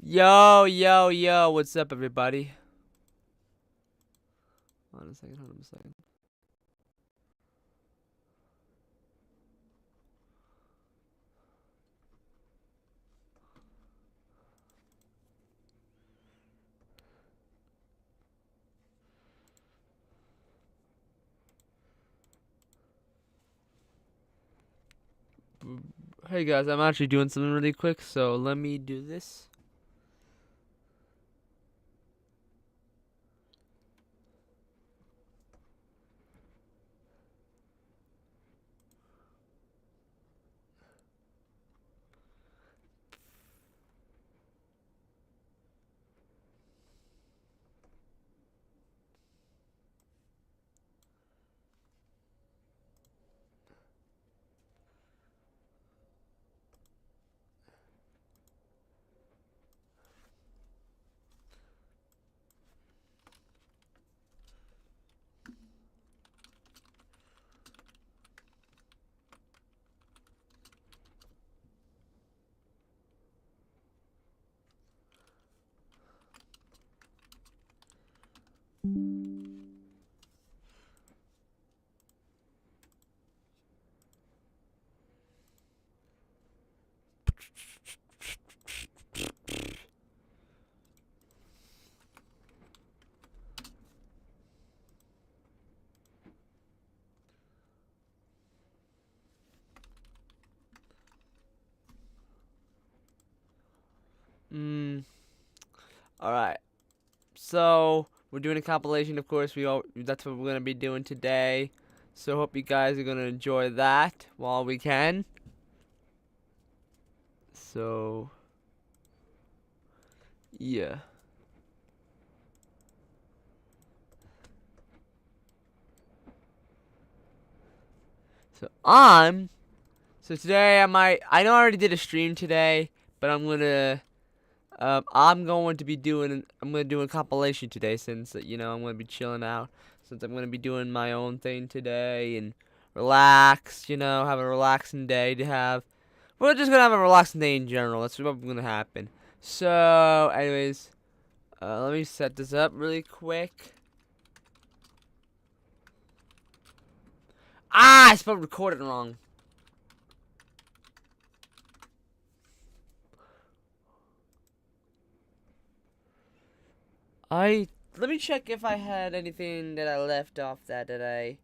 Yo, yo, yo, what's up, everybody? Hold on a second, hold on a second. Hey guys, I'm actually doing something really quick, so let me do this. Alright. So, we're doing a compilation, of course. That's what we're gonna be doing today. So, hope you guys are gonna enjoy that while we can. So, yeah. So today I know I already did a stream today, but I'm gonna do a compilation today since I'm gonna be chilling out since I'm gonna be doing my own thing today and relax, have a relaxing day to have. We're just gonna have a relaxing day in general. That's what's gonna happen. So, anyways, let me set this up really quick. I spelled recorded wrong. Let me check if I had anything that I left off that did I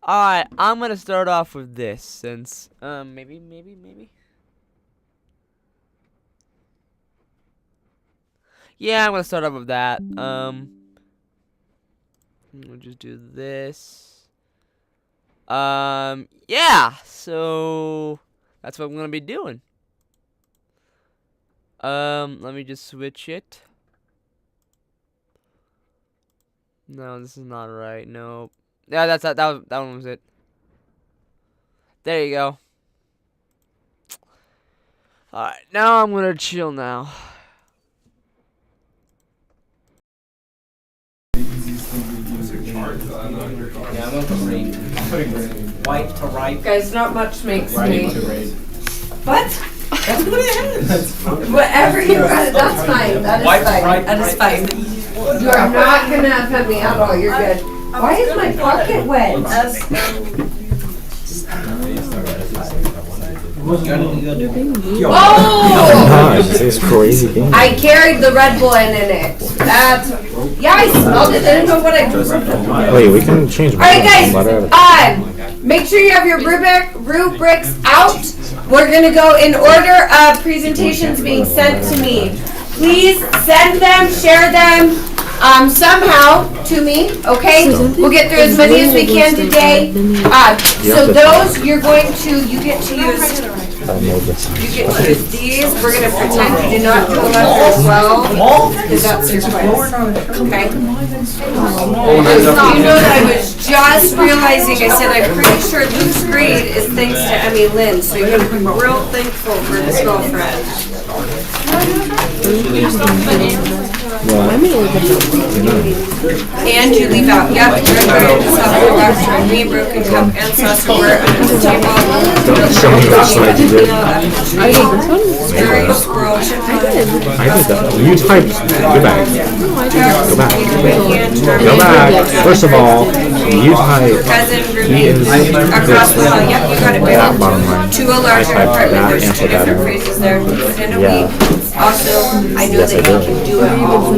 Alright, I'm gonna start off with this since maybe. Yeah, I'm gonna start off with that. We'll just do this. Yeah, so that's what I'm gonna be doing. Let me just switch it. No, this is not right. Nope. Yeah, that one was it. There you go. Alright, now I'm gonna chill now. Yeah, I'm gonna put rape. I'm putting wipe to ripe. Guys, not much makes Ripe me. to rape. What? That's what it is. Whatever you want, that's fine. That is Wipe to fine. ripe. That is Ripe fine. the easiest one. You are not gonna put me out all. You're good. Why is my pocket wet? Oh! This is crazy game. I carried the Red Bull in it. That's. Yeah, I smelled it. I didn't know what I did. Wait, we can change. All right, guys. Make sure you have your rubrics out. We're gonna go in order of presentations being sent to me. Please send them, share them, somehow to me. Okay, we'll get through as many as we can today. So those you get to use. You can choose these. We're gonna pretend you do not do 11 or 12, because that's your quiz. Okay? You know that I was just realizing, I said I'm pretty sure Luke's grade is thanks to Emmy Lynn, so you're gonna be real thankful for his girlfriend. And you leave out, yep, red bread, saucer, lobster, meat, broken cup, and saucer were under the table. Strawberry, squirrel, chip I did that. You typed. Go back. Go back. Go back. First of all, you typed. cousin, He is roommate, across the hall, yep, you got it, that baby. bottom line. To a larger I typed apartment, that, there's two answered that different in. phrases there, within a Yeah. week. Also, I know Yes, that I you did. can do it all.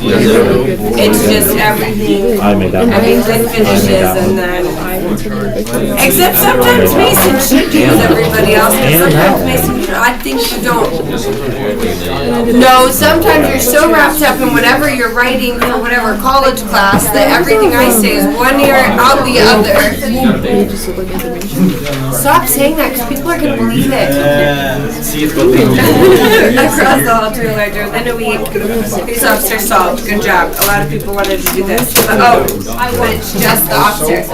It's just everything. I made that one. Everything finishes and then. Except sometimes Mason should do with everybody else, but sometimes Mason, I think you don't. No, sometimes you're so wrapped up in whatever you're writing for whatever college class that everything I say is one ear out the other. Stop saying that because people are going to believe it. Across the hall to a larger than a week. These officers solved. Good job. A lot of people wanted to do this. But but it's just the officer.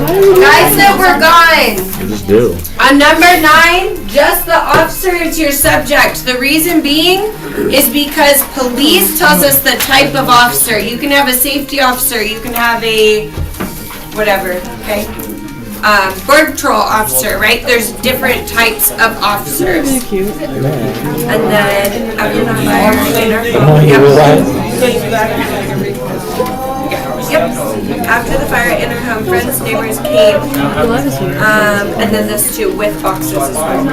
Guys said we're gone. You just do. On number 9, just the officer is your subject. The reason being is because police tells us the type of officer. You can have a safety officer. You can have a whatever, okay? Border Patrol officer, right? There's different types of officers. And then after the fire, Yep. After the fire, enter home, friends, neighbors came. And then this too, with boxes as well.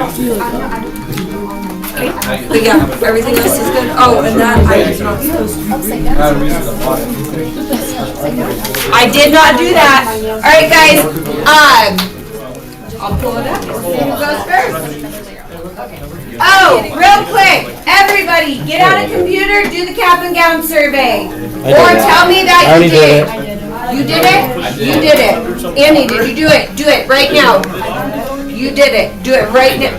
Okay. But yeah, everything else is good. Oh, and that I was not supposed to. I did not do that. All right, guys. I'll pull it up. Who goes first? Oh, real quick, everybody, get out a computer, do the cap and gown survey. Or tell me that you did it. You did it? You did it. Annie, did you do it? Do it right now. You did it. Do it right now.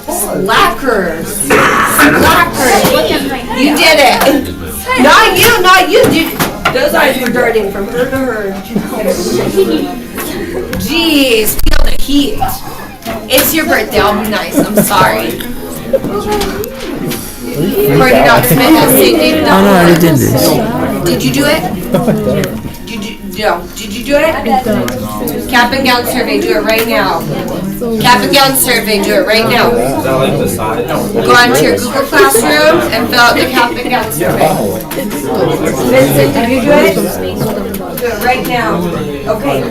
Slackers. Slackers. You did it. Not you, not you. Those eyes were darting from her to her. Jeez, feel the heat. It's your birthday, I'll be nice, I'm sorry. Courtney Dot Smith has St. David. Oh no, I already did this. Did you do it? Did you do it? Cap and gown survey, do it right now. Cap and gown survey, do it right now. Go onto your Google Classroom and fill out the cap and gown survey. Vincent, did you do it? Do it right now. Okay.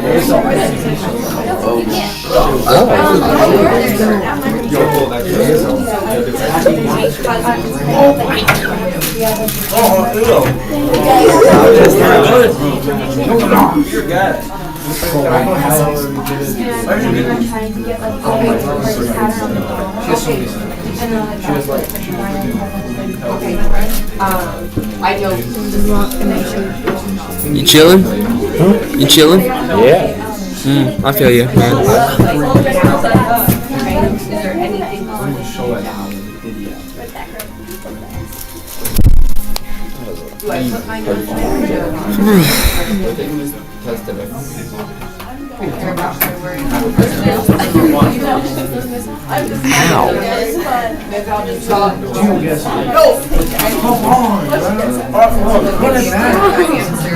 I know. You chilling? You chilling? Yeah. I feel you, man. Is there anything? Do I put my notes in? Ow.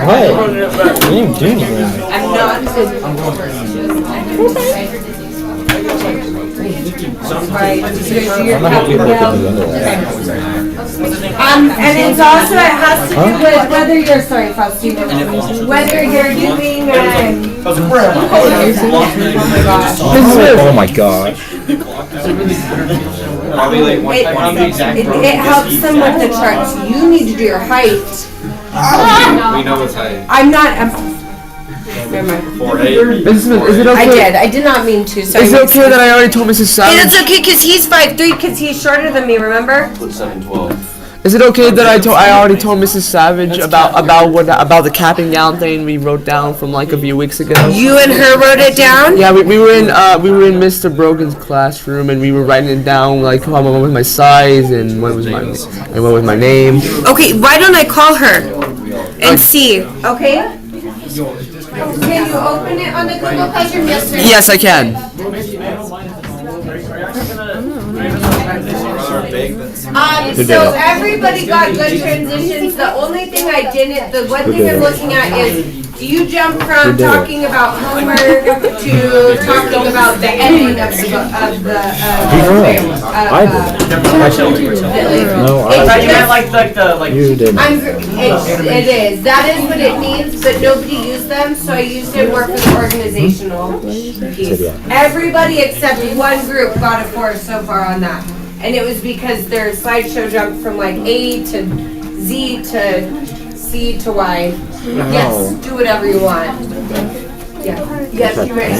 What? You didn't do anything. I'm not. Right. I'm gonna have to look at the other one. And it's also, it has to do with whether you're, sorry, Faustino, whether you're doing, Oh my gosh. it helps them with the charts. You need to do your height. We know it's height. I'm not, never mind. Is it okay? I did not mean to, sorry. Is it okay that I already told Mrs. Hey, Simon? that's okay, because he's 5'3", because he's shorter than me, remember? Put 7'12". Is it okay that I already told Mrs. Savage about the cap and gown thing we wrote down from like a few weeks ago? You and her wrote it down? Yeah, we were in Mr. Brogan's classroom and we were writing it down like what was my size and what was my name. Okay, why don't I call her and see? Okay. Can you open it on the Google Classroom? Yes, sir. Yes, I can. So everybody got good transitions. The only thing I didn't, the one thing I'm looking at is, do you jump from talking about Homer to talking about the ending of the I did. No, I didn't. You didn't. It is. That is what it means, but nobody used them, so I used it more for the organizational piece. Everybody except one group got a 4 so far on that. And it was because their slideshow jumped from like A to Z to C to Y. Yes, do whatever you want. Yeah. Yes, you may.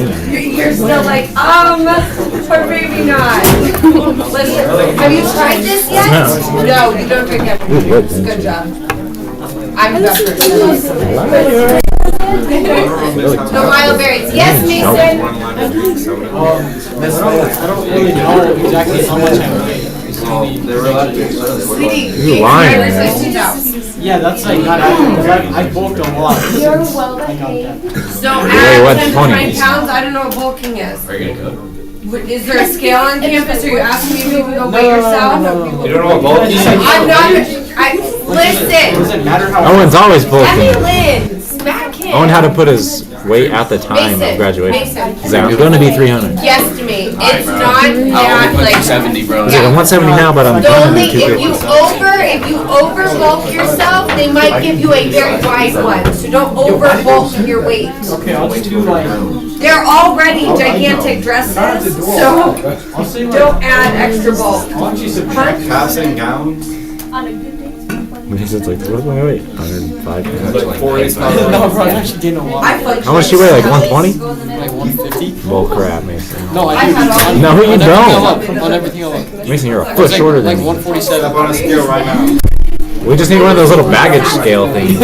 You're still like, or maybe not. Listen, have you tried this yet? No, you don't drink everything. Good job. I'm the person. The wild berries. Yes, Mason. I don't really know exactly how much I weigh. Sweetie, You're lying. Yeah, that's like not accurate, because I bulked a lot. You're well behaved. So Hey, what, at 10 to 20? 9 pounds, I don't know what bulking is. Are you gonna go? Is there a scale on campus? Are you asking me if you can go weigh yourself? You don't know what bulking is? I'm not, listen. Does it matter how? Owen's always Emmy bulking. Lynn, smack him. Owen had to put his weight at the time Mason, of graduation. Mason. He's like, I'm going to be 300. Yes to me. It's not that like. 70, bro. He's like, I'm 170 now, but I'm The going to only, be if you 250. over bulk yourself, they might give you a very wide one. So don't over bulk your weight. Okay, I'll just do like. They're already gigantic dresses, so don't add extra bulk. Caps and gowns. Mason's like, what's my weight? 105 pounds. Like 485. No, bro, I actually gained a lot. How much do you weigh? Like 120? Like 150? Bull crap, Mason. No, I do. No, you On everything I don't. look, on everything I look. Mason, you're a It's foot like, shorter like than me. 147. Step on a scale right now. We just need one of those little baggage scale things.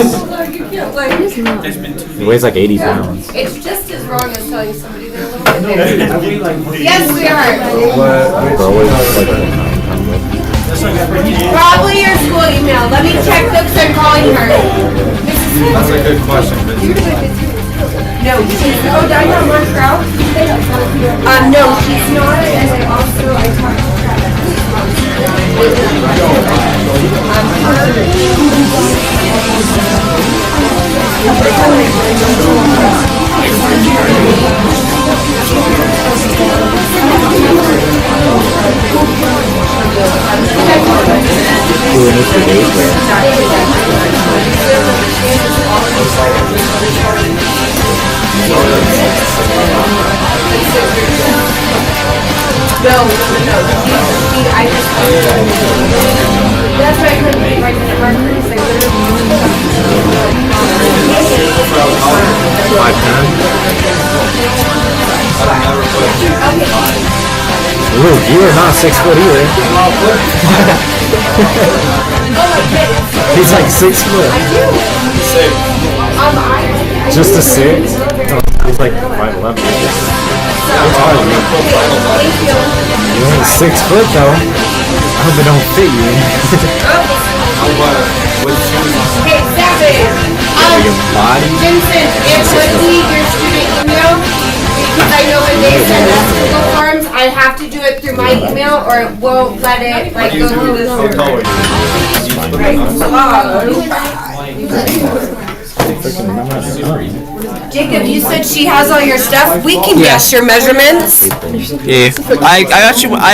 He weighs like 80 pounds. It's just as wrong as telling somebody they're a little bit bigger. Yes, we are. Bro weighs like Probably your school email. Let me check this. I'm calling her. That's a good question. But No, she's Diana Monroe. No, she's not. And I also talked to That's why I couldn't be right in the markers. They Ooh, you are not 6 foot either. He's like 6 foot. Just a 6? Oh, he's like 5'11". You're only 6 foot though. I hope it don't fit you. Hey, Savage. Your body? Vincent, it would be your student email because I know when they send us Google Forms, I have to do it through my email or it won't let it like go through the server. Jacob, you said she has all your stuff. We can guess your measurements. Yeah, I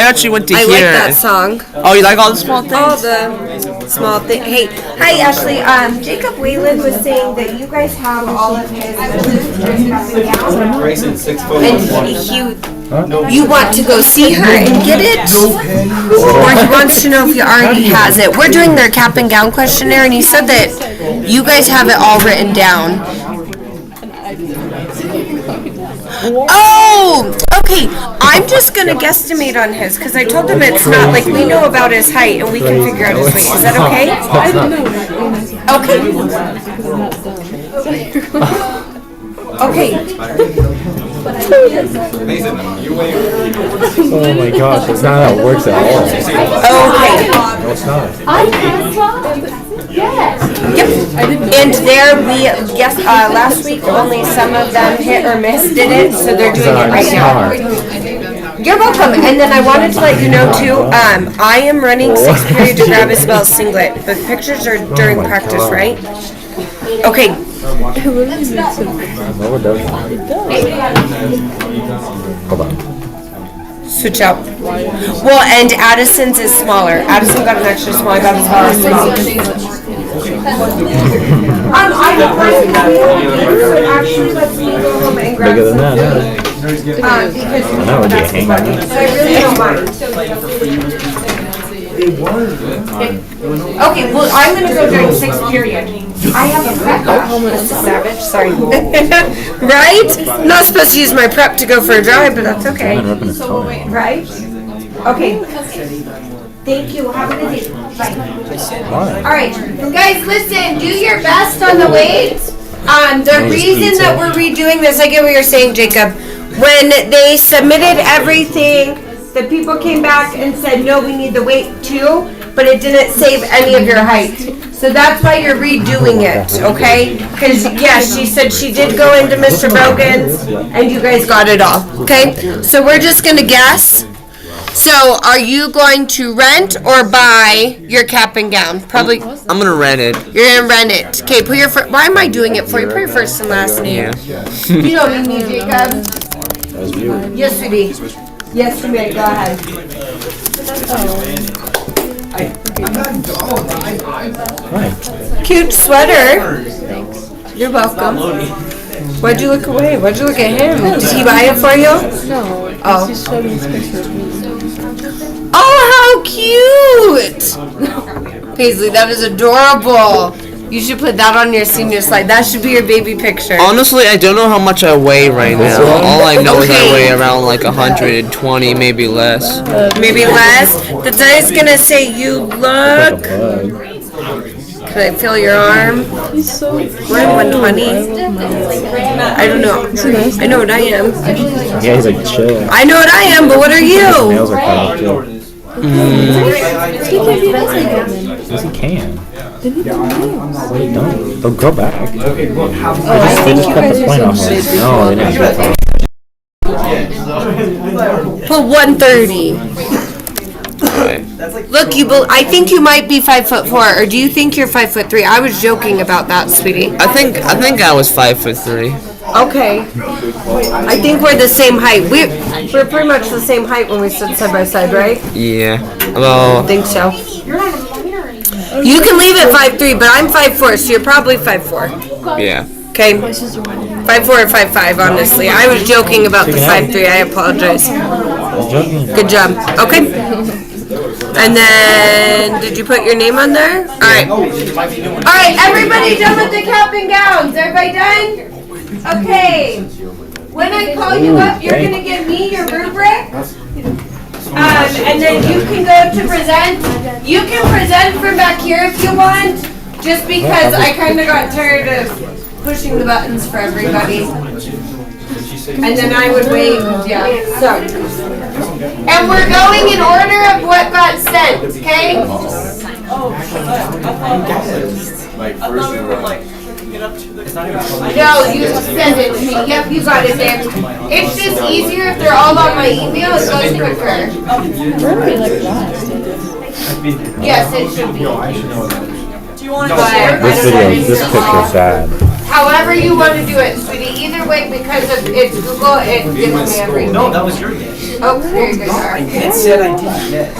actually went to I hear. like that song. Oh, you like all the small things? All the small things. Hey, hi Ashley. Jacob Wayland was saying that you guys have all of his Grayson, 6 foot. and you want to go see her and get it? Or he wants to know if he already has it. We're doing their cap and gown questionnaire and he said that you guys have it all written down. Oh, okay. I'm just gonna guesstimate on his because I told him it's not like we know about his height and we can figure out his weight. Is that okay? Okay. Nathan, you weigh. Oh my gosh, that's not how it works at all. Okay. No, it's not. Yep. And there we guess last week only some of them hit or missed did it, so they're doing it right now. You're welcome. And then I wanted to let you know too, I am running 6th period to grab Isabel's singlet. The pictures are during practice, right? Okay. No, it doesn't. Hold on. Switch out. Well, and Addison's is smaller. Addison got an extra small. I got his small. I don't mind actually let's me go home and grab Bigger than some that, food. huh? Because That would be a that's hang funny. on. So I really don't mind. Okay, well, I'm gonna go during 6th period. I have a prep. Mr. Savage, sorry. Right? Not supposed to use my prep to go for a drive, but that's okay. Man ripping his toe. Right? Okay. Thank you. Have a good day. Bye. Why? All right, guys, listen. Do your best on the weights. The reason that we're redoing this, I get what you're saying, Jacob. When they submitted everything, the people came back and said, no, we need the weight too, but it didn't save any of your height. So that's why you're redoing it, okay? Because, yeah, she said she did go into Mr. Bogan's, and you guys got it all, okay? So we're just going to guess. So are you going to rent or buy your cap and gown? Probably, I'm gonna rent it. you're going to rent it. Okay, put your why am I doing it for you? Put your first and last name. You don't need me, Jacob. That's you. Yes, sweetie. Yes, sweetie. Go ahead. Right. Cute sweater. You're welcome. Why'd you look away? Why'd you look at him? Did he buy it for you? No. Oh. He showed me his pictures. Oh, how cute! Paisley, that is adorable. You should put that on your senior slide. That should be your baby picture. Honestly, I don't know how much I weigh right now. All I know is I Okay. weigh around like 120, maybe less. Maybe less. That's I was gonna say you Like a look. bug. Can I feel your arm? He's so We're in 120. I don't know. I know what I am. Yeah, he's like chill. I know what I am, but what are His you? nails are cut off too. Yes, he can. Well, you don't. They'll grow back. They just cut the point off. No, they didn't cut the Put 130. Look, I think you might be 5'4", or do you think you're 5'3"? I was joking about that, sweetie. I think I was 5'3". Okay. I think we're the same height. We're pretty much the same height when we stood side by side, right? Yeah. Well, I think so. You can leave at 5'3", but I'm 5'4", so you're probably 5'4". yeah. Okay. 5'4" or 5'5", honestly. I was joking about the 5'3". I apologize. Good job. Okay. And then, did you put your name on there? All right. All right, everybody done with the cap and gowns? Everybody done? Okay. When I call you up, you're going to give me your rubric. And then you can go to present. You can present from back here if you want, just because I kind of got tired of pushing the buttons for everybody. And then I would wait, yeah, so. And we're going in order of what got sent, okay? No, you send it to me. Yep, you got it there. It's just easier if they're all on my email. It goes quicker. Really like last. Yes, it should be. This picture's bad. However you want to do it, sweetie. Either way, because of it's Google, it gives me everything. No, that was your guess. Oh, there you go. All right. It said I didn't guess.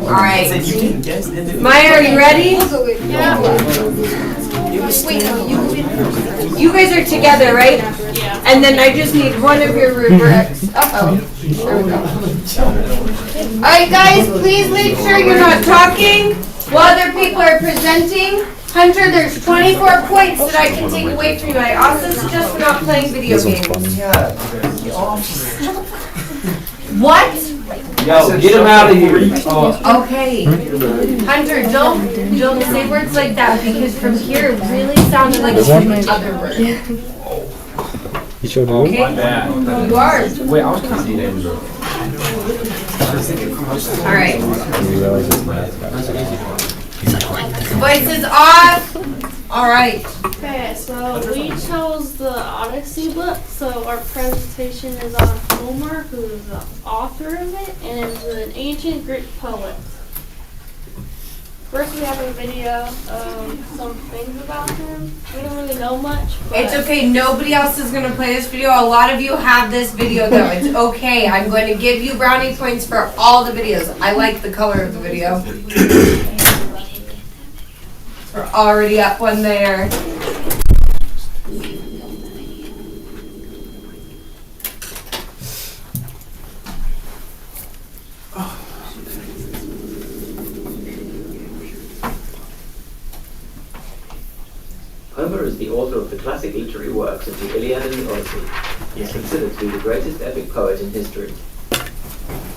All right. It said you didn't guess. And then Maya, are you ready? You guys are together, right? Yeah. And then I just need one of your rubrics. Uh-oh. There we go. All right, guys, please make sure you're not talking while other people are presenting. Hunter, there's 24 points that I can take away from you. I also suggest we're not playing video This one's games. funny. yeah. What? Yo, get him out of here. Oh. Okay. Hunter, don't say words like that because from here it really sounded like some other word. You showed the Okay? My bad. You are. Wait, I was counting it, bro. Alright. You realize it's math. Voice is off. Alright. Okay, so we chose the Odyssey book, so our presentation is on Homer, who is the author of it, and is an ancient Greek poet. First, we have a video of some things about him. We don't really know much, but It's okay. Nobody else is going to play this video. A lot of you have this video, though. It's okay. I'm going to give you brownie points for all the videos. I like the color of the video. We're already up one there. Homer is the author of the classic literary works of the Iliad and the Odyssey. He is considered to be the greatest epic poet in history.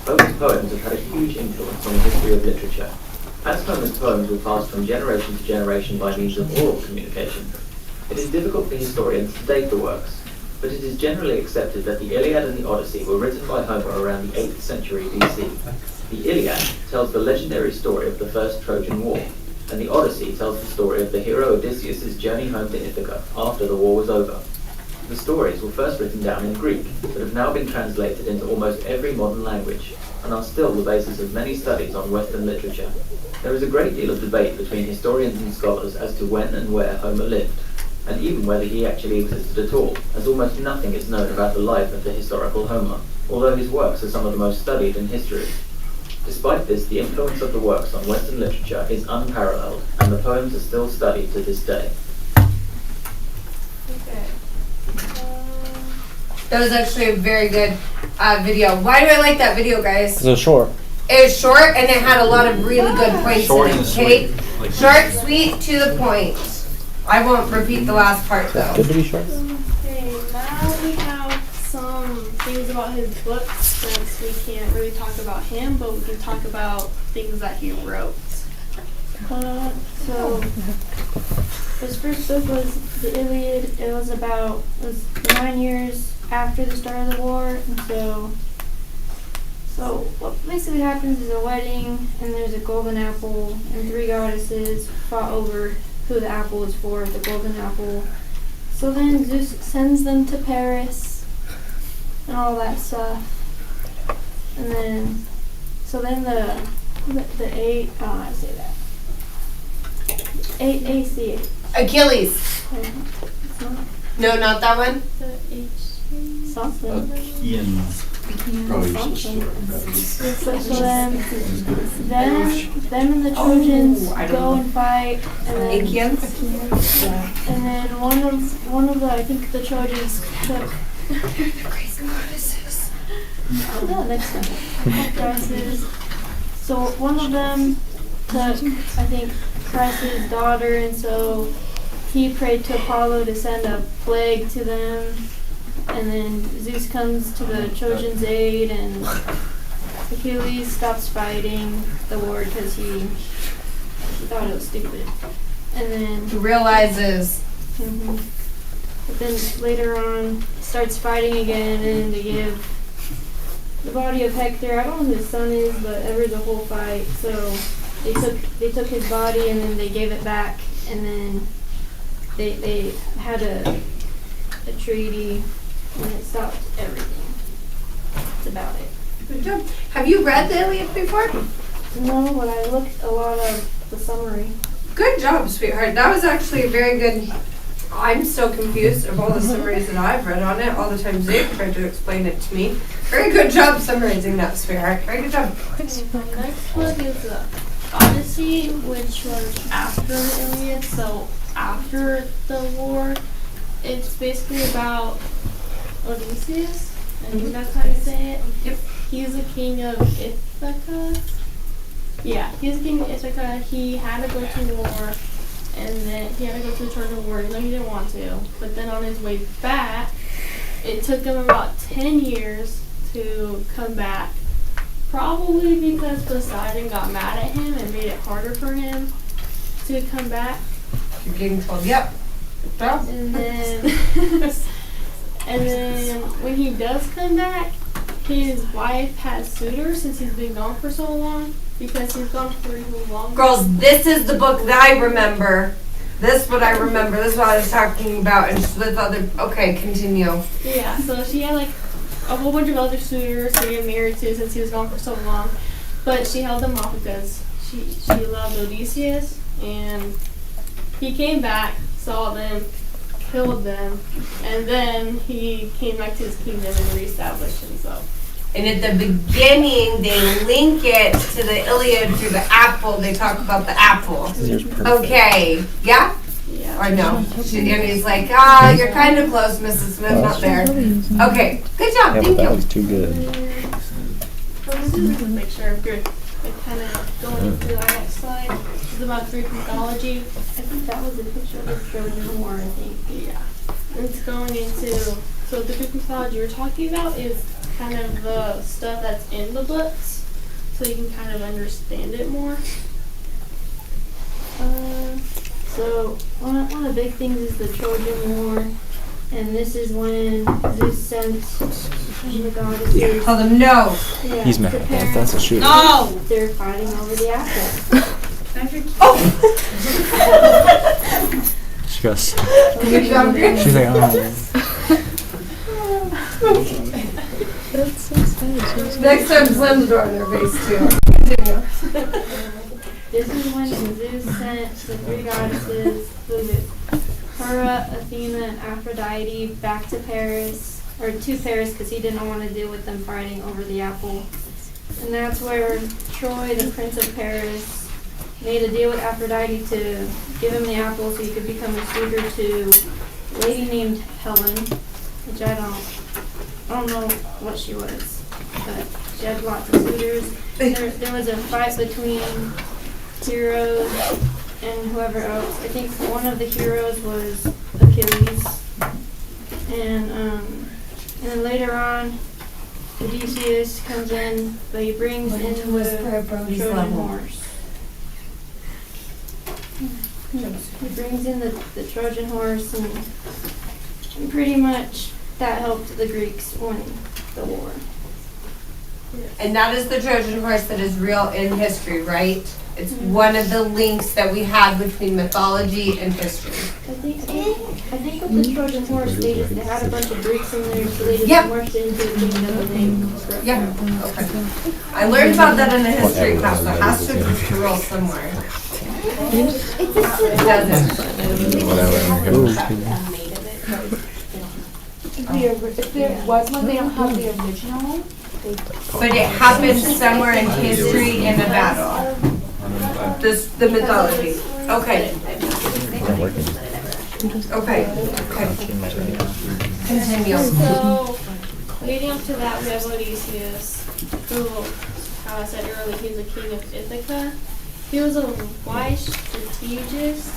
Homer's poems have had a huge influence on the history of literature. As Homer's poems were passed from generation to generation by means of oral communication, it is difficult for historians to date the works, but it is generally accepted that the Iliad and the Odyssey were written by Homer around the 8th century BC. The Iliad tells the legendary story of the First Trojan War, and the Odyssey tells the story of the hero Odysseus' journey home to Ithaca after the war was over. The stories were first written down in Greek, but have now been translated into almost every modern language, and are still the basis of many studies on Western literature. There is a great deal of debate between historians and scholars as to when and where Homer lived, and even whether he actually existed at all, as almost nothing is known about the life of the historical Homer, although his works are some of the most studied in history. Despite this, the influence of the works on Western literature is unparalleled, and the poems are still studied to this day. okay. That was actually a very good video. Why do I like that video, guys? So short. It was short and it had a lot of really good points Short in and it, okay? sweet. Short, sweet, to the point. I won't repeat the last part, though. Good to be short. Okay, now we have some things about his books, since we can't really talk about him, but we can talk about things that he wrote. So his first book was the Iliad. It was 9 years after the start of the war, and so what basically happens is a wedding, and there's a golden apple, and 3 goddesses fought over who the apple is for, the golden apple. So then Zeus sends them to Paris, and all that stuff. And then, so then the eight, I say that. AC. Achilles. It's not No, not that one. the H. Something. So them and the Trojans go and fight, and then, Achaeans. and then one of the, I think the Trojans took next time. Crisis. So one of them took, I think, Crisis' daughter, and so he prayed to Apollo to send a plague to them. And then Zeus comes to the Trojans' aid, and Achilles stops fighting the war because he thought it was stupid. And then He realizes. But then later on, starts fighting again, and they give the body of Hector. I don't know who his son is, but there was a whole fight. So they took his body, and then they gave it back, and then they had a treaty, and it stopped everything. That's about it. Good job. Have you read the Iliad before? No, but I looked a lot of the summary. Good job, sweetheart. That was actually a very good. I'm so confused of all the summaries that I've read on it. All the times they've tried to explain it to me. Very good job summarizing that, sweetheart. Very good job. The next book is the Odyssey, which was after the Iliad, so after the war. It's basically about Odysseus, I think that's how you say it. Yep. He's the king of Ithaca. Yeah, he's the king of Ithaca. He had to go to war, and then he had to go to the Trojan War, even though he didn't want to. But then on his way back, it took him about 10 years to come back. Probably because Poseidon got mad at him and made it harder for him to come back. You're getting told, yep. Good job. And then, and then when he does come back, his wife has suitors since he's been gone for so long because he's gone for even longer. Girls, this is the book that I remember. This is what I remember. This is what I was talking about. And with other. Okay, continue. Yeah, so she had like a whole bunch of other suitors to get married to since he was gone for so long, but she held them off because she loved Odysseus, and he came back, saw them, killed them, and then he came back to his kingdom and reestablished himself. And at the beginning, they link it to the Iliad through the apple. They talk about the apple. Okay. Yeah? Yeah. Or no? And he's like, you're kind of close, Mrs. Smith, not there. Okay. Good job. Yeah, but Thank that you. was too good. Let's just make sure I'm good. Kind of going to our next slide. It's about Greek mythology. I think that was a picture of the Trojan War, I think. Yeah. It's going into, so the Greek mythology we're talking about is kind of the stuff that's in the books, so you can kind of understand it more. So one of the big things is the Trojan War, and this is when Zeus sent the goddesses. Tell them no. Yeah, He's mad. to Paris. That's a shoot. No. They're fighting over the apple. She goes. Good job, Grace. She's like, oh. That's so sad. Next time, slam the door in their face, too. Continue. This is when Zeus sent the three goddesses, Hera, Athena, and Aphrodite, back to Paris, or to Paris, because he didn't want to deal with them fighting over the apple. And that's where Troy, the prince of Paris, made a deal with Aphrodite to give him the apple so he could become a suitor to a lady named Helen, which I don't know what she was, but she had lots of suitors. There was a fight between heroes and whoever else. I think one of the heroes was Achilles, and then later on, Odysseus comes in, but he brings in the Trojan horse. He brings in the Trojan horse, and pretty much that helped the Greeks win the war. And that is the Trojan horse that is real in history, right? It's one of the links that we have between mythology and history. I think with the Trojan horse, they had a bunch of Greeks in there, so they just Yep. marched into the kingdom and they Yeah. Okay. I learned about that in a history class, so it has to be real somewhere. It doesn't. If there was one, they don't have the original. But it happened somewhere in history in a battle. The mythology. Okay. Okay. Continue. So, leading up to that, we have Odysseus, who, how I said earlier, he's the king of Ithaca. He was a wise strategist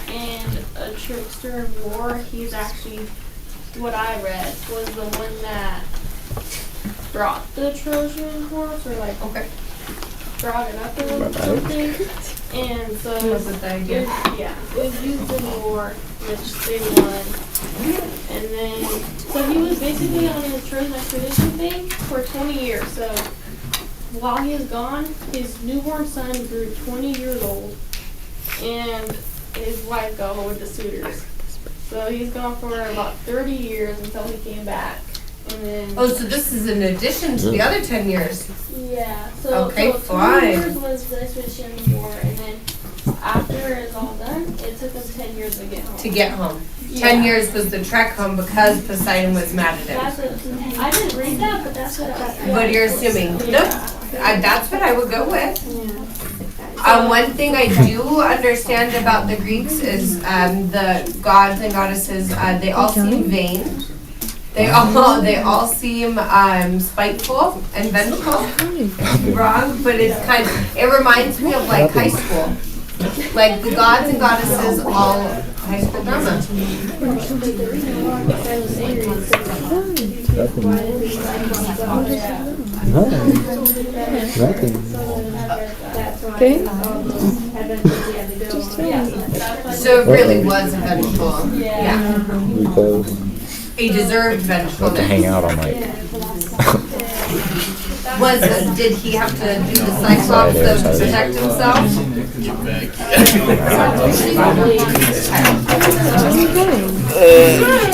and a trickster in war. He's actually, what I read, was the one that brought the Trojan horse, or like, brought it up a little something. And so it was it was used in war, which they won. And then, so he was basically on his Trojan expedition thing for 20 years. So while he was gone, his newborn son grew 20 years old, and his wife got hold of the suitors. So he's gone for about 30 years until he came back. And then, Oh, so this is in addition to the other 10 years. yeah, so, Okay, so 2 fine. years was the expedition war, and then after it's all done, it took us 10 years to get home. To get home. 10 years was the trek home because Poseidon was mad at That's him. what, I didn't read that, but that's what I. What you're assuming. Nope. That's what I would go with. Yeah. One thing I do understand about the Greeks is the gods and goddesses, they all seem vain. They all seem spiteful and vengeful. Wrong, but it's it reminds me of like high school. Like the gods and goddesses all high school drama. But the reason why I was angry is because Nothing. So it really was a vengeful. Yeah. Because A deserved we have to vengefulness. hang out all night. Did he have to do the Cyclops to protect himself?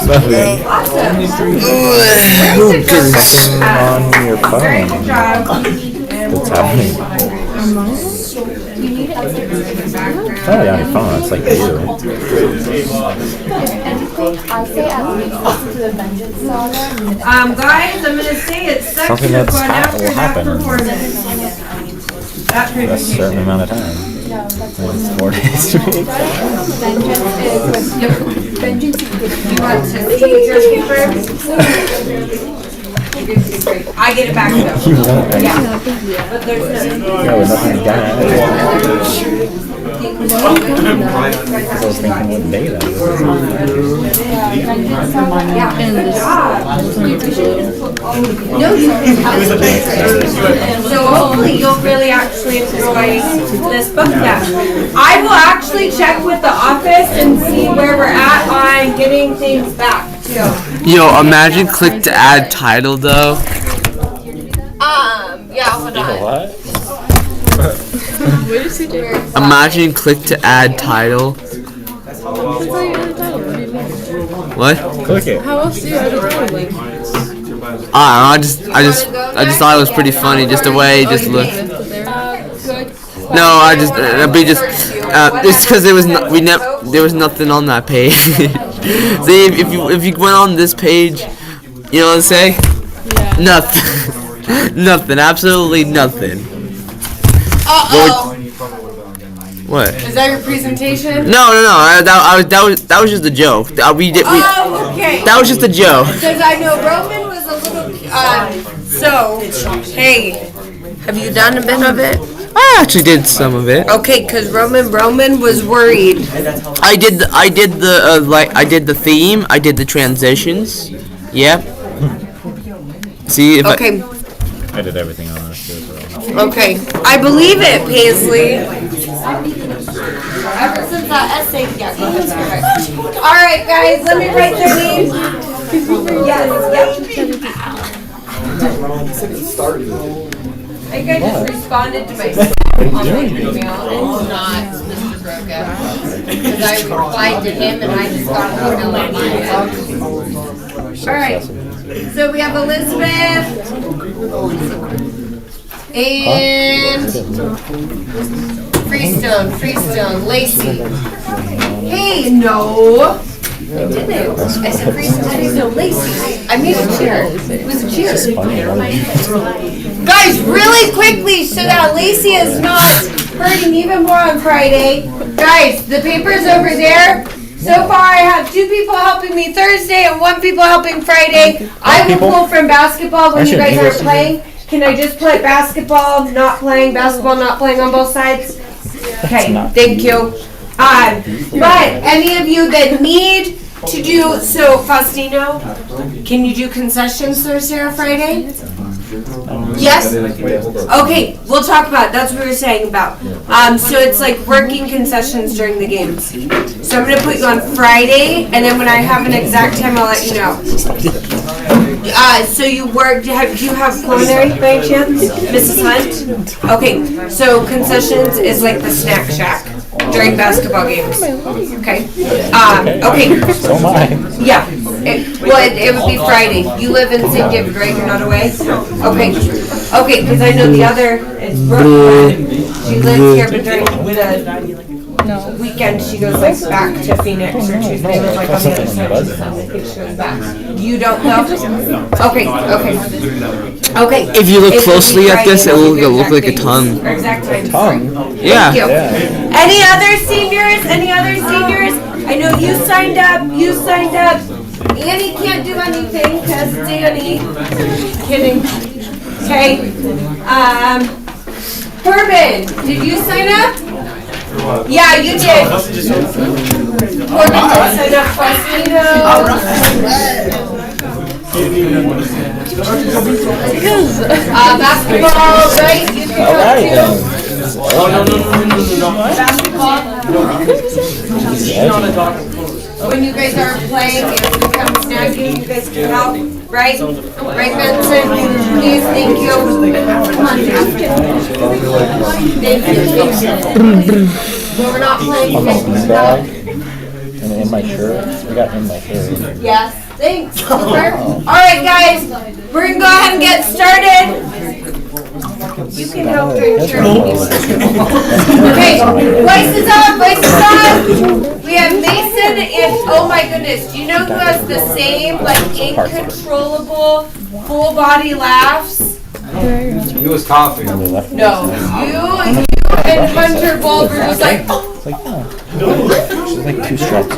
Nothing. Awesome. Something on your phone. Very good job. What's happening? It's not on your phone, it's like you. I say at least listen to the Vengeance Saga. Guys, I'm gonna say it's Something section that's one after will that happen in performance. That a certain amount of time. It's 4 days straight. Vengeance is good. You want to see your paper? I get it back though. You won't. Yeah. But there's no. Yeah, with nothing done. Because I was thinking what day that was. Yeah. Good job. No, so hopefully you'll really actually enjoy this book now. I will actually check with the office and see where we're at on getting things back too. Yo, imagine click to add title though. Yeah, hold on. What? Imagine click to add title. What? Click it. How else do you add a title link? I just thought it was pretty funny, just the way it just looked. No, I just it's because there was there was nothing on that page. See, if you went on this page, you know what I'm saying? Yeah. Nothing, nothing, absolutely nothing. What? Is that your presentation? No. That was just a joke. Oh, okay. That was just a joke. Because I know Roman was a little, hey, have you done a bit of it? I actually did some of it. Okay, because Roman was worried. I did the theme. I did the transitions. Yep. See if Okay, I did everything on this too, so. okay. I believe it, Paisley. Ever since that essay, yeah, go ahead. All right, guys, let me write their names. Yes, I think I just responded to my online email. It's not Mr. Broca. Because I replied to him and I just got an Alright, so we have Elizabeth and Freestone, Lacey. Hey, no. I didn't. I said Freestone, Lacey. I made a cheer. It was a cheer. Guys, really quickly, so that Lacey is not hurting even more on Friday. Guys, the paper's over there. So far, I have 2 people helping me Thursday and 1 people helping Friday. I will pull from basketball when you guys aren't playing. Can I just put basketball, not playing on both sides? Okay, thank you. But any of you that need to do, so Faustino, can you do concessions Thursday or Friday? Yes? Okay, we'll talk about it. That's what we were saying about. So it's like working concessions during the games. So I'm going to put you on Friday, and then when I have an exact time, I'll let you know. So you work, do you have culinary by any chance? Mrs. Hunt? Okay, so concessions is like the snack shack during basketball games. Okay? Okay. So am I. Yeah. It would be Friday. You live in St. David, right? You're not away? Okay. Okay, because I know the other is Brooke. She lives here, but during the weekend she goes like back to Phoenix, or she's lives like on the other side. I think she goes back. You don't know? Okay. Okay. if you look closely at this, it will look like a tongue. Or exact time. Yeah. Thank you. Any other seniors? I know you signed up. Annie can't do anything because Danny. Kidding. Okay. Corbin, did you sign up? Yeah, you did. Corbin did sign up. Faustino. Basketball, right? You can All right go then. when you guys are playing, if you come snacking, you guys can help, right? Right, Benson? Please, thank you. Thank you. When we're not playing, On you my guys can bean help. bag and in my shirt. We got in my shirt. Yes, thanks. Alright, guys, we're gonna go ahead and get started. You can help during church. Okay, voices up, voices up. We have Mason and, oh my goodness, do you know who has the same, like, incontrollable, full body laughs? He was coughing. No, you and Hunter Bulger was like, It's like, oh. She's like too stretchy.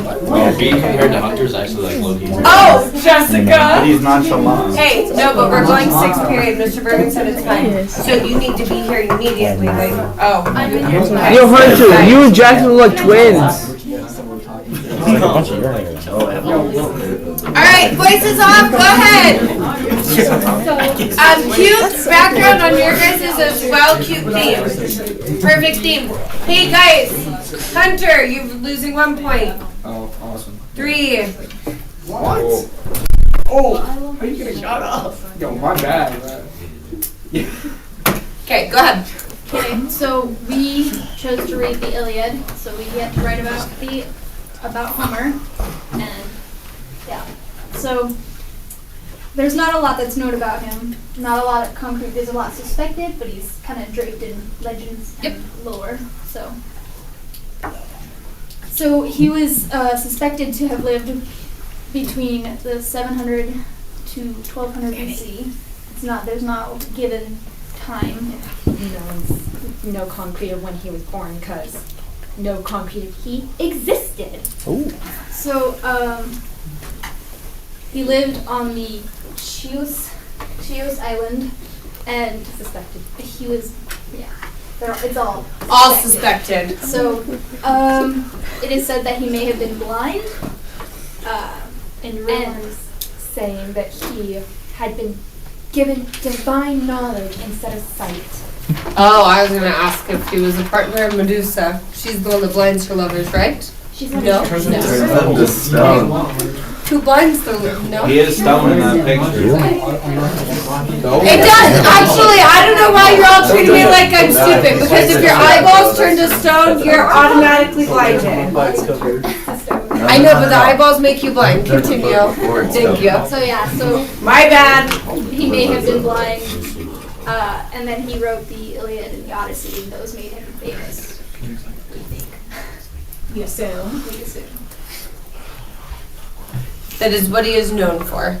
Being compared to Hunter's actually like low key. oh, Jessica. He's nonchalant. Hey, no, but we're going sixth period. Mr. Berman said it's fine. So you need to be here immediately. Like, oh. Okay. Yo, Hunter, you and Jackson look like twins. It's like a bunch of your hair. All right, voices off. Go ahead. Cute background on your guys' as well. Cute theme. Perfect theme. Hey guys, Hunter, you're losing 1 point. Oh, awesome. 3. What? Oh, how are you gonna shut up? Yo, my bad. Okay, go ahead. Okay, so we chose to read the Iliad, so we get to write about Homer, and yeah. So there's not a lot that's known about him. Not a lot of concrete. There's a lot suspected, but he's kind of draped in legends and lore. So he was suspected to have lived between the 700 to 1200 BC. There's no given time. No concrete of when he was born, because no concrete of he existed. Ooh. So he lived on the Chios Island, and Suspected. he was it's all suspected. So it is said that he may have been blind, And rumors saying that he had been given divine knowledge instead of sight. Oh, I was gonna ask if he was a partner of Medusa. She's the one that blinds her lovers, right? She's not No. The stone. Who blinds the no? He is stone in that picture. It does actually. I don't know why you're all treating me like I'm stupid. Because if your eyeballs turn to stone, you're automatically blinded. I know, but the eyeballs make you blind. Continue. Thank you. So yeah, so My bad. he may have been blind, and then he wrote the Iliad and the Odyssey, and those made him famous. We assume. We assume. That is what he is known for.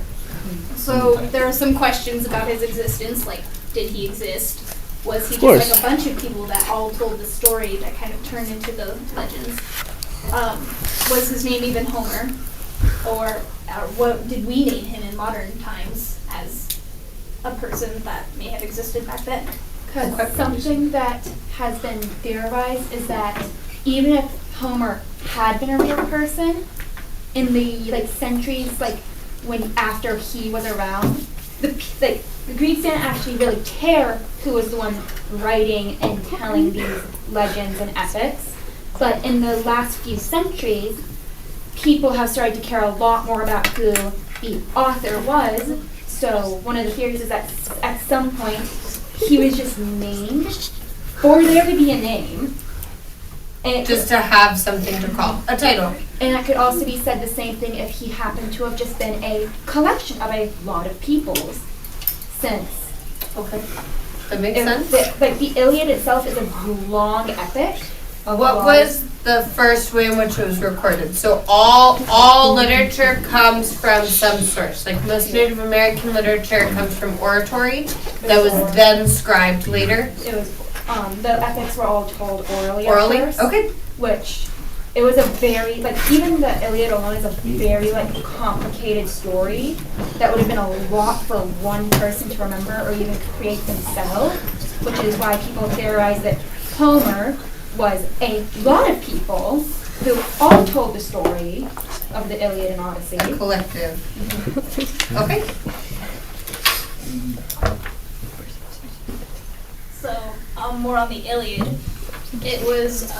So there are some questions about his existence, like did he exist? Was he Of just course. like a bunch of people that all told the story that kind of turned into the legends? Was his name even Homer? Or what did we name him in modern times as a person that may have existed back then? Because something that has been theorized is that even if Homer had been a real person, in the centuries when after he was around, the Greeks didn't actually really care who was the one writing and telling these legends and epics. But in the last few centuries, people have started to care a lot more about who the author was. So one of the theories is that at some point he was just named for there to be a name. And Just to have something to call. A title. And it could also be said the same thing if he happened to have just been a collection of a lot of people's. Since Okay. That makes sense. the Iliad itself is a long epic. What was the first way in which it was recorded? So all literature comes from some source. Like most Native American literature comes from oratory that was then scribed later. It was the epics were all told orally. Orally? At first, Okay. Which it was a very even the Iliad alone is a very complicated story that would have been a lot for one person to remember or even create themselves, which is why people theorize that Homer was a lot of people who all told the story of the Iliad and Odyssey. A collective. Okay. So, more on the Iliad. It was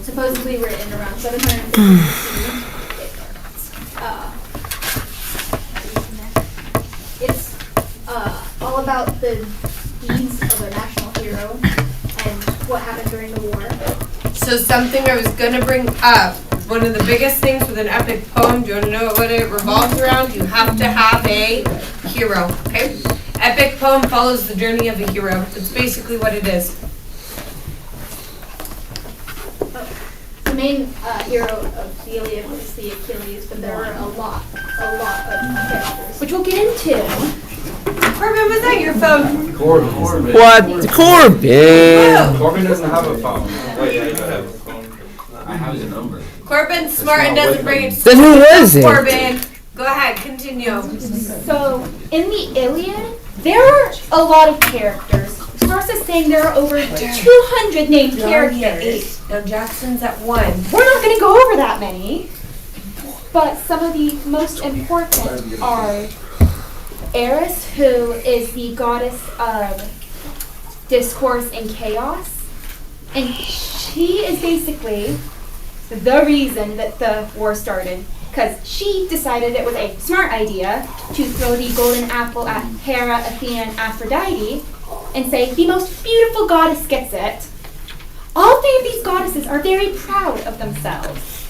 supposedly written around 750 BC. It's all about the deeds of a national hero and what happened during the war. So something I was gonna bring up, one of the biggest things with an epic poem, do you wanna know what it revolves around? You have to have a hero, okay? Epic poem follows the journey of a hero. That's basically what it is. The main hero of the Iliad was the Achilles, but there were a lot of characters. Which we'll get into. Corbin, was that your phone? Corbin. What? Corbin! Corbin doesn't have a phone. Wait, yeah, you have a phone. I have his number. Corbin's smart and doesn't bring it to Then who is it? Corbin, go ahead, continue. So, in the Iliad, there are a lot of characters. Sources saying there are over 200 named characters. Now Jackson's at 1. We're not going to go over that many. But some of the most important are Eris, who is the goddess of discourse and chaos. And she is basically the reason that the war started. Because she decided it was a smart idea to throw the golden apple at Hera, Athena, and Aphrodite and say, the most beautiful goddess gets it. All three of these goddesses are very proud of themselves.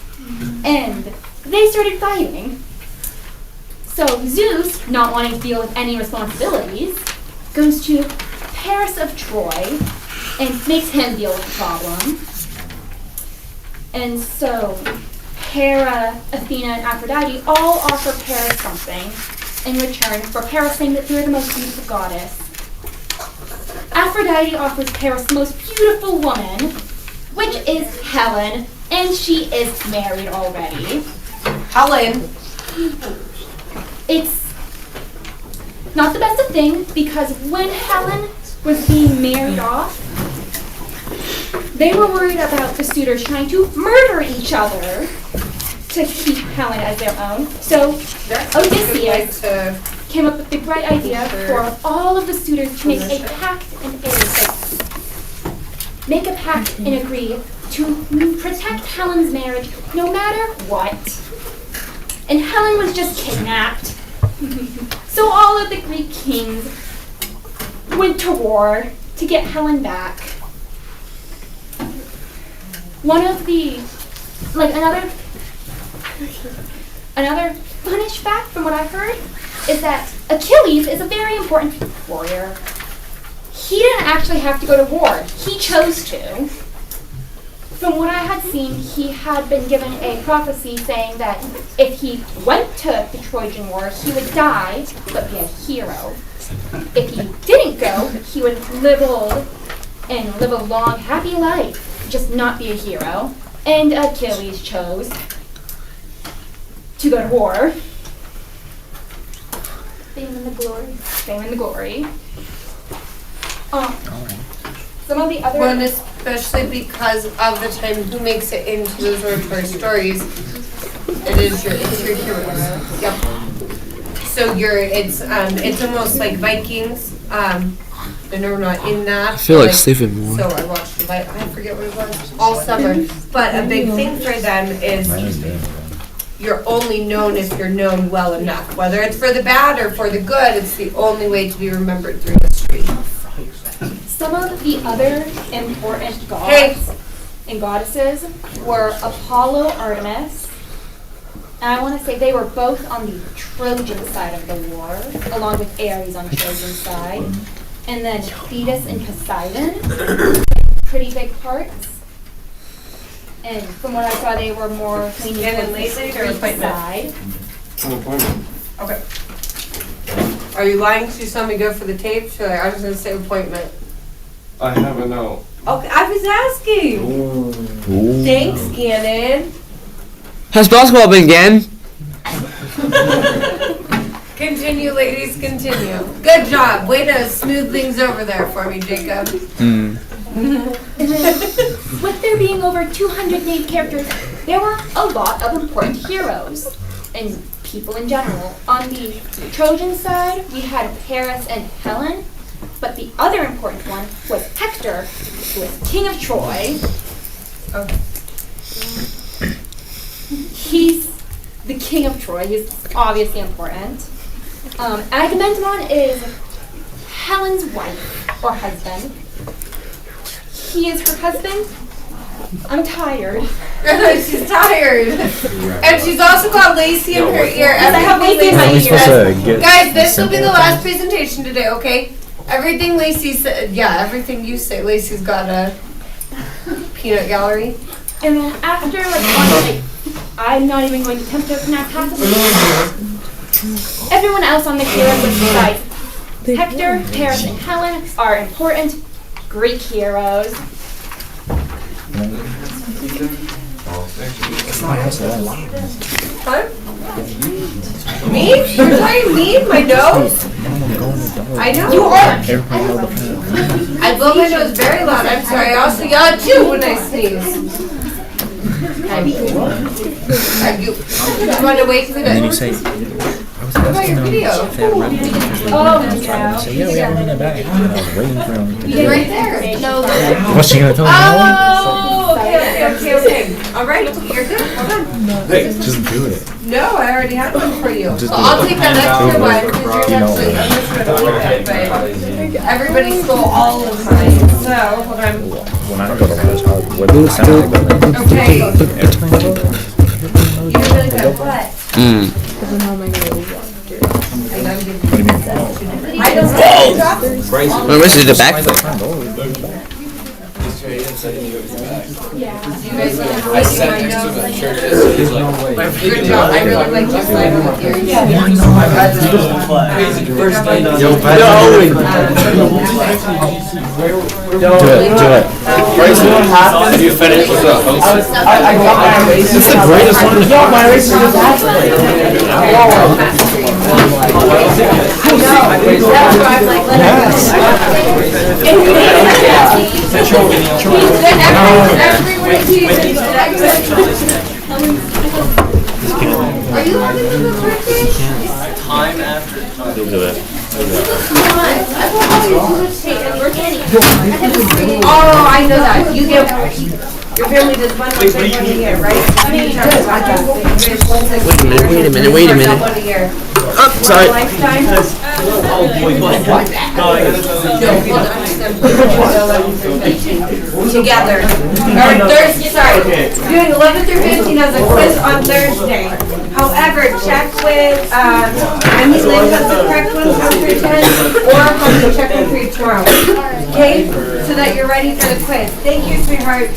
And they started fighting. So Zeus, not wanting to deal with any responsibilities, goes to Paris of Troy and makes him deal with the problem. And so Hera, Athena, and Aphrodite all offer Paris something in return for Paris saying that they're the most beautiful goddess. Aphrodite offers Paris the most beautiful woman, which is Helen, and she is married already. Helen. It's not the best of things because when Helen was being married off, they were worried about the suitors trying to murder each other to keep Helen as their own. So Odysseus came up with the bright idea for all of the suitors to make a pact and agree to protect Helen's marriage no matter what. And Helen was just kidnapped. So all of the Greek kings went to war to get Helen back. One of the, another funnish fact from what I heard is that Achilles is a very important warrior. He didn't actually have to go to war. He chose to. From what I had seen, he had been given a prophecy saying that if he went to the Trojan War, he would die, but be a hero. If he didn't go, he would live old and live a long, happy life, just not be a hero. And Achilles chose to go to war. Fame and the glory. Fame and the glory. Some of the other... One, especially because of the time who makes it into those oratory stories, it's your heroes. Yep. So it's almost like Vikings. I know we're not in that. I feel like sleeping more. So I watched I forget what it was, all summer. But a big thing for them is you're only known if you're known well enough. Whether it's for the bad or for the good, it's the only way to be remembered through history. Some of the other important gods and goddesses were Apollo, Artemis, and I want to say they were both on the Trojan side of the war, along with Ares on Trojan's side, and then Thetis and Poseidon, pretty big parts. And from what I saw, they were more leaning And then towards Lacey the or Greek appointment? side. Okay. Are you lying to saw me go for the tape? So I was going to say appointment. I have a note. Okay, I was asking. Thanks, Gannon. Has basketball been again? Continue, ladies, continue. Good job. Way to smooth things over there for me, Jacob. With there being over 200 named characters, there were a lot of important heroes and people in general. On the Trojan side, we had Paris and Helen, but the other important one was Hector, who was king of Troy. He's the king of Troy. He's obviously important. Agamemnon is Helen's wife or husband. He is her husband. I'm tired. She's tired. And she's also got Lacey in her ear. I have Lacey in my ear. Guys, this will be the last presentation today, okay? Everything Lacey said, everything you say, Lacey's got a peanut gallery. And then after, I'm not even going to attempt to pronounce half of it. Everyone else on the hero list besides Hector, Paris, and Helen are important Greek heroes. Huh? Me? You're talking me? My nose? I know. You are. I blow my nose very loud. I'm sorry. I also yell at you when I sneeze. You want to wait for that? And then you say, I was asking them if they had read the say, yeah, we haven't been back. And I was waiting for them to He's right there. No. What's she gonna tell me? Oh, okay. All right, you're good. Hold on. Just do it. No, I already have one for you. Just So do I'll it. take that extra one because you're You know actually, it. I'm just going to leave it, but everybody stole all of mine. So, hold on. When I go to lunch, what do it sound like? Okay. Every time I go there. You're really good. What? I don't know. Well, this is the backflip. Yeah. You guys want to I sat next to him at church. He's like, Good job. I really like your slide over here. first day. Yo, do it. Have you finished with the host? It's the greatest one. Yo, my race is Are you having a good birthday? Time after time. Do it. Oh, I know that. You get your family does one check one a year, right? Wait a minute. One a year. Oh, sorry. Lifetime? Together. Or Thursday, sorry. Doing 11 through 15 as a quiz on Thursday. However, check with, Lynn has the correct ones after 10, or have to check with 3 tomorrow. Okay? So that you're ready for the quiz. Thank you, sweetheart.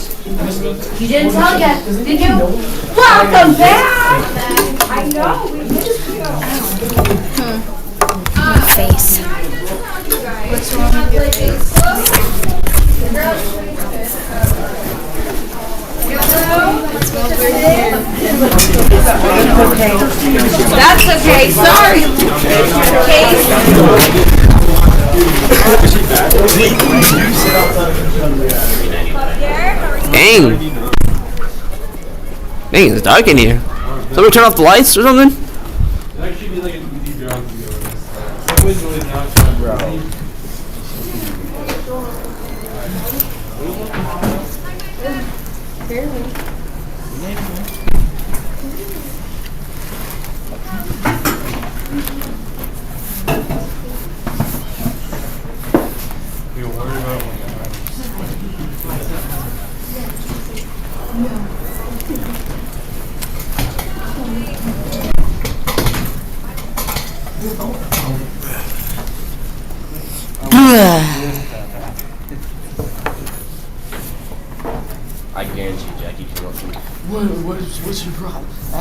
You didn't tell yet, did you? Welcome back! I know, we missed you. Face. What's wrong with your face? That's okay. Sorry. Dang. Dang, it's dark in here. Somebody turn off the lights or something? I guarantee Jackie came up to me. What's your problem? I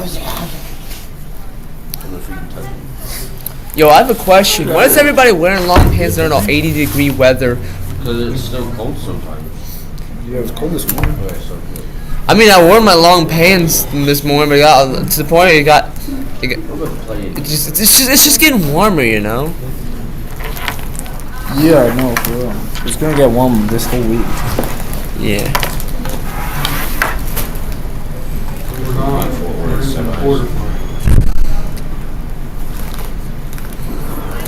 don't know if you can touch me. Yo, I have a question. Why is everybody wearing long pants during 80-degree weather? Because it's still cold sometimes. Yeah, it was cold this morning. Okay, so good. I mean, I wore my long pants this morning, but it got to the point it got We're going to play it. it's just getting warmer, you know. Yeah, I know, for real. It's gonna get warm this whole week. Yeah.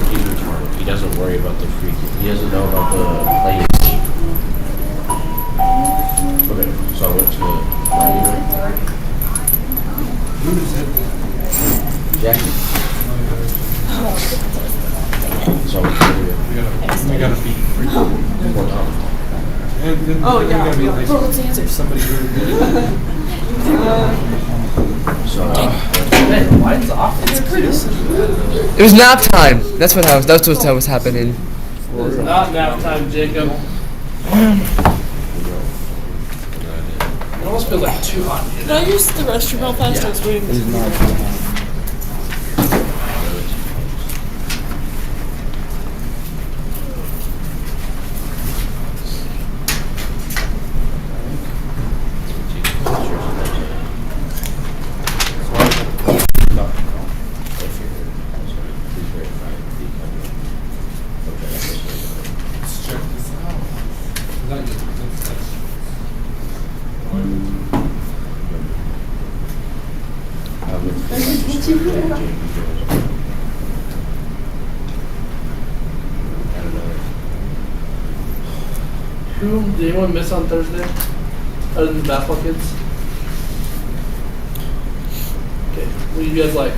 He's retarded. He doesn't worry about the freak. He doesn't know about the playing game. Okay, so I went to Jackie. So I went to We gotta beat Oh, yeah. Well, let's answer. Somebody really good. So Lights off. It's pretty simple. It was nap time. That's what was happening. It's not nap time, Jacob. It almost feels like too hot. Can I use the restroom real fast? I was waiting. He's not too high. Let's check this out. Is that good? Who did anyone miss on Thursday? Other than the basketball kids? Okay. Well, you guys like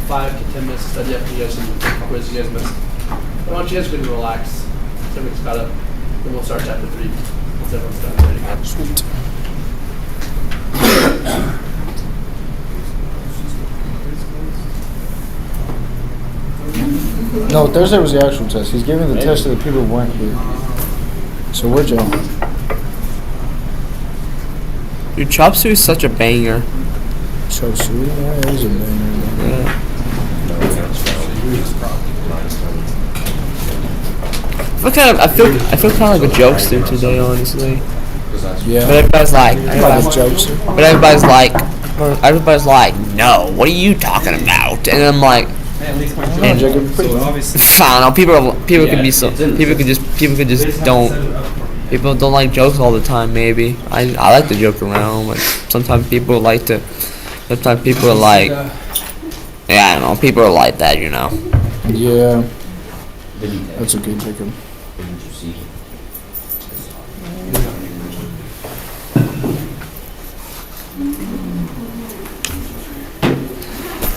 5 to 10 minutes to study after you guys some quiz you guys missed. Why don't you guys go and relax? So everything's caught up. Then we'll start chapter 3. Once everyone's done ready to go. Sweet. No, Thursday was the actual test. He's giving the test to the people who weren't here. So where'd y'all? Dude, Chop Suey is such a banger. So sweet. Yeah, it is a banger. Yeah. I feel kind of like a jokester today, honestly. Yeah. But everybody's like, everybody's like, no, what are you talking about? And I'm like, And Jacob, pretty well. I don't know. People don't like jokes all the time. Maybe I like to joke around, but sometimes people are like, yeah, I don't know. People are like that, you know. Yeah. That's okay, Jacob.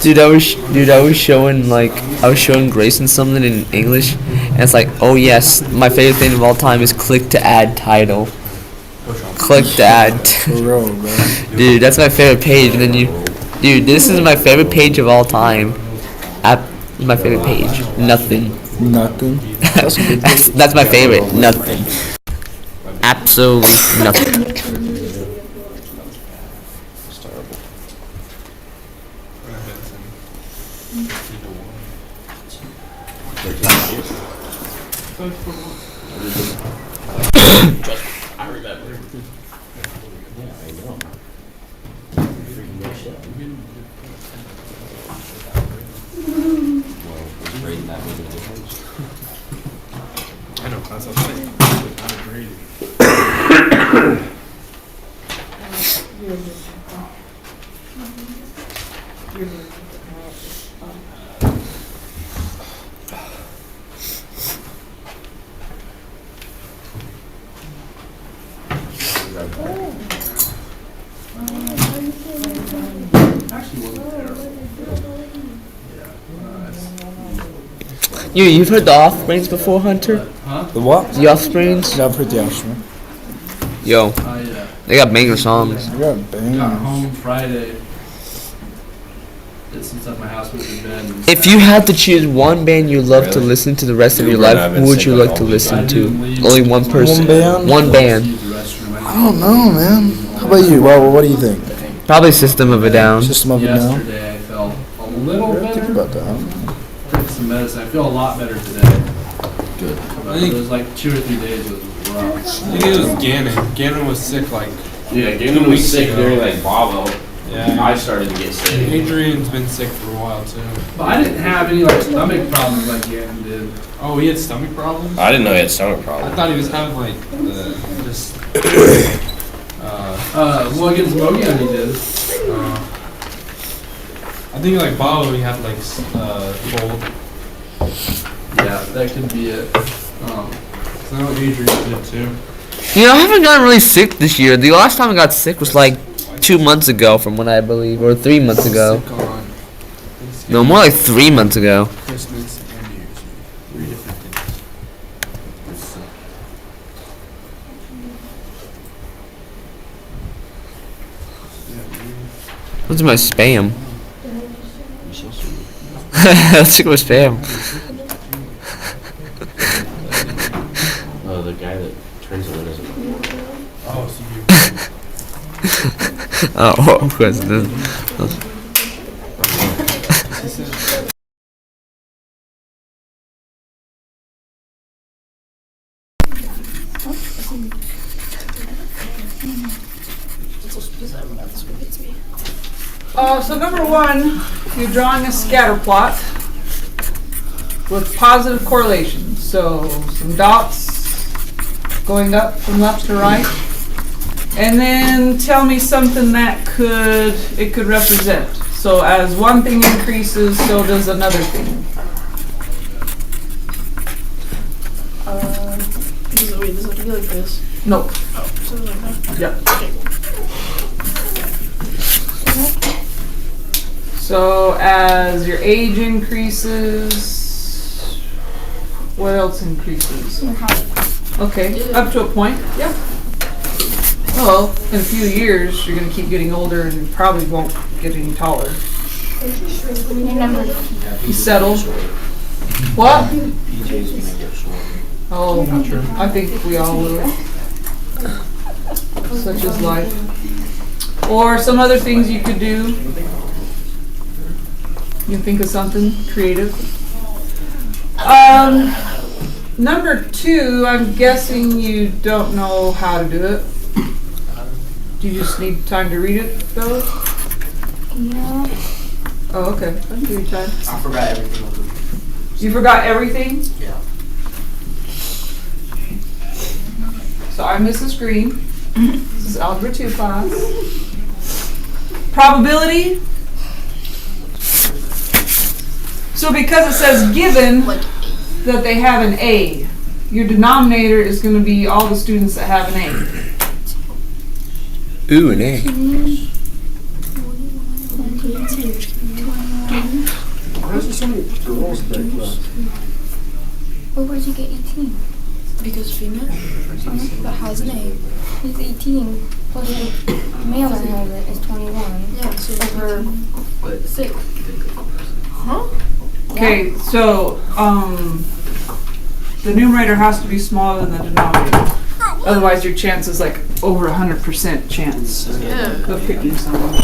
Dude, I was showing Grayson something in English, and it's like, oh yes, my favorite thing of all time is click to add title. Click to add. Bro. Dude, that's my favorite page. And then dude, this is my favorite page of all time. My favorite page. Nothing. Nothing. That's a good page. That's my favorite. Nothing. Absolutely nothing. I remember. Yeah, I know. Freaking that shit. Well, it's great that was a difference. I know, that's what I'm saying. Not a grading. You've heard the Offsprings before, Hunter? The what? The Offsprings? Yeah, I've heard the Offspring. Yo, Yeah. they got banger songs. You got Got bangers. home Friday. Did some stuff at my house with the bed. If you had to choose one band you'd love to listen to the rest of your life, who would you like to listen to? Only one person. One band. I don't know, man. How about you? Well, what do you think? Probably System of a Down. System of a Down? Yesterday I felt a little Think better. about that. Took some medicine. I feel a lot better today. Good. But it was like 2 or 3 days it was rough. I think it was Gannon. Gannon was sick like Yeah, Gannon was sick during like Bravo. I started to get sick. Adrian's been sick for a while too. But I didn't have any like stomach problems like Gannon did. Oh, he had stomach problems? I didn't know he had stomach I problems. thought he was having like just. Well, against Mogan he did. I think like Bob, he had like cold. Yeah, that could be it. So I know Adrian did too. You know, I haven't gotten really sick this year. The last time I got sick was like 2 months ago, from what I believe, or 3 months ago. Sick on No, more like 3 months ago. Christmas and New Year's Eve. 3 different things. It's sick. What's my spam? Let's check my spam. The guy that turns the windows. Oh, so you. Oh, of course it is. So number one, you're drawing a scatter plot with positive correlation. So some dots going up from left to right. And then tell me something that it could represent. So as one thing increases, so does another thing. Wait, does it have to be like this? No. Oh, so like that? Yeah. Okay. So as your age increases, what else increases? Okay, up to a point. Yeah. Well, in a few years, you're going to keep getting older and probably won't get any taller. You settle. What? Oh, I think we all will. Such is life. Or some other things you could do. You can think of something creative. Number two, I'm guessing you don't know how to do it. Do you just need time to read it, though? Yeah. Oh, okay. I'll give you time. I forgot everything. You forgot everything? Yeah. So I'm Mrs. Green. This is Algebra 2 class. Probability. So because it says given that they have an A, your denominator is going to be all the students that have an A. Ooh, an A. Why is there so many girls back there? Well, where'd you get 18? Because female that has an A. It's 18. Plus the male that has it is 21. Yeah, so Over 6. huh? Okay, so the numerator has to be smaller than the denominator. Otherwise, your chance is like over 100% chance Yeah. of picking someone.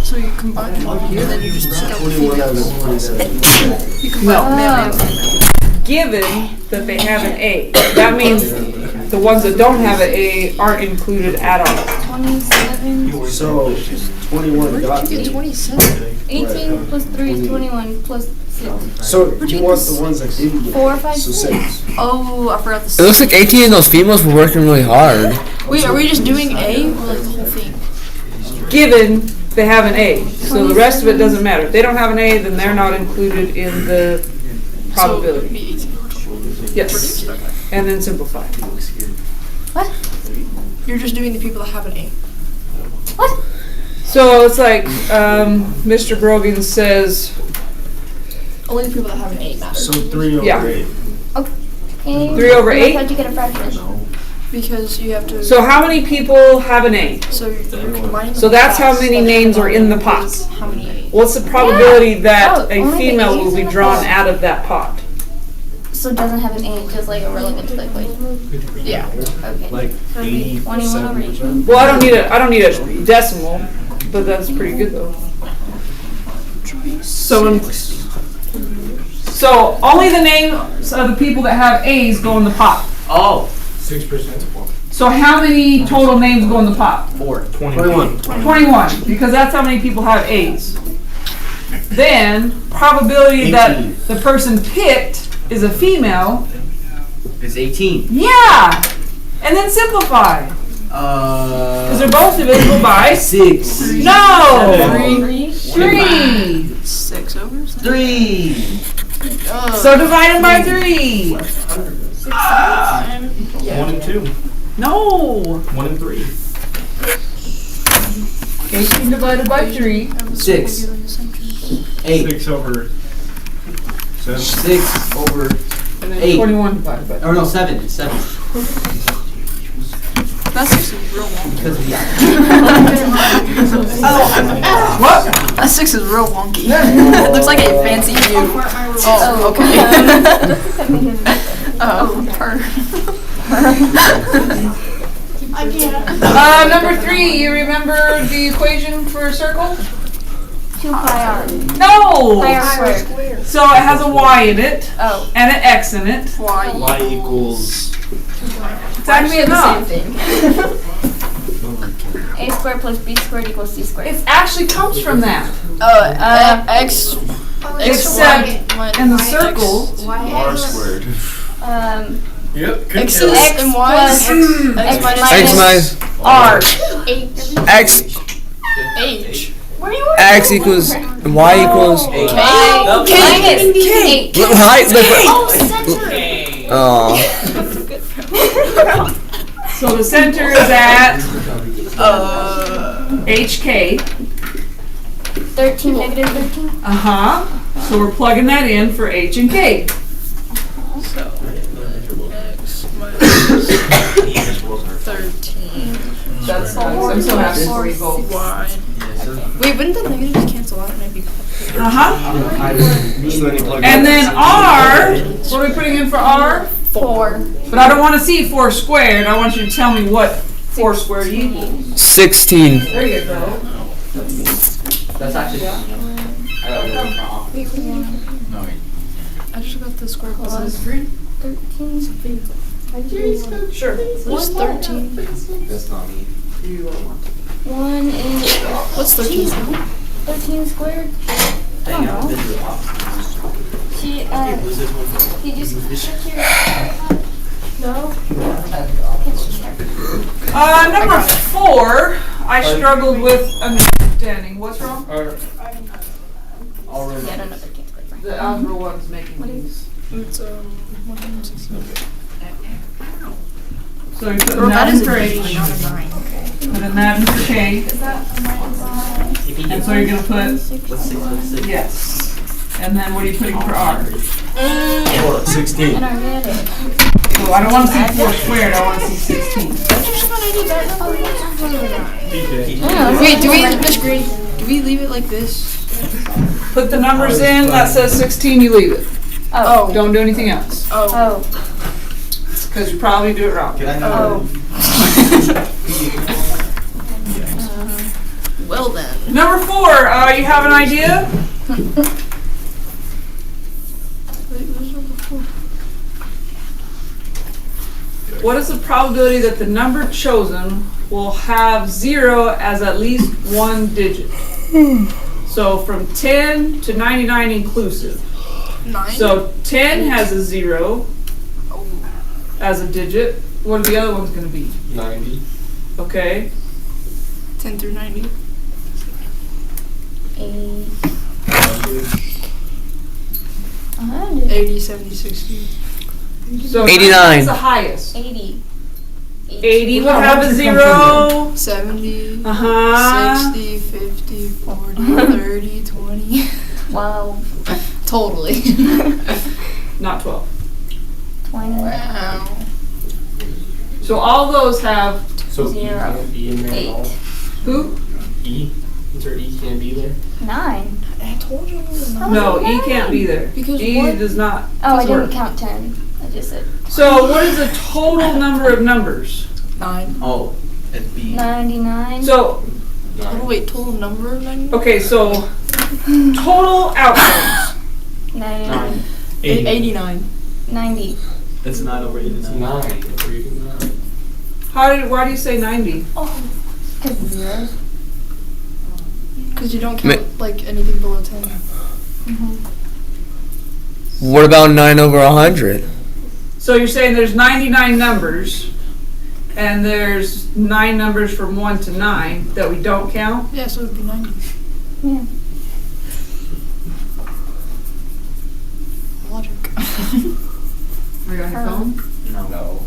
So you combine them and then you just pick out the females. You combine No. male and female. Given that they have an A, that means the ones that don't have an A aren't included at all. 27. So, 21 got You get 27. 18 plus 3 is 21 plus 6. So, you want the ones that didn't get 4, 5, so 6. 6. Oh, I forgot the It looks like 18 of those females were working really hard. Wait, are we just doing A or like the whole thing? Given they have an A, so the rest of it doesn't matter. If they don't have an A, then they're not included in the probability. So, it'd be 18. Yes, and then simplify. What? You're just doing the people that have an A. What? So it's like Mr. Brogan says, Only the people that have an A matter. So 3 over Yeah. 8. Okay. 3 over 8? How'd you get a fraction? Because you have to. So how many people have an A? So you're combining. So that's how many names are in the pot. How many A's? What's the probability that Oh, a only the female A's will be in the drawn pot. out of that pot? So it doesn't have an A, just like irrelevant to the equation. Yeah. Okay. Like 21 over 18. Well, I don't need a decimal, but that's pretty good though. So only the names of the people that have A's go in the pot. Oh. 6%. So how many total names go in the pot? 21. 21, because that's how many people have A's. Then, probability that the person picked is a female. It's 18. Yeah! And then simplify. Because they're both divisible by 6. No! 3. 6 over 3. So divide them by 3. 1 and 2. No! 1 and 3. 18 divided by 3. 6. 8. 6 over 7. 6 over And then 8. 21 divided by 3. Oh no, 7. It's 7. That's actually real wonky. Because of the What? That 6 is real wonky. It looks like a fancy view. Oh, okay. I can't. Number 3, you remember the equation for a circle? 2 pi r. No! Pi r squared. So it has a y in it Oh. and an x in it. Y equals. It's actually the enough. same thing. A squared plus b squared equals c squared. It actually comes from that. X. Except in the circle, R squared. Yep. Good X kill. and Y. X minus R. X H. X equals Y equals K. Oh. so the center is at HK. 13 negative 13. Uh-huh. So we're plugging that in for H and K. So X minus 13. That's I'm so happy for you both. Y. Wait, wouldn't the negatives cancel out? Maybe. Uh-huh. And then R, what are we putting in for R? 4. But I don't want to see 4 squared. I want you to tell me what 4 squared equals. 16. There you go. That's actually. I just got the square plus 13. Sure. What's 13? That's not me. 1 is What's 13? 13 squared. Dang, I've been to the top. She you just check your no. Number 4, I struggled with understanding. What's wrong? Yeah, I don't know 13 squared. The algebra one's making these. It's So you're putting Or that that in is for a H, 9, not a 9. putting that in for K, and so you're gonna put What's 6? What's 6? yes. And then what are you putting for R? 16. And I read it. So I don't want to see 4 squared. I want to see 16. Wait, do we leave it like this? Put the numbers in. That says 16. You leave it. Oh. Don't do anything else, Oh. because you probably do it wrong. Oh. Well then. Number 4. You have an idea? What is the probability that the number chosen will have 0 as at least one digit? So from 10 to 99 inclusive. 9? So 10 has a 0 as a digit. What are the other ones going to be? 90. Okay. 10 through 90. 8. 80, 70, 60. So 89. is the highest. 80. 80 would have a 0. 70, Uh-huh. 60, 50, 40, 30, 20. Wow. Totally. Not 12. 20. Wow. So all those have So 0. E in there. 8. who? E? Is there E can't be there? 9. I told you. No, E can't be there. Because E what? does not Oh, I work. didn't count 10. I just said So what is the total number of numbers? 9. Oh, it'd be. 99. So, Oh, wait, total number of 99? okay, so total outcomes. 99. 89. 90. It's 9 over 89. 9 over 89. Why do you say 90? Because you don't count like anything below 10. What about 9 over 100? So you're saying there's 99 numbers, and there's 9 numbers from 1 to 9 that we don't count? Yeah, so it would be 90. Yeah. Logic. Are you on your phone? No.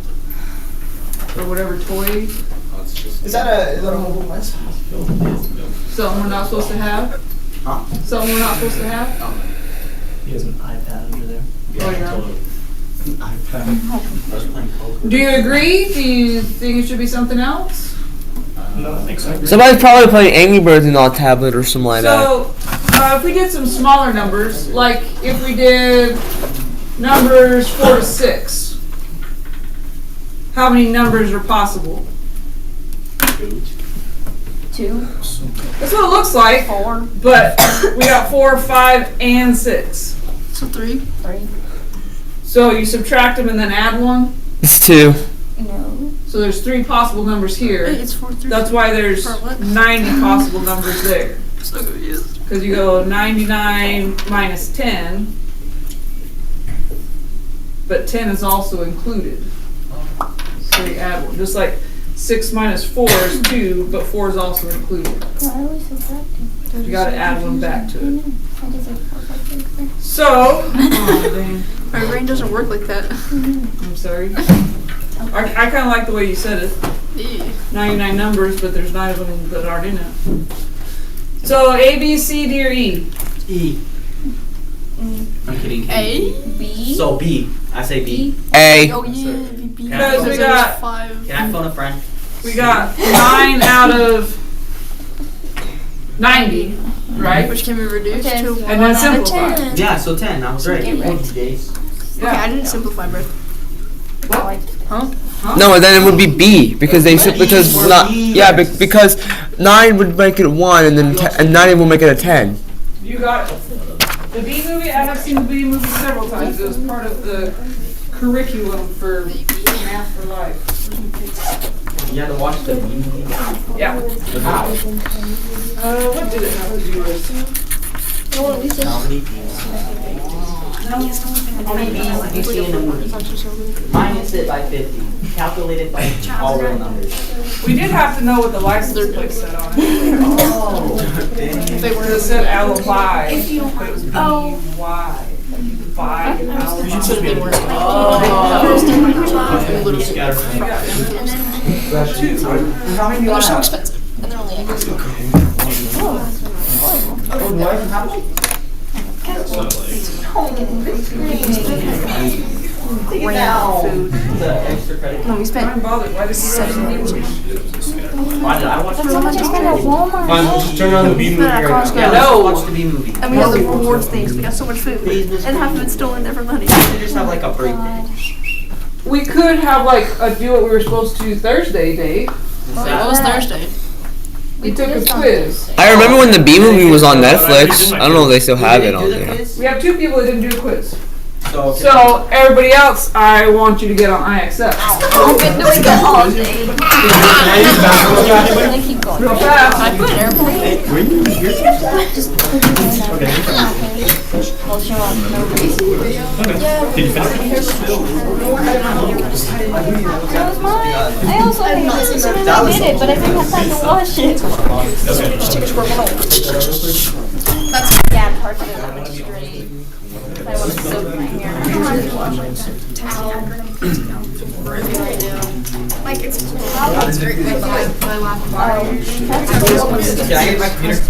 Or whatever toy? Is that a mobile device? Something we're not supposed to have? Huh? Something we're not supposed to have? He has an iPad under there. Oh, yeah. iPad. I was playing poker. Do you agree? Do you think it should be something else? No, I think so. Somebody's probably playing Angry Birds on a tablet or something like that. So, if we did some smaller numbers, like if we did numbers 4 to 6, how many numbers are possible? 2. That's what it looks like. 4. But we got 4, 5, and 6. So 3. 3. So you subtract them and then add 1. It's 2. No. So there's 3 possible numbers here. Hey, it's 4, 3. That's why there's For what? 90 possible numbers there. So confused. Because you go 99 minus 10, but 10 is also included. So you add 1. Just like 6 minus 4 is 2, but 4 is also included. Why are we subtracting? You got to add 1 back to it. I just said 4, 5, 6, 3. So, oh, dang. My brain doesn't work like that. I'm sorry. I kind of like the way you said it. 99 numbers, but there's 9 of them that aren't in it. So A, B, C, D, or E? E. I'm kidding. A? B. So B. I say B. A. Oh yeah, B. Because we got 5. Can I phone a friend? We got 9 out of 90, right? Which can be reduced to 1 And then out of simplify. 10. Yeah, so 10. I was right. Get right. Days. Okay, I didn't simplify, bro. Huh? No, then it would be B because because 9 would make it 1 and then and 9 will make it a 10. You got it. The B movie, I have seen the B movie several times. It was part of the curriculum for Math for Life. You had to watch the B movie? Yeah. How? What did it have to do with? How many B's? How many B's do you see in a movie? Minus it by 50. Calculate it by all real numbers. We did have to know what the license plate said on it. Oh. It said alibi. But it was B-Y. Buy alibi. You should be able to. How many do you They're so have? expensive. And they're only X. Oh, do I even have one? Take it down. The extra credit. No, we spent I'm bothered. Why did you guys Why did I watch That's how much I spent at Walmart. Turn on the B movie right now. Yeah, No. let's watch the B movie. And we have the rewards things. We got so much food. And half of it's stolen there for money. We should just have like a break day. We could have like do what we were supposed to do Thursday, Dave. What was Thursday? We took a quiz. I remember when the B movie was on Netflix. I don't know if they still have it on there. We have 2 people that didn't do a quiz. So, So everybody else, I want you to get on IXF. I've been doing it all day. I'm gonna keep going. Real fast. I put airplane. We'll show up. No reason. Did you finish? That was mine. I also made it as soon as I did it, but I didn't have time to wash it. Just take a squirt bottle. Yeah, parts of it went straight. I want to soak my hair. Like, it's very good, but like, my laugh. can I get my computer?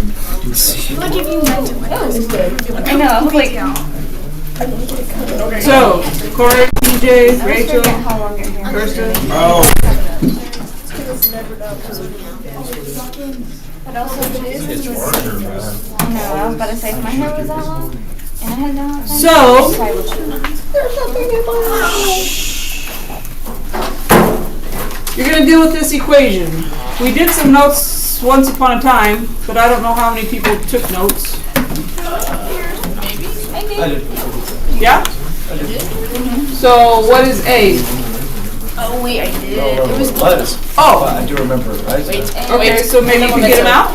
Like, if you meant it. I know, I was like, So Corey, TJ, Rachel, how long your hair is. Kirsten. Oh. What else was it? I know, I was about to say, if my hair was that long, and I had that long. So you're gonna deal with this equation. We did some notes once upon a time, but I don't know how many people took notes. I did. Yeah? So what is A? Oh wait, I did. It was Oh, I do remember it, right? okay, so maybe you can get them out?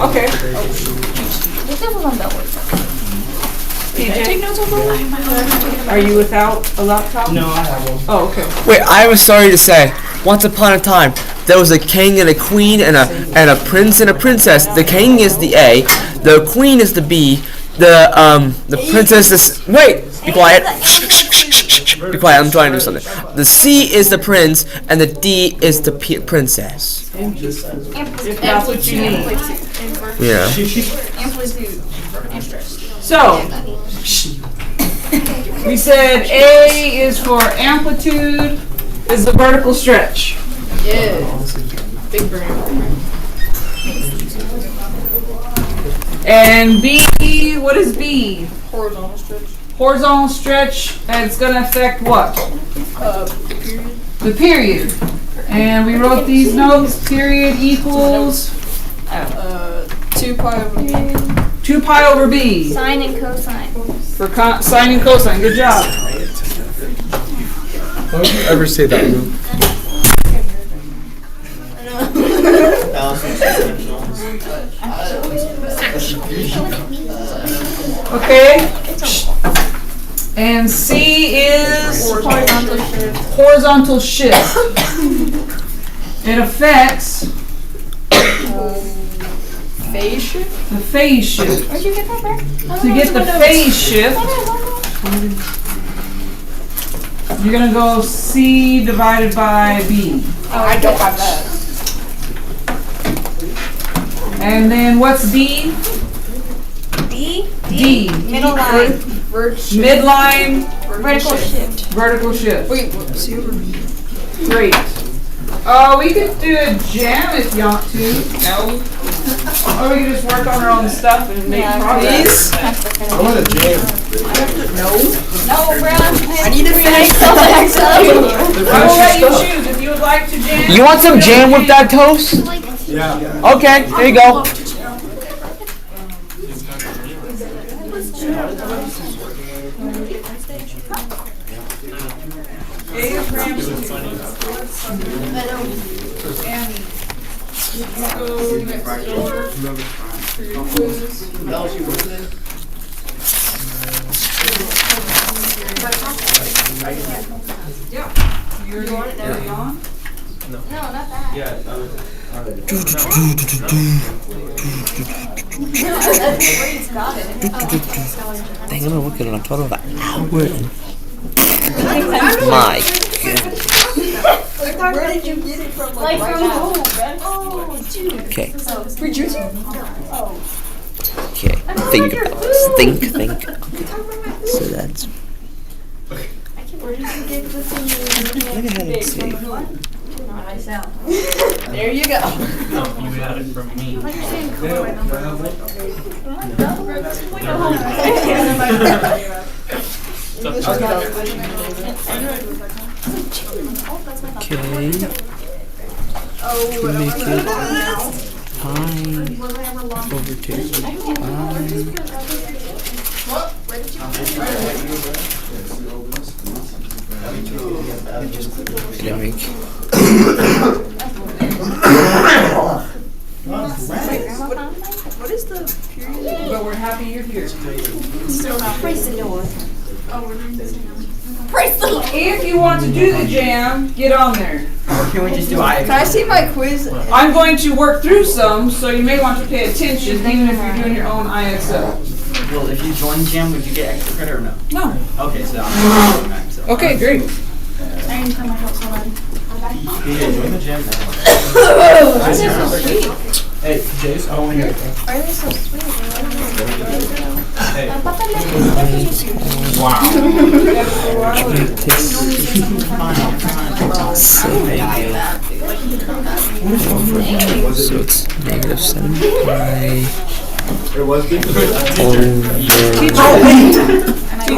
Okay. This was on that one. Are you without a laptop? No, I have one. Oh, okay. Wait, I was sorry to say. Once upon a time, there was a king and a queen and a prince and a princess. The king is the A, the queen is the B, the princess is wait. Be quiet. Be quiet. I'm trying to do something. The C is the prince and the D is the princess. If that's what you need. Yeah. So, we said A is for amplitude, is the vertical stretch. Yeah. Big brain. And B, what is B? Horizontal stretch. Horizontal stretch, and it's going to affect what? Period. The period. And we wrote these notes, period equals 2 pi over b. 2 pi over B. Sine and cosine. For sine and cosine. Good job. Why would you ever say that, Lou? Okay. And C is horizontal shift. It affects Phase shift? the phase shift. Where'd you get that, Bert? To get the phase shift, you're going to go C divided by B. Oh, I don't have that. And then what's D? D? D. Middle line. Midline Vertical shift. vertical shift. Wait, C over B. Great. We could do a jam if you want to. No. Or we could just work on our own stuff and make progress. I want a jam. No, bro. I need to finish I will let you choose if you would like to jam. You want some jam with that toast? Yeah. Okay, there you go. You're going it early on? No, not that. Yeah, Dang, I'm working on a total of an hour and my goodness. Where did you get it from? Like from home. Oh, dude. Okay, For YouTube? okay. Think about this. Think. Okay. So that's. Where did you get this Look at that. Let's see. There you go. no, you got it from me. Okay. To make it pi over 2 pi. What is the period? But we're happy you're here. Praise the Lord. If you want to do the jam, get on there. Can we just do I? Can I see my quiz? I'm going to work through some, so you may want to pay attention, even if you're doing your own ISO. Well, if you join Jam, would you get extra credit or no? No. Okay, so I'm going back. So. Okay, great. I didn't tell myself so bad. Yeah, join the gym now. Why is it so sweet? Hey, Jace, I don't want to hear it. Why are they so sweet? Hey. Wow. So it's negative 7 pi It was big. over.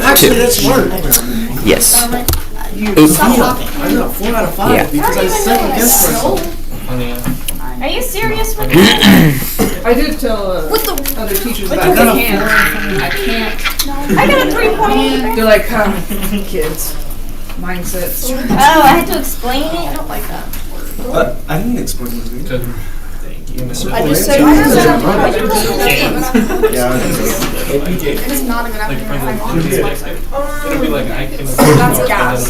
Actually, that's smart. Yes. I got 4 out of 5 Yeah. because I second guessed myself. Are you serious with I did tell other teachers that I can't. I got a 3.8. They're like, kids. mindsets. Oh, I had to explain it? I don't like that. I didn't explain anything. Thank you. I just said Yeah. it's not a good afternoon. It'll be like I can. That's gas.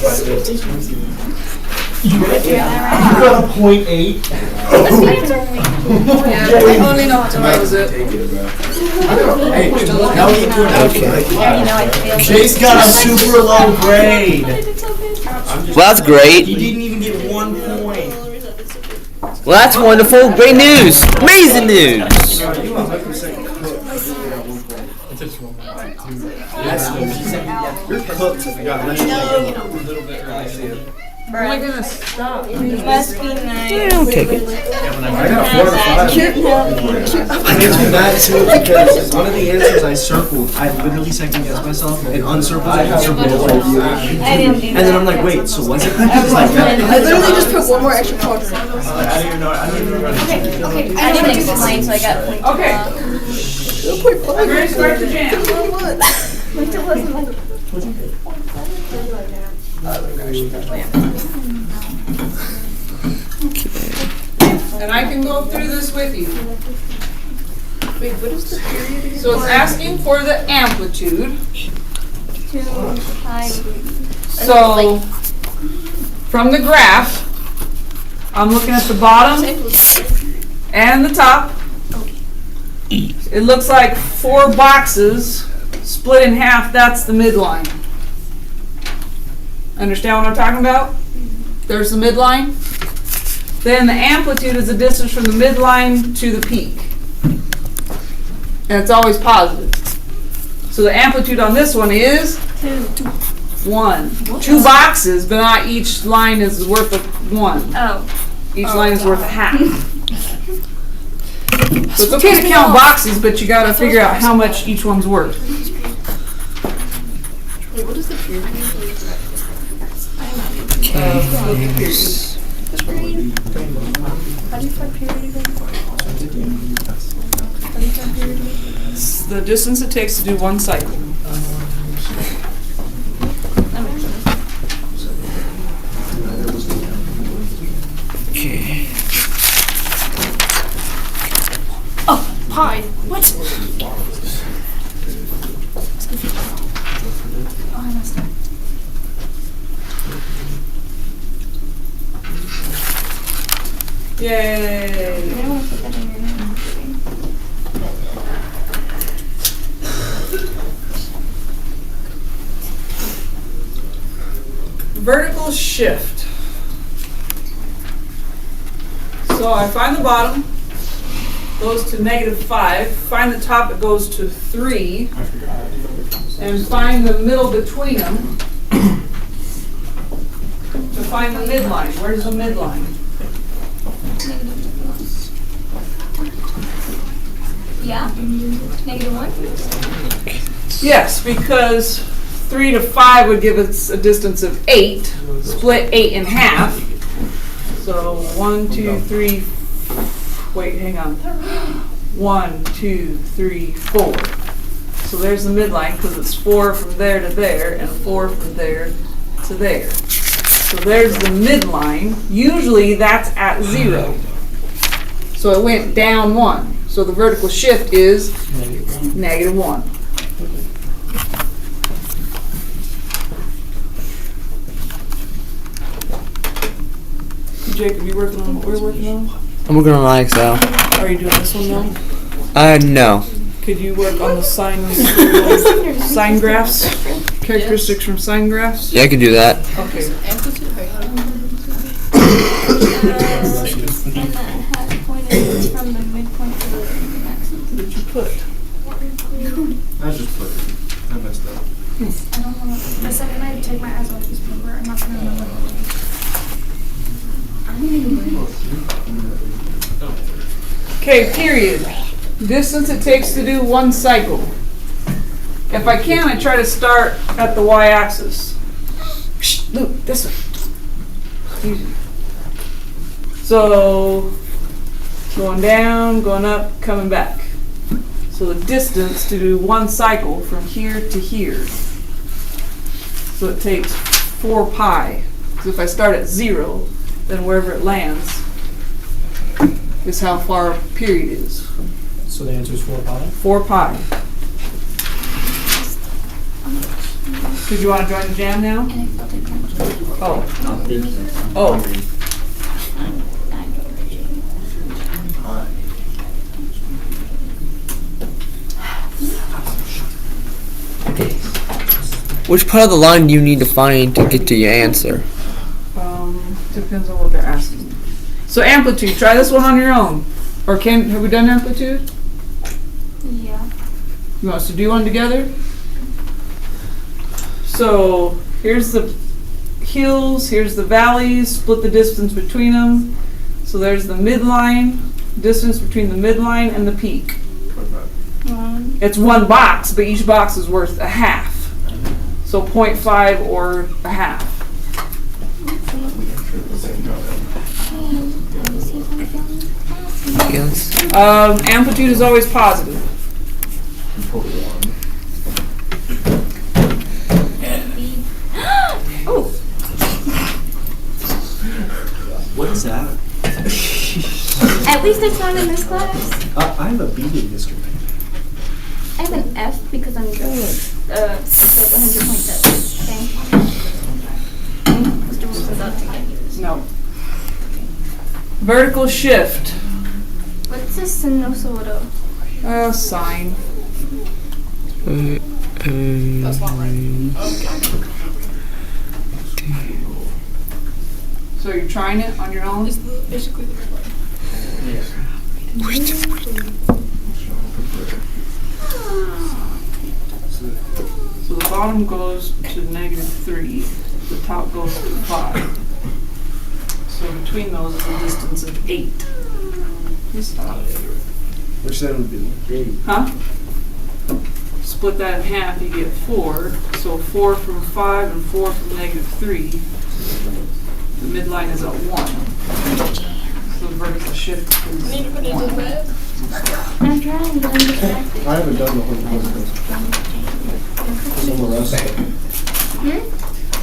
You got a .8. Yeah, I only know how to That was it. Hey, now we can do an Yeah, you know I failed. Chase got a super low grade. Well, that's great. He didn't even get 1 point. Well, that's wonderful. Great news. Amazing news. You're cooked if you got less than a little bit early. Oh my goodness, stop. Must be nice. Yeah, I'll take it. I got a 4 to 5. I get to that too because one of the answers I circled, I literally second guessed myself and uncircled it and circled it. I didn't do And then I'm like, wait, so was it cookies like that? I literally just put one more extra quarter. I didn't even know. I didn't even know. Okay, I didn't explain, so I got points. Okay. I'm ready to start the jam. Winter wasn't like. And I can go through this with you. Wait, what is the period again? So it's asking for the amplitude. 2, 5. So from the graph, I'm looking at the bottom and the top. It looks like 4 boxes split in half. That's the midline. Understand what I'm talking about? There's the midline. Then the amplitude is the distance from the midline to the peak. And it's always positive. So the amplitude on this one is 1. 2 boxes, but not each line is worth of 1. Oh. Each line is worth a half. So it's okay to count boxes, but you gotta figure out how much each one's worth. Wait, what is the period again? Period. How do you find period again? How do you find period again? It's the distance it takes to do 1 cycle. Okay. Pi. What? Oh, I messed up. Yay! Vertical shift. So I find the bottom, goes to -5. Find the top, it goes to 3. And find the middle between them to find the midline. Where's the midline? Yeah? -1? Yes, because 3 to 5 would give us a distance of 8. Split 8 in half. So 1, 2, 3. Wait, hang on. 1, 2, 3, 4. So there's the midline because it's 4 from there to there and 4 from there to there. So there's the midline. Usually that's at 0. So it went down 1. So the vertical shift is -1. Jacob, you working on what we're working on? I'm working on my Excel. Are you doing this one now? No. Could you work on the sine graphs? Characteristics from sine graphs? Yeah, I can do that. Okay. Amplitude, wait, how do you- And that had pointed from the midpoint to the maximum. What did you put? I just put it. I messed up. I don't know. The second I take my eyes off this paper, I'm not gonna remember. Okay, period. Distance it takes to do 1 cycle. If I can, I try to start at the y-axis. Luke, this way. Easy. So, going down, going up, coming back. So the distance to do 1 cycle from here to here. So it takes 4 pi. Because if I start at 0, then wherever it lands is how far a period is. So the answer is 4 pi? 4 pi. Did you want to join the jam now? Oh. Oh. Which part of the line do you need to find to get to your answer? Depends on what they're asking. So amplitude, try this one on your own. Or have we done amplitude? Yeah. You want us to do one together? So here's the hills, here's the valleys, split the distance between them. So there's the midline, distance between the midline and the peak. It's one box, but each box is worth a half. So 0.5 or a half. Yes. Amplitude is always positive. What is that? At least it's not in this class. I have a B in history. I have an F because I'm good. Like 100 points up. Okay. Mr. Wilson's out to get you. No. Vertical shift. What's a sinusoidal? Sine. That's not right. So you're trying it on your own? It's basically the red line. So the bottom goes to -3, the top goes to 5. So between those is a distance of 8. Which then would be 8. Huh? Split that in half, you get 4. So 4 from 5 and 4 from -3. The midline is at 1. So the vertical shift I need to put it in red. I'm trying, but I'm distracted. I haven't done the whole process. Some of the rest.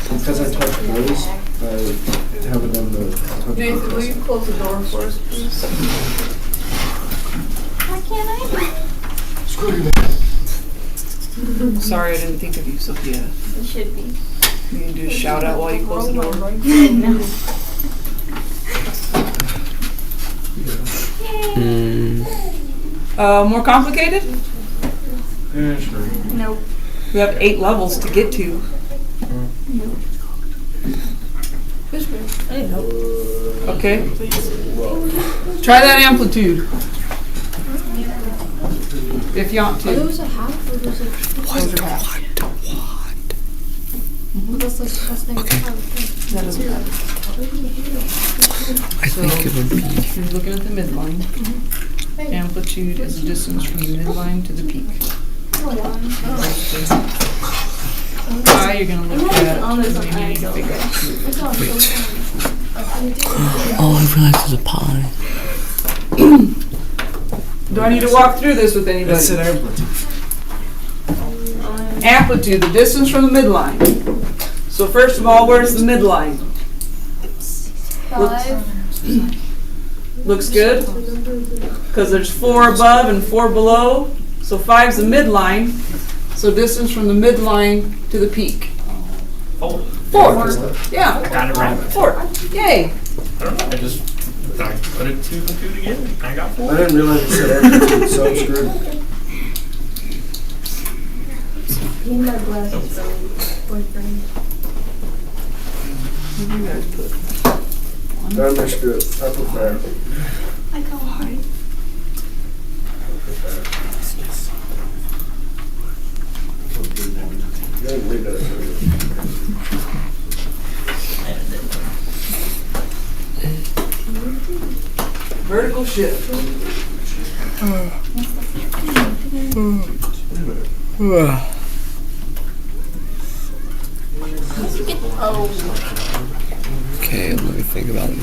Because I touched those, I haven't done the touch Nathan, will you process. close the door for us, please? Why can't I? Sorry, I didn't think of you, Sophia. It should be. You can do a shout out while you close the door. No. More complicated? Yeah, sure. Nope. We have 8 levels to get to. History. I didn't know. Okay. Try that amplitude. If you want Are to. those a half or those like... Those are half. That's like the best thing. That is half. I think it would be. You're looking at the midline. Amplitude is the distance from the midline to the peak. You're going to look at maybe you need to figure out two. Oh, I realized there's a pie. Do I need to walk through this with anybody? That's an amplitude. Amplitude, the distance from the midline. So first of all, where's the midline? 5. Looks good? Because there's 4 above and 4 below. So 5's the midline. So distance from the midline to the peak. 4. 4. Yeah. Got it right. 4. Yay. I don't know. I just put it 2 and 2 together. I got 4. I didn't realize it said amplitude, so I'm screwed. Need my glasses for boyfriend. What do you guys put? I understood. I put that. I go hard. You didn't read that. Vertical shift. Okay, let me think about it.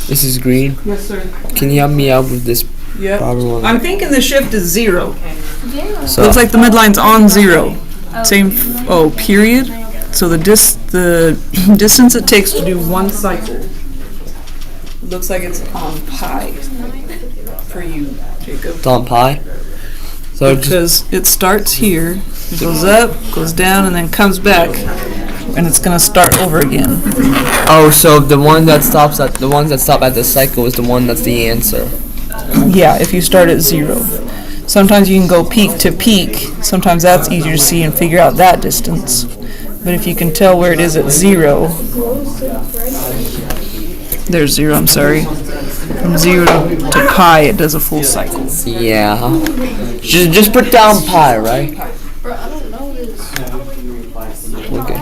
This is green. Yes, sir. Can you help me out with this Yep. Barbara wanted- I'm thinking the shift is 0. So Looks like the midline's on 0. Same, period. So the distance it takes to do one cycle. Looks like it's on pi for you, Jacob. it's on pi. So just, Because it starts here, it goes up, goes down, and then comes back, and it's gonna start over again. oh, so the one that stops at the ones that stop at the cycle is the one that's the answer. Yeah, if you start at 0. Sometimes you can go peak to peak. Sometimes that's easier to see and figure out that distance. But if you can tell where it is at 0, there's 0, I'm sorry. From 0 to pi, it does a full cycle. Yeah. Just put down pi, right? Bro, I don't know this. Okay.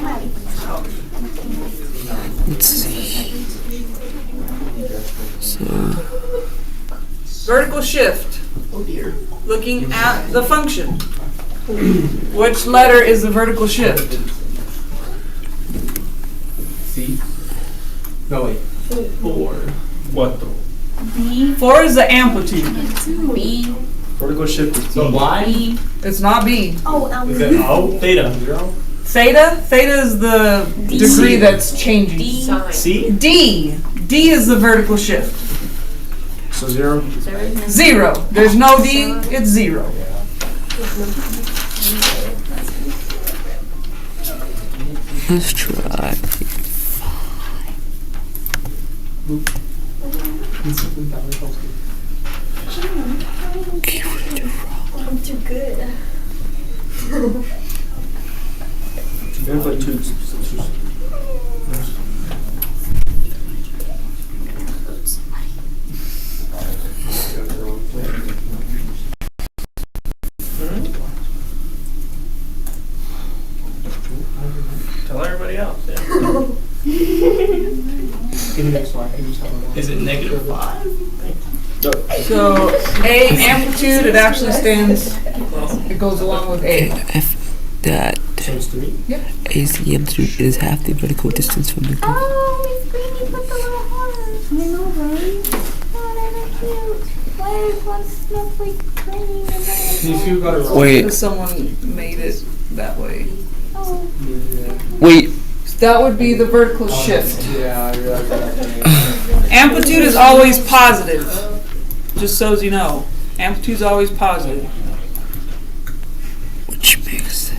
Let's see. So Vertical shift. Looking at the function. Which letter is the vertical shift? C. No wait. 4. What? 4 is the amplitude. B. Vertical shift is So why? It's not B. Oh, Is it theta? Theta? Theta is the degree that's changing. C? D. D is the vertical shift. So 0. 0. There's no D, it's 0. let's try. I'm too good. There's like 2. Tell everybody else. Yeah. Is it -5? So A, amplitude, it actually stands, it goes along with A. If that So it's 3. AC amplitude is half the vertical distance from the Oh, Miss Greenie put the little hearts. I know, right? Oh, they're cute. Why is one snowflake green and then If you got it wrong. Wait, Because someone made it that way. oh, wait. That would be the vertical shift. Yeah, you're right. Amplitude is always positive, just so as you know. Amplitude's always positive. Which makes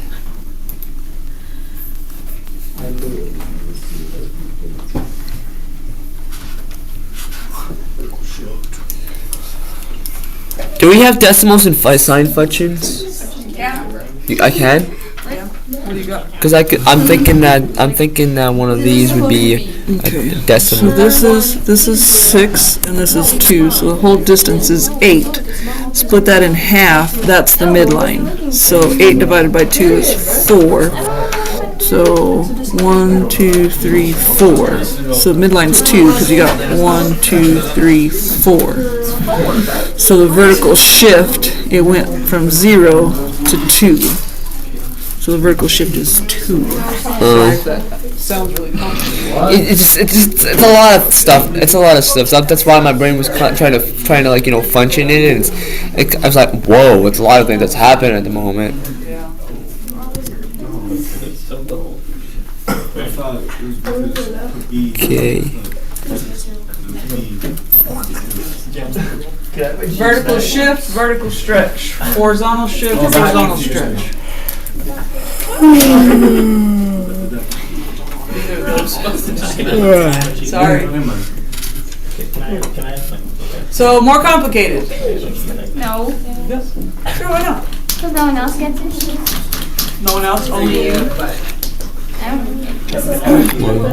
Do we have decimals and sign functions? Yeah. I can, What do you got? cause I'm thinking that one of these would be a So decimal. this is 6 and this is 2, so the whole distance is 8. Split that in half, that's the midline. So 8 divided by 2 is 4. So 1, 2, 3, 4. So midline's 2 because you got 1, 2, 3, 4. So the vertical shift, it went from 0 to 2. So the vertical shift is 2. Sounds really complicated. It's a lot of stuff. It's a lot of stuff. So that's why my brain was trying to like function in it. I was like, whoa, it's a lot of things that's happening at the moment. Yeah. Okay. Vertical shift, vertical stretch. Horizontal shift, horizontal stretch. Sorry. So more complicated. no. Sure, why not? Because no one else gets it. No one else, only you. I don't know.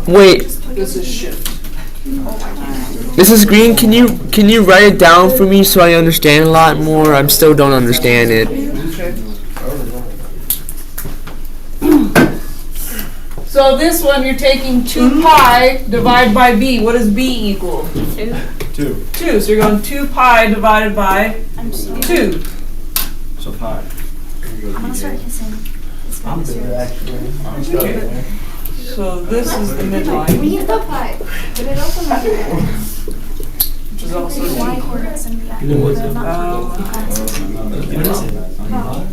Wait, This is shift. Mrs. Green, can you write it down for me so I understand a lot more? I still don't understand it. So this one, you're taking 2 pi divided by b. What does b equal? 2. 2. So you're going 2 pi divided by 2. So pi. I'm gonna start kissing. I'm good, actually. I'm Okay. So this is the midline, We need the pipe, but it also matters. which is also Why D. hornets and the they're not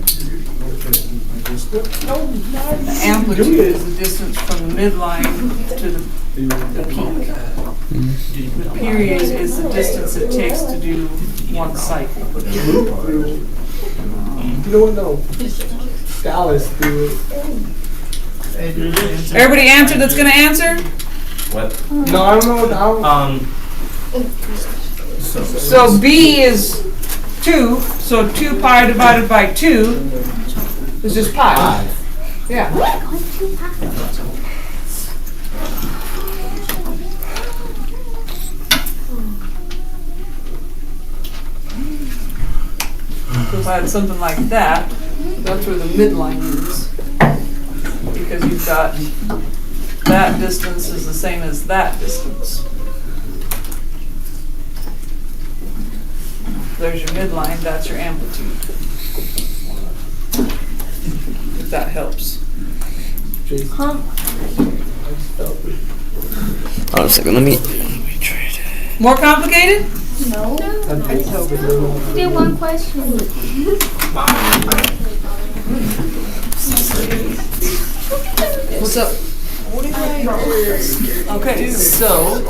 The amplitude is the distance from the midline to the peak. The period is the distance it takes to do one cycle. You don't know. Dallas, dude. Everybody answer that's gonna answer? What? No, I don't know Dallas. So B is 2, so 2 pi divided by 2 is just pi. Yeah. So if I had something like that, that's where the midline is. Because you've got that distance is the same as that distance. There's your midline, that's your amplitude. If that helps. Huh? Hold on a second, let me try it. More complicated? No. Do one question. What's up? Okay, so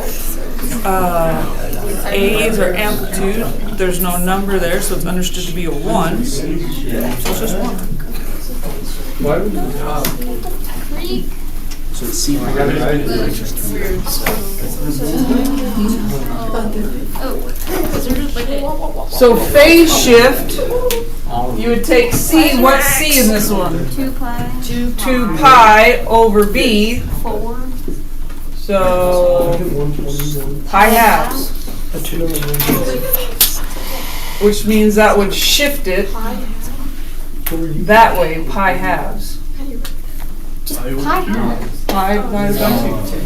A's are amplitude. There's no number there, so it's understood to be a 1. So it's just 1. Why would you Creek. So it's C. So phase shift, you would take C. What's C in this one? 2 pi. 2 pi over B. 4. So pi halves. Which means that would shift it that way, pi halves. Just pi halves. Pi divided by 2.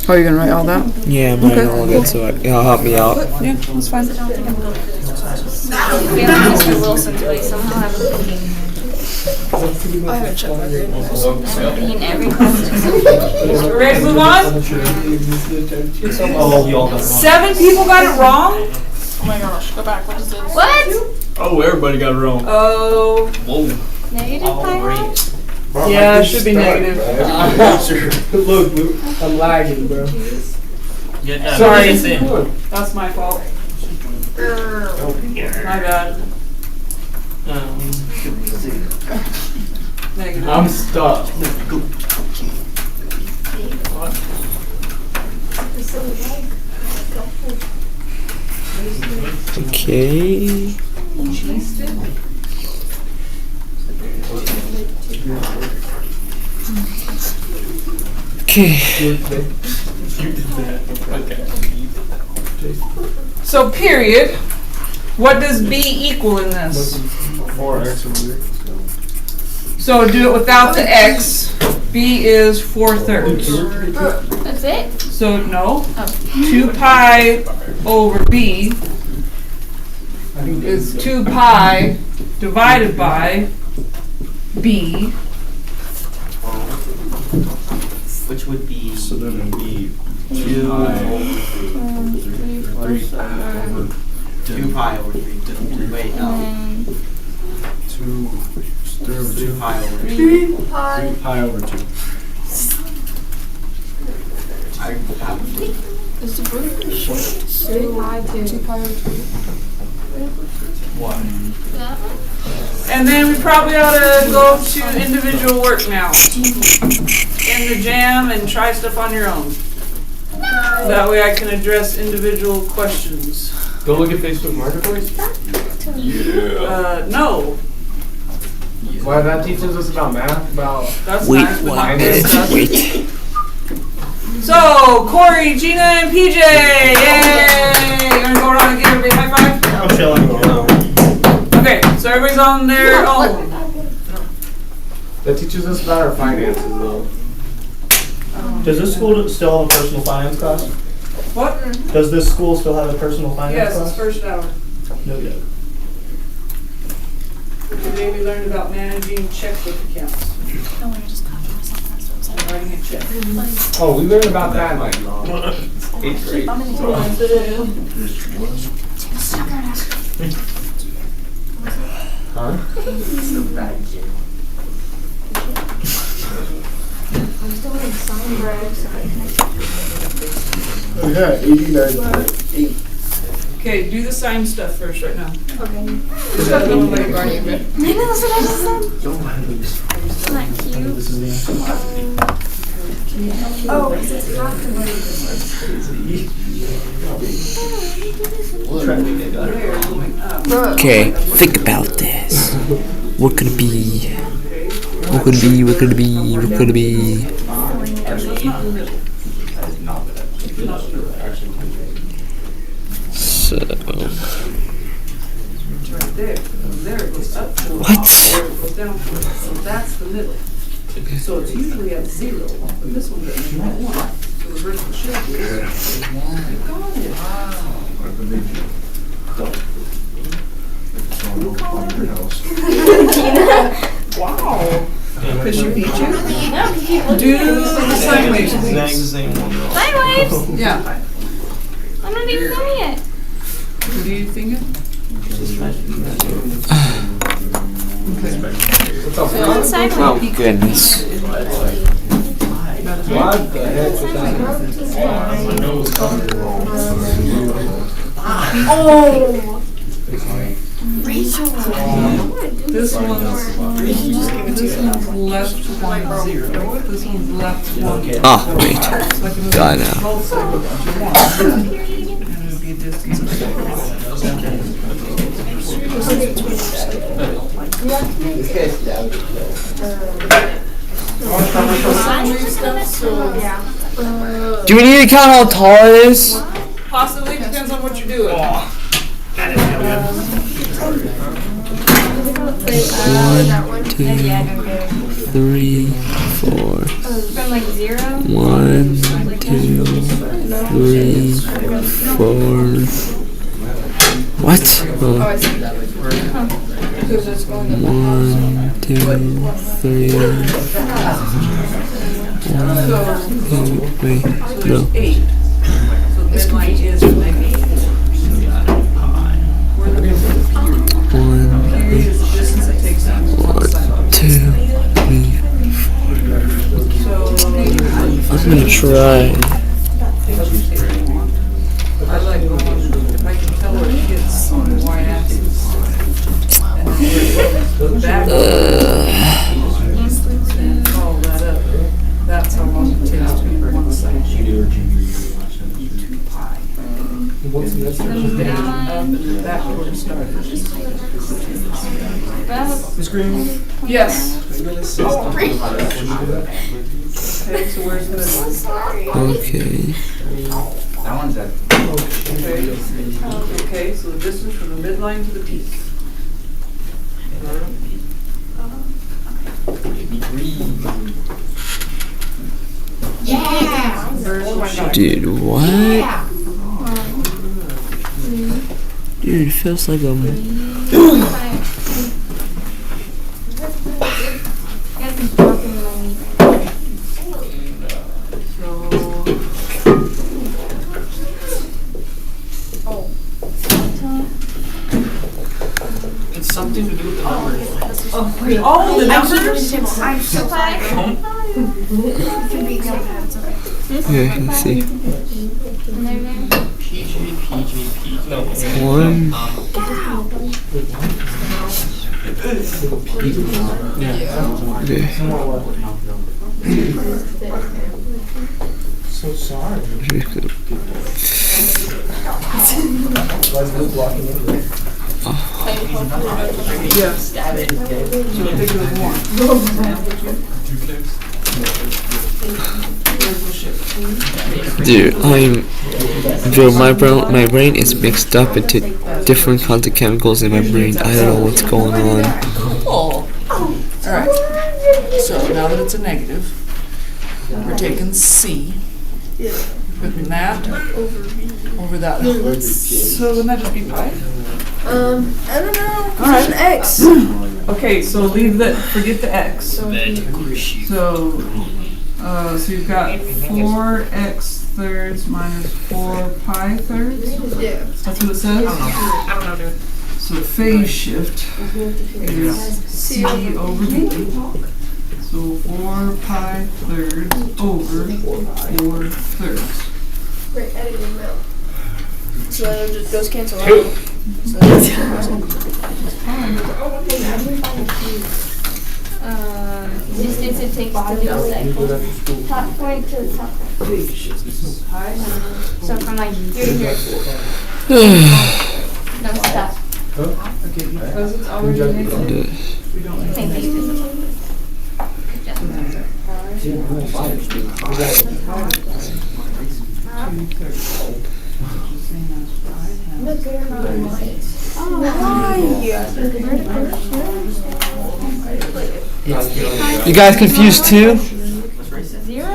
Oh, you're gonna write all that? Yeah, I'm writing all of it, so it'll help me out. Yeah, that's fine. Mr. Wilson today somehow have a I haven't checked my grade. In every class. Ready to move on? 7 people got it wrong? Oh my gosh, go back. What is this? What? Oh, everybody got it wrong. Oh, Whoa. Negative pi halves? yeah, it should be negative. Look, Luke, I'm lagging, bro. Sorry, that's my fault. My bad. Negative. I'm stuck. Okay. Okay. So period. What does B equal in this? 4x. So do it without the x. B is 4/3. That's it? So no. 2 pi over B is 2 pi divided by B. Which would be So then it'd be 2 pi over 2 pi over 3. Wait, no. 2 2 pi over 3. 3 pi. 3 pi over 2. I have Is the vertical short? 2 pi over 2. 1. And then we probably ought to go to individual work now. In the jam and try stuff on your own. That way I can address individual questions. Go look at Facebook Marketplace. No. Why that teaches us about math? About That's Wait nice, but 1 not good minute. stuff. Wait. So, Corey, Gina, and PJ! Yay! You wanna go around and give everybody a high five? I'm chilling. Okay, so everybody's on their own. That teaches us about our finances, though. Does this school still have a personal finance class? What? Does this school still have a personal finance Yes, class? it's first hour. No joke. Today we learned about managing checkbook accounts. I want to just copy myself on this website. And writing a check. Oh, we learned about that in like 8th grade. I'm gonna Huh? I'm still in sign break, so I can Yeah, 89.8. Okay, do the sign stuff first right now. Okay. Is that the one that you've already read? I know, that's what I just said. Isn't that cute? Oh, because it's half the way. Okay, think about this. We're gonna be. So. It's right there. From there it goes up. To What? There it goes down. So that's the middle. So it's usually at 0, but this one doesn't have 1. So reverse the shape is. You got it. Wow. Because she beat you? Do the sine waves, please. Sine waves? Yeah. I'm not even doing it. What are you thinking? Sine Oh goodness. What the heck is that? Oh! This one's left 1, 0. This one's left 1. Oh, wait. Got it now. And it would be a distance of 4. Do we need to count how tall it is? Possibly, depends on what you're doing. One, two, 3, 4. From like 0? 1, 2, 3, 4. What? Oh. 1, 2, 3. 1, 2, wait, no. 8. So this line is -8. Where the period is the distance it takes to use one side. 2, 3. So I'm gonna try. I like the one, if I can tell where it hits on the y-axis. And then back and follow that up. That's how long it takes to use one side. 2 pi. And down, up, and back where it started. Yes. Okay, so where's the Okay. That one's at. Okay, so the distance from the midline to the piece. Yeah! Dude, what? Dude, it feels like I'm. It's something to do with the numbers. Oh, the numbers? I'm so glad. Okay, let's see. PG. No. 1. Okay. So sorry. Why is Luke walking in there? Yes. So I think it was 1. Dude, Joe, my brain is mixed up into different kinds of chemicals in my brain. I don't know what's going on. Cool. Alright. So now that it's a negative, we're taking C. Putting that over that. So wouldn't that just be pi? I don't know. All right. It's an X. Okay, so leave that. Forget the x. So you've got 4x thirds minus 4 pi thirds. Yeah. That's what it says. I don't know, dude. So phase shift is c over d. So 4 pi thirds over 4 thirds. Great editing now. So then it just goes cancel out. So Distance it takes to the top point to the top point. So from like here to here. No, stop. Okay, because it's already negative, we don't have Same thing. You guys confused too? Zero? I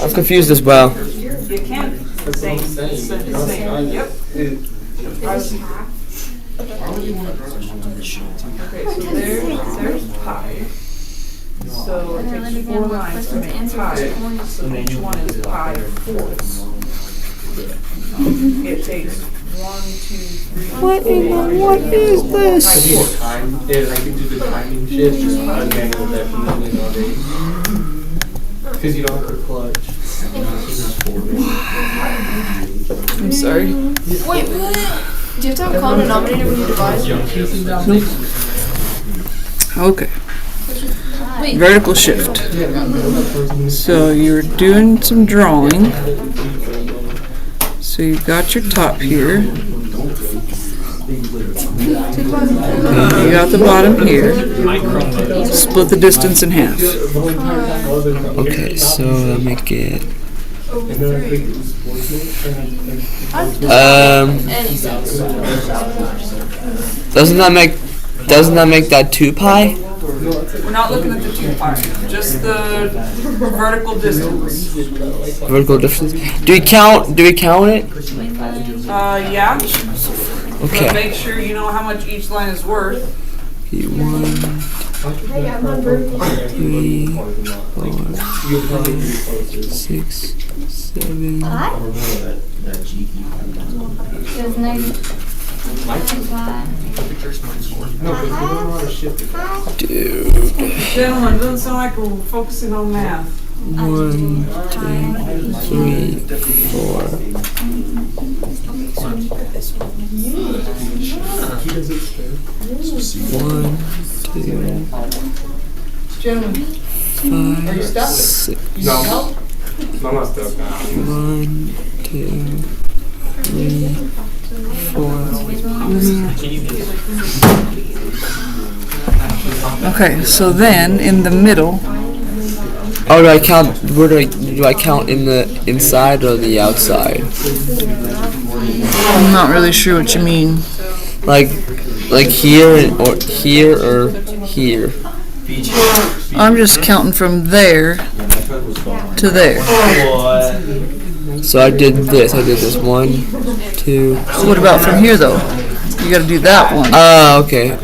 was confused as well. You can't say, yep. Okay, so there's pi. So it takes 4 lines to make pi. So each one is pi fourths. It takes 1, 2, 3, 4. What is this? I can do the timing shift manual definitely nowadays. Because you don't have to clutch. I'm sorry. wait, what? Do you have to have a common denominator when you divide? Okay. Wait. Vertical shift. So you're doing some drawing. So you've got your top here. You got the bottom here. Split the distance in half. Okay, so I'll make it. Doesn't that make that 2 pi? We're not looking at the 2 pi, just the vertical distance. Vertical distance. Do we count it? Yeah. Okay. But make sure you know how much each line is worth. 1, 2, 3, 4, 5, 6, 7. There's Dude. Gentlemen, doesn't sound like we're focusing on math. 1, 2, 3, 4. One, two, Gentlemen, are you 5, stuck? 6. No. I'm not stuck. 1, 2, 3, 4. Okay, so then in the middle, Oh, do I count? Where do I count in the inside or the outside? I'm not really sure what you mean. Like here or here or here. I'm just counting from there to there. So I did this. 1, 2. So what about from here though? You gotta do that one. Okay.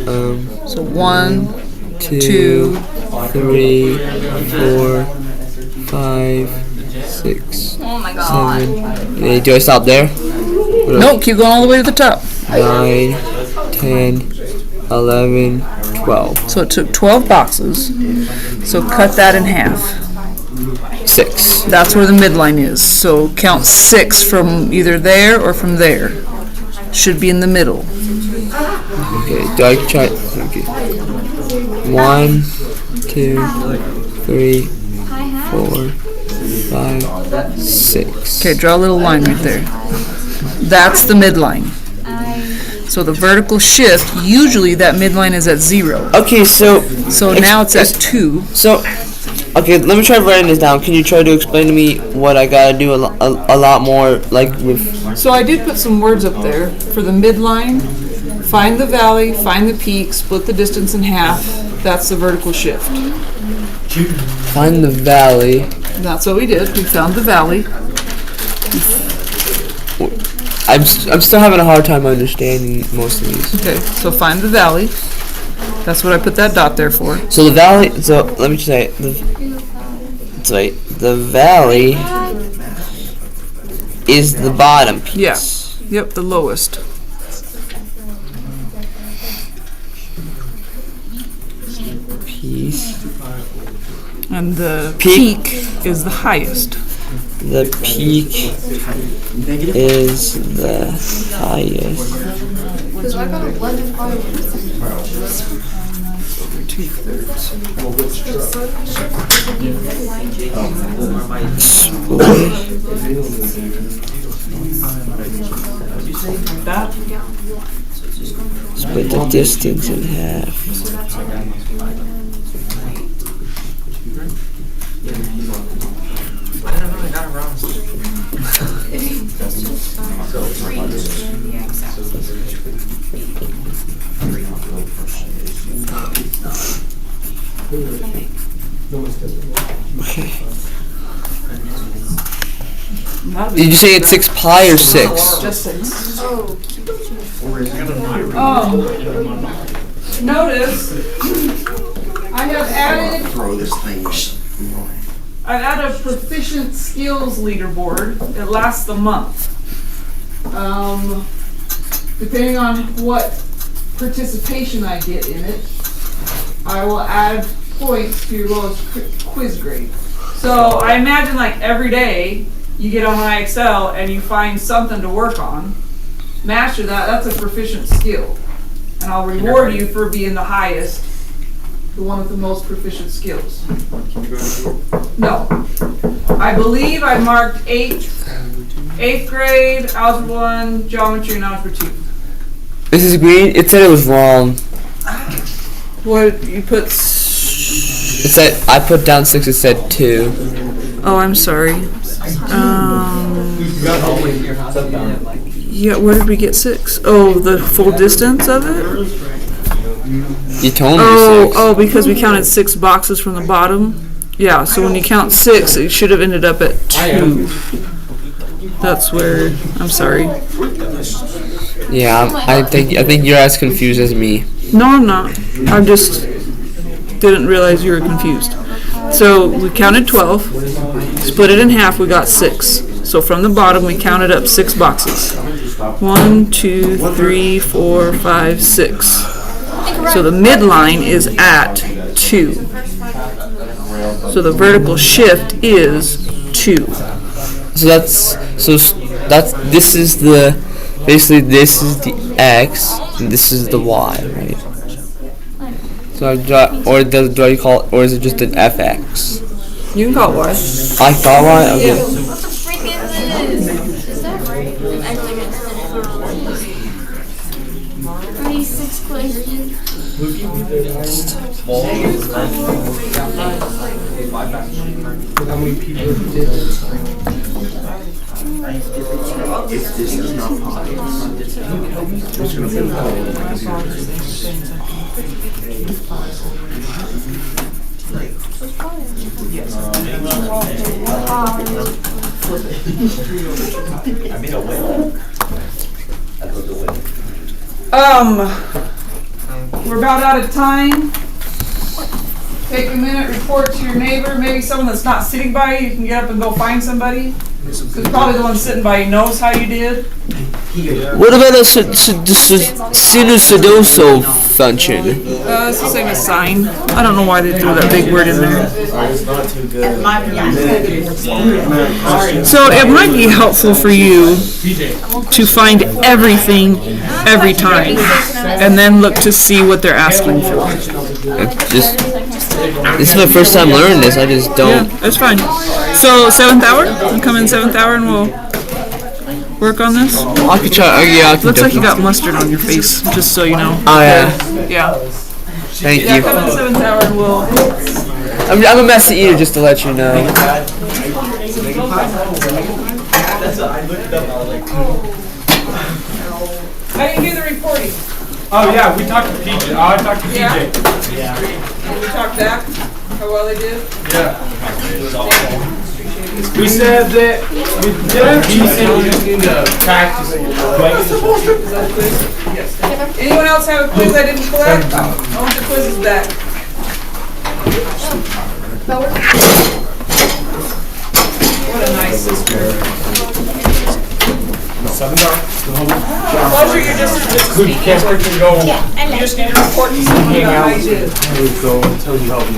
So 1, 2, 3, 4, 5, 6, Oh my god. 7, 8. Do I stop there? Nope, keep going all the way to the top. 9, 10, 11, 12. So it took 12 boxes. So cut that in half. 6. That's where the midline is. So count 6 from either there or from there. Should be in the middle. Okay, do I try? Okay. 1, 2, 3, 4, 5, 6. Okay, draw a little line right there. That's the midline. So the vertical shift, usually that midline is at 0. Okay, so now it's at 2. So, okay, let me try writing this down. Can you try to explain to me what I gotta do a lot more, like with? So I did put some words up there for the midline. Find the valley, find the peak, split the distance in half. That's the vertical shift. Find the valley. That's what we did. We found the valley. I'm still having a hard time understanding most of these. Okay, so find the valley. That's what I put that dot there for. So the valley. So let me just say the valley is the bottom piece. Yeah. Yep, the lowest. Piece. And the peak is the highest. The peak is the highest. Because I got a blended file. 2/3. Split the distance in half. Okay. Did you say it's 6 pi or 6? Just 6. Notice I have added. Throw this thing. I've added a proficient skills leaderboard. It lasts a month. Depending on what participation I get in it, I will add points to your lowest quiz grade. So I imagine like every day you get on IXL and you find something to work on. Master that, that's a proficient skill. And I'll reward you for being the highest, the one with the most proficient skills. No. I believe I marked 8th grade, Algebra 1, Geometry, and Algebra 2. This is green. It said it was wrong. What, you put... It said, I put down 6, it said 2. Oh, I'm sorry. Yeah, where did we get 6? Oh, the full distance of it? You told me 6. Oh, because we counted 6 boxes from the bottom? Yeah, so when you count 6, it should have ended up at 2. That's where, I'm sorry. Yeah, I think you're as confused as me. No, I'm not. I just didn't realize you were confused. So we counted 12, split it in half, we got 6. So from the bottom, we counted up 6 boxes. 1, 2, 3, 4, 5, 6. So the midline is at 2. So the vertical shift is 2. This is the, basically this is the X and this is the Y, right? So do I call it, or is it just an FX? You can call it Y. I thought Y? Okay. Yeah. What the freak is this? Is that right? Actually, it's 36 questions. How many people did this? If this is not possible, I'm just gonna put it on my We're about out of time. Take a minute, report to your neighbor, maybe someone that's not sitting by you, you can get up and go find somebody. Because probably the one sitting by you knows how you did. What about the sinusoidal function? It's the same as sine. I don't know why they threw that big word in there. So it might be helpful for you to find everything every time and then look to see what they're asking for. This is my first time learning this. I just don't. Yeah, that's fine. So 7th hour? You come in 7th hour and we'll work on this? I could try. Yeah, I can. Looks like you got mustard on your face, just so you know. Oh yeah. Yeah. Thank Yeah, you. come in 7th hour and we'll... I'm a messy eater, just to let you know. I didn't do the reporting. Oh yeah, we talked to PJ. Oh, I talked to PJ. Yeah. We talked back, how well they did. Yeah. We said that we just need to practice. Anyone else have a quiz I didn't collect? I want the quizzes back. What a nice sister. Closure, you're just Good camper can go. you just need to report to someone Hang about out. how you did. I would go until you help me.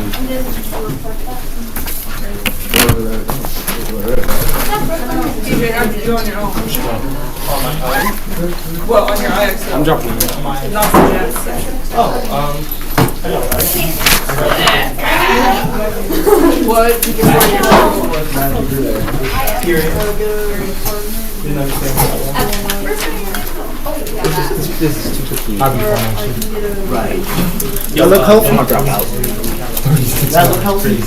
TJ, how'd you do on your own? Well, on your IX. I'm jumping. Not on your IX. What? This is too tricky. I'll be fine. Right. You look healthy? I'm gonna drop out. That look healthy?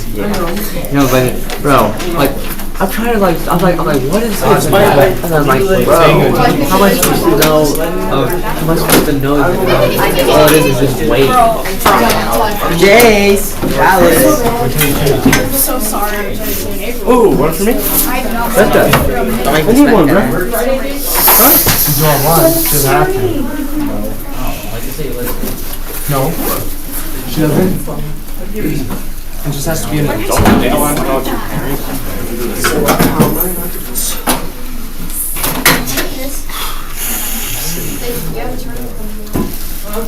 No, but bro, like I'm trying to like I'm like what is this? And I'm like, bro, how am I supposed to know? How am I supposed to know that all it is just wait? Jace! Alice! I'm so sorry. Ooh, one for me? That's good. I need one, bro. You don't want to have to. No. She doesn't? It just has to be an adult. They don't want to know it's your parents.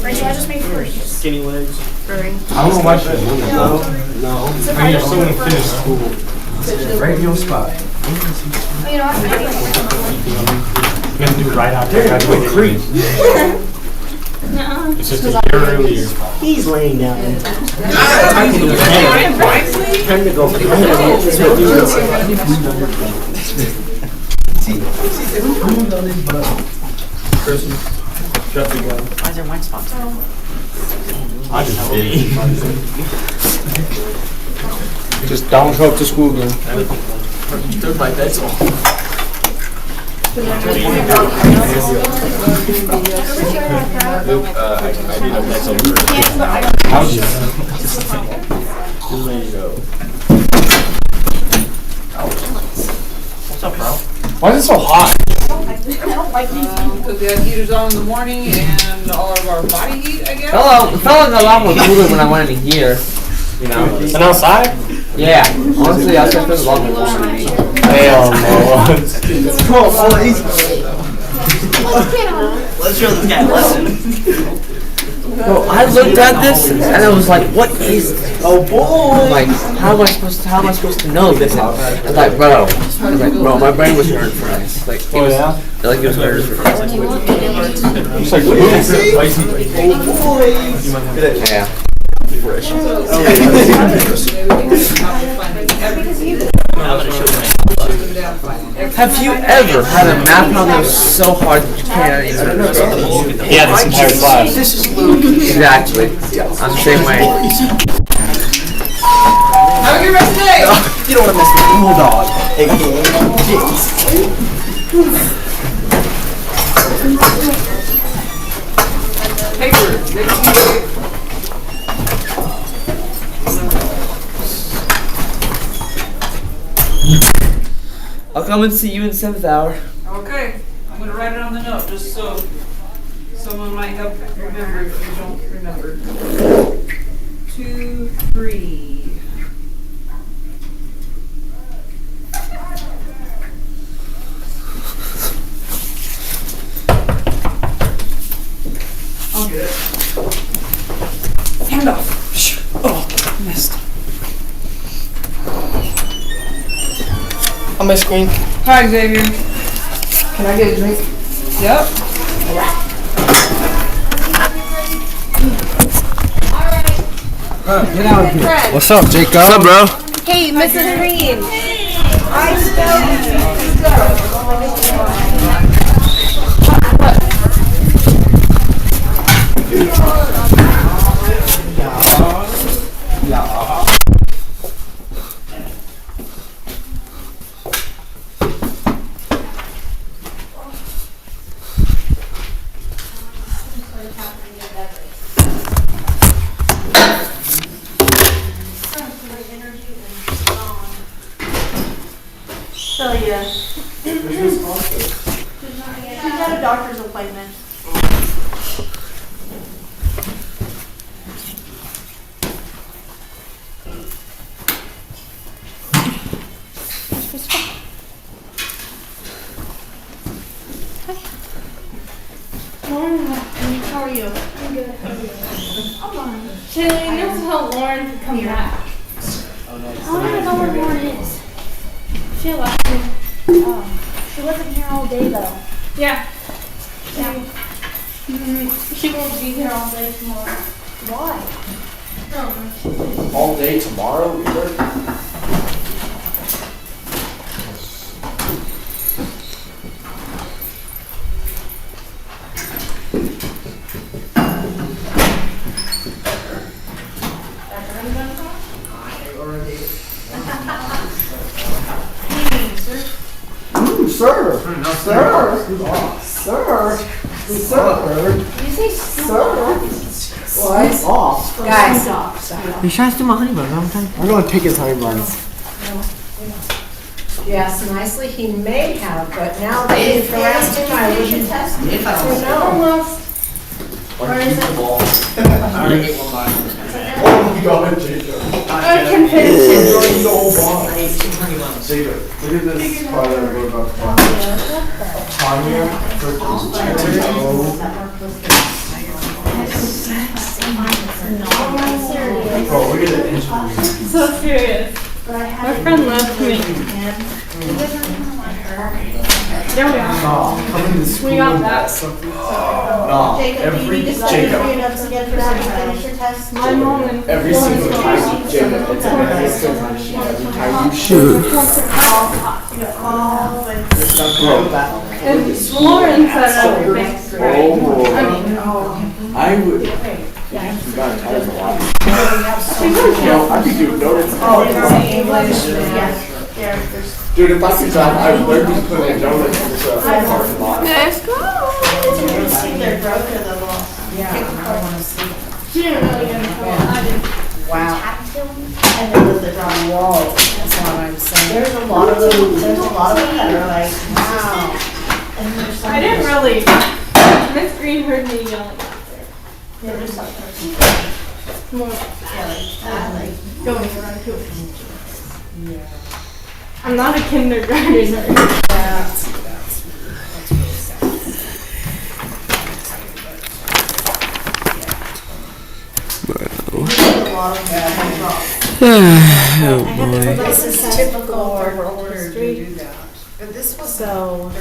Rachel, I just made first. Skinny legs. I don't know why she doesn't. No. I mean, if someone finished school. Radio spot. You know what? We have to do it right after graduation. It's just a year earlier. He's laying down. Time to go. Why is there white spots? I just did. Just don't show up to school again. Third my bed's all. What's up, bro? Why is it so hot? Because we had heaters on in the morning and all of our body heat, I guess. It felt like a lot more cooler when I went in here. You know? And outside? Yeah. Honestly, I think there's a lot more warmer. Hell no. Come on, boys. Let's show this guy a lesson. Bro, I looked at this and I was like, what is this? Oh boy. Like, how am I supposed to know this? And I was like, bro, my brain was hurting for this. Like, it was, like it was hurting for this. It's like, Yeah. Have you ever had a math problem that was so hard that you can't even? yeah, this entire class. This is Luke. Exactly. I'm the same way. Have a good rest of the day. You don't want to mess with the bulldog, aka Jace. I'll come and see you in the 7th hour. Okay, I'm gonna write it on the note just so someone might help remember if you don't remember. 2, 3. I'll get it. Hand off. Oh, missed. On my screen. Hi, Xavier. Can I get a drink? Yep. Get out of here. What's up, Jacob? What's up, bro? Hey, Mrs. Green. So yeah. She's got a doctor's appointment. How are you? I'm good. How are you? I'm fine. Chili, this is how Lauren could come back. I don't even know where Lauren is. She left me. Oh. She wasn't here all day though. Yeah. Yeah. She won't be here all day tomorrow. Why? I don't know. All day tomorrow, we work? Sir, You say sir. Well, it's off. Guys. You're trying to do my honey bun one time? I'm gonna take his honey buns. Yes, nicely he may have, but now that you've harassed him, I wouldn't test it. If I So was no. Almost. Where is it? I already ate one time. Oh my god, Jacob. I can finish it. You're so bomb. I ate 2 honey buns. Jacob, look at this part that we're about to find. Tanya, bro, look at the interview. So serious. My friend left me. There we are. No, come into school. We got that. No, every Jacob. My mom and Every single time, Jacob, it's a massive time. Every time you shoot. And Lauren said everything. I would. You got tired a lot. I could do donuts. Dude, if I could drive, I would literally put a donut in the parking lot. Let's go. She didn't really get me. I did. Wow. Whoa, that's what I'm saying. There's a lot of them that are like, wow. I didn't really. Miss Green heard me yelling out there. Yeah, there's something. More going around to it. I'm not a kindergartner. This is typical for older to do that. But this was so.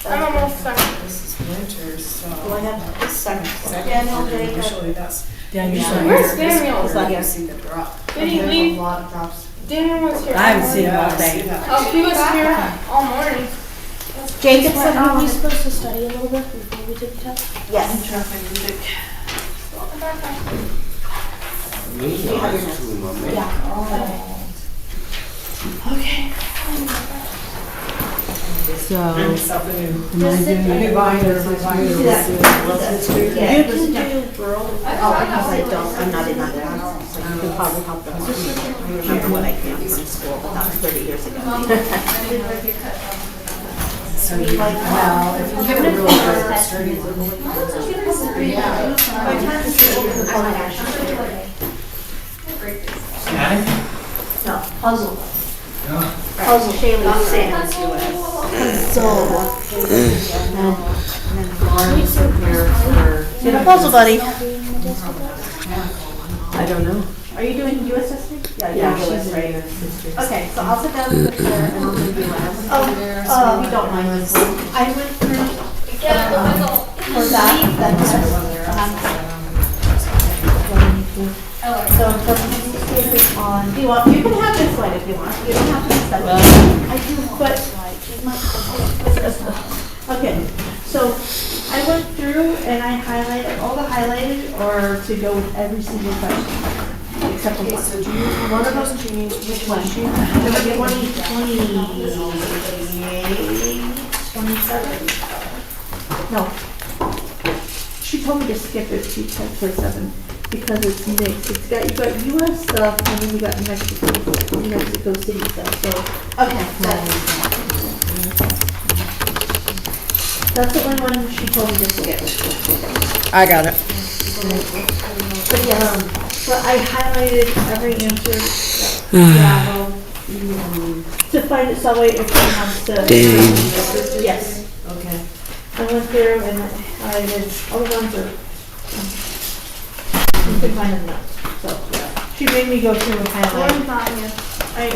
I'm almost done. This is winter, so. Well, I have this second. Daniel, Jacob. Usually that's. Where's Daniel? You see the drop. Did he There's leave? a lot of drops. Daniel was here. I haven't seen him all Yeah, I day. see that. Oh, he was here all morning. Jacob said, are we supposed to study a little bit before we take the test? Yes. Okay. So, New binder, new binder. you can do world. I don't, I'm not in that class. You can probably help them. I remember what I came from school, but that was 30 years ago. So you like, well, if you have a really good study. No, puzzle. Puzzle, Shaylee. I'm saying that's Get a puzzle, buddy. I don't know. Are you doing US history? Yeah, she's right. Okay, so I'll sit down with her and I'll do US. Oh, if you don't mind this. I went through. For that test. So focus on. Do you want? You can have this slide if you want. You don't have to study. I do, but okay. So I went through and I highlighted all the highlighted, or to go with every single question. Except for one. So do you, one of those changed, which one? 27. No. She told me to skip it to 27. because it's mixed. It's got, you got US stuff and then you got Mexico City stuff, so. Okay, That's the only one she told me to skip. I got it. But yeah, but I highlighted every answer. Yeah, to find it some way if someone wants to. Yes. Okay. I went through and I did all the ones that you could find in the notes. So she made me go through and highlight.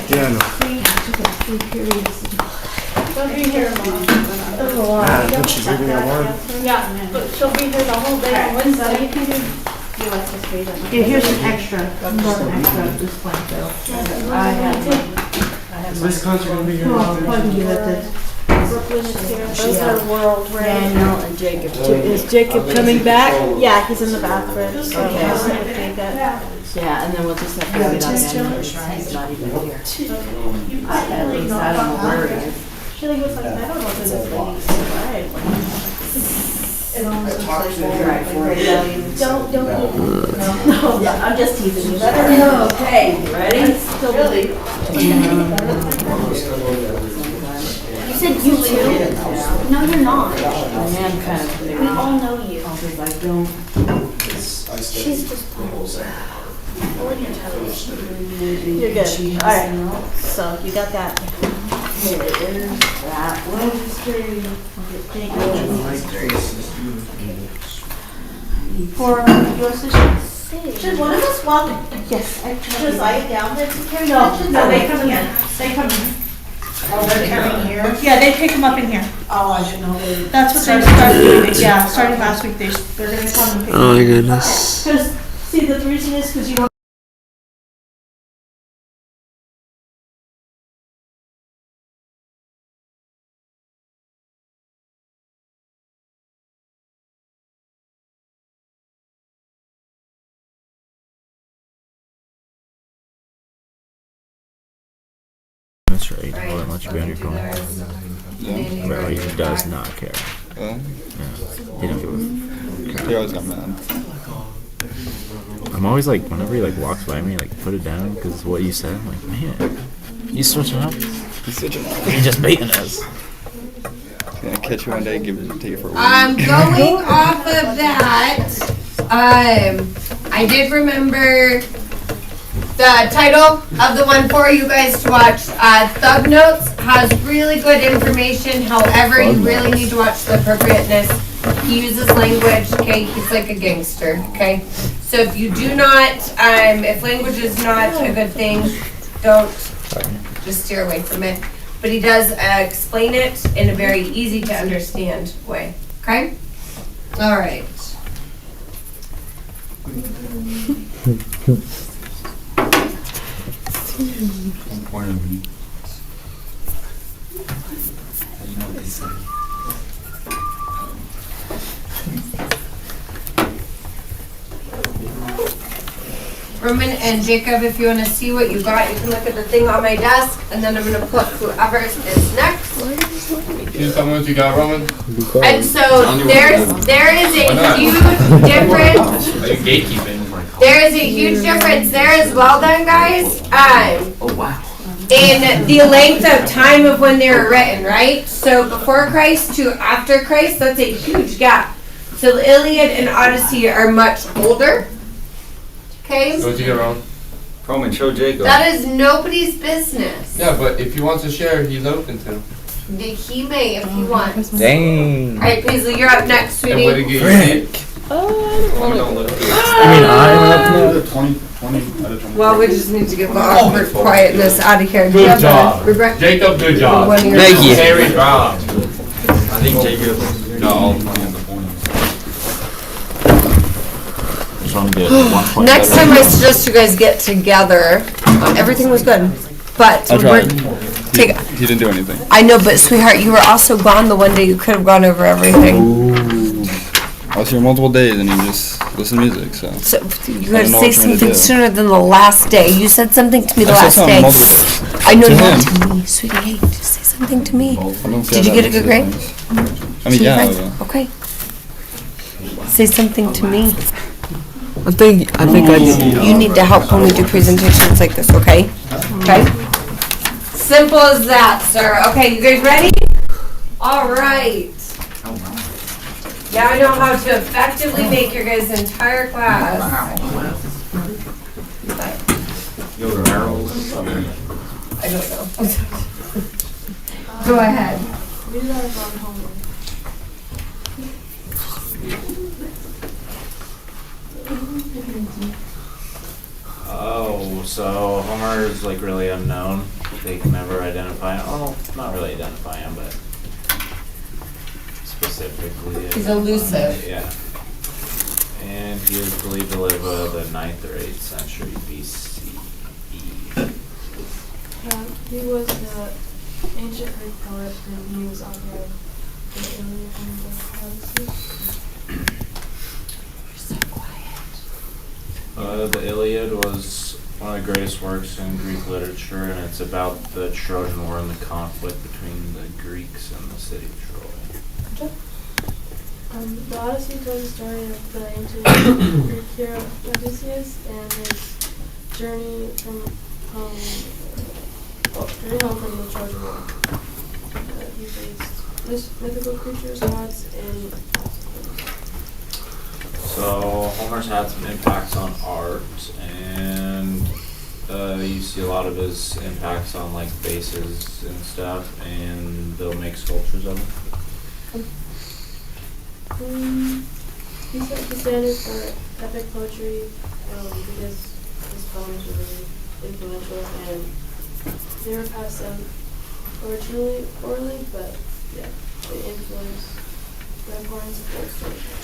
Yeah, I know. Three periods. Don't be here long. That's a lot. But she's leaving at 1. Yeah, but she'll be here the whole day on Wednesday. You can do US history then. Yeah, here's an extra. More an extra at this point though. I have. Is this country gonna be here? Brooklyn is here. Those are world, right? Daniel and Jacob. Is Jacob coming back? Yeah, he's in the bathroom. So Okay. I'll take that. Yeah, and then we'll just have to get on Daniel. He's not even here. At least I don't know where he is. She like was like, I don't know what this lady's right. It almost looks like don't. No, I'm just teasing you. Okay, ready? Still Really? You said you too? No, you're not. I am kind of. We all know you. Because I don't. She's just You're good. Alright. So you got that. Here, there's that one. For US history. Should one of us walk Yes. Josiah down there to carry No, pictures? no, they come here. They come here. Oh, they're coming here? Yeah, they pick them up in here. Oh, I didn't know. That's what they started, yeah, starting last week, they're gonna come and pick them up. Oh my goodness. Cause, see, the reason is cause you don't. That's right. He won't let you be on your phone. Well, he does not care. Yeah. He don't give a. He always got mad. I'm always like, whenever he like walks by me, like put it down because what you said. I'm like, man, he's switching up. He's switching up. He's just baiting us. He's gonna catch you one day, take it for a week. Going off of that, I did remember the title of the one for you guys to watch. Thug Notes has really good information. However, you really need to watch the appropriateness. He uses language. Okay, he's like a gangster. Okay, so if you do not, if language is not a good thing, don't just steer away from it. But he does explain it in a very easy to understand way. Okay, all right. Roman and Jacob, if you want to see what you got, you can look at the thing on my desk, and then I'm going to put whoever is next. Can you tell me what you got, Roman? And so there is a huge difference. Are you gatekeeping? There is a huge difference there as well, then, guys. Oh, wow. In the length of time of when they were written, right? So before Christ to after Christ, that's a huge gap. So the Iliad and Odyssey are much older. Okay? What you get, Roman? Roman, show Jacob. That is nobody's business. Yeah, but if he wants to share, he's open to. He may if he wants. Dang. Alright, Paisley, you're up next, And what sweetie. did you see? Roman, don't look. I mean, 20 out of 20. Well, we just need to get the awkward quietness out of here. Good job. Rebecca. Jacob, good job. Thank you. Very proud. I think Jacob got all the money on the phone. just want to get 1 point. Next time I suggest you guys get together. Everything was good. But I tried. he didn't do anything. I know, but sweetheart, you were also gone the one day you could have gone over everything. I was here multiple days and you just listen to music, so. So you I gotta don't know say what you're gonna something do. sooner than the last day. You said something to me the I said last something day. multiple days. I know To not him. to me, sweetie. Hey, just say something to me. I don't see Did you how get a that good grade? makes a difference. I To mean, your yeah, friends? Okay. Say something to me. I think I did. You need to help when we do presentations like this, okay? Okay? Simple as that, sir. Okay, you guys ready? All right. Now I know how to effectively make your guys' entire class. I don't know. Go ahead. We do that as on homework. Oh, so Homer is like really unknown. They can never identify him. Oh, not really identify him, but specifically. He's elusive. Yeah. And he is believed to live the 9th or 8th century BCE. He was the ancient Greek poet, and he was author of the Iliad and the Odyssey. You're so quiet. The Iliad was one of the greatest works in Greek literature, and it's about the Trojan War and the conflict between the Greeks and the city of Troy. The Odyssey tells the story of the ancient Greek hero Odysseus and his journey home from the Trojan War. He faced mythical creatures, gods, and obstacles. So Homer's had some impacts on art, and you see a lot of his impacts on like faces and stuff, and they'll make sculptures of them. He set the standard for epic poetry because his poems were really influential, and they were passed down originally orally, but yeah, they influenced the importance of old storytelling.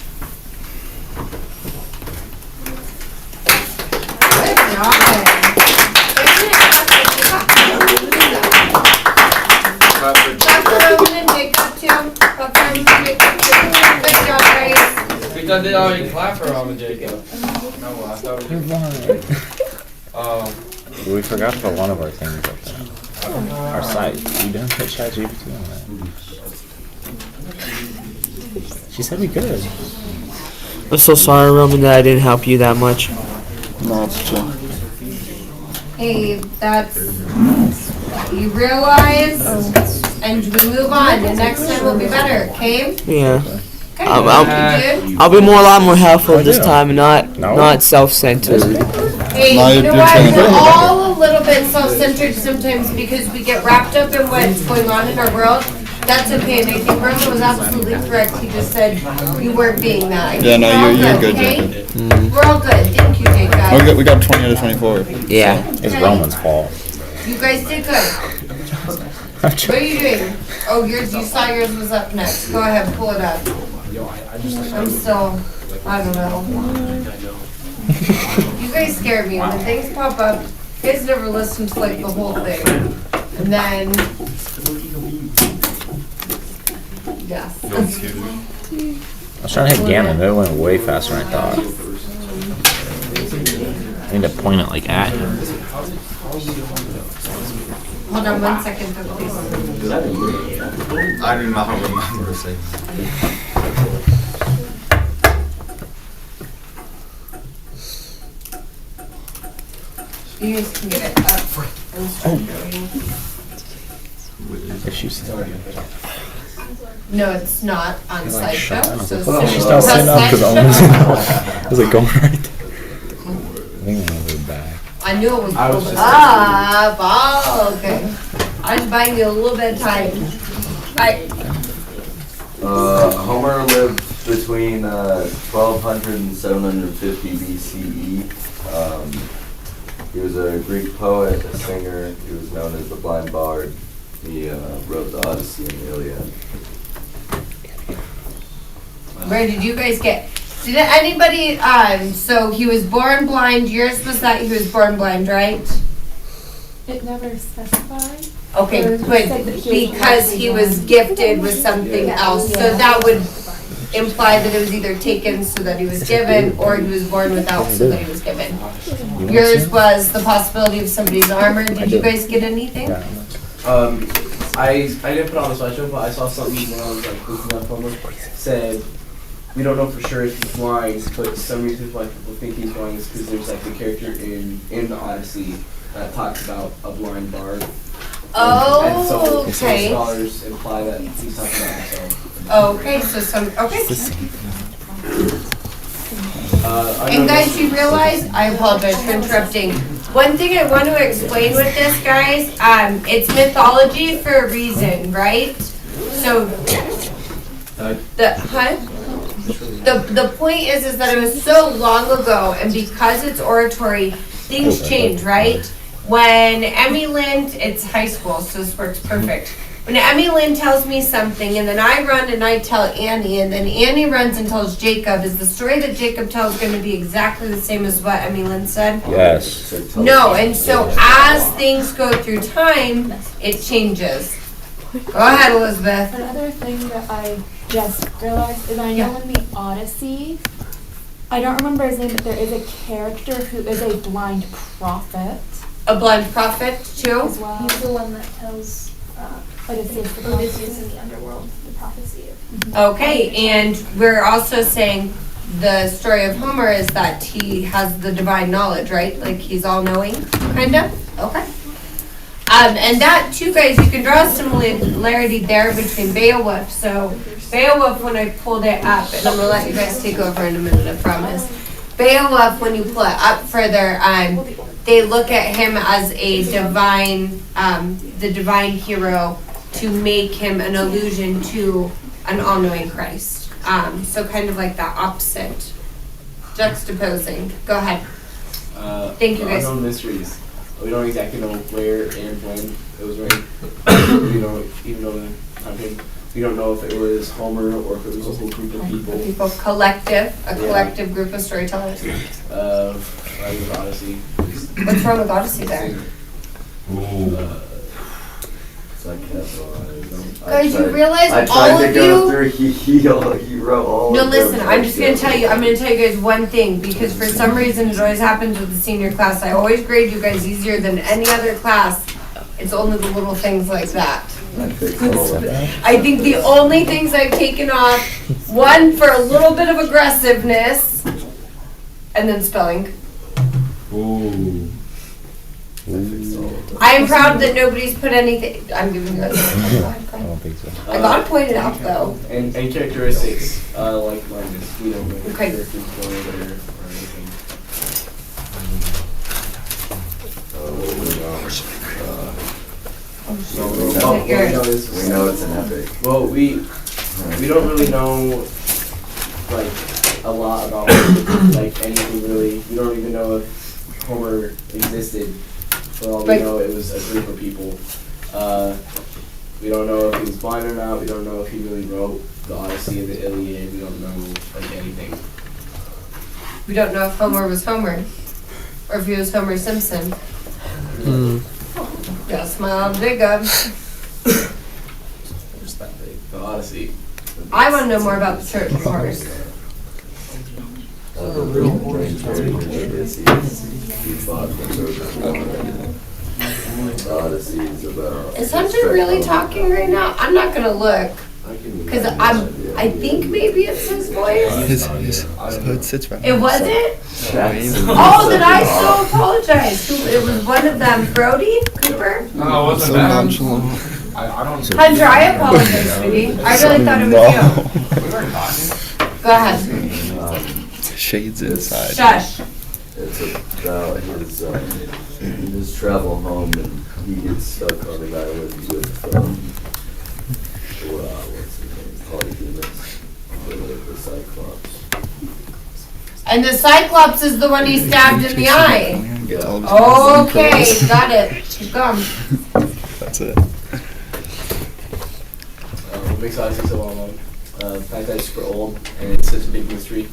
Good job. Dr. Roman, make up too. Dr. Roman, make up too. Good job, guys. We done did already clap for Roman Jacob. No, I thought we We forgot for one of our things up there. Our site. You didn't put ChatGPT on that. She said we could. I'm so sorry, Roman, that I didn't help you that much. No, it's true. Hey, that's you realize, and we move on. The next time will be better, okay? Yeah. Okay. I'll be a lot more helpful this time, and not self-centered. Hey, No, you know you're what? trying to- We're all a little bit self-centered sometimes because we get wrapped up in what's going on in our world. That's okay, and I think Roman was absolutely correct. He just said you weren't being that. Yeah, no, We're all you're good, okay? Jacob. We're all good. Thank you, Jacob. We got 20 out of 24. Yeah. It's Roman's fault. You guys did good. What are you doing? Oh, you saw yours was up next. Go ahead, pull it up. I'm still, I don't know. You guys scare me. When things pop up, you guys never listen to like the whole thing. And then, yes. I was trying to hit Ganon, but it went way faster than I thought. I need to point it like at him. Hold on 1 second, though, please. I do not remember to say. You guys can get it up. If she said No, it's not on slideshow. So as soon as she's you not press sitting up because I slideshow, was like going right there. I think I'm gonna go back. I knew it was I was pulled just up. Oh, okay. I'm buying you a little bit of time. Alright, Homer lived between 1200 and 750 BCE. He was a Greek poet, a singer. He was known as the Blind Bard. He wrote the Odyssey and the Iliad. where did you guys get? Did anybody? So he was born blind. Yours was that he was born blind, right? It never specified. Okay, Or but said that he was because he was gifted with something else, so that would imply that it was either taken so that he was given, or he was born without so that he was given. Yours was the possibility of somebody's armor. Did you guys get anything? I didn't put it on the slideshow, but I saw something when I was like looking up Homer. Said we don't know for sure if he's blind, but some reason why people think he's blind is because there's like a character in the Odyssey that talks about a blind bard. And so some Okay. scholars imply that he's talking about himself. Okay, so And guys, you realize, I apologize for interrupting. One thing I want to explain with this, guys, it's mythology for a reason, right? So, the point is that it was so long ago, and because it's oratory, things change, right? When Emmy Lynn, it's high school, so this works perfect. When Emmy Lynn tells me something, and then I run and I tell Annie, and then Annie runs and tells Jacob, is the story that Jacob tells going to be exactly the same as what Emmy Lynn said? Yes. No, and so as things go through time, it changes. Go ahead, Elizabeth. Another thing that I just realized is I know in the Odyssey, I don't remember his name, but there is a character who is a blind prophet. A blind prophet, too? As well. He's the one that tells Odysseus in the underworld the prophecy of. Okay, and we're also saying the story of Homer is that he has the divine knowledge, right? Like he's all-knowing, kind of? Okay. And that, too, guys, you can draw a similarity there between Beowulf. So Beowulf, when I pulled it up, and I'm going to let you guys take over in a minute, I promise. Beowulf, when you pull it up further, they look at him as a divine, the divine hero, to make him an allusion to an all-knowing Christ. So kind of like that opposite, juxtaposing. Go ahead. Thank you, guys. Unknown mysteries. We don't exactly know where and when it was written. We don't even know the time frame. We don't know if it was Homer or if it was a whole group of people. People, collective group of storytellers. Like Odyssey. What's wrong with Odyssey there? Guys, you realize I all tried of to go you. through, he wrote all No, of them. listen, I'm just gonna tell you, I'm gonna tell you guys one thing, because for some reason it always happens with the senior class. I always grade you guys easier than any other class. It's only the little things like that. I think the only things I've taken off, one for a little bit of aggressiveness, and then spelling. Ooh. I am proud that nobody's put anything, I'm giving you guys. I don't think so. I gotta point it out though. And characteristics, like blindness. We don't know Okay. characters go there or anything. We know it's an epic. Well, we don't really know like a lot about like anything really. We don't even know if Homer existed. For all we know, it was a group of people. We don't know if he was blind or not. We don't know if he really wrote the Odyssey and the Iliad. We don't know like anything. We don't know if Homer was Homer, or if he was Homer Simpson. Gotta smile big up. Just that big. The Odyssey. I wanna know more about the church wars. Odyssey is about. Is Hunter really talking right now? I'm not gonna look, cause I think maybe it's his voice. His hood sits right. It wasn't? Oh, then I so apologize. It was one of them. Brody? Cooper? No, it wasn't nonchalant. I don't. Hunter, I apologize, sweetie. I really thought it was We weren't talking. you. Go ahead. Shades inside. Shush. It's about his travel home, and he gets stuck on an island with what's his name? Polyphemus, the Cyclops. And the Cyclops is the one he stabbed in the eye. Yeah. Okay, got it. Keep going. That's it. What makes Odyssey so well known? The fact that it's super old and it's such a big mystery.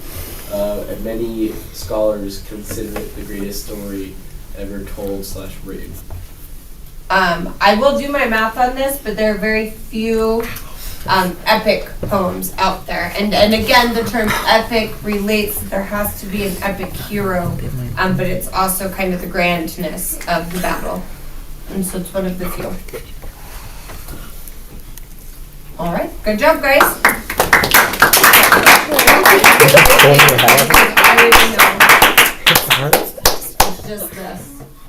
And many scholars consider it the greatest story ever told / written. I will do my math on this, but there are very few epic poems out there. And again, the term epic relates that there has to be an epic hero, but it's also kind of the grandness of the battle. And so it's one of the few. All right, good job, guys. pulling your hair? It's just this.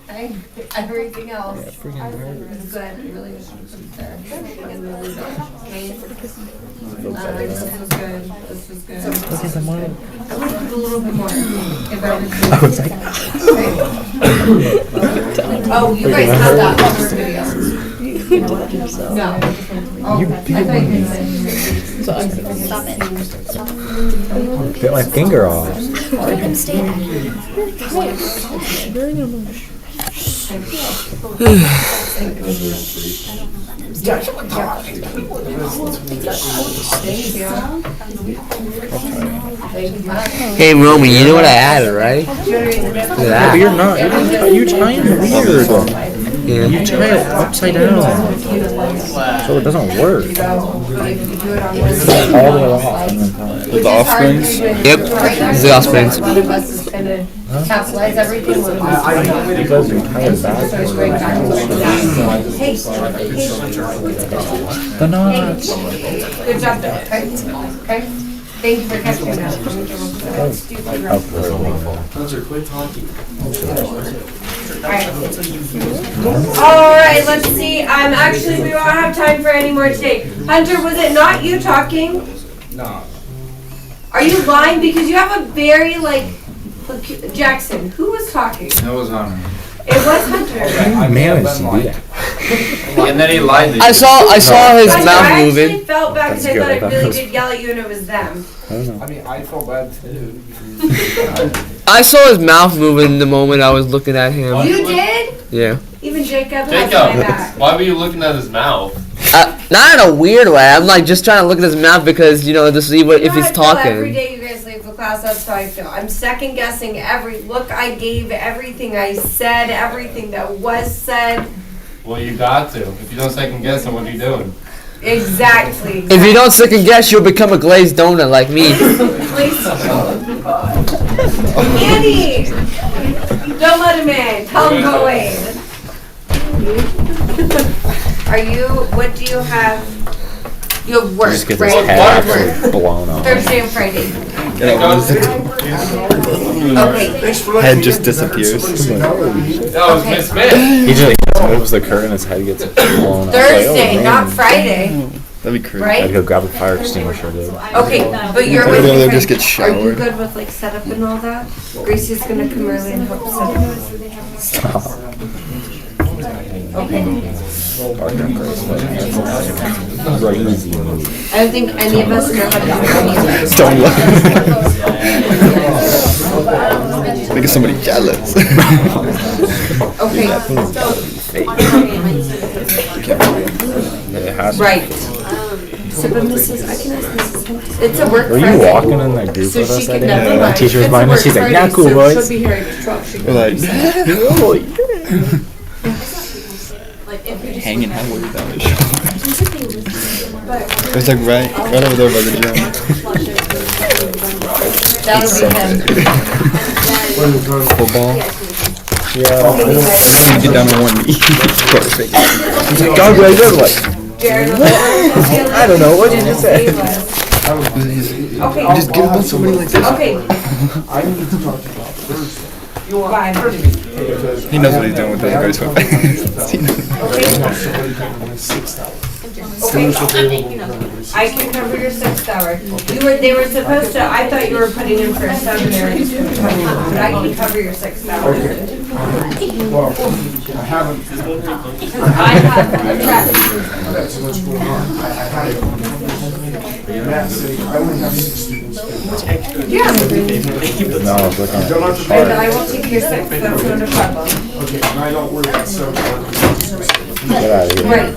Okay? Everything else is good. Really is there. And really good. Okay? This was good. This was good. Look at the money. I want to put a little bit more. Give everything. I was like, Oh, you guys have that homework video. No. Oh, You I thought you did. Stop it. Stop it. bit my finger off. Let him stay there. Hey Romy, you know what I added, right? Look at But that. you're not. You're trying weird. Yeah. You tie it upside down, so it doesn't work. All the way off. And then tie it. With the offsprings? Yep. This is the offsprings. One of us is gonna capitalize everything. One of us is gonna. Because you tie it back. Hey, The knots. good job though, okay? Okay? Thank you for catching that. Alright, let's see. Actually, we won't have time for any more today. Hunter, was it not you talking? No. Are you lying? Because you have a very, Jackson, who was talking? That was Hunter. It was Hunter. I managed to do that. And then he lied to you. I saw his Hunter, mouth I actually moving. felt bad because I That's thought I good. really did yell at you and it was them. I don't know. I mean, I feel bad too. I saw his mouth moving the moment I was looking at him. You did? Yeah. Even Jacob has my back. Why were you looking at his mouth? Not in a weird way. I'm like just trying to look at his mouth because to see what if You know he's how I feel every talking. day you guys leave the class, that's how I feel. I'm second guessing every look I gave, everything I said, everything that was said. Well, you got to. If you don't second guess, then what are you doing? Exactly. If you don't second guess, you'll become a glazed donut like me. Please. Annie! Don't let him in. Tell him go away. What do you have? You have work, Just get his right? head actually blown off. Thursday and Friday. Okay. Head just disappears. That was Miss Smith. He just moves the curtain, his head gets blown off. Thursday, Like, not Friday, That'd be crazy. I'd right? go grab a fire extinguisher, dude. Okay, but you're with Everybody me. just for- gets Are you showered. good with setup and all that? Gracie's gonna come early and help set up. Okay. Crazy. I don't think any of us know how to do any of this. Don't look. Making somebody jealous. Okay, It has to. right. So, but Mrs., I can ask Mrs. It's a work Were you Friday. walking in that group So with us she that can day? never And the mind. teacher's It's a behind us. work She's like, Friday, yeah, cool, so boys. She'll be here at the truck. She We're like, Oh, yeah. hanging out with them. It's like right over there by the gym. That'll be him. Football. Yeah. I'm gonna get down on one knee. Perfect. God, what are like? Jared was I don't know. What did you say? Okay. Just give them somebody like this. Okay. I need to talk about Thursday. Bye. He knows what he's doing with those guys. Okay. I can cover your 6th hour. They were supposed to, I thought you were putting in for a 7-year, but I can cover your 6th hour. Well, I haven't. I have a track. That's what's going on. I only have 6 students. Yeah. No, I was looking at Don't have to And I will take your 6th, that's not a problem. Okay, and I don't work at 7 Get out of here. Right.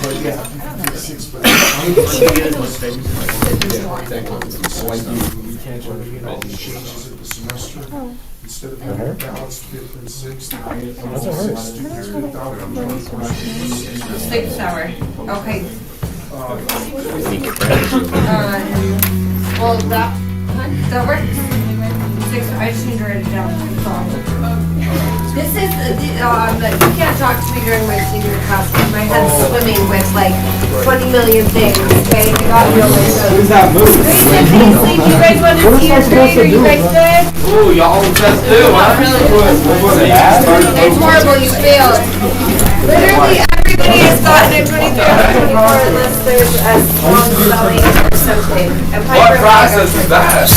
But yeah, 6, but I'm you can't all these changes of the semester. Instead of having a balanced 5th and 6th, students without 6th hour, okay. Well, that works. 26. I just need to write it down. This is, you can't talk to me during my senior class because my head's swimming with like 20 million things, okay? You got me over Who's that move? Seriously, do you guys want to see your grade? Are you guys good? Ooh, y'all test too, huh? It's horrible, you failed. Literally everybody has gotten a 23 or 24 unless there's a wrong spelling or something. What process is that?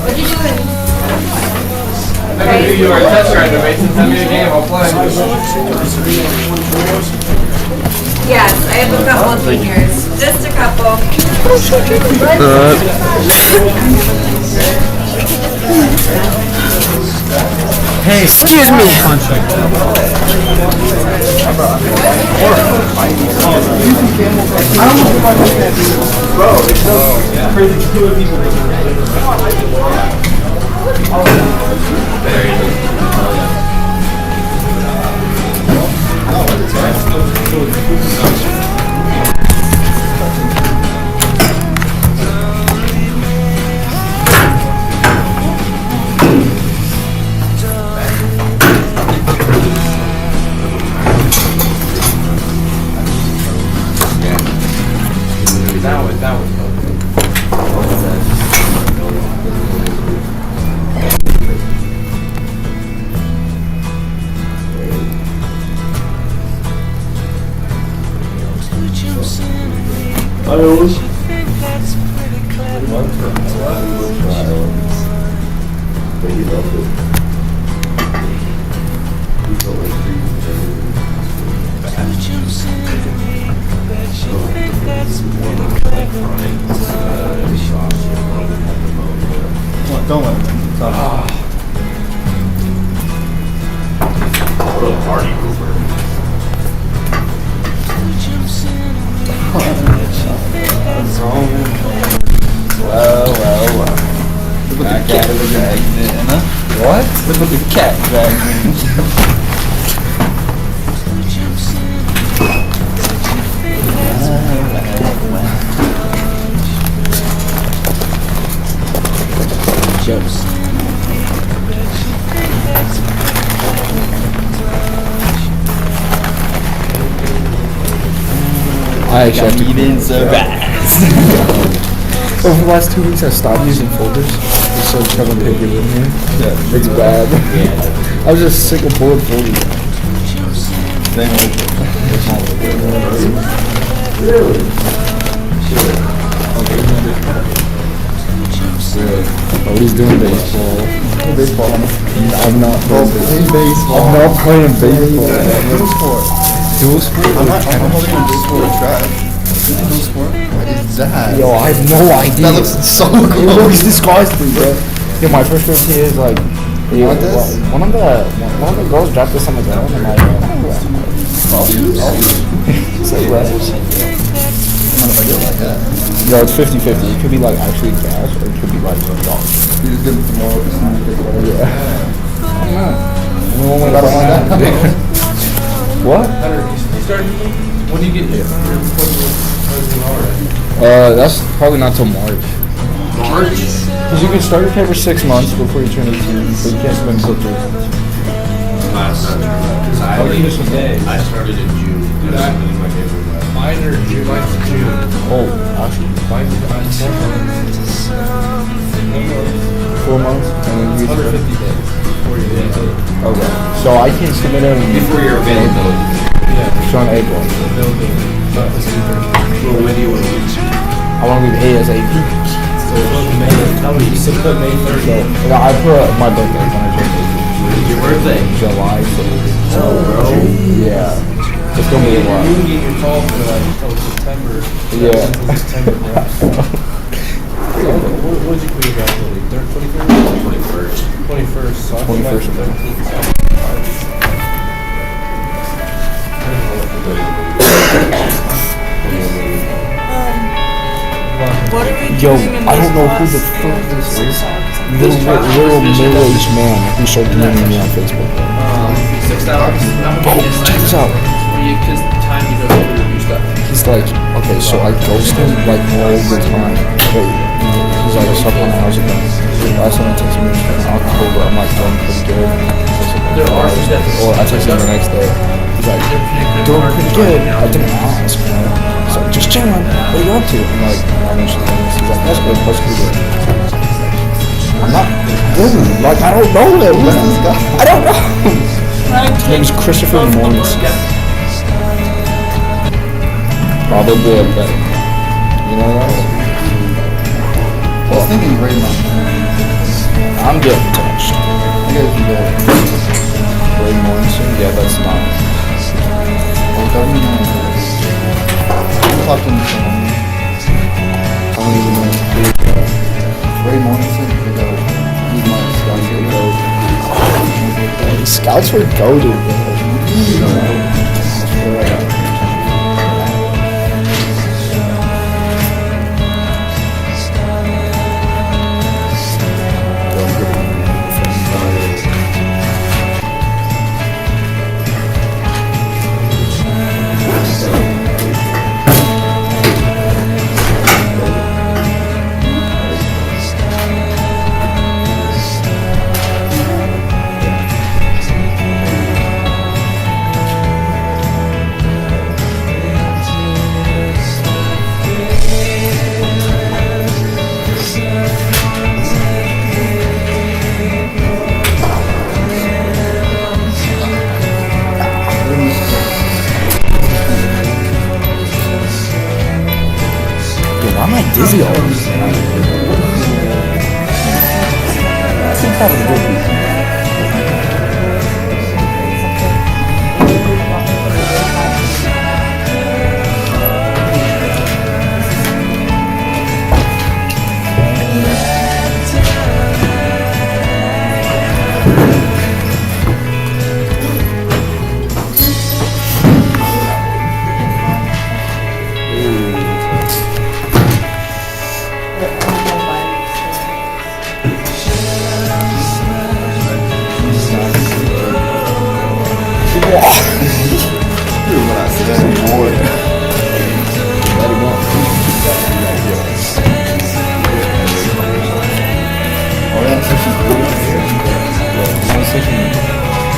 What you doing? I can do your test right away. Since I'm in a game, I'll play. Yes, I have a couple of juniors. Just a couple. Hey, excuse me. Don't let him. What a party pooper. Well. Look at the cat dragging in, huh? What? Look at the cat dragging in. Jokes. I actually have to eating so fast. Over the last 2 weeks, I stopped using folders. Just so Kevin paper in here. Yeah, It's bad. I was just sick of bullet folders. Oh, he's doing baseball. I'm not playing baseball. I'm not playing baseball. Dual sport. Dual sport? I'm holding a dual sport track. Dual sport? What is that? Yo, I have no idea. That looks so It cool. looks disgusting, bro. Yo, my first grade kid is like, You want this? one of the girls dropped this on the ground and like, she's like, what? What if I do it like that? Yo, it's 50-50. It could be like actually cash or it could be like dog. You just give it some more. Yeah. I don't know. We only gotta find out. What? When do you get here? That's probably not till March. March? Because you can start your paper 6 months before you turn 18, but you can't spend until 3 months. I started in June. Mine are June. Mine's June. Oh, actually, Mine's on 4 months, and then you get 150 days before you get it. Okay, so I can submit it Before your availability. Yeah. so in April. Well, when do you want to use? I want to leave ASAP. You said put May 30th. So, yeah, I put my birthday when I turned 18. When is your birthday? July 3rd. Oh, bro. Yeah. It's gonna be a while. You get your call for like until September. Yeah. Until September, bro. What did you put your availability? 23rd? 21st. 21st. So I put mine 21st. for 13th. Yo, I don't know who the fuck this is. Little middle-aged man who started DMing me on Facebook. 6 hours. Oh, check this out. Because time you go through your stuff. He's like, okay, so I ghost him like all the time. Wait, he's He's like, what's up, man? How's it going? Last time I texted him was in October. I'm like, doing pretty good. There are some definitely. Or I texted him the next day. He's like, doing pretty good. I didn't ask, you know. He's like, just chilling. What are you up to? I'm like, I mentioned this. He's like, that's good. That's good. I'm not, dude, like, I don't know it. Who's this guy? I don't know. His name's Christopher Morris. Probably a better. You know that? I was thinking Raymond. I'm getting touched. You guys can go. Ray Morrison? Yeah, that's not. Oh, W9. I talked to him. I don't even know who Ray Morrison, he's my scout leader. Scouts were goated, bro. Why am I dizzy all of a sudden? I think that was good.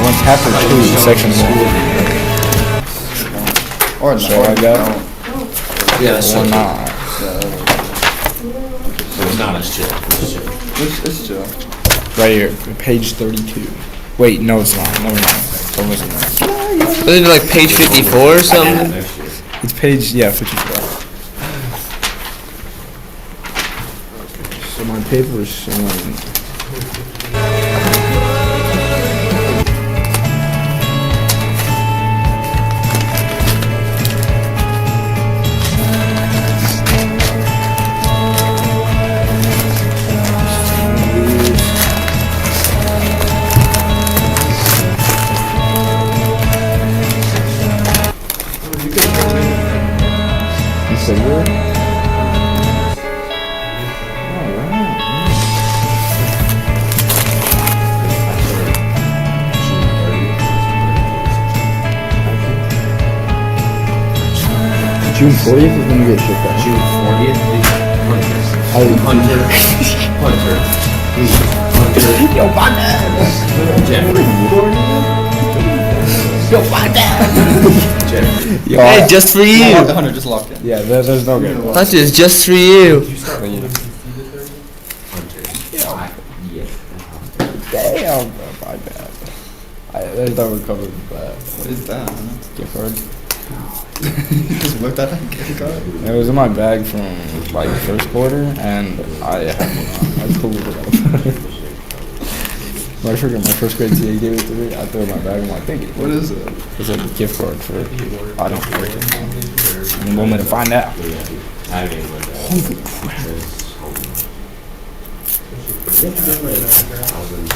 One's half or two section one. Or So I got Yeah, that's or chill. not. It's not as chill. It's chill. It's chill. Right here, page 32. Wait, no, it's not. Never mind. Don't listen to that. Isn't it like page 54 or something? It's page, yeah, 54. So my paper is showing. So you're June 40th is when you get shipped out. June 40th? Hunter. Hunter. Yo, my dad. Jeffrey. Yo, my dad. Yo, Hey, just for you. Hunter just locked in. Yeah, there's no good. That's just for you. Damn, bro, my bad. There's no recovery for that. What is that? Gift card. You just whipped out a gift card? It was in my bag from like first quarter, and I pulled it up. I forget my first grade TA gave it to me. I threw it in my bag. I'm like, thank you. What is it? It's a gift card for I don't know. And the moment to find out. Holy crap.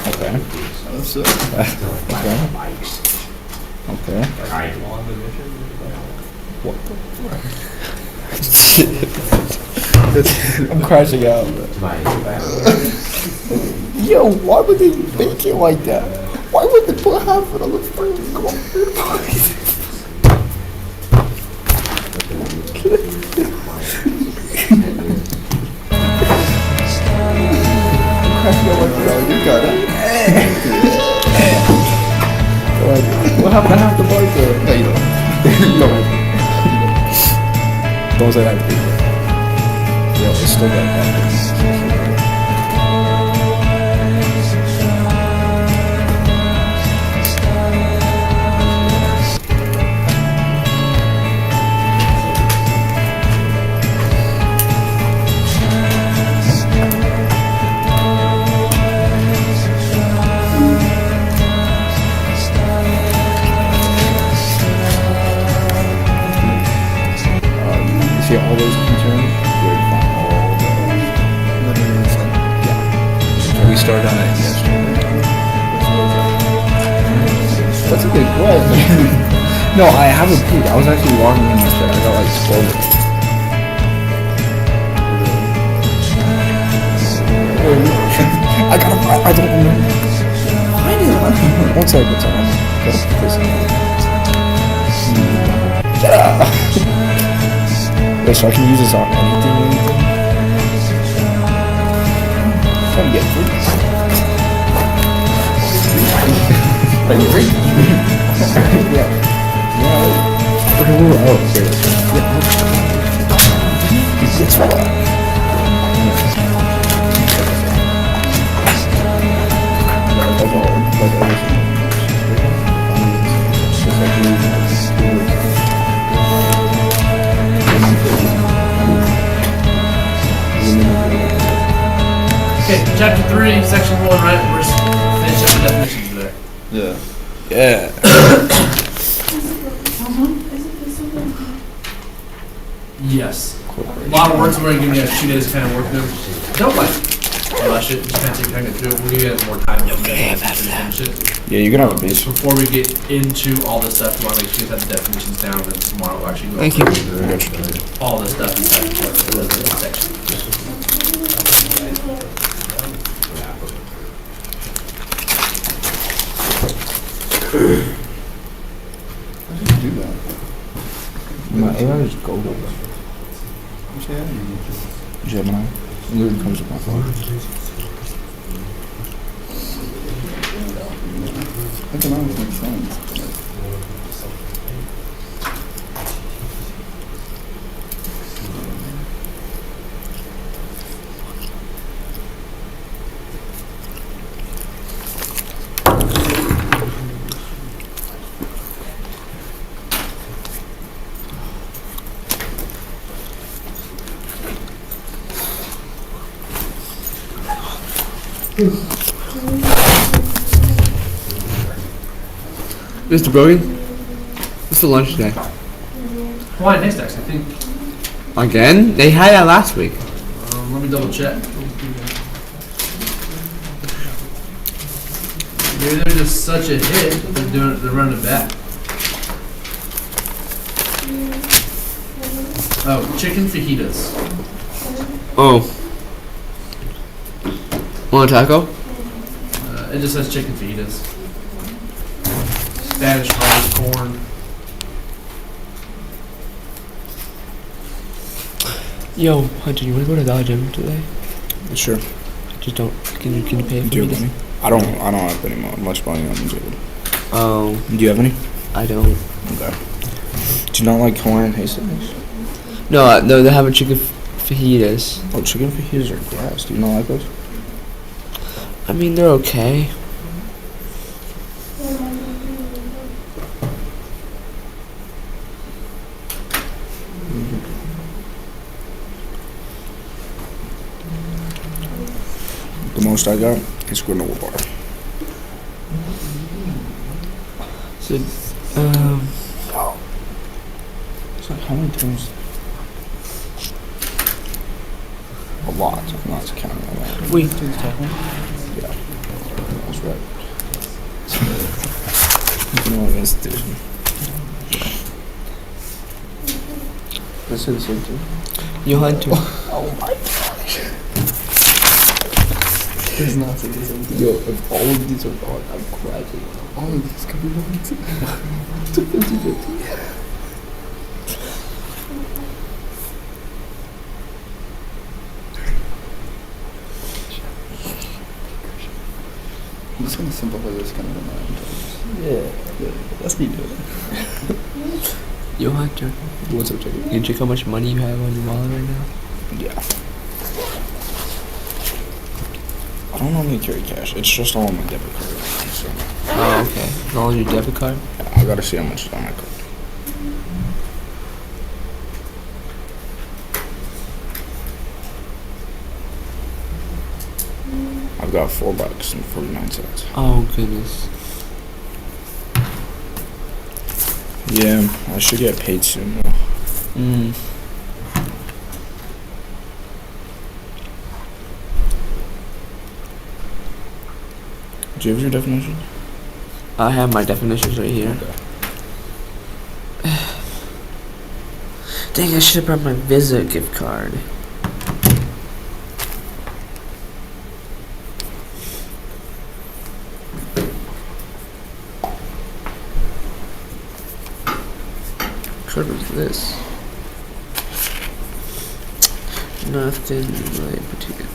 Okay. That's it. Okay. Okay. What the fuck? I'm crashing out. Yo, why would they make it like that? Why would they put half it on the freaking What happened to half the bike there? No, you don't. You don't have to. Don't say that. Yo, it's still got that. You see all those concerns? You're to find all those. Yeah. We started on it yesterday. That's a good question. No, I have a peek. I was actually logging in yesterday. I got like 12 I gotta, I don't remember. Find it. One second, one second. Gotta put this in. Shut up. Wait, so I can use this on anything or anything? I'm trying to get free. Are you free? Yeah. Yeah. Okay, oh, here it is. Yeah. It's for that. That's all. That's everything. Just like Okay, chapter 3, section 1, right? We're just finishing up the definitions there. Yeah. Yeah. Yes. A lot of words. We're going to give you guys 2 days to kind of work through. Don't rush it. Just kind of take time to get through it. We'll give you guys more time to finish it. Yeah, you can have a base. Before we get into all this stuff, we want to make sure you have the definitions down, and tomorrow we'll actually go through all this stuff inside the section. How did you do that? My AI is gold. What's that? Gemini. It literally comes with my phone. Economics makes sense. Mr. Brogan, what's the lunch today? Hawaiian haystacks, I think. Again? They had that last week. Let me double check. Maybe they're just such a hit that they're running it back. Oh, chicken fajitas. Oh. Want a taco? It just says chicken fajitas. Spanish fries, corn. Yo, Hunter, you want to go to Dollar General today? Sure. Just don't. Can you pay for Do you me? have any? I don't have any much money on me. Oh. Do you have any? I don't. Okay. Do you not like Hawaiian haystacks? No, no, they have a chicken fajitas. Oh, chicken fajitas are gas. Do you not like those? I mean, they're okay. The most I got is granola bar. So, It's like how many times? A lot. I'm not counting a lot. wait. Yeah. That's right. You know what institution. This is the same thing. You Hunter. Oh my gosh. It's not the same thing. Yo, if all of these are gone, I'm cracking. All of these could be wrong too. It's a 50-50. I'm just gonna simplify this kind of in my own terms. Yeah. Let's be doing. Yo, Hunter. What's up, Jake? You check how much money you have on your wallet right now? Yeah. I don't normally carry cash. It's just all on my debit card. So. Oh, okay. It's all on your debit card? I gotta see how much is on my card. I've got $4.49. Oh, goodness. Yeah, I should get paid soon though. Mm. Do you have your definition? I have my definitions right here. Okay. Dang, I should have brought my Visa gift card. What was this? Nothing like particular.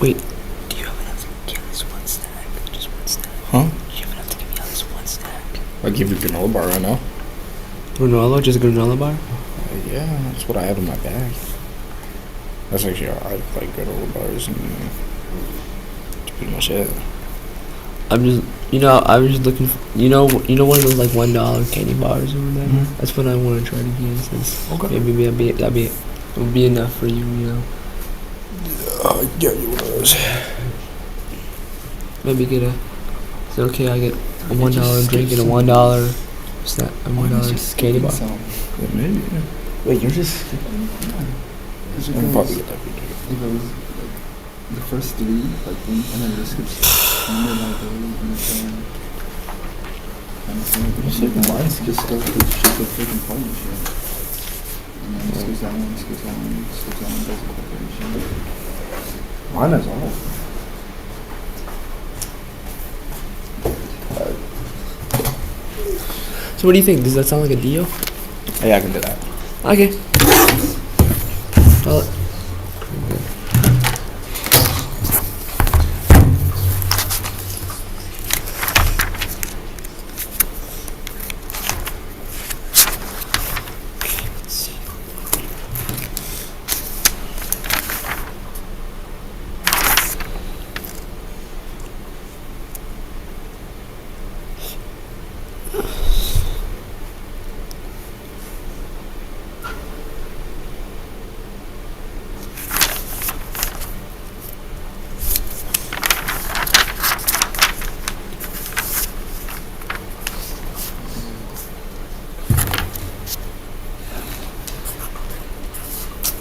Wait, do you have enough to give me this one snack? Just one snack. Huh? Do you have enough to give me this one snack? I give you a granola bar right now. Granola? Just a granola bar? Yeah, that's what I have in my bag. That's actually I like granola bars and that's pretty much it. I'm just, I was just looking for, one of those like $1 candy bars or whatever. Mhm. That's what I want to try to get. Since Okay. maybe it would be enough for you, Yeah, you was. Maybe get a. Is it okay? I get a $1 drink and a $1 snack, a $1 candy bar. Yeah, maybe. Yeah. Wait, you're just. I'll probably get that for you. If it was like the first three, like thing, and then the skips, and then like the You said mine. just stuff with shit the freaking point and shit. And then skips that one, skips that one, skips that one, does the corporation. Mine is all. So what do you think? Does that sound like a deal? Yeah, I can do that. Okay. Well,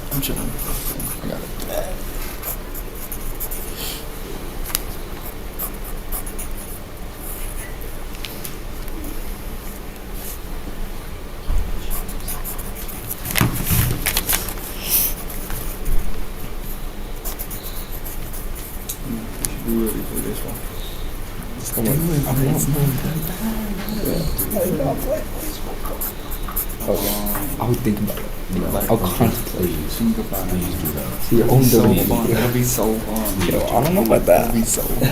I'm chilling. I got it. Be ready for this one. I'm I would think about it. I'll contemplate. Think about it. See your own So domain. fun. It'll be so fun. Yo, I don't know about that. It'll be so fun.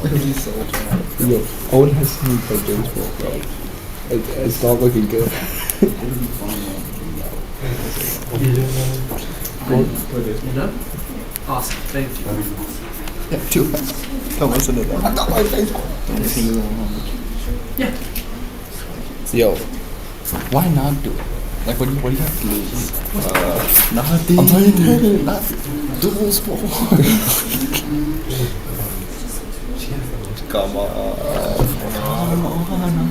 It'll be so fun. Yo, Owen has seen me play baseball, bro. It's not looking good. It'll be fun, man. You know? Awesome. Thank you. Yeah, 2 hands. Don't listen to that. I got my baseball. Don't listen to that. Yeah. Yo, why not do it? Like, what do you have to lose? Nothing. I'm playing tennis, not dual sport. Come on. Come on.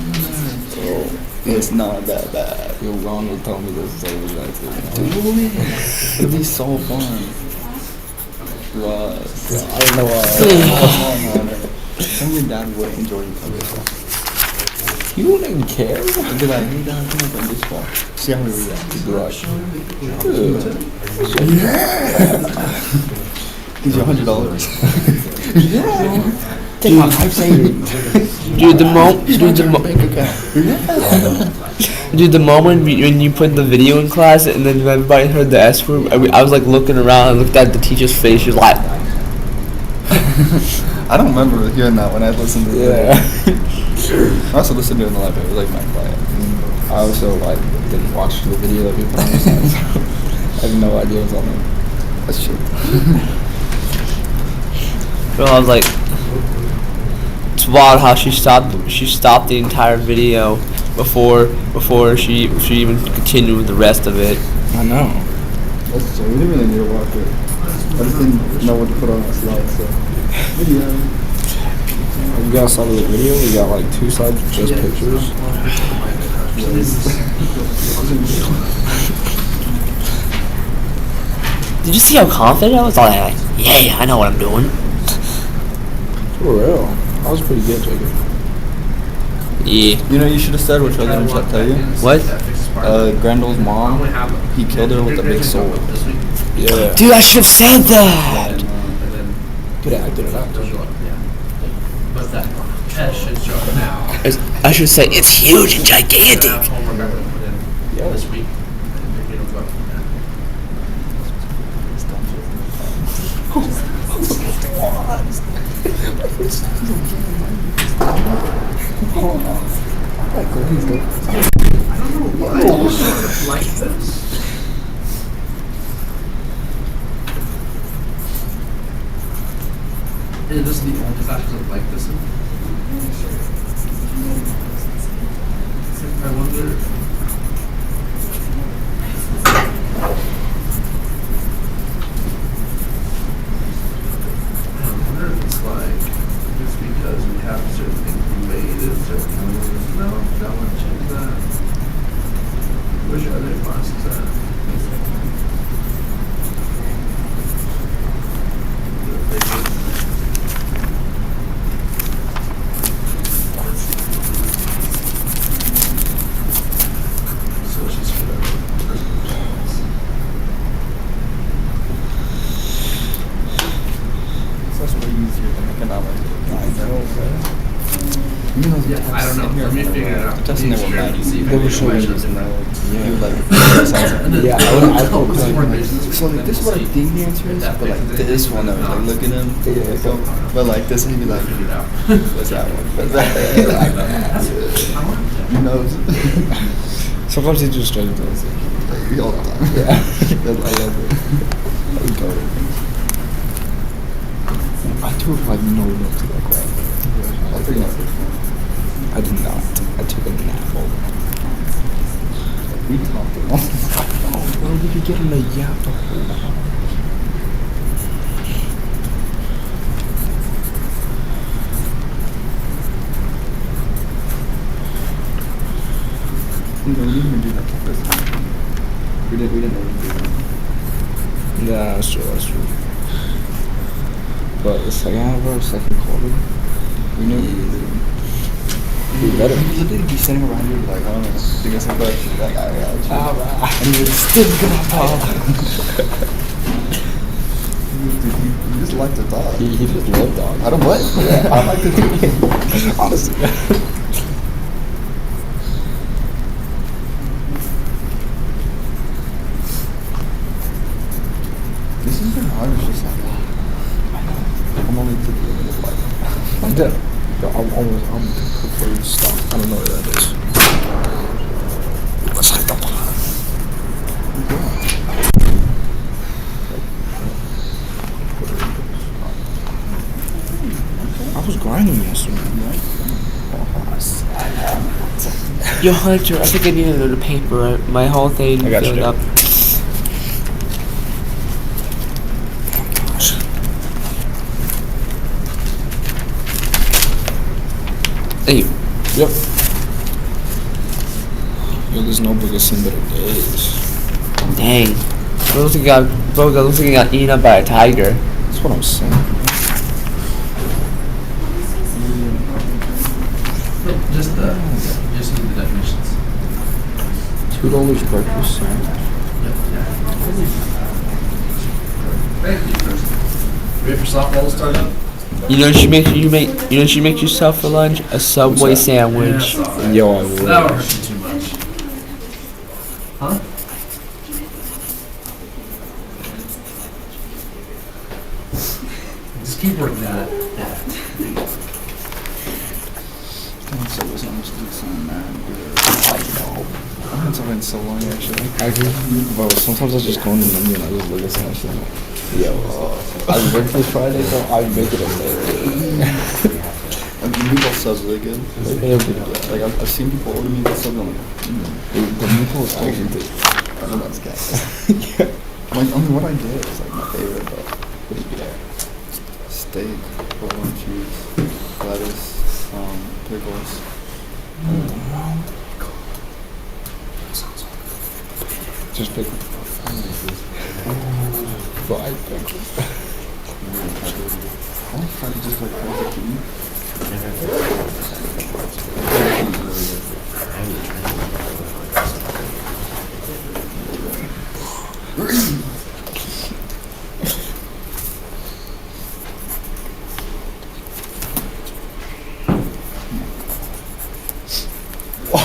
It's not that bad. Your Ron will tell me this is exactly. It'll be so fun. Russ. I don't know why. Some of your dad would enjoy you coming. You wouldn't even care. He'd be like, hey dad, come up on this spot. See how we react. He'd be like, here's your $100. Yeah. Take my life savings. Dude, the moment when you put the video in class and then everybody heard the S word, I was like looking around and looked at the teacher's face. She was like, I don't remember hearing that when I listened to it. I also listened to it in the library. It was like my quiet. I also like didn't watch the video that people sent. I have no idea what's on there. That's true. well, I was like, it's wild how she stopped the entire video before she even continued with the rest of it. I know. That's true. We didn't really need to watch it. I just didn't know what to put on the slide, so. Video. You guys saw the video? We got like 2 slides of just pictures. Did you see how confident I was? Like, yeah, I know what I'm doing. For real. That was pretty good, Jacob. Yeah. You know, you should have said what I was going to tell you. What? Grandel's mom, he killed her with a big sword. Yeah. Dude, I should have said that. Could have acted it out. What's that? Test should show up now. I should say it's huge and gigantic. This week. Like this. And this is the only fashion that like this. I wonder. I wonder if it's like just because we have certain things we made in certain numbers. No, that one change that. Where's your other classes at? So she's for that. That's way easier than economics. I know, man. Yeah, I don't know. Let me figure it out. The testing they were mad easy. They were so easy. Yeah, like, yeah, I thought like, so like this is what I think the answer is, but like this one I was like looking at him, but like this one he'd be like, what's that one? What's that? Who knows? Sometimes he just straight into it. Like, all the time. Yeah. I love it. I would go to things. I took like no notes to that crap. I took notes. I did not. I took a nap all the time. We talked a lot. Oh, where did you get in the yap the whole time? We didn't even do that this time. We didn't even do that. Yeah, that's true, that's true. But the second half of our second quarter, We knew we better. He literally be sitting around here like, I don't know, think of some questions. Like, I got you. Alright. And he was still gonna talk. You just like to talk. He just loved dog. I don't what? Yeah, I like to talk. Honestly. This has been hard. It's just like, I'm only to the limit of life. I'm dead. Yo, I'm before you stop. I don't know where that is. Let's hit the I was grinding yesterday. Yo, Hunter, I think I need another paper. My whole thing I got you, filled up. Hey. Yep. this notebook has seen better days. Dang. Bro, looks like he got eaten up by a tiger. That's what I'm saying. Just the definitions. $2 breakfast sandwich. Thank you, Chris. Ready for softball to start up? You know what she makes yourself for lunch? A Subway sandwich. Yeah, Yo, I would. that would hurt you too much. Huh? Just keep working at it. Subway sandwich looks so mad good. I haven't Subway in so long actually. Bro, sometimes I just go on the menu and I just look at some shit. Yo, I work this Friday, bro. I make it a day. I mean, meatball subs really good. They're pretty good. Like I've seen people order meatball subs and I'm like, The meatball is actually good. I know that's gas. Yeah. Like, I mean, what I get is like my favorite, but what do you get? Steak, provolone cheese, lettuce, pickles. Just pick. Fried pickles. I want to try to just like fried zucchini.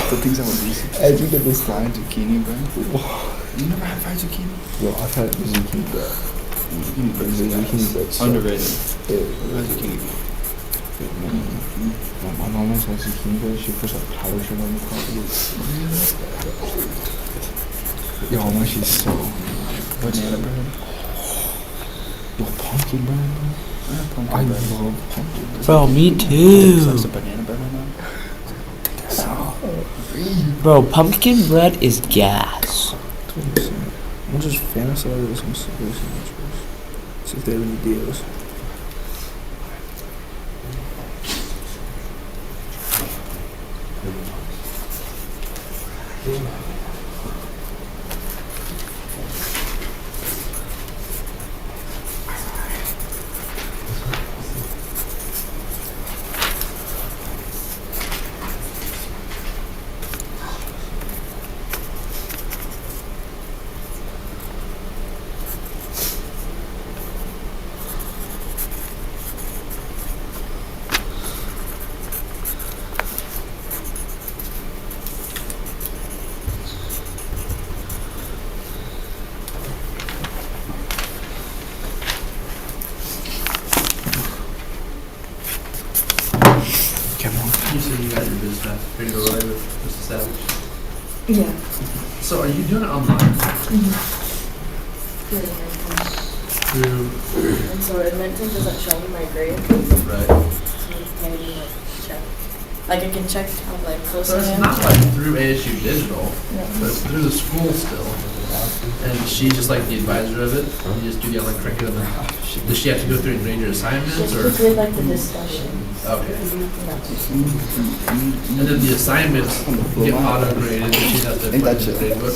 The things I would do. As you get this fried zucchini, bro. You never had fried zucchini? Yo, I've had the zucchini bread. Zucchini bread. Zucchini bread. Underrated. Yeah. What zucchini? My mom makes my zucchini bread. She puts like powder sugar on the top of it. Yo, man, she's so. Banana bread. Yo, pumpkin bread. Pumpkin I bread. love pumpkin bread. Bro, me Slice too. of banana bread right now. Bro, pumpkin bread is gas. I'm just fantasizing with some Subway sandwiches. See if they have any deals. You said you got your business stuff ready to go away with Mr. Savage? Yeah. So are you doing it online? Through. And so Edmonton doesn't show me my grade. Right. So maybe like check. Like I can check how like close So I it's am. not like through ASU Digital, No. but it's through the school still. And she's just like the advisor of it. You just do the online curriculum. Does she have to go through and grade your assignments Just or? to grade like the discussion. Okay. And then the assignments get auto graded, and she has to put in the grade book.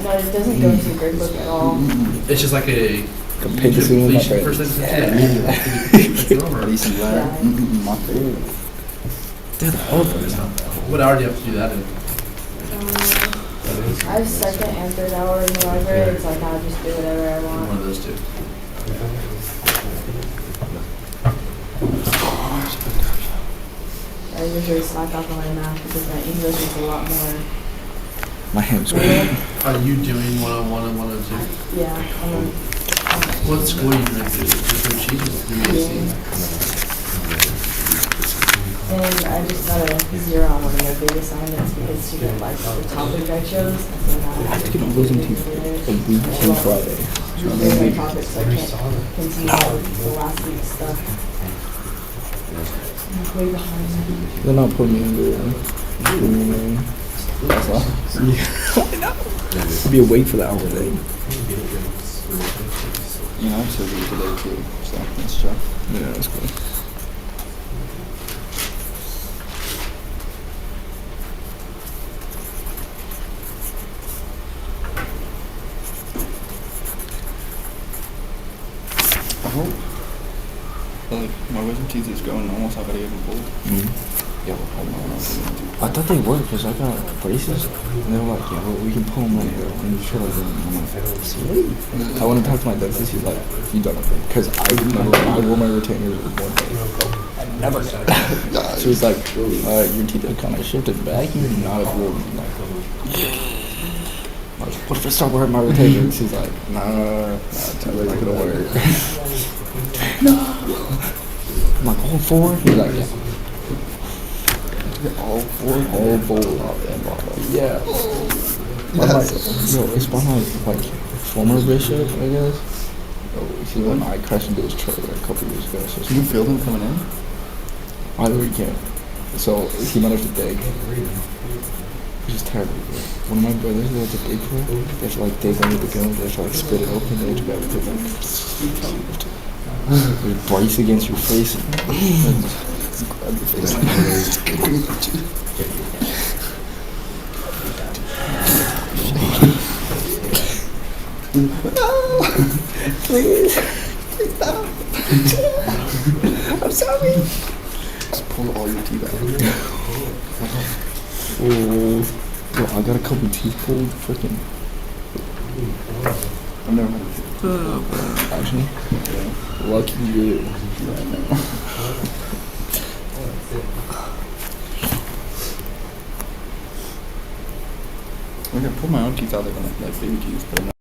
No, it doesn't go into the grade book at all. It's just like a Compilation with my completion friends. percentage. My favorite. Dude, all of them. What hour do you have to do that in? I have second and third hour in the library. It's like I'll just do whatever I want. One of those two. I usually slack off on my math because my English is a lot more. My hands are Are you doing 101 and 102? Yeah. What school are you going to? Just through Cheese or through AC? And I just got a 0 on one of my big assignments because she didn't like the topic I chose. I have to get a wisdom teeth a week on Friday. So my topics, so I can't continue with the last week's stuff. I'm way behind. They're not putting me in there. That's all. Yeah. I'll be awake for the hour thing. You know, I'm so good today too, so that's true. Yeah, that's cool. hope. But, like, my wisdom teeth is growing almost. I gotta get them pulled. Mm-hmm. Yeah, hold on. I thought they were because I got braces and they were like, yeah, well, we can pull them later and you should have been. I'm like, sweet. I went to talk to my dentist. He's like, you done it because I wore my retainers one day. I never got it. So he's like, your teeth are kind of shifted back. You're not a real. Like, what if I start wearing my retainers? He's like, nah, it's not gonna work. No. I'm like, all four? He's like, yeah. All four? All four. Yeah. I'm like, yo, it's by my, former bishop, I guess. Oh, see, when I crashed into his trailer a couple years ago. So you feel them coming in? I really can't. So, he managed to dig. Which is terrible. One of my brothers, they had to dig for it. They have to, dig under the gun. They have to, split it open. They have to go everything, there's brace against your face. Grab your face. Please. Stop. I'm sorry. Just pull all your teeth out. Oh, yo, I got a couple teeth pulled. Freaking. I've never had a Actually, yeah. Lucky you. Yeah, I know. I can pull my own teeth out like baby teeth, but I'm not.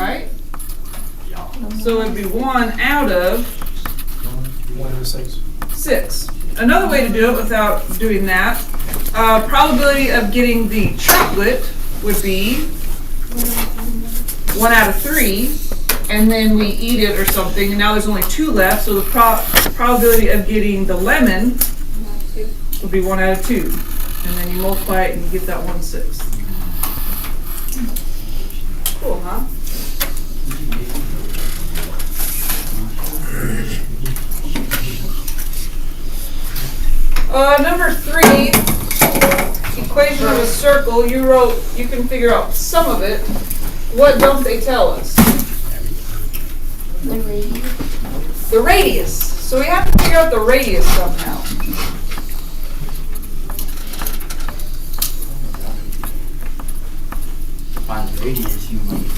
right? So it'd be 1 out of 6. Another way to do it without doing that, probability of getting the chocolate would be 1 out of 3, and then we eat it or something, and now there's only 2 left, so the probability of getting the lemon would be 1 out of 2. And then you multiply it and you get that 1/6. Cool, huh? Number 3, equation of a circle. You wrote, you can figure out some of it. What don't they tell us? The radius. The radius. So we have to figure out the radius somehow. Find the radius, you might.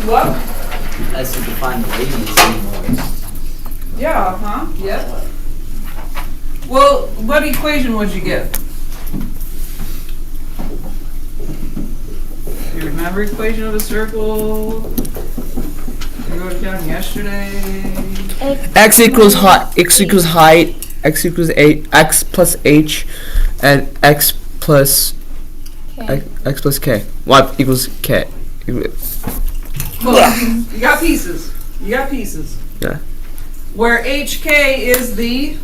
What? I said to find the radius, you might. Yeah, huh? Yep. Well, what equation would you get? Do you remember equation of a circle? You wrote it down yesterday. X equals height, x equals x plus h, and x plus k. Y equals k. Well, you got pieces. You got pieces. Yeah. Where HK is the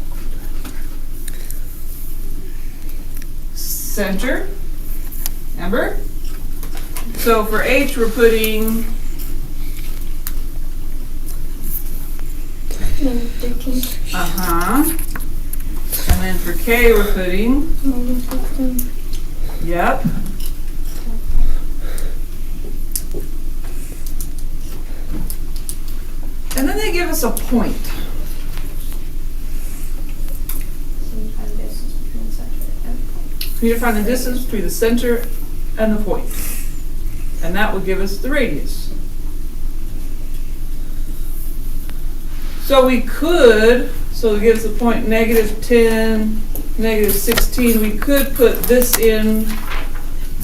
center. Remember? So for H we're putting -13. And then for K we're putting -15. yep. And then they give us a point. We need to find the distance between the center and the point. And that would give us the radius. So we could, so it gives the point -10, -16. We could put this in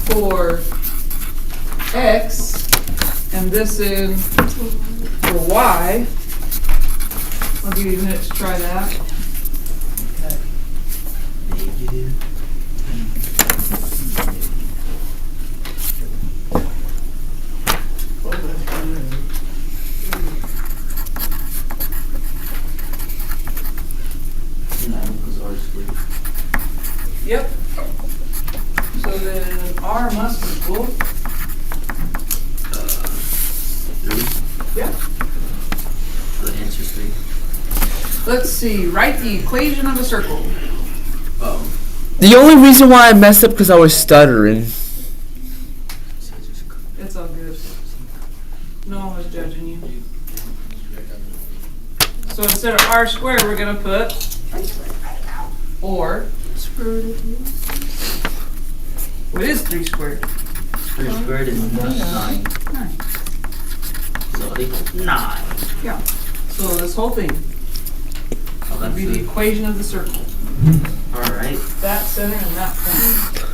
for X and this in for Y. I'll give you a minute to try that. Negative. Yep. So then R must equal. 3. Yep. The answer's 3. Let's see. Write the equation of a circle. Oh. The only reason why I messed up because I was stuttering. It's all good. No one was judging you. So instead of R squared, we're gonna put or. What is 3 squared? 3 squared is 9. 9. So it equals 9. Yeah. So this whole thing would be the equation of the circle. Alright. That center and that point.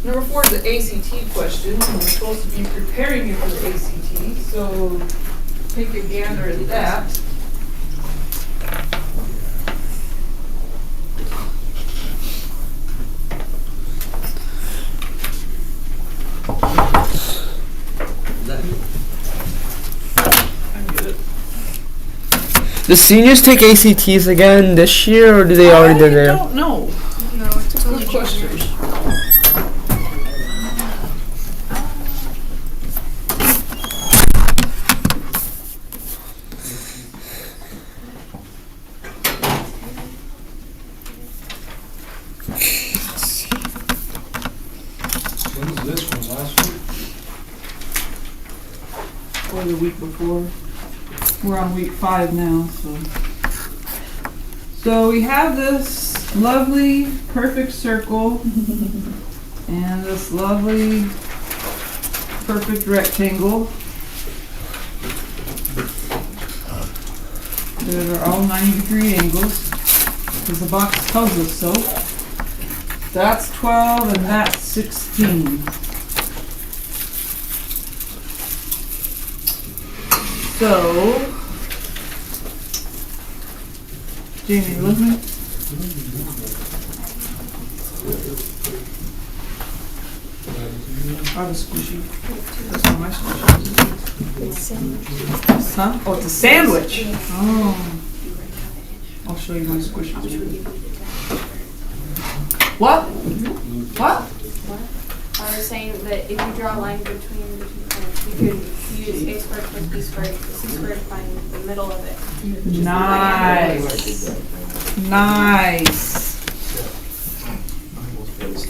Number 4 is the ACT question. We're supposed to be preparing you for the ACT, so take a gander at that. Do seniors take ACTs again this year, or do they already did I it? don't know. No, it's a good question. When was this from last week? Or the week before. We're on week 5 now, so we have this lovely perfect circle and this lovely perfect rectangle that are all 90-degree angles. because the box tells us so. That's 12 and that's 16. So, Jamie, you with me? I have a squishy. That's not my squishy. Huh? Oh, it's a sandwich. Oh. I'll show you my squishy. What? What? I was saying that if you draw a line between the 2 points, you could use a squared plus b squared plus c squared to find the middle of it. Nice. Nice.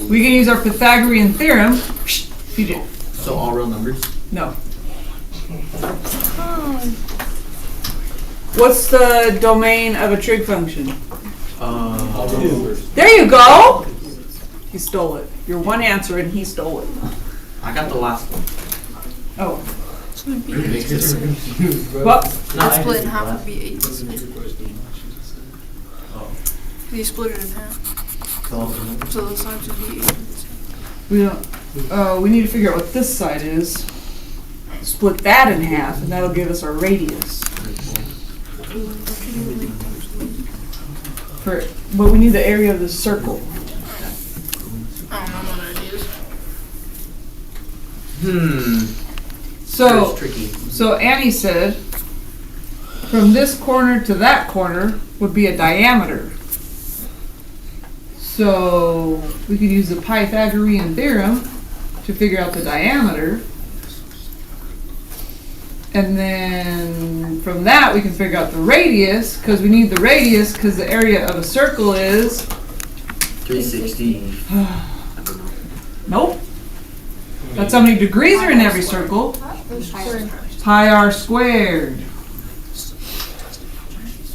We can use our Pythagorean theorem. PJ. So all real numbers? No. What's the domain of a trig function? There you go! He stole it. You're one answer and he stole it. I got the last one. Oh. What? That split in half would be 8. You split it in half. So the sides would be 8. We don't. We need to figure out what this side is. Split that in half, and that'll give us our radius. But we need the area of the circle. I don't know what it is. So, tricky. so Annie said, from this corner to that corner would be a diameter. So we could use the Pythagorean theorem to figure out the diameter. And then from that we can figure out the radius, because we need the radius because the area of a circle is 360. Nope. That's how many degrees are in every circle. Pi r squared. So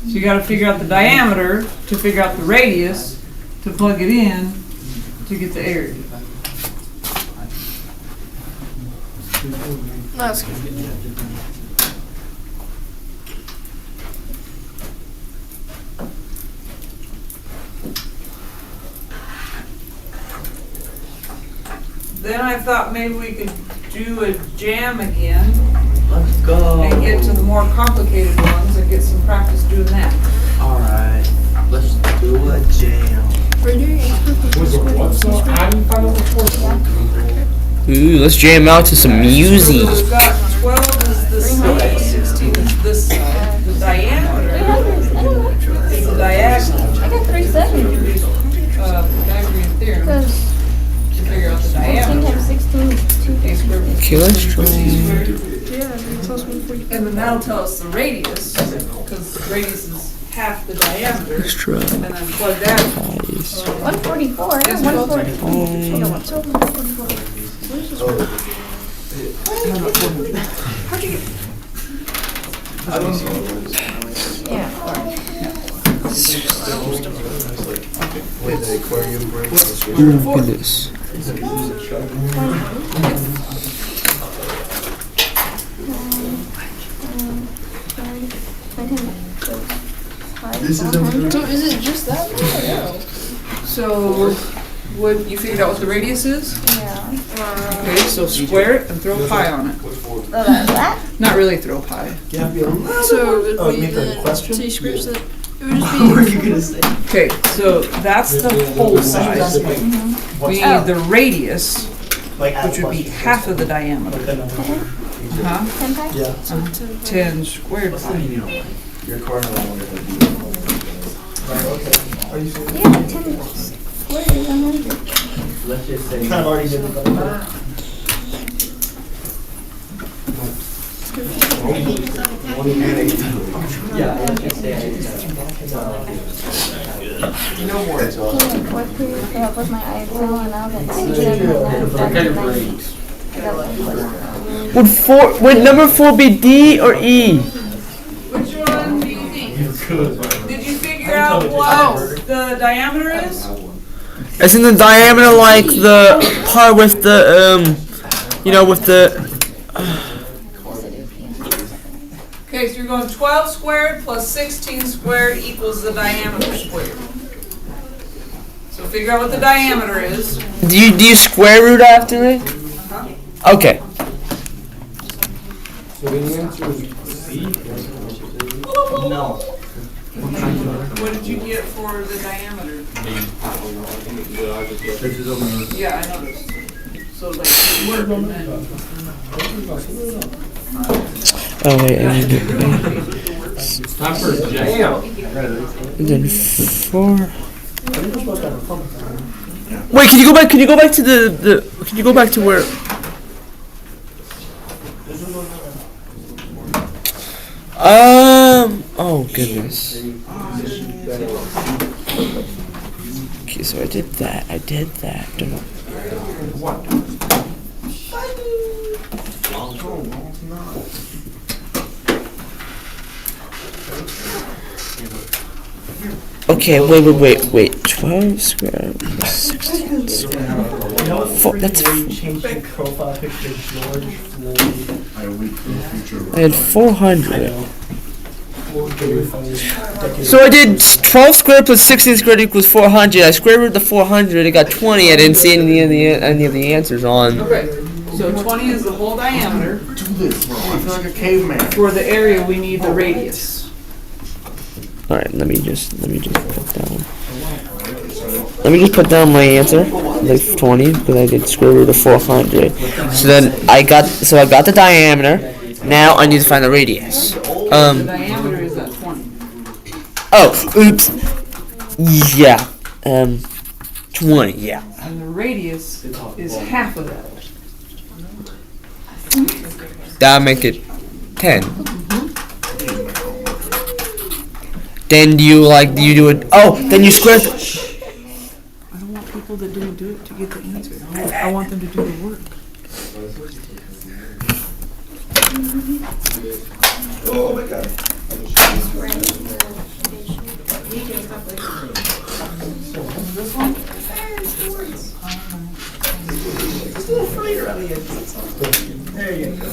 you got to figure out the diameter to figure out the radius to plug it in to get the area. That's good. Then I thought maybe we could do a jam again. Let's go. And get to the more complicated ones and get some practice doing that. Alright. Let's do a jam. Ooh, let's jam out to some music. So we've got 12 is this side, 16 is this side. The diameter is the diagonal. I got 3 seconds. Pythagorean theorem. To figure out the 14 diameter. times 16 is 250. Okay, let's try. And then that'll tell us the radius, because the radius is half the diameter. Let's try. And then plug that. 144. Yes, 144. How'd you get? Yeah. Look at this. So is it just that one or no? So, what you figured out what the radius is? Yeah. Okay, so square it and throw pi on it. That? Not really throw pi. So it would be the t squares that it would just be. What were you gonna say? Okay, so that's the whole size. We need the radius, which would be half of the diameter. Huh? 10 pi? Yeah. 10 squared pi. Your corner one would be. Okay. Are you serious? Yeah, 10 squared is 100. Let's just say. Kind of already did it. Yeah, let's just say. No more. In fourth period, I up with my eyebrow and now that 97 Would number 4 be D or E? Which one do you think? Did you figure out what the diameter is? Isn't the diameter like the part with the with the? Okay, so you're going 12 squared plus 16 squared equals the diameter squared. figure out what the diameter is. Do you square root after it? Okay. So the answer is C. No. What did you get for the diameter? Yeah, I noticed. So like, it worked, and then. Oh wait, I need to. Time for a jam. And then 4. Wait, can you go back? Can you go back to the? Can you go back to where? Oh goodness. Okay, so I did that. Don't know. Okay, wait. 12 square plus 16 square. That's Change the profile picture, George Floyd. I had 400. So I did 12 squared plus 16 squared equals 400. I square root the 400. I got 20. I didn't see any of the answers on. Okay, so 20 is the whole diameter. Do this, bro. I feel like a caveman. For the area, we need the radius. All right, let me just put down. Let me just put down my answer, like 20, because I did square root of 400. So then I got the diameter. Now I need to find the radius. The diameter is at 20. Oh, oops. Yeah. 20. Yeah. And the radius is half of that. That'll make it 10. Then do you do it? Oh, then you square. I don't want people that didn't do it to get the answer. I want them to do the work. Oh my god. There you go.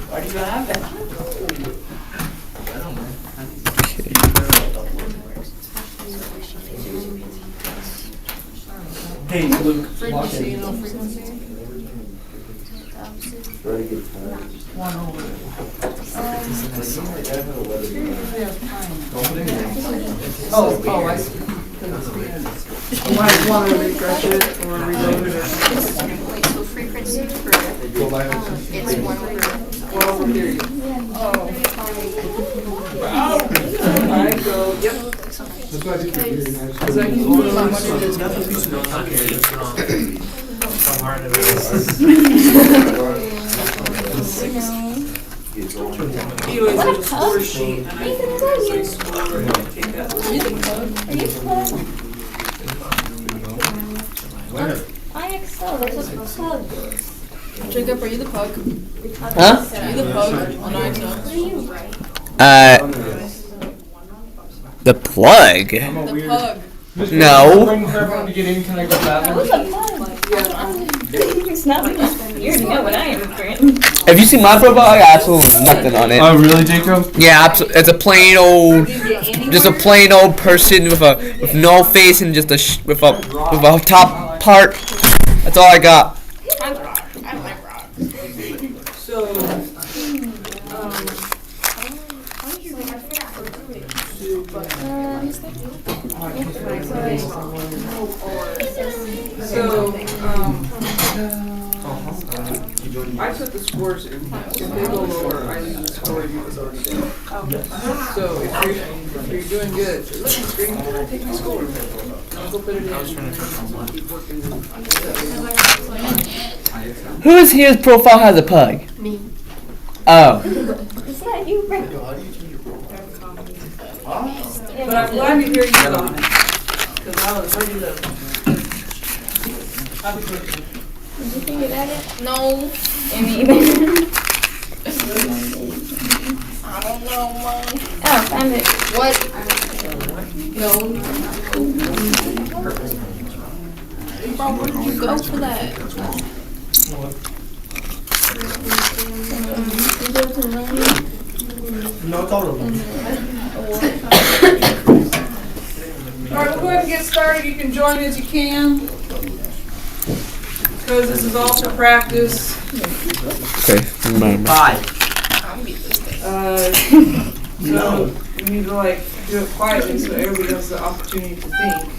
Why do you have that? I don't know. Hey, Luke. Frequency, you know frequency? Very good time. 1 over. Oh, I see. You might want to refresh it or reload it. Wait, so frequency for, it's 1 over. Here you go. Wow. Alright, so, yep. That's why I think you're really nice. Because I can put how much it is. How hard it is. Anyways, there's a score sheet, and I can take that. I excel, that's a pug. Jacob, are you the pug? Huh? Are you the pug on IXL? The plug. The pug. No. Waiting for everyone to get in. Can I go Who's bathroom? a pug? It's not like you already know what I am, Grant. Have you seen my profile? I got absolutely nothing on it. Oh, really, Jacob? Yeah, it's a plain old, just a plain old person with no face and just with a top part. That's all I got. So, I put the scores in. If they go lower, I leave the score you was already there. So if you're doing good, look at the screen, take my score. I'll go put it in. Keep working. Who's here's profile has a pug? Me. Oh. Is that you, Grant? But I'm glad to hear you on it. Because I was ready to. I'll be quick. Did you think it at it? No. I mean, don't know, Mom. Oh, found it. What? Bro, where did you go for that? No, it's all over. Alright, we'll go ahead and get started. You can join as you can. Because this is all for practice. Okay, remember. So we need to like do it quietly so everybody has the opportunity to think.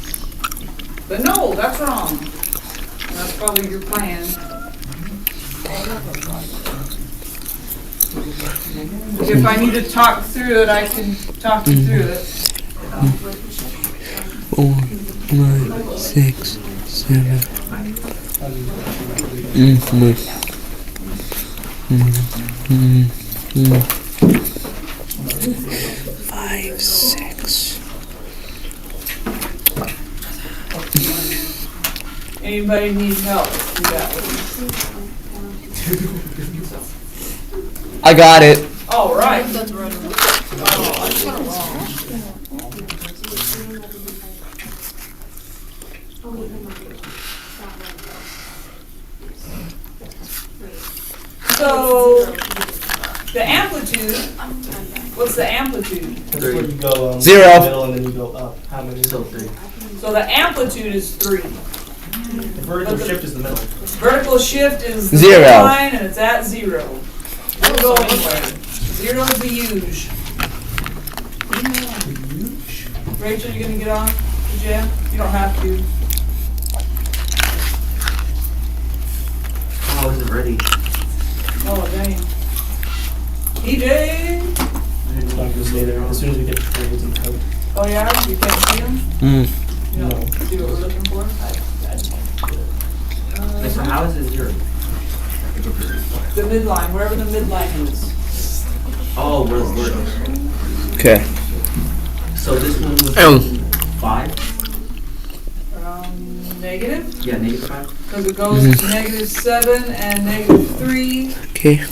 But no, that's wrong. And that's probably your plan. If I need to talk through it, I can talk you through it. 4, 5, 6, 7. Five, 6. Anybody need help? You got it. I got it. All right. So the amplitude. What's the amplitude? That's where you go 0. in the middle and then you go up. How many? So 3. So the amplitude is 3. The vertical shift is the middle. Vertical shift is the 0. line and it's at 0. Don't go anywhere. 0 is the huge. Rachel, you gonna get on the jam? You don't have to. Oh, is it ready? Oh dang. EJ. So I'm gonna stay there as soon as we get to trades and code. Oh yeah, you can't see them. You No. know, see what we're looking for. Wait, so how is it 0? The midline, wherever the midline is. Oh, where's it? Okay. So this one was Oh. 5? Negative. Yeah, -5. Because it goes to -7 and -3. Okay.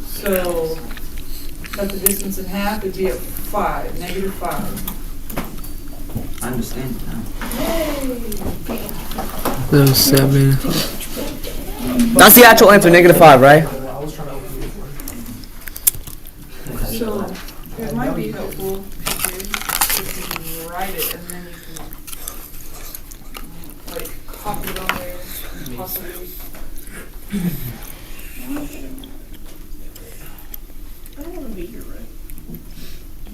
So cut the distance in half, it'd be at 5, -5. I understand it now. Those 7. That's the actual answer, -5, right? So it might be helpful if you write it and then you can like copy it on there, possibly. I don't want to be here, right?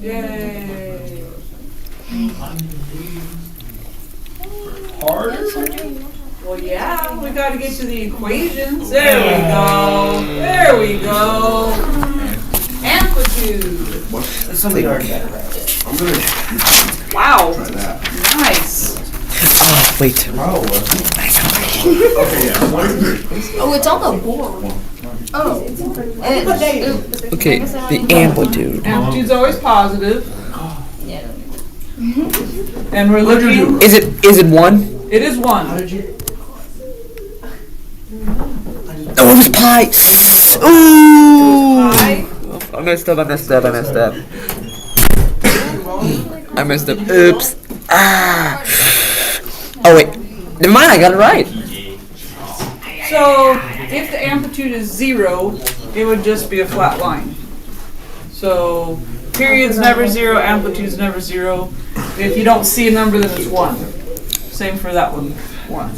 Yay! Hard? Well, yeah, we got to get to the equations. There we go. There we go. Amplitude. Somebody already got it right. Wow. Nice. Oh, wait. Oh, it's on the board. Oh. Okay, the amplitude. Amplitude's always positive. And we're looking. Is it 1? It is 1. Oh, it was pi. Ooh. Pi. I messed up. Oops. Ah. Oh wait. Never mind. I got it right. So if the amplitude is 0, it would just be a flat line. So period's never 0, amplitude's never 0. If you don't see a number, then it's 1. Same for that one. 1.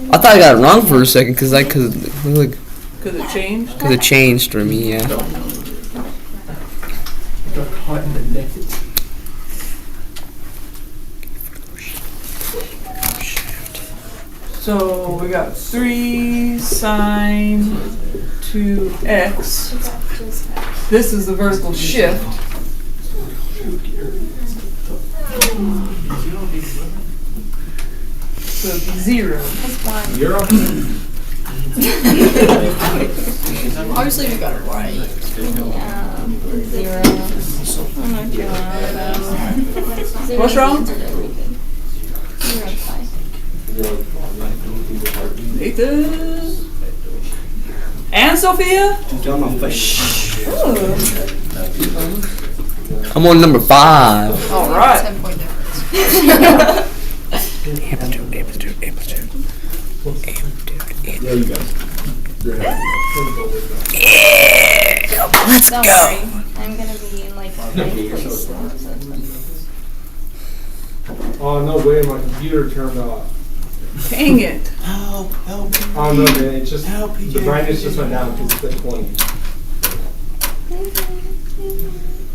I thought I got it wrong for a second because it changed. Because it changed for me. Yeah. So we got 3 sine 2x. This is the vertical shift. So it'd be 0. Obviously, we got it right. Yeah. 0. What's wrong? Nathan. And Sophia? I'm on number 5. All right. 10-point difference. Amplitude. Yeah, you guys. Let's Don't go. worry. I'm gonna be in like ninth place. Oh no way, my computer turned off. Dang it. Help. Oh no man, it's just the brightness just went down because it's at 20.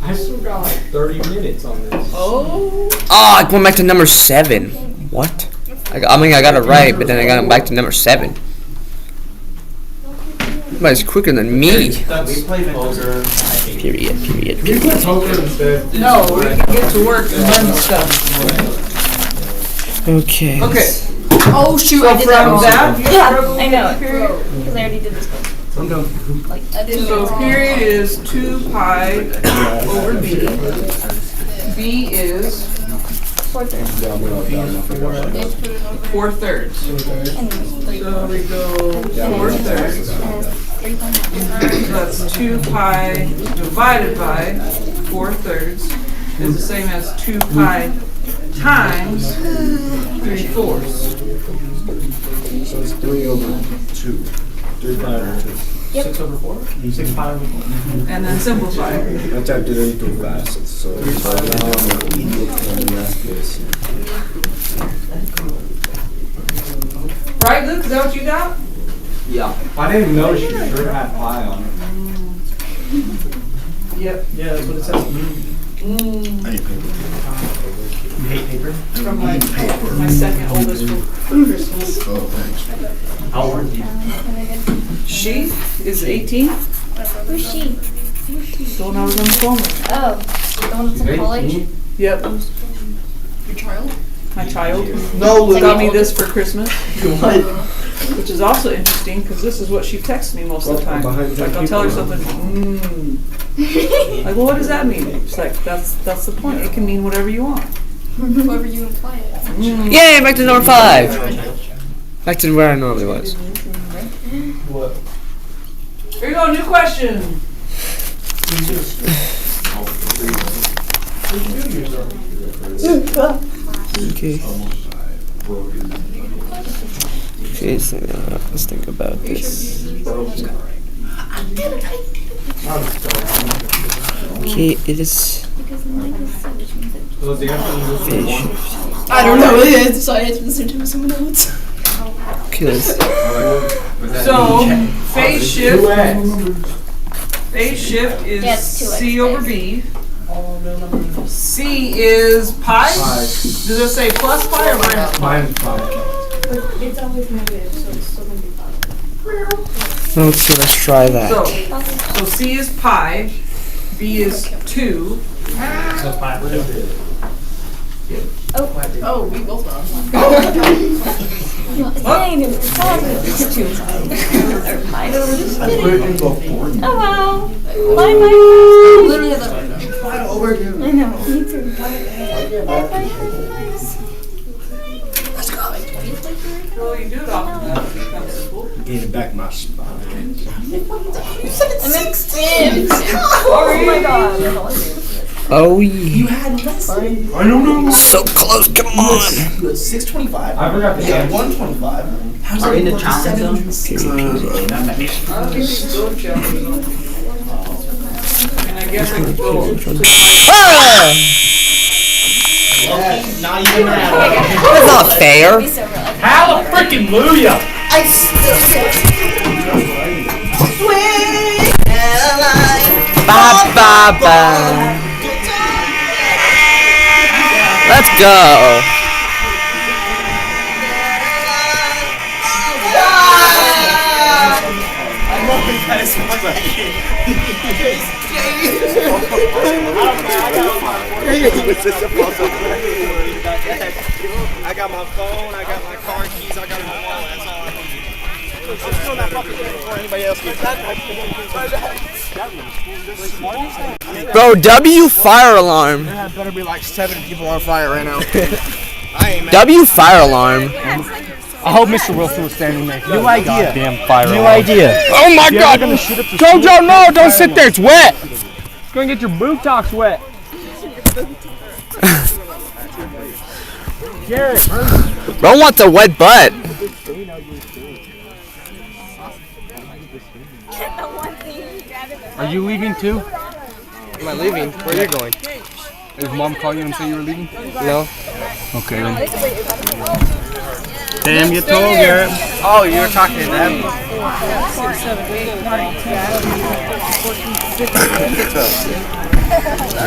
I still got like 30 minutes on this. Oh. Oh, I went back to number 7. What? I got it right, but then I got it back to number 7. Somebody's quicker than me. We play poker. Period. We play poker instead. No, we can get to work and learn stuff. Okay. Okay. Oh shoot, So I did that from wrong. that, I know it. Because I already did this one. I'm done. Like, I did it so wrong. period is 2 pi over b. B is 4/3. 4/3. So we go 4/3. That's 2 pi divided by 4/3 is the same as 2 pi times 3/4. So it's 3 over 2. 3 pi over 2. Yep. 6 over 4? 6 pi over 4. And then simplify. I typed it in too fast, so now Right, Luke? Is that what you got? Yeah. I didn't even notice your shirt had pi on it. Yep. Yeah, that's what it says. I hate paper. You hate paper? From my second oldest for Christmas. Oh, thanks. How old are you? She is 18. Who's she? The one I was on the phone with. Oh, the one that's in college? Yep. Your child? My child. No, Luke. Got me this for Christmas. What? Which is also interesting because this is what she texts me most of the time. Like I'll tell her something. Like, well, what does that mean? It's like that's the point. It can mean whatever you want. Whoever you imply it. Yay, back to number 5. Back to where I normally was. What? Here you go, new question. Okay. Okay, so let's think about this. Okay, it is phase shift. I don't know what it is, so I answered the same time as someone else. Okay, let's So phase shift is Yeah, it's 2x C over B. C is pi. Does it say plus pi or minus pi? Minus pi. But it's always negative, so it's still gonna be positive. let's try that. So C is pi, B is 2. So pi over 2. Oh, we both wrong. No, it's negative. It's positive. It's 2. Or pi. I put it in both boards. Oh wow. Why am I? Literally had that right now. Fly over here. I know. Me too. Well, you do it often enough. It becomes simple. Getting back my spot. I'm in 16. Oh my god. Oh You yeah. had less. I don't know. So close, come on. You had 625. I forgot to You had say. 125. How's Are that in the equal to challenge zone? 760? I don't think you can go to challenge. I mean, I guess I could go. Not even that. That's not fair. Hallelujah! I still say swing Ba ba ba. Let's go. I got my phone, I got my car keys, I got my wallet, that's all I need. I'm still not fucking waiting before anybody else gets that. Bro, W fire alarm. There better be like 7 people on fire right now. I ain't mad. W fire alarm. I hope Mr. Wilson was standing there. New idea. Damn fire. New idea. Oh my You're God! gonna shoot up the Jojo, school? no! Don't sit there. It's wet. Go and get your botox wet. Garrett, Bro wants a wet butt. are you leaving too? Am I leaving? Where are you going? Did Mom call you and say you were leaving? No. Okay then. Damn, you told Garrett. Oh, you were talking to them?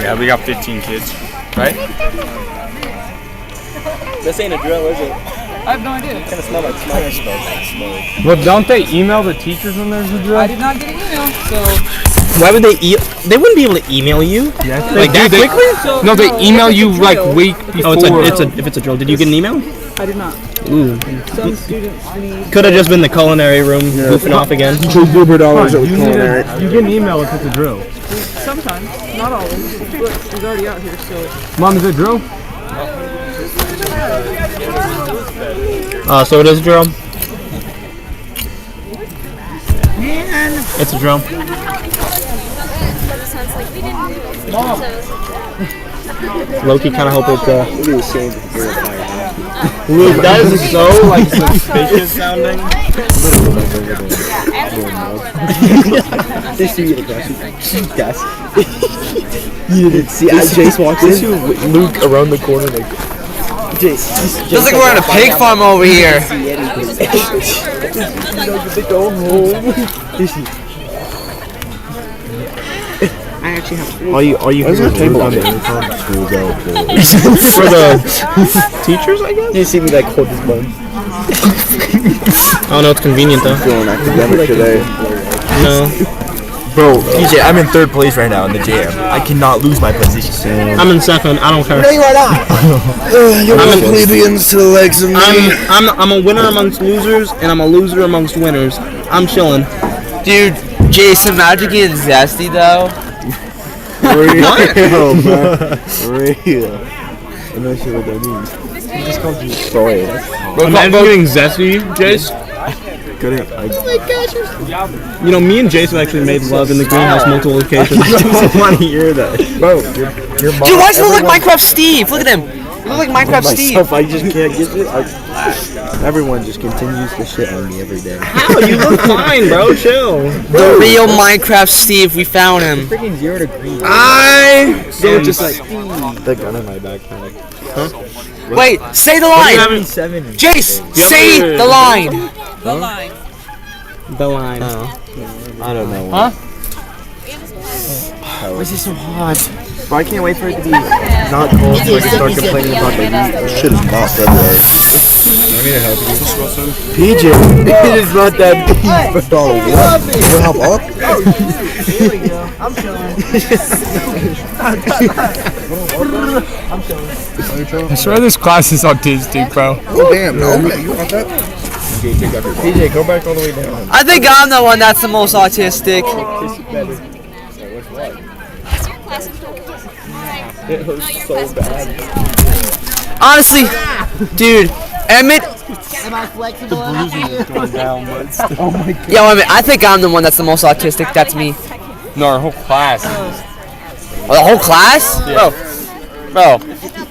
Yeah, we got 15 kids, right? This ain't a drill, is it? I have no idea. Kind of smell like smoke. Well, don't they email the teachers when there's a drill? I did not get an email, so. Why would they? They wouldn't be able to email you. Yes, Like that quickly? No, they email you like week before. Oh, if it's a drill. Did you get an email? I did not. Ooh. Some students need. Could have just been the culinary room goofing off again. You get an email if it's a drill. Sometimes, not always. Look, he's already out here, so. Mom, is it drill? So it is a drill. It's a drill. Loki kind of hope it's Luke, that is so like suspicious sounding. You didn't see as Jace walked in. Luke around the corner like. Feels like we're at a pig farm over here. Go home. I actually have. All you hear is table on the intercom. School's out For the teachers, I guess. You see me like hold this button. Oh no, it's convenient though. Feeling academic today. No. Bro, TJ, I'm in third place right now in the jam. I cannot lose my position. I'm in second. I don't care. No, you are not. I'm in plebeians to the legs of me. I'm a winner amongst losers, and I'm a loser amongst winners. I'm chilling. Dude, Jason, imagine getting zesty though. Real, man. Real. I'm not sure what that means. He just called you Troy. Imagine getting zesty, Jace. Good. You know, me and Jace have actually made love in the greenhouse multiple occasions. I don't want to hear that. Bro, your mom. Dude, why does he look like Minecraft Steve? Look at him. You look like Minecraft Steve. I just can't get it. Everyone just continues to shit on me every day. How? You look fine, bro. Chill. The real Minecraft Steve. We found him. Freaking 0 degrees. They're just like the gun in my backpack. Huh? Wait, say the line. Jace, say the line. The line. The line. I don't know. Huh? Why is it so hot? Bro, I can't wait for it to be not cold so I can start complaining about the heat. This shit is not February. I need to help you. PJ, it is not that deep. $1. You want help up? Here we go. I'm chilling. I'm chilling. I swear this class is autistic, bro. Oh damn, no. You want that? PJ, go back all the way down. I think I'm the one that's the most autistic. It hurts so bad. Honestly, dude, Emmett. Am I flexible? Oh my god. Yo, Emmett, I think I'm the one that's the most autistic. That's me. No, our whole class. Oh, the whole class? Yeah. Bro.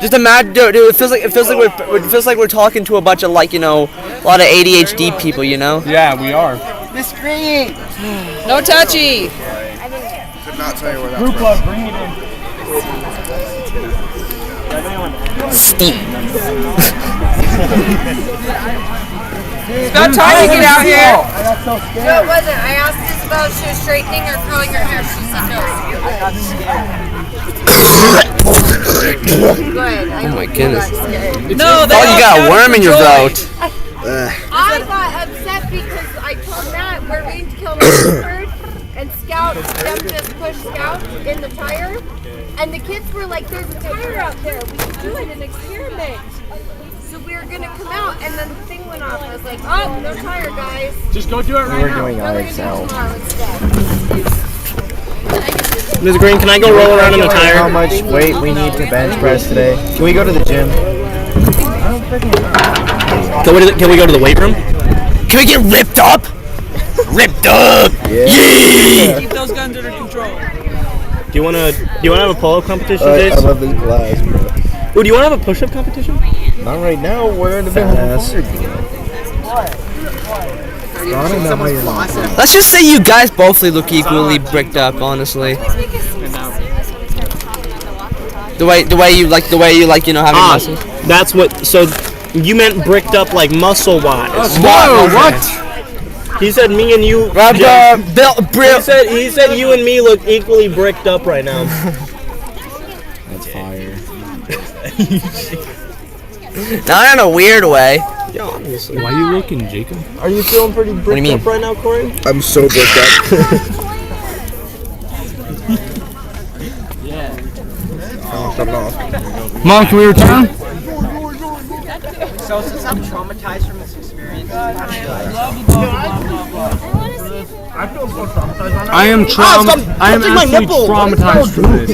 Just imagine, dude. It feels like we're talking to a bunch of like, you know, a lot of ADHD people, you know. Yeah, we are. The screen. No touchy. Could not tell you where that Group love, bring it in. Steve. It's about time you get out here. No, it wasn't. I asked Isabel if she was straightening or curling her hair. She said no. Good. Oh my goodness. No, Oh, you got a worm in your throat. I got upset because I told Matt we're going to kill Mockingbird and Scout, them just pushed Scout in the tire. And the kids were like, there's a tire out there. We could do it, an experiment. So we were going to come out and then the thing went off. I was like, oh, no tire, guys. Just go do it right We're now. doing RXL. Ms. Green, can I go roll around in the tire? How much weight we need to bench press today? Can we go to the gym? I don't freaking know. Can we go to the weight room? Can we get ripped up? Ripped up! Yeah! Keep those guns under control. Do you wanna have a pull-up competition, I Jace? love this glass, bro. Ooh, do you wanna have a push-up competition? Not right now. We're in the middle of a fire. I don't know how you're not. Let's just say you guys both look equally bricked up, honestly. The way you like, you know, having muscles. That's what. So you meant bricked up like muscle-wise. Whoa, what? He said me and you. He said you and me look equally bricked up right now. That's fire. Not in a weird way. Yeah, obviously. Why are you looking, Jacob? Are you feeling pretty bricked mean? up right now, Corey? I'm so bricked up. Mom, can we return? So since I'm traumatized from this experience, I am actually traumatized from this.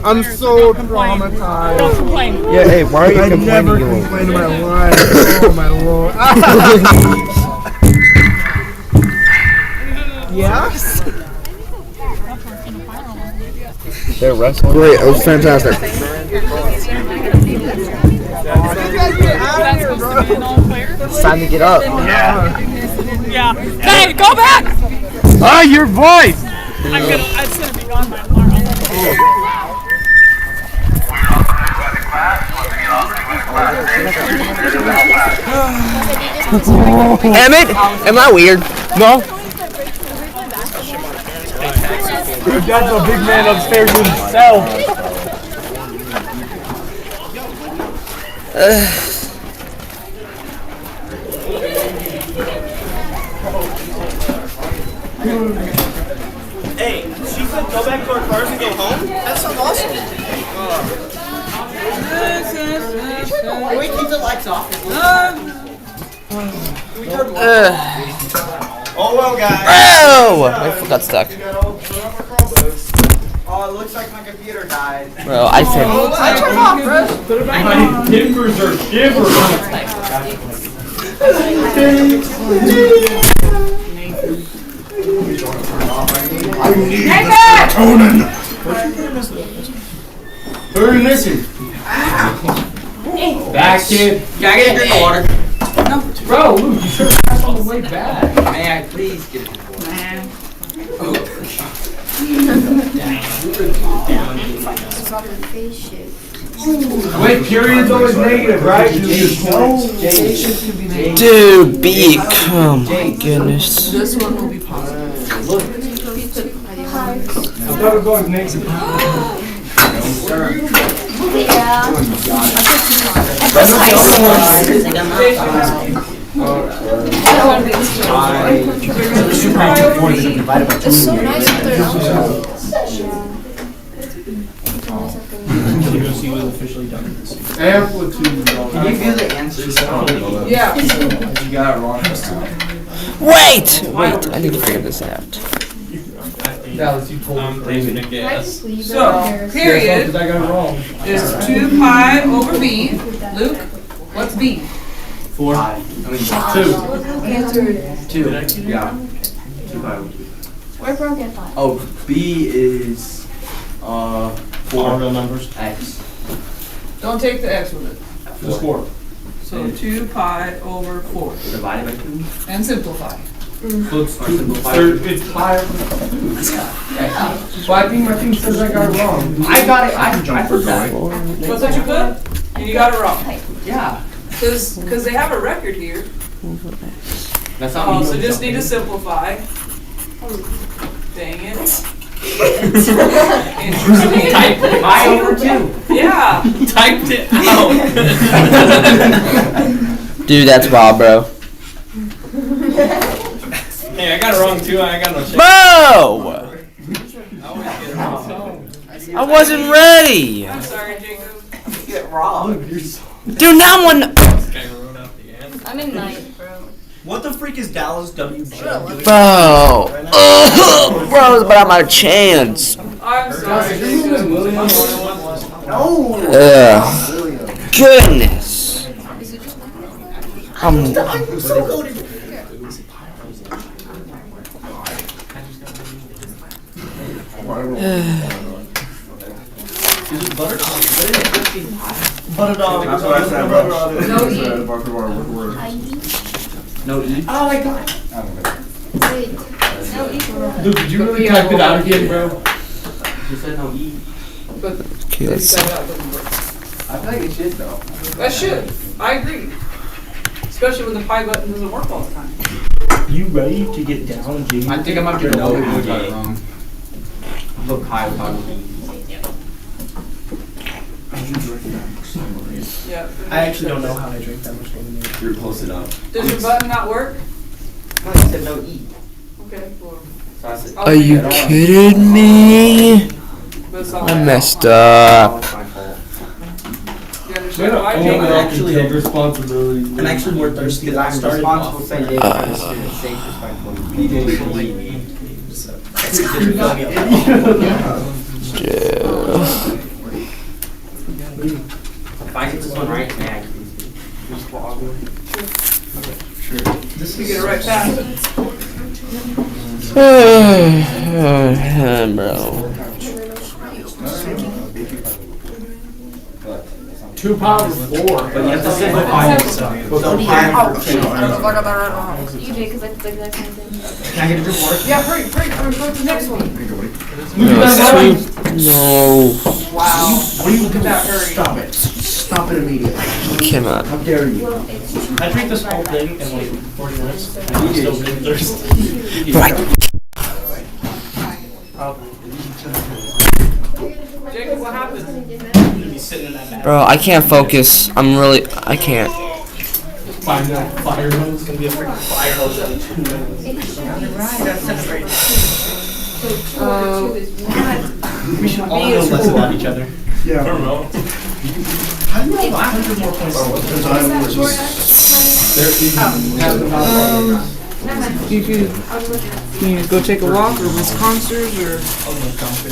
I'm so traumatized. Yeah, hey, why are you complaining? I never complained in my life. Oh my lord. Yes. They're wrestling. Great, it was fantastic. It's time to get up. Yeah. Hey, go back! Ah, your voice! It's gonna be gone by tomorrow. Emmett, am I weird? No. Dude, that's a big man upstairs himself. Hey, she said go back to our cars and go home? That sounds awesome. can we keep the lights off? Oh well, guys. Oh! My foot got stuck. Oh, it looks like my computer died. Bro, I said. I turned off, bro. Put it back on. My timbers are shivering. I need melatonin. Who are you missing? Back, kid. Can I get a drink of water? Bro, Luke, you should have passed on the way back. May I please get a drink of water? Wait, period's always negative, right? Dude, beak. Oh my goodness. This one will be positive. I thought it was always negative. It's so nice that they're not. Amplitude. Can you feel the answers? Yeah. You got it wrong. Wait! Wait, I need to figure this out. Dallas, you told me crazy. So, period I got it wrong. is 2 pi over b. Luke, what's b? 4. I mean, 2. 2. Yeah. 2 by 2. We're broken five. Oh, B is 4. All real numbers. X. Don't take the x with it. Just 4. So 2 pi over 4. Divided by 2. And simplify. So it's 2. It's pi over 2. Well, I think my thing says I got it wrong. I got it. I put that. What's what you put? And you got it wrong. Yeah. Because they have a record here. That's not Oh, me. so just need to simplify. Dang it. Interesting. Pi over 2. Yeah. Typed it out. Dude, that's wild, bro. Hey, I got it wrong too. I got no shit. Bro! I wasn't ready! I'm sorry, Jacob. You get wrong. Dude, now I'm on. I'm in ninth, bro. What the freak is Dallas WJ doing? Bro! Bro, but I'm out of chance. I'm sorry, Jacob. No. Ugh. Goodness. I'm so loaded. Butter dog. That's what I said, bro. No It's, E. Barker bar, word. No E. Oh my god. Dude, did you really type it out again, bro? You said no E. But Okay, let's see. that doesn't work. I feel like it should though. That should. I agree. Especially when the pie button doesn't work all the time. You ready to get down, Jamie? I think I might get no E game. Look high without E. Yeah. I actually don't know how I drink that much lemonade. You're close enough. Does your button not work? No, you said no E. Okay, well. So I said, Are you kidding me? I messed up. it's my fault. You understand why, Jake? Actually, Take responsibility. I'm actually more thirsty because I started responsible off. saying So for the student, safe, respectful. If I get this one right, may I please? You get it right past it. Bro. 2 pounds 4. But you have to say no I. Don't You do, because I did the exact same thing. Can I get a report? Yeah, hurry, hurry, hurry, go to the next one. No. Wow. What are you Look at that hurry. Stop it. Stop it immediately. Cannot. How dare you? I drink this whole thing in like 40 minutes. And I'm still getting thirsty. Right. Jacob, what happened? Bro, I can't focus. I can't. Find that fire hose. It's gonna be a freaking fire hose in 2 minutes. We should all know less about each other. Yeah. I don't know. How do you have 100 more points? Because I was You can go take a walk or miss concerts or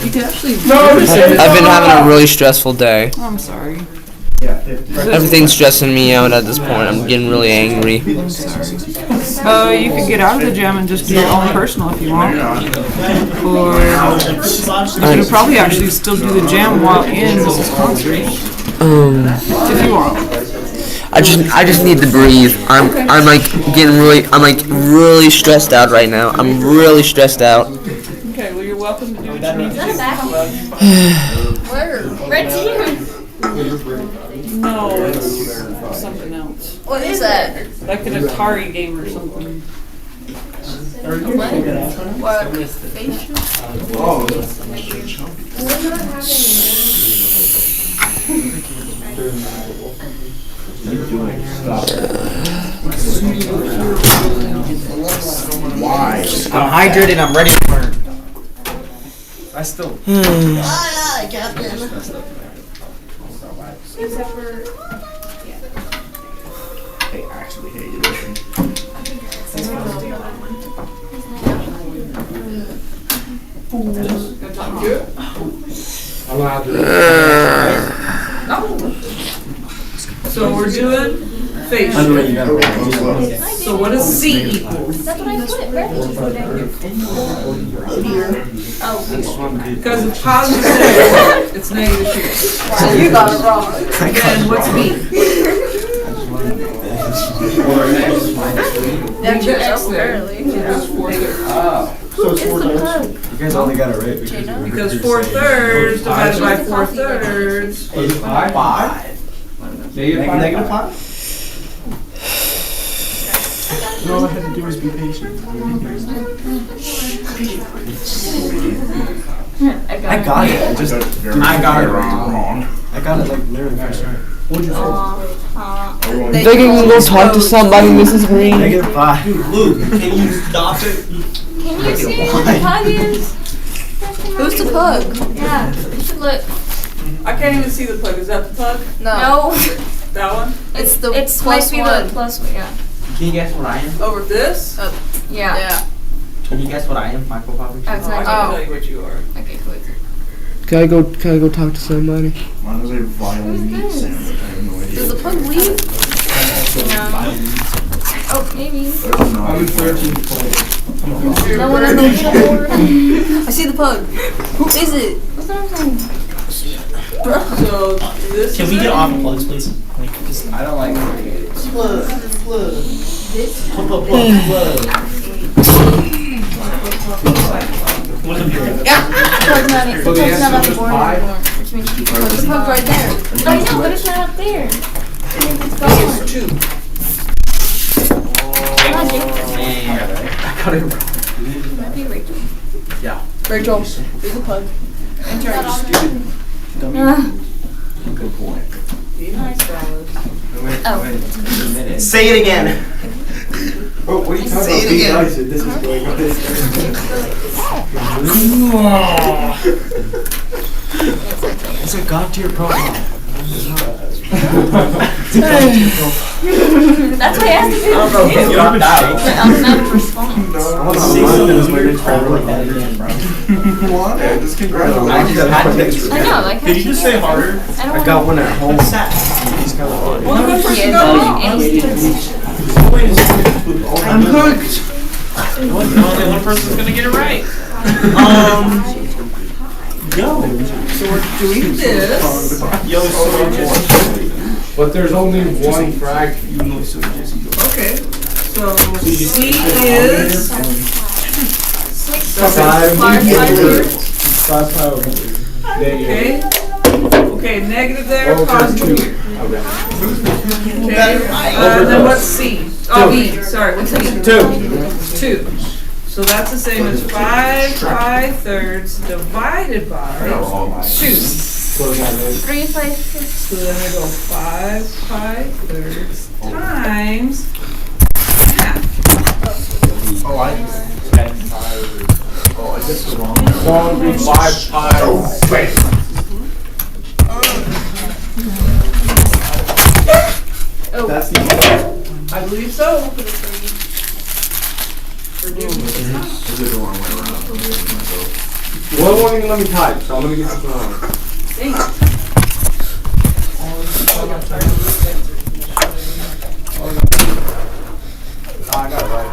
you can actually. I've been having a really stressful day. I'm sorry. Everything's stressing me out at this point. I'm getting really angry. You could get out of the gym and just do your own personal if you want. Or you could probably actually still do the gym while in this concert if you want. I just need to breathe. I'm like really stressed out right now. I'm really stressed out. Okay, well you're welcome to do what you need to do. Where? Red team. No, it's something else. What is that? Like an Atari game or something. What? Facial? Why? I'm hydrated, I'm ready to burn. I still. Except for. They actually hate you. So we're doing facial. So what does C equal? That's what I put. Red. Oh. Because it's positive 6, it's negative 6. So you got it wrong. And what's B? That's your X there. Because 4/3. So it's 4 thirds. You guys only got it right Because 4/3 divided by 4/3. 5? Negative 5? All I had to do was be patient. I got it. I got it wrong. I got it like literally first right. What'd you say? They can go talk to somebody, Mrs. Green. Negative 5. Dude, Luke, can you stop it? Can you see who the pug is? Who's the pug? Yeah, you should look. I can't even see the plug. Is that the plug? No. That one? It's the It's plus might be one. the plus one, yeah. Can you guess what I am? Over this? Yeah. Can you guess what I am? My profile picture? I can't tell you what you are. Okay, quick. Can I go talk to somebody? Mine was a violin meat sandwich. I have no idea. Does the pug leave? Oh, maybe. I'm in 13th place. No one on the leaderboard. I see the pug. Who is it? What's the name? So this Can is we get it? off the plugs, please? Like, just I don't like plug. This. Plug. What is it? Yeah. Plug's not, the So the plug's not on answer the is board five? anymore, which means the plug's right there. I know, but it's not up there. It means it's gone. It's 2. Not Jacob. I got it wrong. Might be Rachel. Yeah. Rachel, do the plug. Enter. Not on there. Good point. Be nice, fellas. Oh. Say it again. Oh, what are you talking Say about? it Be again. nice. This is going on. It's a god tier profile. That's why I asked if it was You you. got that. But automatic response. Say something weird and forever like that again, bro. Just congratulations. I know, like. Did you just say harder? I don't I got one at home. Sad. He's got one. One person Yeah, go. I'm hooked. Only one person's gonna get it right. Yo. So we're doing this. Yo, so But there's only one frag. Okay. So C is 6. Okay. Okay, negative there, positive here. Okay. Then what's C? Oh, E. Sorry, what's E? 2. So that's the same as 5/3 divided by 2. 3/5. So then we go 5/3 times half. Oh, I just was wrong. So it'll be 5 times. Oh. That's the I believe so. Forgive me. Is it the wrong way around? Well, it won't even let me type, so I'm gonna get something on. I got it right.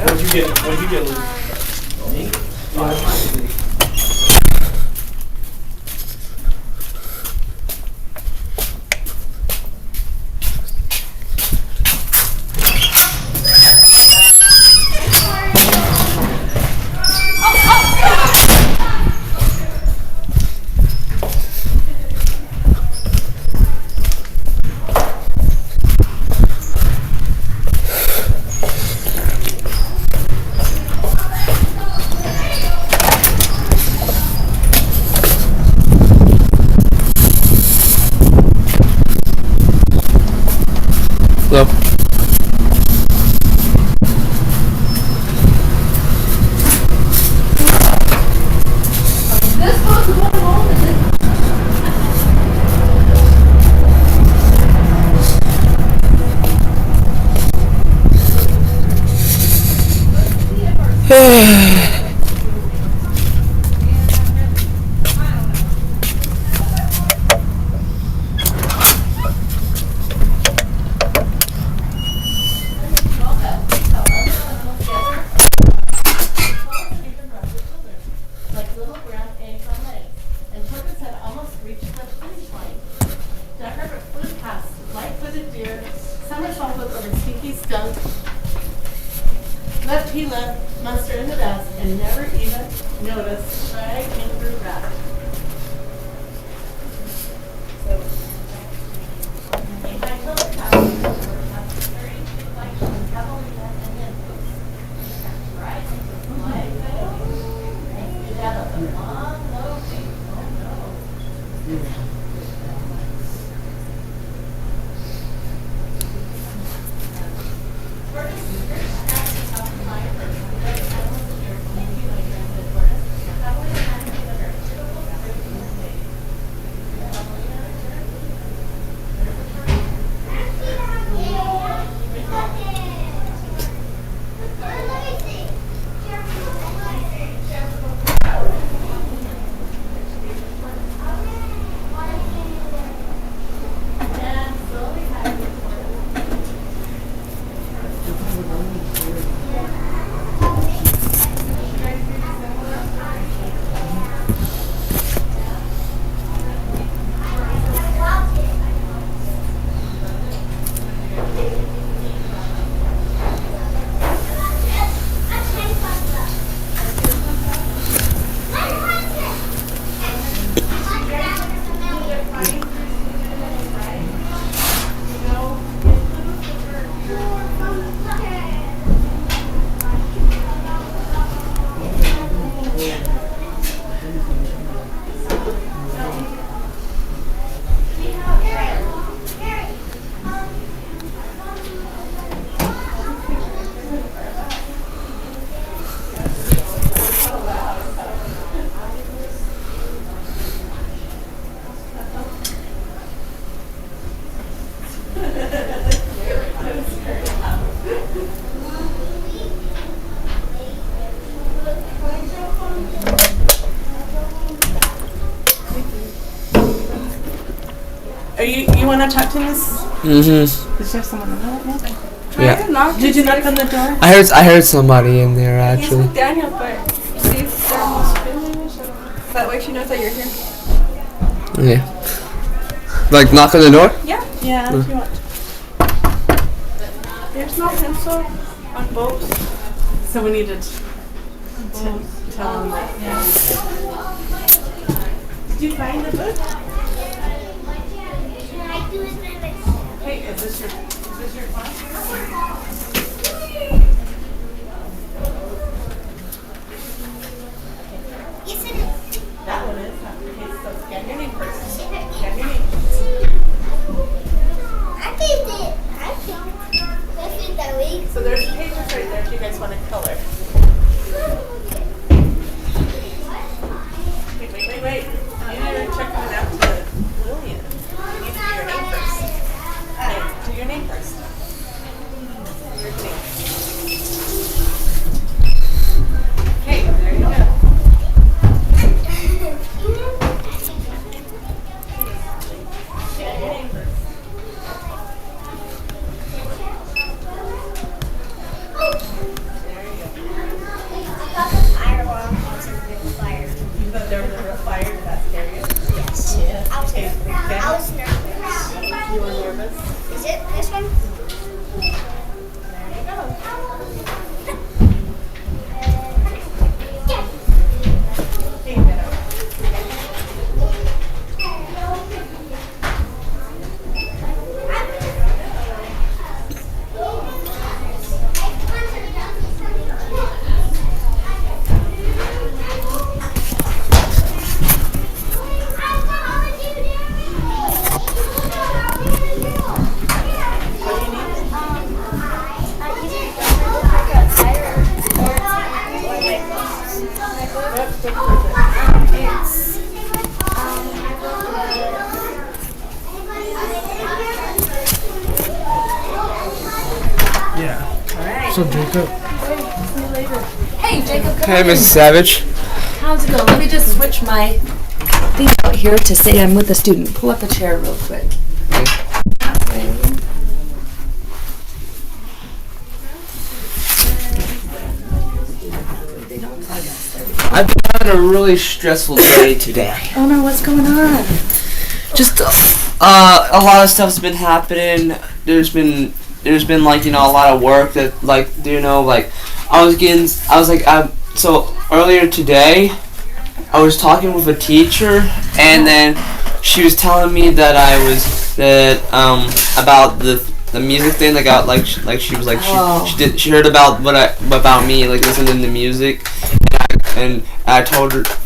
What'd you get, Luke? Hello. This one's going home, is it? Like little brown eggs on legs, and children had almost reached the finish line. The Herbert flew past light-footed deer, somersaulted over stinky skunk, left he left Munster in the dust, and never even noticed fried kangaroo rat. So, if I told the cow, very like heavily and then right into the slide veil. Get out of the long, low beat. Oh no. Are you want to talk to Miss? Mm-hmm. Does she have someone in there? Yeah. Did you knock on the door? I heard somebody in there He's actually. with Daniel, but see if Daniel's finished. That way she knows that you're here. Yeah. Like knock on the door? Yeah. Yeah, if you want. There's no pencil on both. So we need to tell them that. Yeah. Did you find the book? Hey, is this your class? That one is. Okay, so scan your name first. Scan your name. So there's pages right there if you guys want to color. Wait. You need to check one out to Lillian. You need to do your name first. Okay, do your name first. Your name. Okay, there you go. Scan your name first. You thought there was a real fire? Did that scare you? Yes. Yeah. Okay. I was nervous. You were nervous? Is it this one? There you go. Hey, Meadow. What's up, Jacob? Hey, Jacob. Come Hey, on in. Mrs. Savage. How's it going? Let me just switch my thing out here to say I'm with a student. Pull up a chair real quick. I've been having a really stressful day today. Oh no, what's going on? Just a lot of stuff's been happening. There's been like, you know, a lot of work that, like, you know, like so earlier today I was talking with a teacher, and then she was telling me that about the music thing that got like she was like she heard about about me like listening to music, and I told her that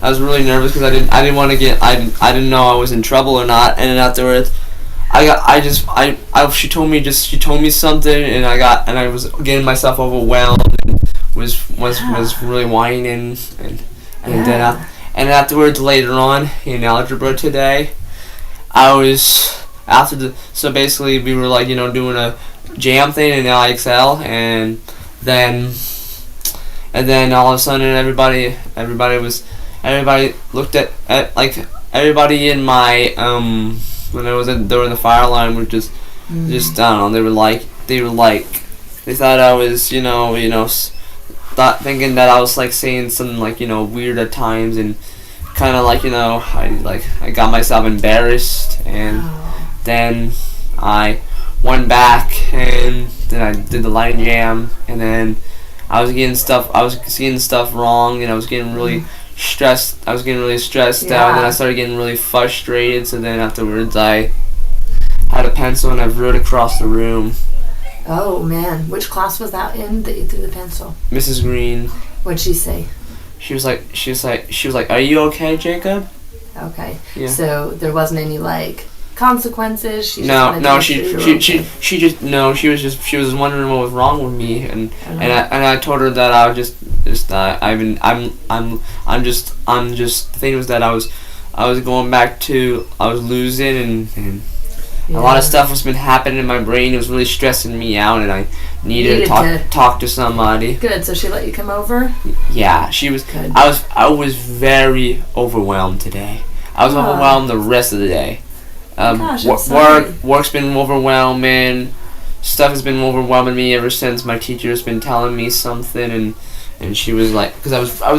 I was really nervous because I didn't want to get I didn't know I was in trouble or not, and then afterwards she told me something, and I was getting myself overwhelmed, and was really whining, and afterwards later on in algebra today, so basically we were like, you know, doing a jam thing in IXL, and then all of a sudden everybody looked at like everybody in my when I was in the fire line were just I don't know, they thought I was thinking that I was like saying something like, you know, weird at times, and kind of like, you know, I got myself embarrassed, and then I went back and then I did the line jam, and then I was getting stuff wrong, and I was getting really stressed. I was getting really stressed out, and then I started getting really frustrated. So then afterwards, I had a pencil and I wrote across the room. Oh man, which class was that in that you threw the pencil? Mrs. Green. What'd she say? She was like, "Are you okay, Jacob?" Okay. Yeah. So there wasn't any like consequences. She was wondering what was wrong with me, and I told her that I was the thing was that I was going back to, I was losing, and A lot of stuff has been happening in my brain. It was really stressing me out, and I needed to talk to somebody. Good. So she let you come over? Yeah, she was. Good. I was very overwhelmed today. I was overwhelmed the rest of the day. Gosh, I'm sorry. Work's been overwhelming. Stuff has been overwhelming me ever since my teacher's been telling me something, and she was like, because I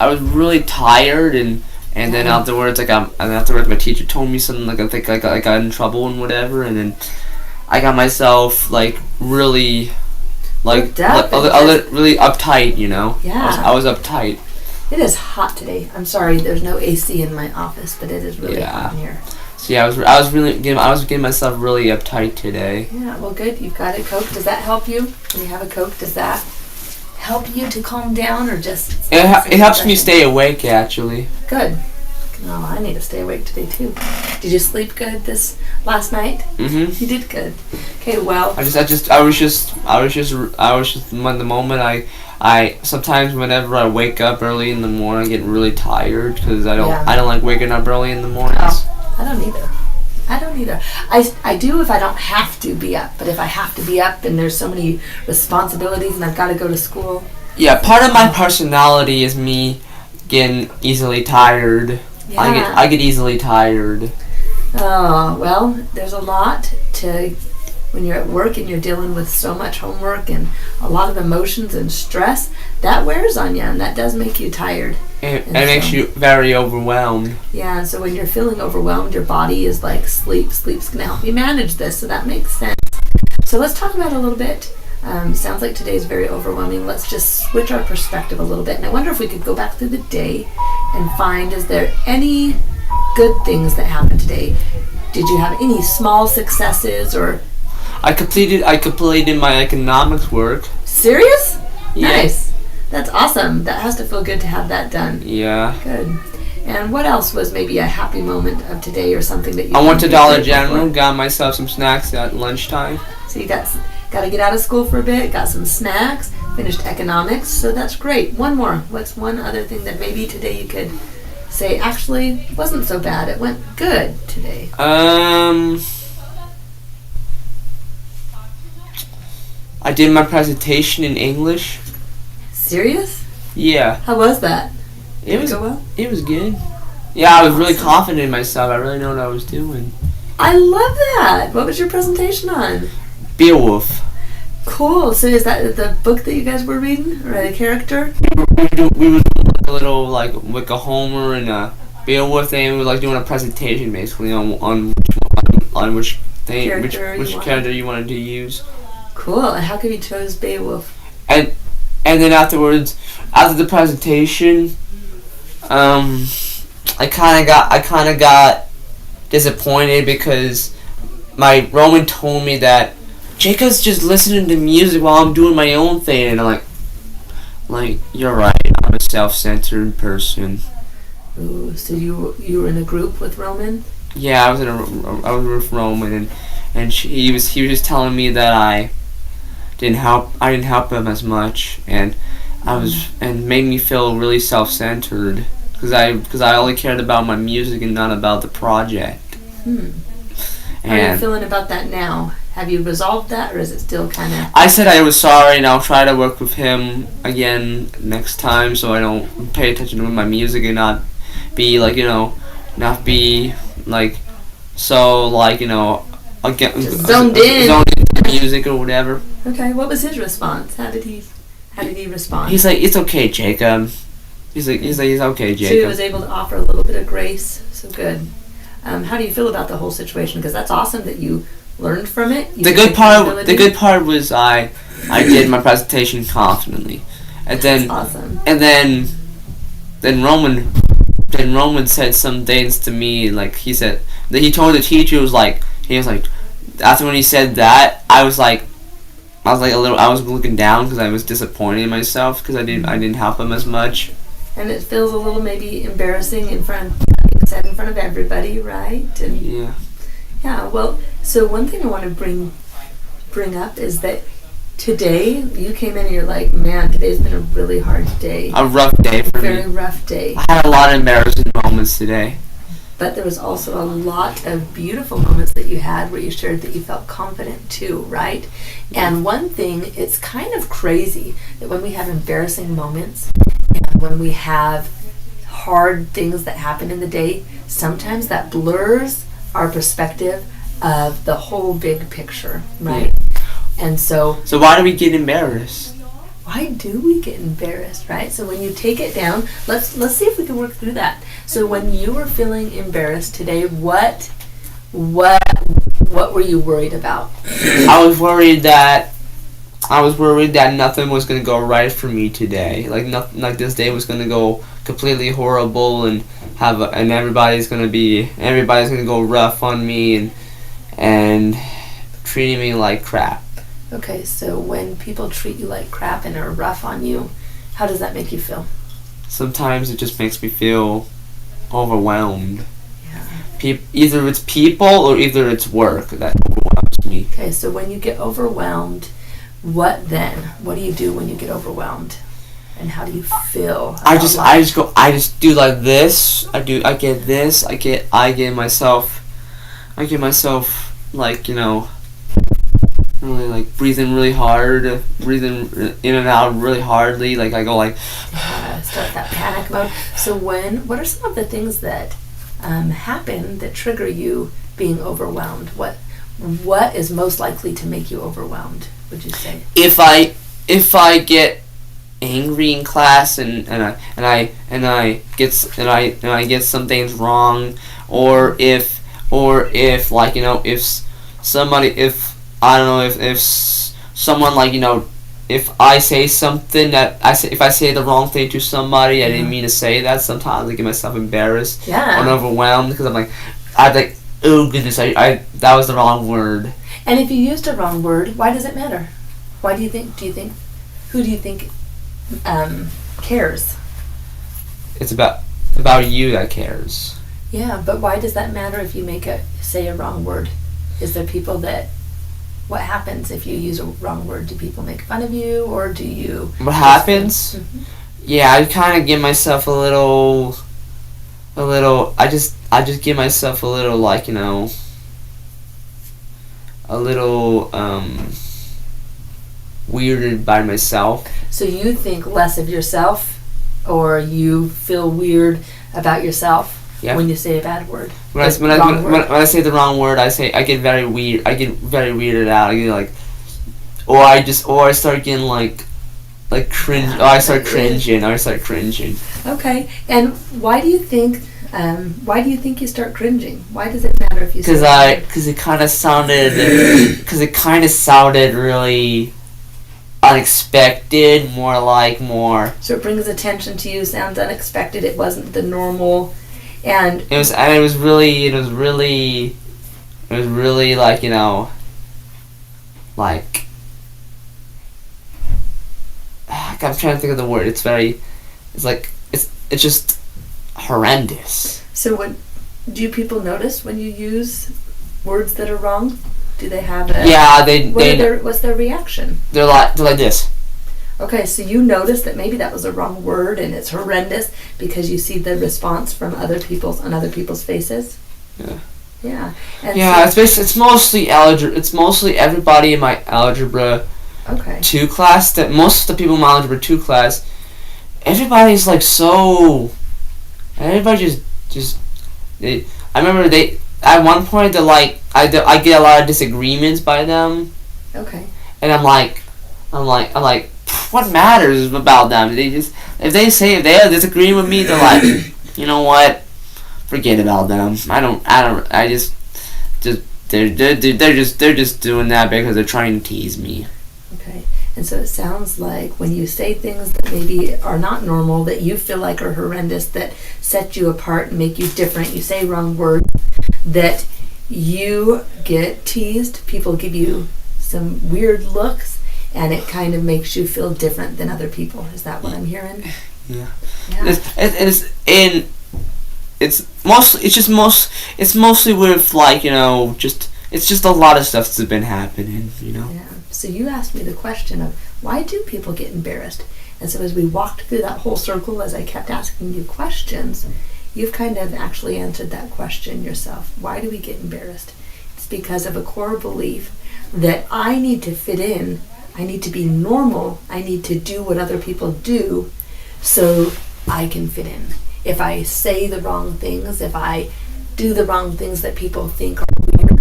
was really tired, and then afterwards my teacher told me something, like I think I got in trouble and whatever, and then I got myself like really like really uptight, you know. Yeah. I was uptight. It is hot today. I'm sorry, there's no AC in my office, but it is really hot in here. So yeah, I was getting myself really uptight today. Yeah, well, good. You've got a Coke. Does that help you? When you have a Coke, does that help you to calm down, or just? It helps me stay awake, actually. Good. Oh, I need to stay awake today too. Did you sleep good this last night? Mhm. You did good. Okay, well. I was just when the moment I sometimes whenever I wake up early in the morning, I get really tired because I don't like waking up early in the mornings. Oh, I don't either. I do if I don't have to be up, but if I have to be up and there's so many responsibilities and I've got to go to school. Yeah, part of my personality is me getting easily tired. Yeah. I get easily tired. Oh, well, there's a lot to when you're at work and you're dealing with so much homework and a lot of emotions and stress. That wears on you, and that does make you tired. It makes you very overwhelmed. Yeah, and so when you're feeling overwhelmed, your body is like, sleep's going to help you manage this, so that makes sense. So let's talk about it a little bit. Sounds like today's very overwhelming. Let's just switch our perspective a little bit. And I wonder if we could go back through the day and find, is there any good things that happened today? Did you have any small successes or? I completed my economics work. Serious? Yeah. Nice. That's awesome. That has to feel good to have that done. Yeah. Good. And what else was maybe a happy moment of today or something that you? I went to Dollar General, got myself some snacks at lunchtime. So you got to get out of school for a bit, got some snacks, finished economics, so that's great. One more. What's one other thing that maybe today you could say actually wasn't so bad? It went good today. I did my presentation in English. Serious? Yeah. How was that? It was go well? It was good. Yeah, I was really confident in myself. I really know what I was doing. I love that. What was your presentation on? Beowulf. Cool. So is that the book that you guys were reading, or a character? We were doing a little like a Homer and a Beowulf thing. We were like doing a presentation basically on which thing, which character you wanted to use. Cool. And how come you chose Beowulf? And then afterwards, after the presentation, I kind of got disappointed because my Roman told me that Jacob's just listening to music while I'm doing my own thing, and I'm like you're right. I'm a self-centered person. Ooh, so you were in a group with Roman? Yeah, I was with Roman, and he was just telling me that I didn't help him as much, and made me feel really self-centered because I only cared about my music and not about the project. How are you feeling about that now? Have you resolved that, or is it still kind of? I said I was sorry, and I'll try to work with him again next time, so I don't pay attention to my music and not be zoned in music or whatever. Okay, what was his response? How did he respond? He's like, "It's okay, Jacob." He's like, "It's okay, Jacob." So he was able to offer a little bit of grace. So good. How do you feel about the whole situation? Because that's awesome that you learned from it. The good part was I did my presentation confidently, and then that's awesome. And then Roman said some things to me, like he said that he told the teacher he was like after when he said that I was looking down because I was disappointed in myself because I didn't help him as much. And it feels a little maybe embarrassing in front of everybody, right? And yeah. Yeah. Well, so one thing I want to bring up is that today you came in and you're like, man, today's been a really hard day. A rough day for me. Very rough day. I had a lot of embarrassing moments today. but there was also a lot of beautiful moments that you had where you shared that you felt confident too, right? And one thing, it's kind of crazy that when we have embarrassing moments and when we have hard things that happen in the day, sometimes that blurs our perspective of the whole big picture, right? And so why do we get embarrassed? why do we get embarrassed, right? So when you take it down, let's see if we can work through that. So when you were feeling embarrassed today, what were you worried about? I was worried that nothing was gonna go right for me today. Like this day was gonna go completely horrible, and everybody's gonna go rough on me and treating me like crap. Okay, so when people treat you like crap and are rough on you, how does that make you feel? Sometimes it just makes me feel overwhelmed. Yeah. Either it's people or either it's work that overwhelms me. Okay, so when you get overwhelmed, what then? What do you do when you get overwhelmed? And how do you feel? I just do like this. I get myself like, really like breathing really hard, breathing in and out really hardly. Like I go like start that panic mode. So what are some of the things that happen that trigger you being overwhelmed? What is most likely to make you overwhelmed, would you say? If I get angry in class and I get some things wrong, or if like, if someone, like, if I say something if I say the wrong thing to somebody, I didn't mean to say that, sometimes I get myself embarrassed or overwhelmed because I'm like, oh goodness, I that was the wrong word. And if you used a wrong word, why does it matter? Who do you think cares? It's about you that cares. Yeah, but why does that matter if you say a wrong word? Is there people what happens if you use a wrong word? Do people make fun of you, or do you... What happens? Mm-hmm. Yeah, I kind of give myself a little, I just give myself a little, like, a little, weirded by myself. So you think less of yourself, or you feel weird about yourself when you say a bad word? When I say the wrong word, I get very weird. I get very weirded out. I get like, or I start getting like cringe. I start cringing. Okay, and why do you think you start cringing? Why does it matter if you? Because it kind of sounded really unexpected. So it brings attention to you. Sounds unexpected. It wasn't the normal. And it was really like, like, I'm trying to think of the word. It's just horrendous. So do people notice when you use words that are wrong? Do they have what's their reaction? They're like this. Okay, so you notice that maybe that was a wrong word and it's horrendous because you see the response from other people's faces. Yeah. Yeah. And it's mostly algebra. It's mostly everybody in my algebra 2 class. That most of the people in my algebra 2 class, everybody's like so. Everybody just. I remember at one point they're like I get a lot of disagreements by them. Okay. And I'm like. What matters about them? If they are disagreeing with me, they're like, you know what? Forget about them. They're just doing that because they're trying to tease me. Okay. And so it sounds like when you say things that maybe are not normal, that you feel like are horrendous, that set you apart and make you different, you say wrong words, that you get teased, people give you some weird looks, and it kind of makes you feel different than other people. Is that what I'm hearing? Yeah. It's mostly with, like, it's just a lot of stuff that's been happening, Yeah. So you asked me the question of why do people get embarrassed? And so as we walked through that whole circle, as I kept asking you questions, you've kind of actually answered that question yourself. Why do we get embarrassed? It's because of a core belief that I need to fit in, I need to be normal, I need to do what other people do so I can fit in. If I say the wrong things, if I do the wrong things that people think are weird,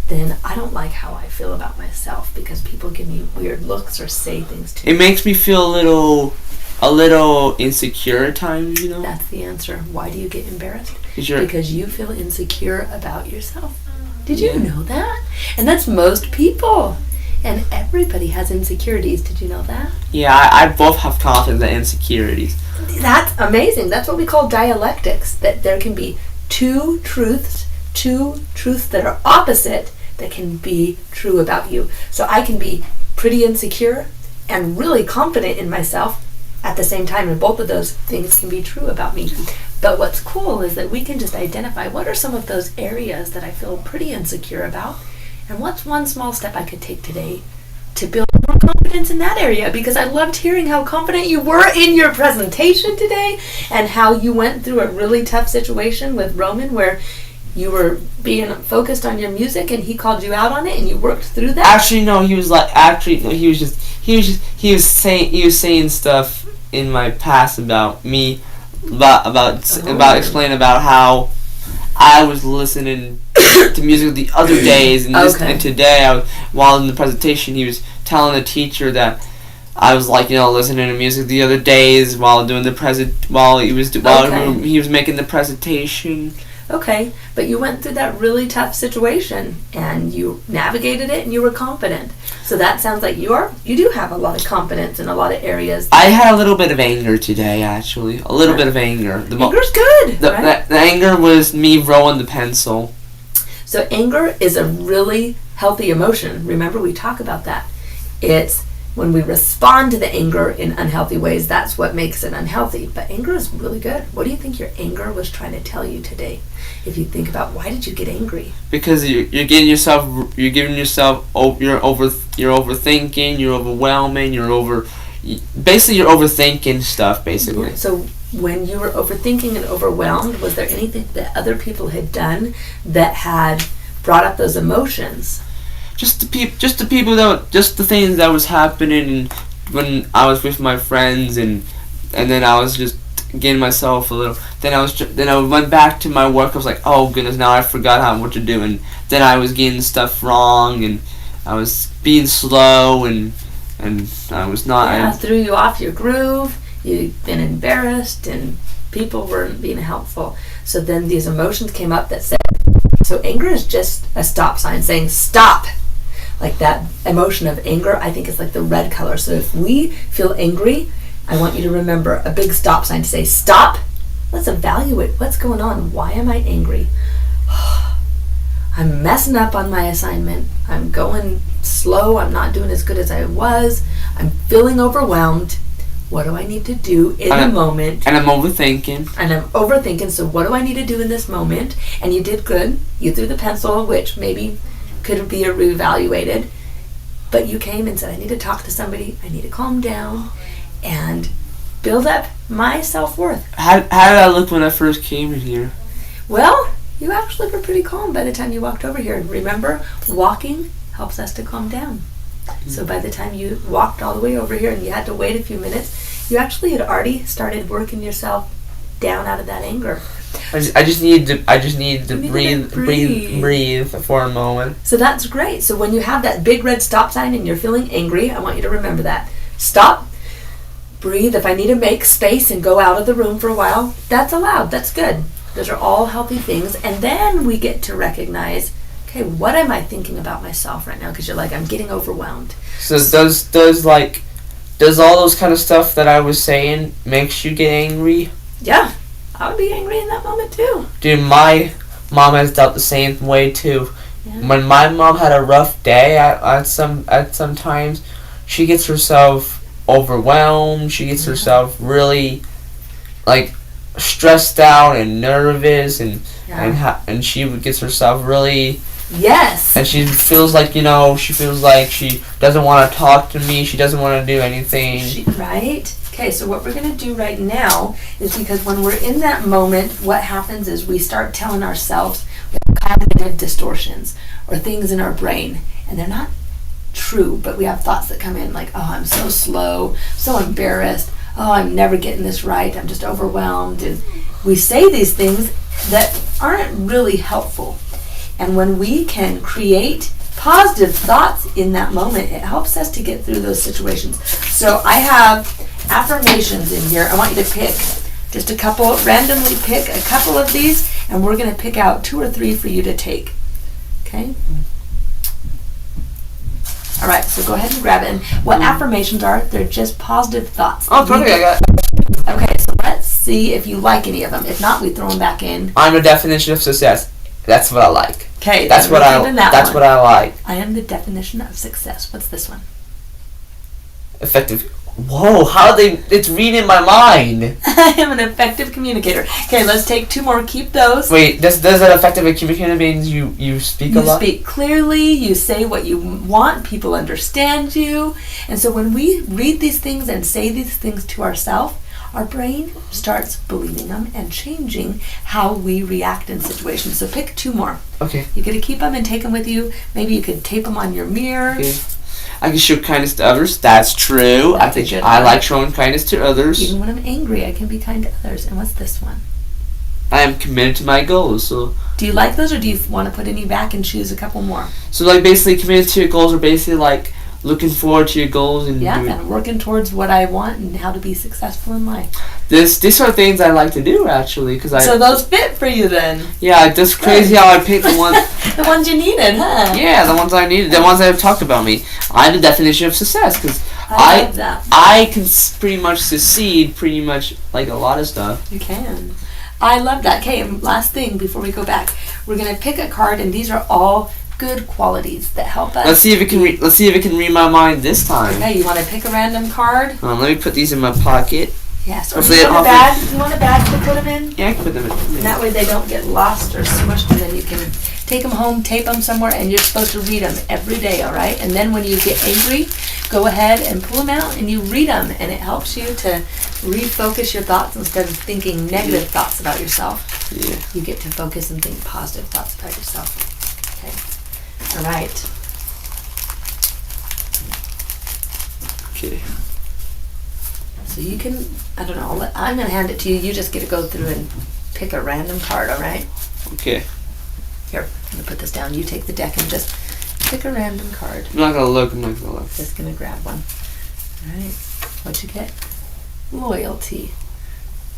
then I don't like how I feel about myself because people give me weird looks or say things to me. It makes me feel a little insecure at times, you know? That's the answer. Why do you get embarrassed? Because you feel insecure about yourself. Did you know that? And that's most people. And everybody has insecurities. Did you know that? Yeah, I both have confidence and insecurities. That's amazing. That's what we call dialectics. That there can be two truths that are opposite that can be true about you. So I can be pretty insecure and really confident in myself at the same time, and both of those things can be true about me. But what's cool is that we can just identify what are some of those areas that I feel pretty insecure about, and what's one small step I could take today to build more confidence in that area. Because I loved hearing how confident you were in your presentation today and how you went through a really tough situation with Roman where you were being focused on your music and he called you out on it and you worked through that. Actually, no, he was saying stuff in my past about me, about explaining about how I was listening to music the other days, and, and today, while in the presentation, he was telling the teacher that I was listening to music the other days while doing the while he was making the presentation. Okay, but you went through that really tough situation and you navigated it and you were confident. So that sounds like you do have a lot of confidence in a lot of areas. I had a little bit of anger today, actually. A little bit of anger. Anger's good, right? The anger was me rolling the pencil. So anger is a really healthy emotion. Remember, we talk about that. It's when we respond to the anger in unhealthy ways, that's what makes it unhealthy. But anger is really good. What do you think your anger was trying to tell you today? If you think about why did you get angry? Because you're overthinking, you're overwhelming, you're overthinking stuff, basically. So when you were overthinking and overwhelmed, was there anything that other people had done that had brought up those emotions? Just the things that was happening when I was with my friends, and then I was just getting myself a little. Then I went back to my work. I was like, oh goodness, now I forgot what to do, and then I was getting stuff wrong, and I was being slow, and I was not. Yeah, threw you off your groove. You've been embarrassed, and people weren't being helpful. So then these emotions came up that said. So anger is just a stop sign saying stop. Like that emotion of anger, I think it's like the red color. So if we feel angry, I want you to remember a big stop sign to say, stop. Let's evaluate what's going on. Why am I angry? I'm messing up on my assignment. I'm going slow. I'm not doing as good as I was. I'm feeling overwhelmed. What do I need to do in the moment? And I'm overthinking. So what do I need to do in this moment? And you did good. You threw the pencil, which maybe could be reevaluated. But you came and said, I need to talk to somebody. I need to calm down and build up my self-worth. How did I look when I first came in here? Well, you actually were pretty calm by the time you walked over here. Remember, walking helps us to calm down. So by the time you walked all the way over here and you had to wait a few minutes, you actually had already started working yourself down out of that anger. I just need to breathe for a moment. So that's great. So when you have that big red stop sign and you're feeling angry, I want you to remember that. Stop. Breathe. If I need to make space and go out of the room for a while, that's allowed. That's good. Those are all healthy things. And then we get to recognize, okay, what am I thinking about myself right now? Because you're like, I'm getting overwhelmed. So does all those kind of stuff that I was saying makes you get angry? Yeah, I would be angry in that moment too. Dude, my mom has dealt the same way too. Yeah. When my mom had a rough day at some times, she gets herself overwhelmed. She gets herself really stressed out and nervous, and she gets herself really. Yes. And she feels like she doesn't want to talk to me. She doesn't want to do anything. Right? Okay, so what we're going to do right now is because when we're in that moment, what happens is we start telling ourselves we have cognitive distortions or things in our brain, and they're not true, but we have thoughts that come in like, oh, I'm so slow, so embarrassed, oh, I'm never getting this right, I'm just overwhelmed. And we say these things that aren't really helpful. And when we can create positive thoughts in that moment, it helps us to get through those situations. So I have affirmations in here. I want you to pick just a couple, randomly pick a couple of these, and we're going to pick out 2 or 3 for you to take. Okay? All right, so go ahead and grab it. And what affirmations are, they're just positive thoughts. Oh, perfect. I got. Okay, so let's see if you like any of them. If not, we throw them back in. I'm a definition of success. That's what I like. Okay, that's what I. That's what I like. I am the definition of success. What's this one? Effective. Whoa! How they? It's reading my mind. I am an effective communicator. Okay, let's take 2 more. Keep those. Wait, does that effective communicator means you speak a lot? You speak clearly. You say what you want. People understand you. And so when we read these things and say these things to ourselves, our brain starts believing them and changing how we react in situations. So pick 2 more. Okay. You got to keep them and take them with you. Maybe you could tape them on your mirror. Okay. I can show kindness to others. That's true. That's I think I like showing kindness to others. Even when I'm angry, I can be kind to others. And what's this one? I am committed to my goals. So. Do you like those, or do you want to put any back and choose a couple more? So like basically committed to your goals, or basically like looking forward to your goals and and working towards what I want and how to be successful in life. These are things I like to do actually because So those fit for you then? Yeah, that's crazy how I picked the ones. The ones you needed, huh? Yeah, the ones I needed, the ones that have talked about me. I'm the definition of success because I love that. I can pretty much succeed pretty much like a lot of stuff. You can. I love that. Okay, and last thing before we go back, we're gonna pick a card, and these are all good qualities that help us. Let's see if it can. Let's see if it can read my mind this time. Okay, you want to pick a random card? Let me put these in my pocket. Yes. Or do you want a bag? You want a bag to put them in? Yeah, I can put them in. And that way they don't get lost or smushed, and then you can take them home, tape them somewhere, and you're supposed to read them every day, all right? And then when you get angry, go ahead and pull them out and you read them, and it helps you to refocus your thoughts instead of thinking negative thoughts about yourself. Yeah. You get to focus and think positive thoughts about yourself. Okay. All right. Okay. So you can, I don't know, I'm going to hand it to you. You just get to go through and pick a random card, all right? Okay. Here, I'm going to put this down. You take the deck and just pick a random card. I'm not gonna look. I'm not gonna look. Just going to grab one. All right. What'd you get? Loyalty.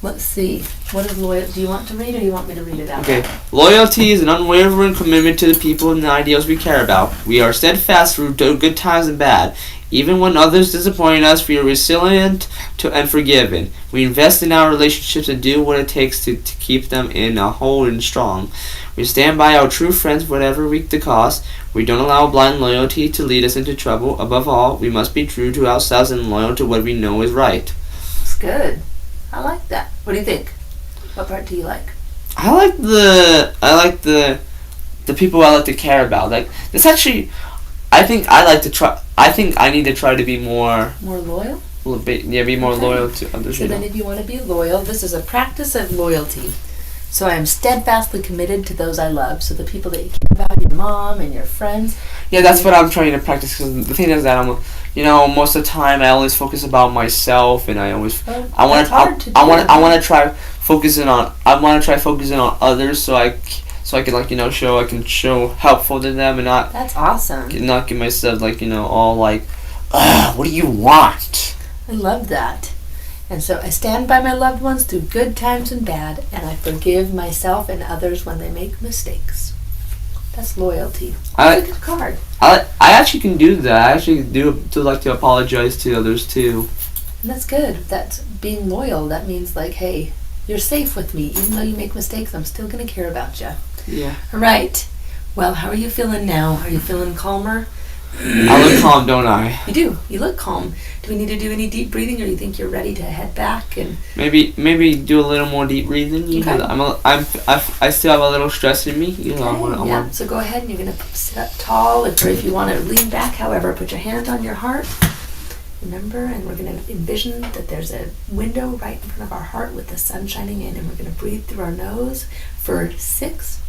Let's see. What is loyalty? Do you want to read, or do you want me to read it out? Okay. Loyalty is an unwavering commitment to the people and the ideals we care about. We are steadfast through good times and bad. Even when others disappoint us, we are resilient and forgiving. We invest in our relationships and do what it takes to keep them in a whole and strong. We stand by our true friends, whatever the cost. We don't allow blind loyalty to lead us into trouble. Above all, we must be true to ourselves and loyal to what we know is right. That's good. I like that. What do you think? What part do you like? I like the people I like to care about. Like, it's actually, I think I need to try to be more loyal. Be more loyal to others. So then, if you want to be loyal, this is a practice of loyalty. So I am steadfastly committed to those I love. So the people that you care about, your mom and your friends. Yeah, that's what I'm trying to practice. Because the thing is that most of the time I always focus about myself, and I always I want to try focusing on others, so I can show helpful to them and not. That's awesome. Not get myself all like, what do you want? I love that. And so I stand by my loved ones through good times and bad, and I forgive myself and others when they make mistakes. That's loyalty. That's a good card. I actually can do that. I actually do like to apologize to others too. And that's good. That's being loyal. That means like, hey, you're safe with me. Even though you make mistakes, I'm still going to care about you. Yeah. All right. Well, how are you feeling now? Are you feeling calmer? I look calm, don't I? You do. You look calm. Do we need to do any deep breathing, or do you think you're ready to head back and maybe do a little more deep breathing? Okay. I still have a little stress in me. Yeah. So go ahead and you're gonna sit up tall, or if you want to lean back. However, put your hand on your heart Remember, and we're going to envision that there's a window right in front of our heart with the sun shining in, and we're going to breathe through our nose for 6.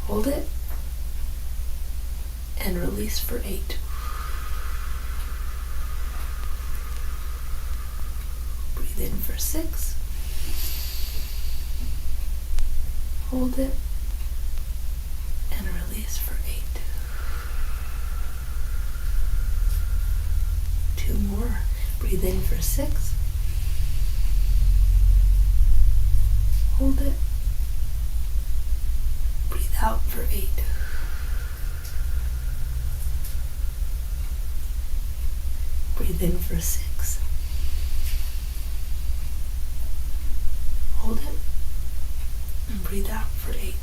Hold it. And release for 8. Breathe in for 6. Hold it. And release for 8. 2 more. Breathe in for 6. Hold it. Breathe out for 8. Breathe in for 6. Hold it. And breathe out for 8.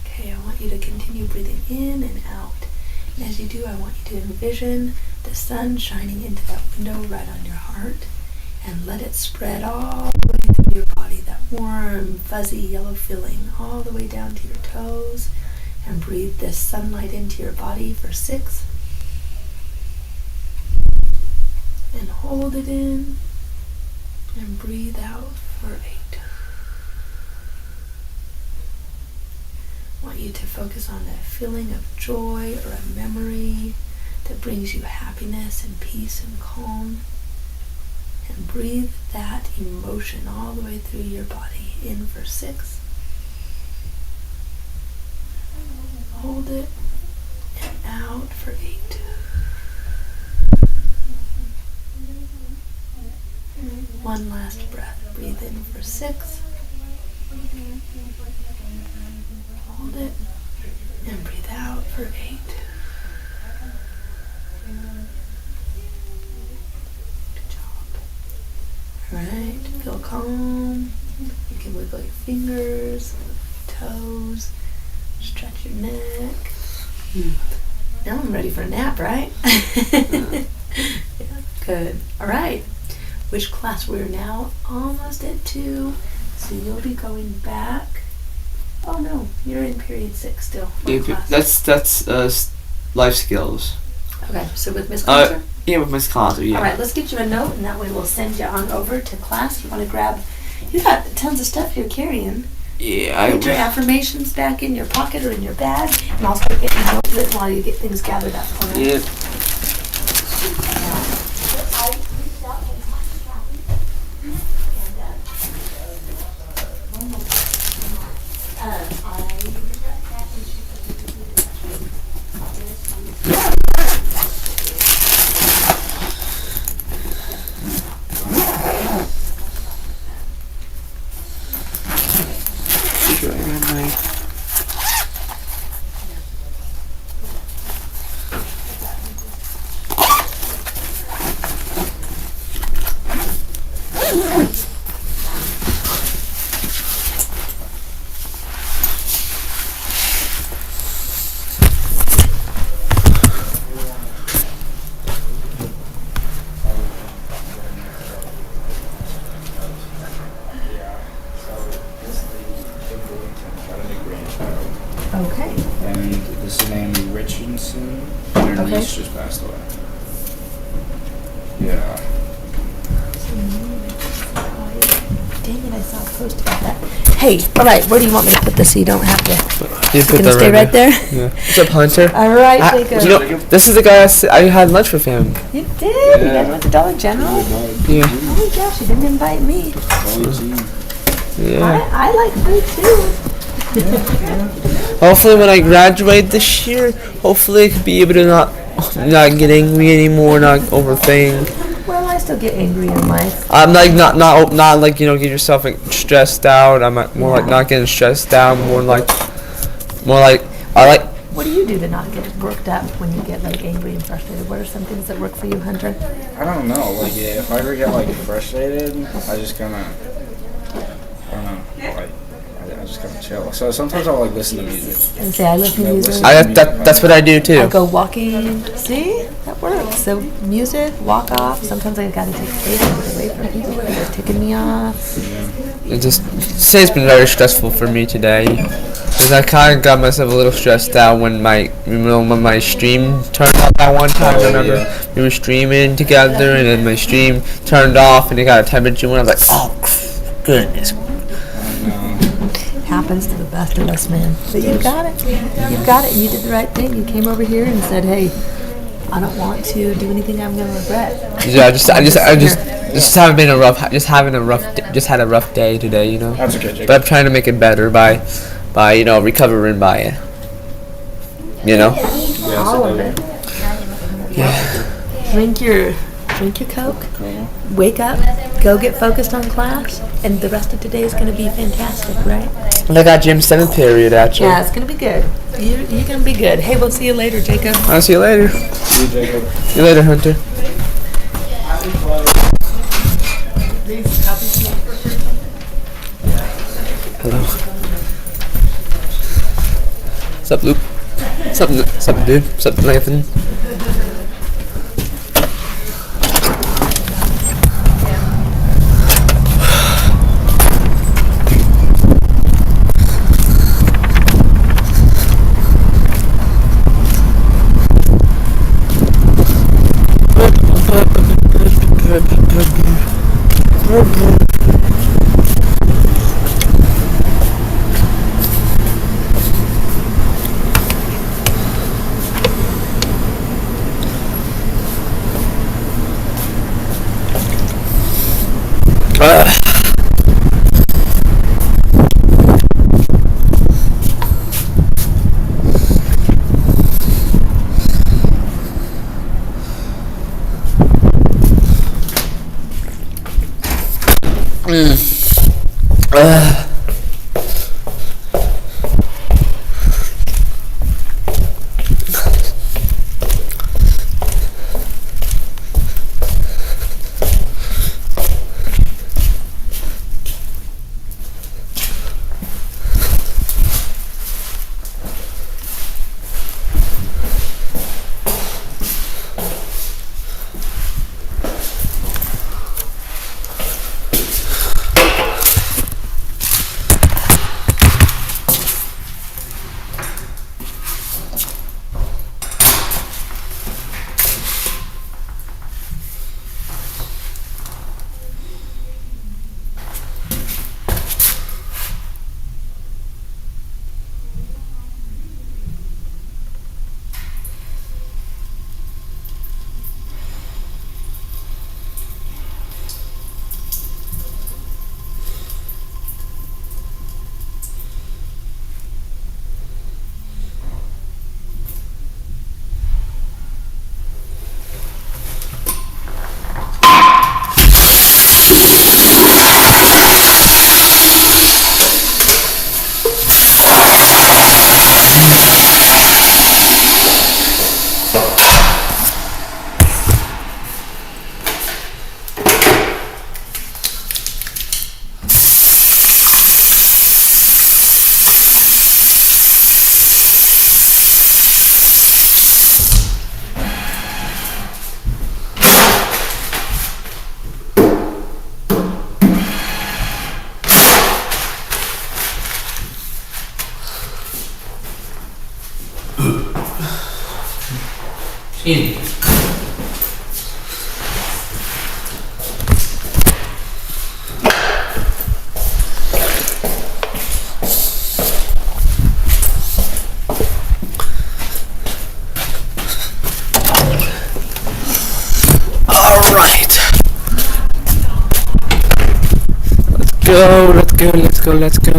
Okay, I want you to continue breathing in and out. And as you do, I want you to envision the sun shining into that window right on your heart, and let it spread all the way through your body, that warm, fuzzy yellow feeling all the way down to your toes. And breathe this sunlight into your body for 6. And hold it in and breathe out for 8. I want you to focus on a feeling of joy or a memory that brings you happiness and peace and calm. And breathe that emotion all the way through your body. In for 6. Hold it. And out for 8. One last breath. Breathe in for 6. Hold it. And breathe out for 8. Alright, feel calm. You can wiggle your fingers, toes, stretch your neck. Now I'm ready for a nap, right? Yeah, good. Alright, which class? We're now almost at 2, so you'll be going back. Oh no, you're in period 6 still. What class? That's life skills. Okay, so with Miss Conser? Yeah, with Miss Conser, yeah. Alright, let's get you a note, and that way we'll send you on over to class. You want to grab, you got tons of stuff you're carrying. Yeah, Put your affirmations back in your pocket or in your bag, and I'll start getting notes written while you get things gathered up. All right? Yeah. Okay. And this is named Richardson. And her niece just passed away. Yeah. Dang it, I saw a post about that. Hey, alright, where do you want me to put this so you don't have to? You put gonna stay right there? Yeah. What's up, Hunter? Alright, Jacob. You know, this is the guy I had lunch with him. You did? You guys went to Dollar General? Yeah. Oh my gosh, you didn't invite me. Yeah. I like food too. Hopefully when I graduate this year, hopefully I could be able to not get angry anymore, not overthink. Well, I still get angry in life. I'm like not like get yourself like stressed out. I'm more like not getting stressed out. More like I like. What do you do to not get worked up when you get like angry and frustrated? What are some things that work for you, Hunter? I don't know. Like, yeah, if I ever get like frustrated, I just kind of, I don't know. Like, I just kind of chill. So sometimes I'll like listen to music. And say I listen to music. That's what I do too. I go walking. See, that it works. So music, walk off. Sometimes I gotta take space and get away from people because they're ticking me off. Today's been very stressful for me today. Because I kind of got myself a little stressed out when my stream turned off that one time. I remember we were streaming together and then my stream turned off and it got a temperature and I was like, oh goodness. It happens to the best of us, man. But you got it. You got it. You did the right thing. You came over here and said, hey, I don't want to do anything I'm gonna regret. Yeah, I just had a rough day today, you know. That's okay, Jacob. But I'm trying to make it better by recovering by it. You know? All of it. Yeah. Drink your Coke. Wake up. Go get focused on class, and the rest of today is gonna be fantastic, right? And I got gym 7th period actually. Yeah, it's gonna be good. You're gonna be good. Hey, we'll see you later, Jacob. I'll see you later. See you, Jacob. See you later, Hunter. Hello. What's up, Luke? What's up, dude? What's up, Nathan?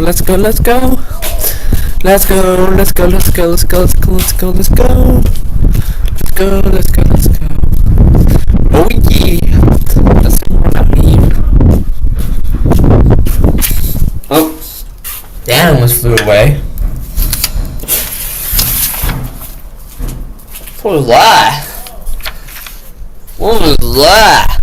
Let's go. Let's go. Let's go. Let's go. Let's go. Let's go. Let's go. Let's go. Let's go. Let's go. Let's go. Let's go. Let's go. Let's go. Oh yeah. Let's go out here. Oh, that almost flew away. What was that? What was that?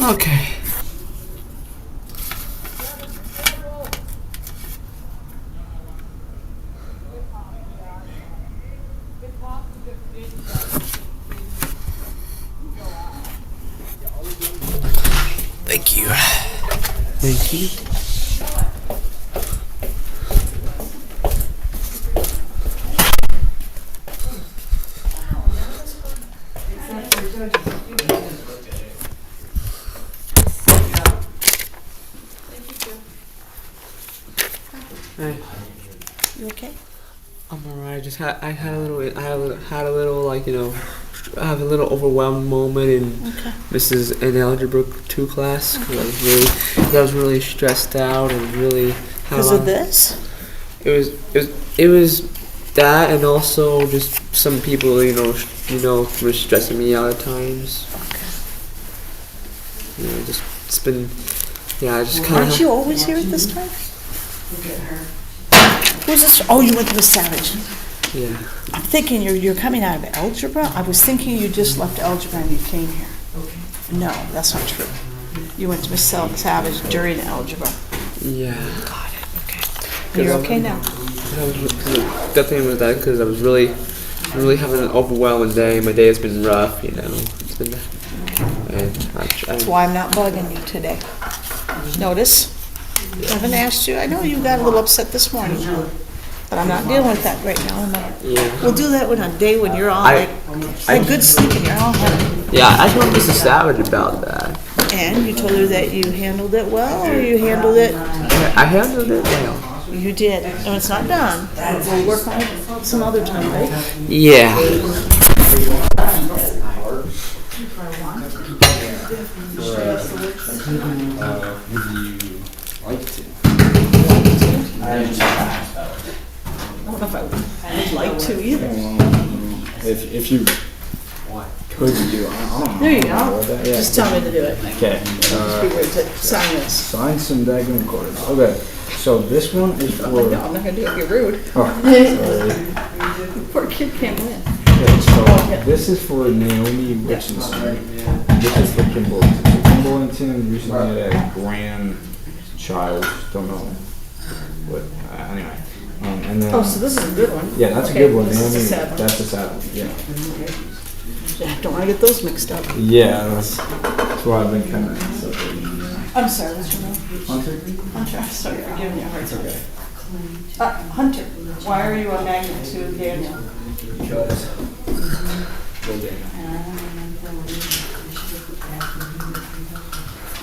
Okay. Thank you. Thank you. Hey. You okay? I'm alright. I had a little like I have a little overwhelmed moment in Mrs. in Algebra 2 class because I was really stressed out and really had a Because lot of this? It was that, and also just some people were stressing me out at times. It's been I just kind of. Aren't you always here at this time? Who's this? Oh, you went to the Savage. Yeah. I'm thinking you're coming out of algebra. I was thinking you just left algebra and you came here. No, that's not true. You went to Miss Savage during algebra. Yeah. Got it. Okay. And you're okay now. The thing was that because I was really having an overwhelming day. My day has been rough. It's been. That's why I'm not bugging you today. Notice, I haven't asked you. I know you got a little upset this morning, but I'm not dealing with that right now. We'll do that on a day when you're all like good sleep and you're all happy. Yeah, I told Mrs. Savage about that. And you told her that you handled it well, or you handled it? I handled it well. You did. No, it's not done. We'll work on it some other time, right? Yeah. Would you like to? I don't know if I would like to either. If you could do, I don't know. There you go. Yeah. Just tell me to do it. Okay. Just be rude to sign this. Sign some daggone cards. Okay. So this one is for. No, I'm not gonna do it. You're rude. Oh, sorry. Poor kid can't win. Okay, so this is for Naomi Richardson. This is for Kimberlington. So Kimberlington recently had a grandchild. Don't know what. Anyway. And then. Oh, so this is a good one. Yeah, that's Okay, a good one. this is Naomi, a sad one. that's a sad one. Yeah. Don't want to get those mixed up. Yeah, that's why I've been kind of. I'm sorry, what's your name? Hunter. Hunter, I'm sorry for giving you a hard time. Hunter, why are you a magnet to Daniel? Because.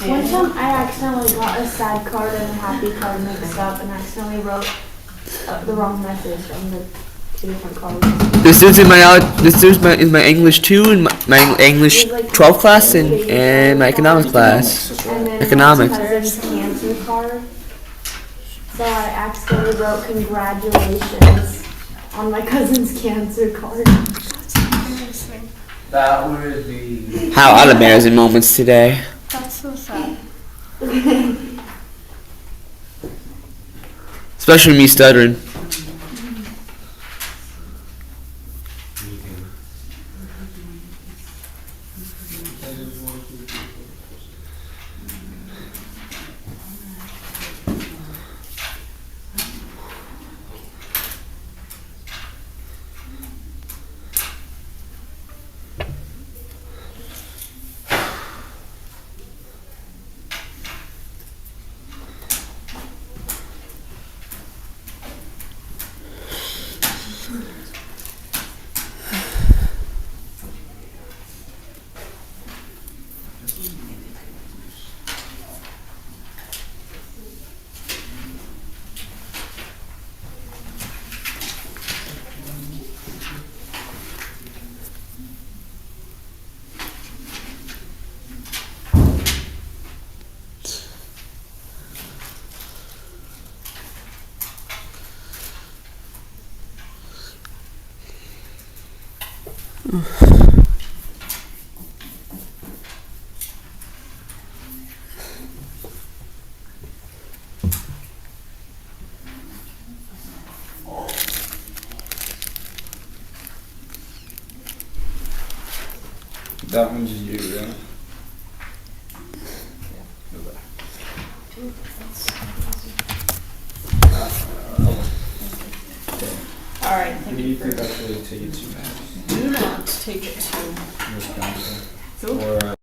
One time I accidentally got a sad card and a happy card mixed up and accidentally wrote the wrong message on the two different cards. This dude's in my English 2 and my English 12 class and my economics class. And then Economics. my cousin's cancer card. So I accidentally wrote congratulations on my cousin's cancer card. That would be. How out of embarrassing moments today. That's so sad. Especially me stuttering. That one's you, right? All right, Who thank do you you for. think I should take it to, Matt? Do not take it to. Wisconsin? Who? Or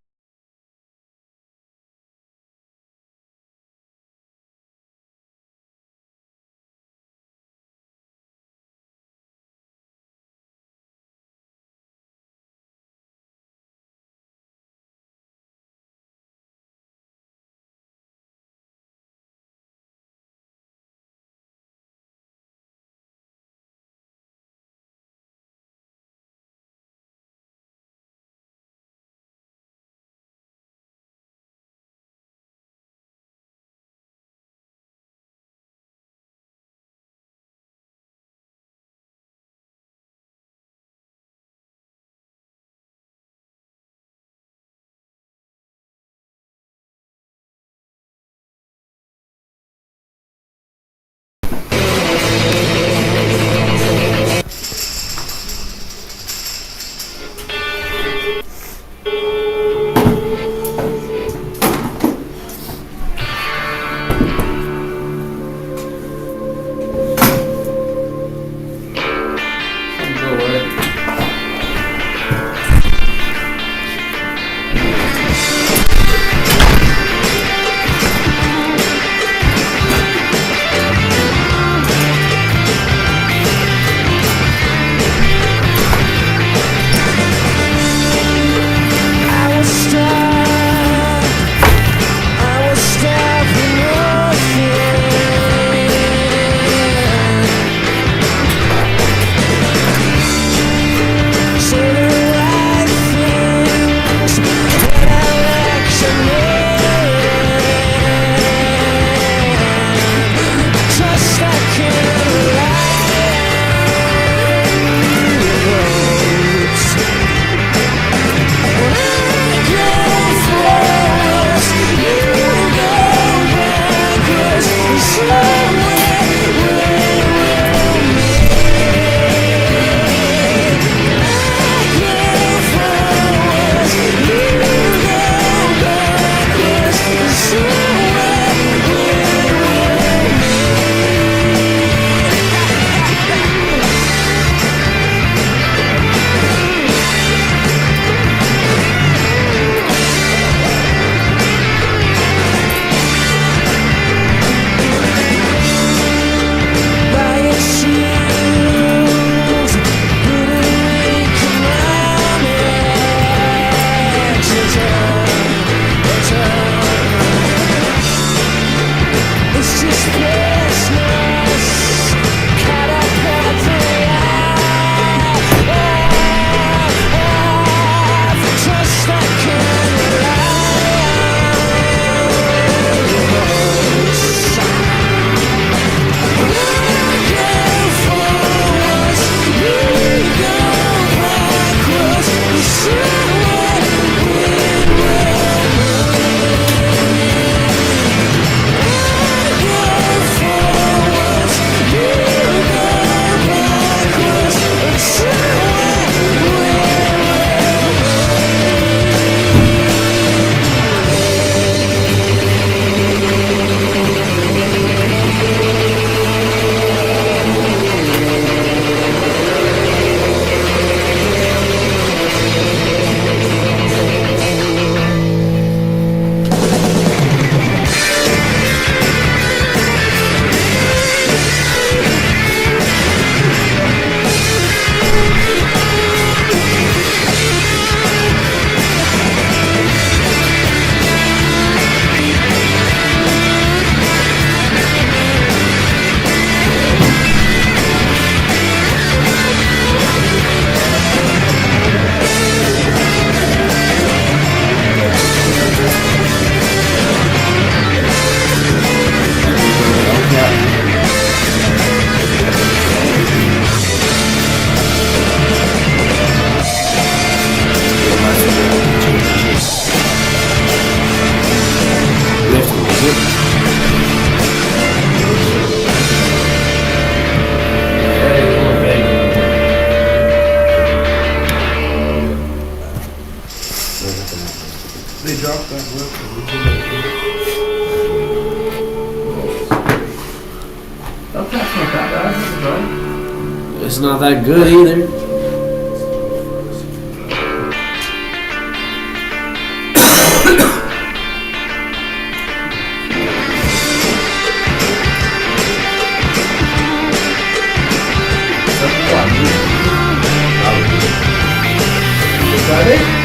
They dropped that whip. That's not that bad. That's right. It's not that good either. Friday?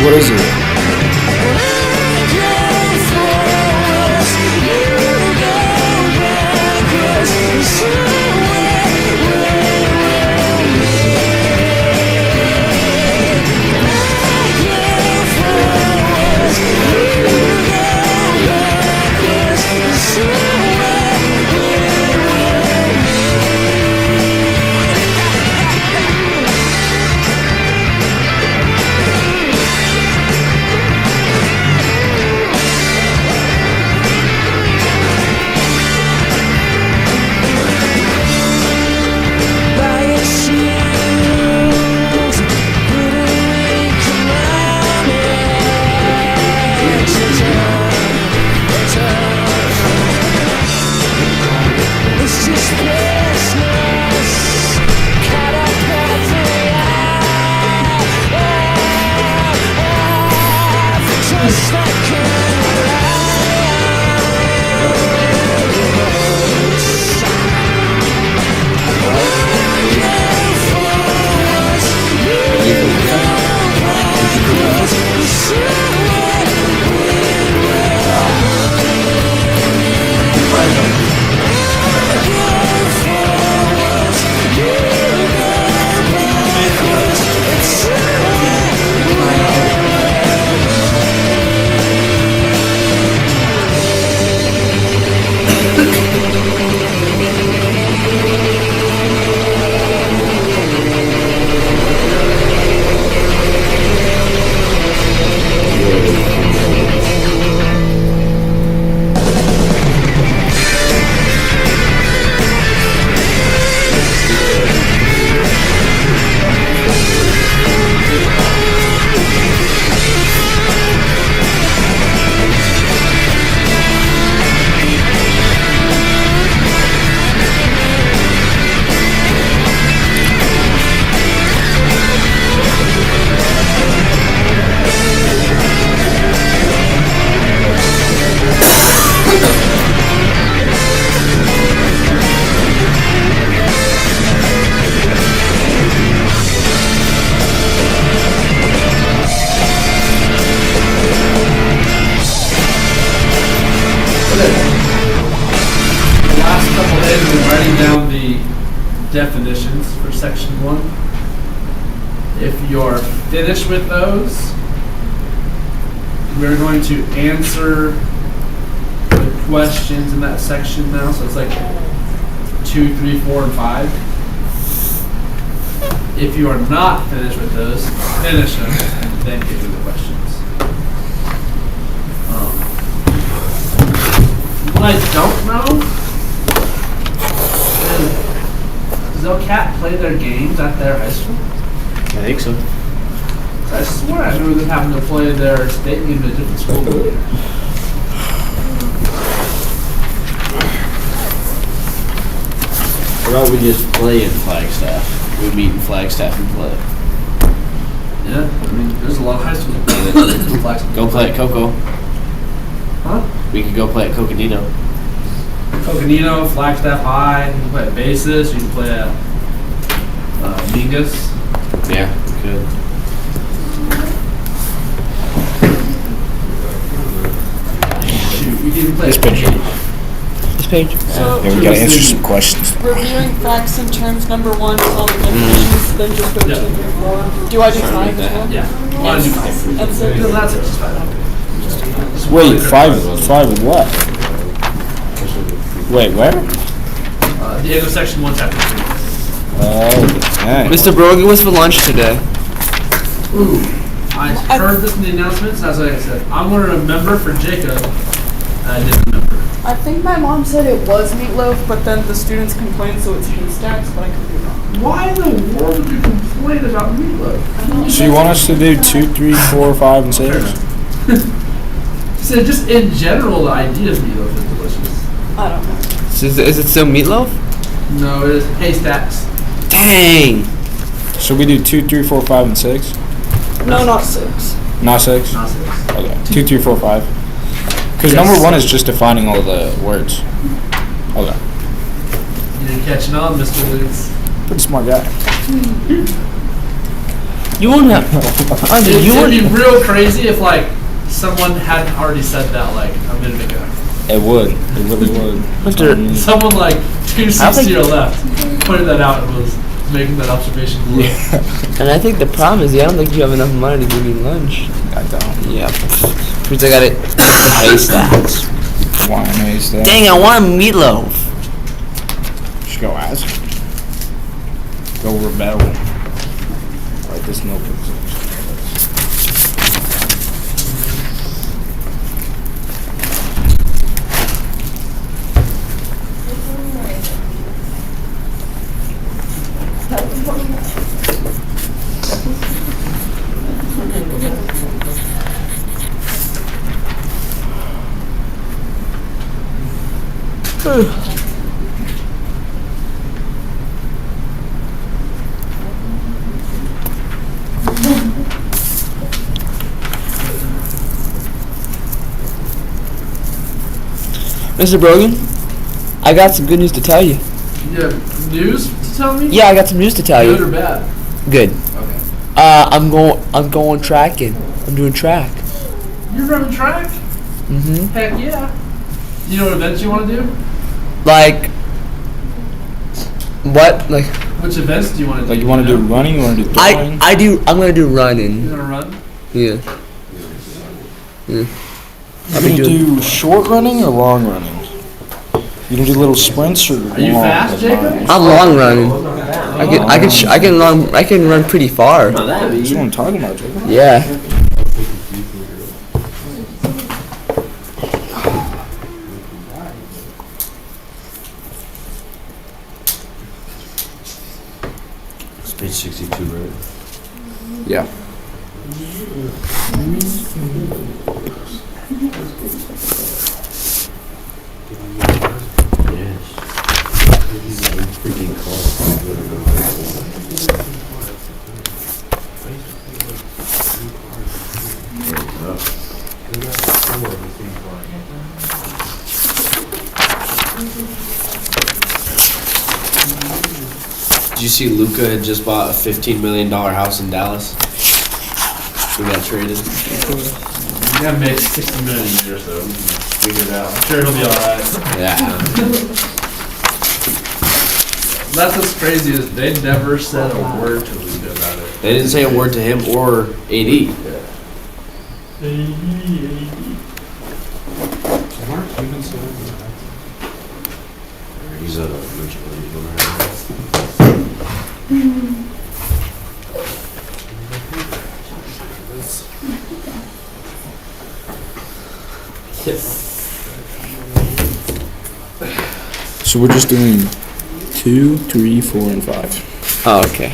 What is it? Down the definitions for section 1. If you're finished with those, we're going to answer the questions in that section now. So it's like 2, 3, 4, and 5. If you are not finished with those, finish them and then get to the questions. What I don't know, does Cat play their games at their high school? I think so. I swear I remember them having to play their state game at a different school. How about we just play in Flagstaff? We meet in Flagstaff and play. Yeah, I mean, there's a lot of high schools that play Flagstaff. Go play at Coco. Huh? We could go play at Coconino. Coconino, Flagstaff High, you can play at Basis, you can play at Mingus. Yeah, we could. Shoot, you can even play This picture. This page. So- Yeah, we gotta answer some questions. Reviewing facts and terms, number 1 is all the definitions, then just go 2 through 4. Do I do 5 as well? Yeah. Why don't you go? And so, No, that's it, just 5. Wait, five of what? Wait, where? The end of section 1, chapter 3. Oh, dang. Mr. Brogan, what's for lunch today? Ooh, I heard this in the announcements. As I said, I'm going to remember for Jacob. I didn't remember. I think my mom said it was meatloaf, but then the students complained, so it's haystacks, but I could be wrong. Why in the world would you complain about meatloaf? So you want us to do 2, 3, 4, 5, and 6? So just in general, the idea of meatloaf is delicious. I don't know. So is it still meatloaf? No, it is haystacks. Dang. So we do 2, 3, 4, 5, and 6? No, not 6. Not 6? Not 6. Okay. 2, 3, 4, 5. Because Yes. number 1 is just defining all the words. Okay. You didn't catch it on, Mr. Ludes. Pretty smart guy. You won't have. It would be real crazy if like someone hadn't already said that like a minute ago. It would. It really would. Someone like 2 seats to your left pointed that out and was making that observation. Yeah. And I think the problem is, I don't think you have enough money to give me lunch. I don't. Yeah. Because I got it. Haystacks. Why haystacks? Dang, I want a meatloaf. Just go ask. Go rebel. Alright, this notebook. Mr. Brogan, I got some good news to tell you. You have news to tell me? Yeah, I got some news to tell you. Good or bad? Good. Okay. I'm going tracking. I'm doing track. You're running track? Mhm. Heck yeah. You know what events you want to do? Like what? Like Which events do you want to do? Like you want to do running? You want to do throwing? I'm gonna do running. You want to run? Yeah. Yeah. Are you gonna do short running or long running? You gonna do little sprints or long? Are you fast, Jacob? I'm long running. I can run pretty far. That's what I'm talking about, Jacob. Yeah. It's page 62, right? Yeah. Did you see Luca had just bought a $15 million house in Dallas? We got traded. You gotta make 60 million a year, so we can figure it out. I'm sure it'll be alright. Yeah. That's what's crazy is they never said a word to Luca about it. They didn't say a word to him or AD. He's a rich So we're just doing 2, 3, 4, and 5. Oh, okay.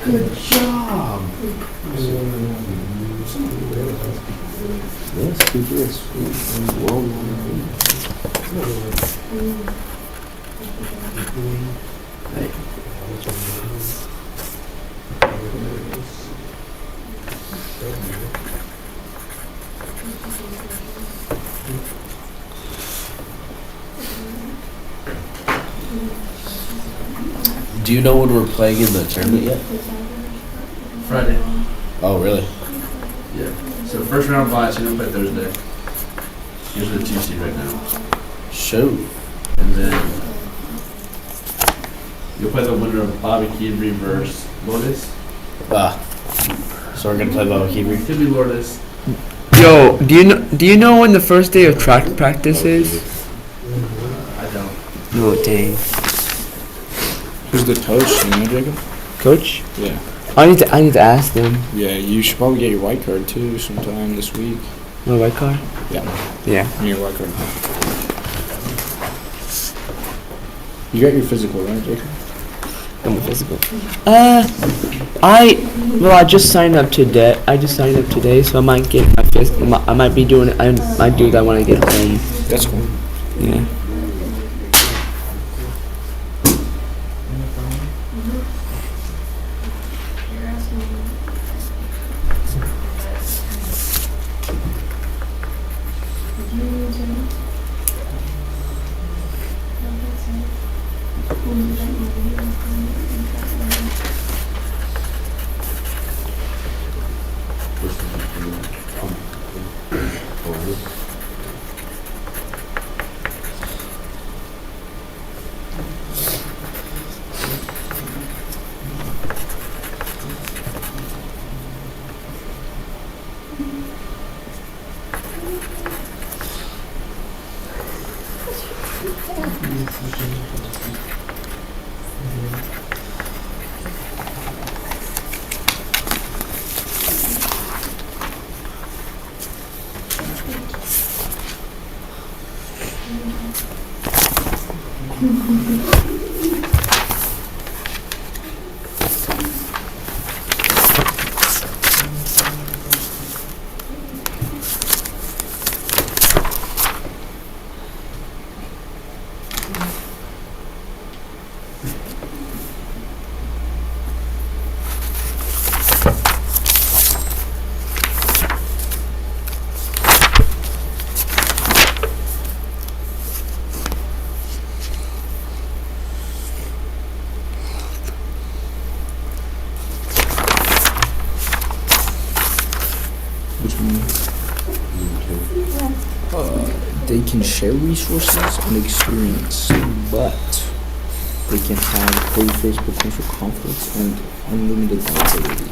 Good job. Yes, keep this. Do you know when we're playing in the tournament yet? Friday. Oh, really? Yeah. So first round bye, so you don't play Thursday. Here's the 2 seed right now. Shoot. And then you'll play the winner of Bobby Keebrey versus Lourdes. So we're gonna play Bobby Keebrey? Could be Lourdes. Yo, do you know when the first day of track practice is? I don't. No, dang. Who's the coach? You know, Jacob? Coach? Yeah. I need to ask them. Yeah, you should probably get your white card too sometime this week. My white card? Yeah. Yeah. Your white card. You got your physical, right, Jacob? I'm a physical. I just signed up today. So I might get my physical. I might be doing it. I might do that when I get home. That's cool. Yeah. They can share resources and experience, but they can have co-face potential conflicts and unlimited mobility.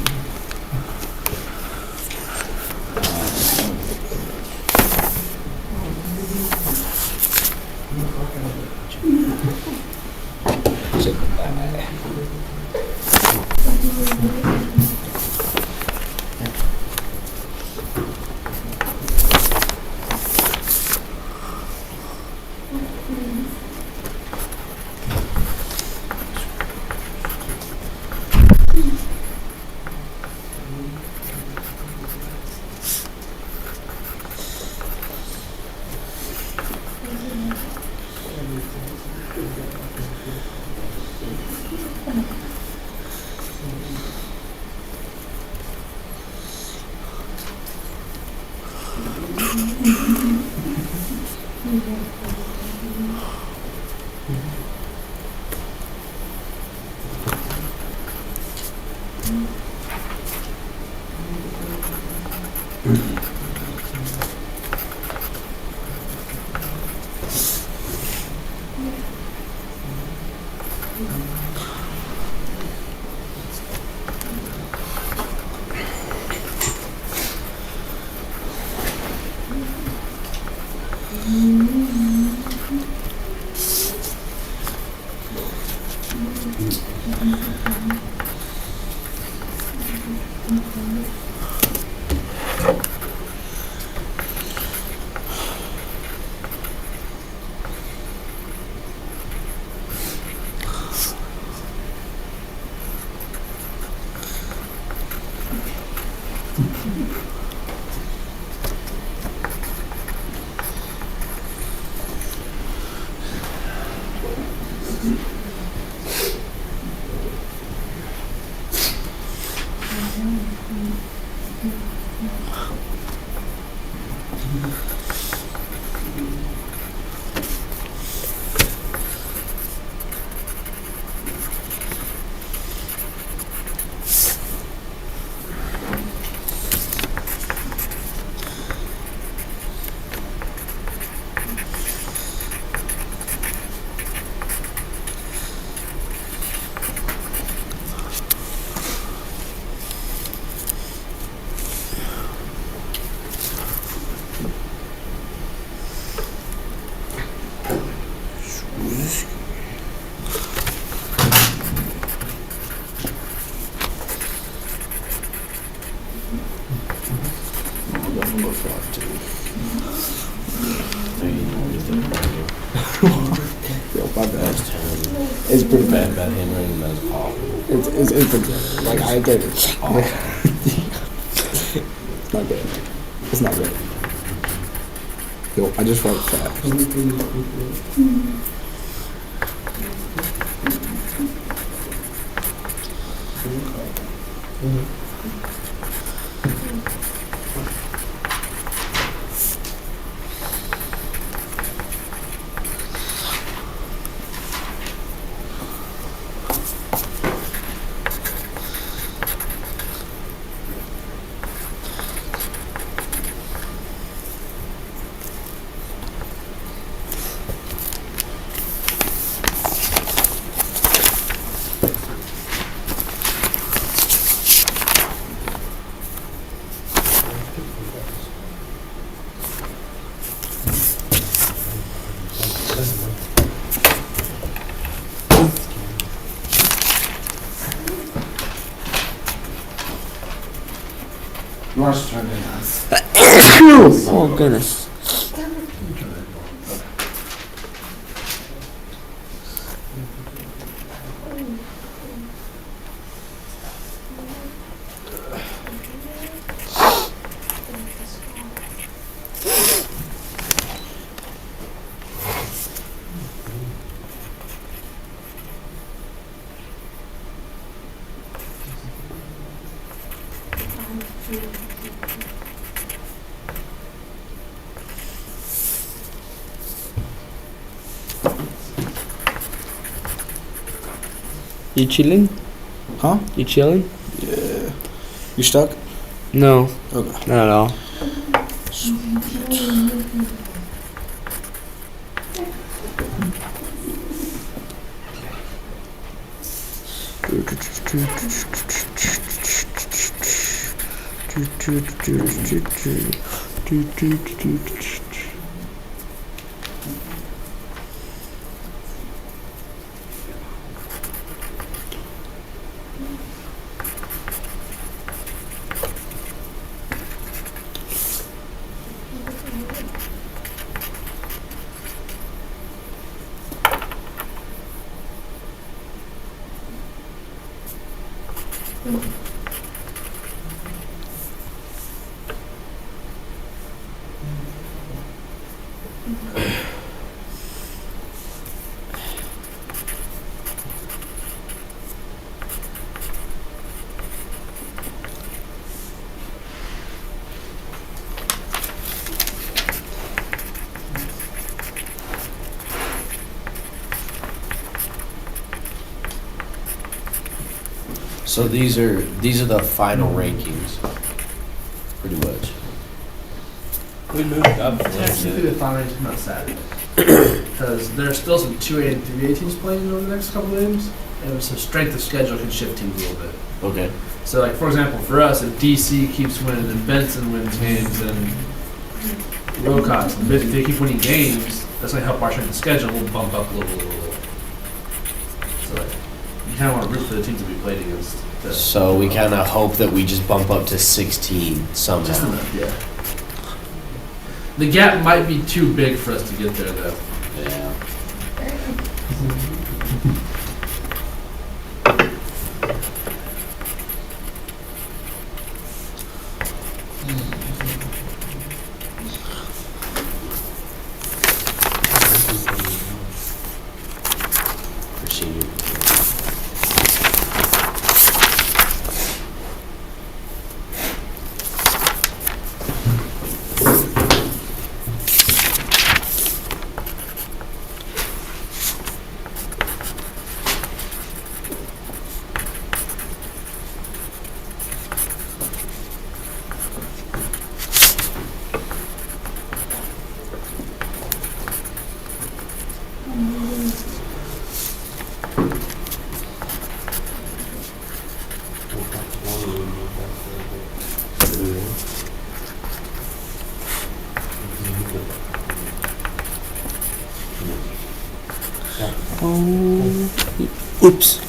It's pretty bad, bad. bad handwriting. That is awful. It's pretty bad. Like I get it. It's not good. It's not good. Yo, I just write fast. Lunch turned in on. Oh goodness. You chilling? Huh? You chilling? Yeah. You stuck? No. Okay. Not at all. So these are the final rankings, pretty much. We moved up. Technically, the final range is not Saturday. Because there are still some 2A and 3A teams playing over the next couple of games. And so strength of schedule can shift teams a little bit. Okay. So, like, for example, for us, if DC keeps winning and Benson wins games and Wilcox and Bisbee, they keep winning games, that's going to help our strength of schedule. We'll bump up a little. So, like, you kind of want to root for the teams that we played against. So we kind of hope that we just bump up to 16 somehow. Just enough, yeah. The gap might be too big for us to get there, though. Yeah. Oops.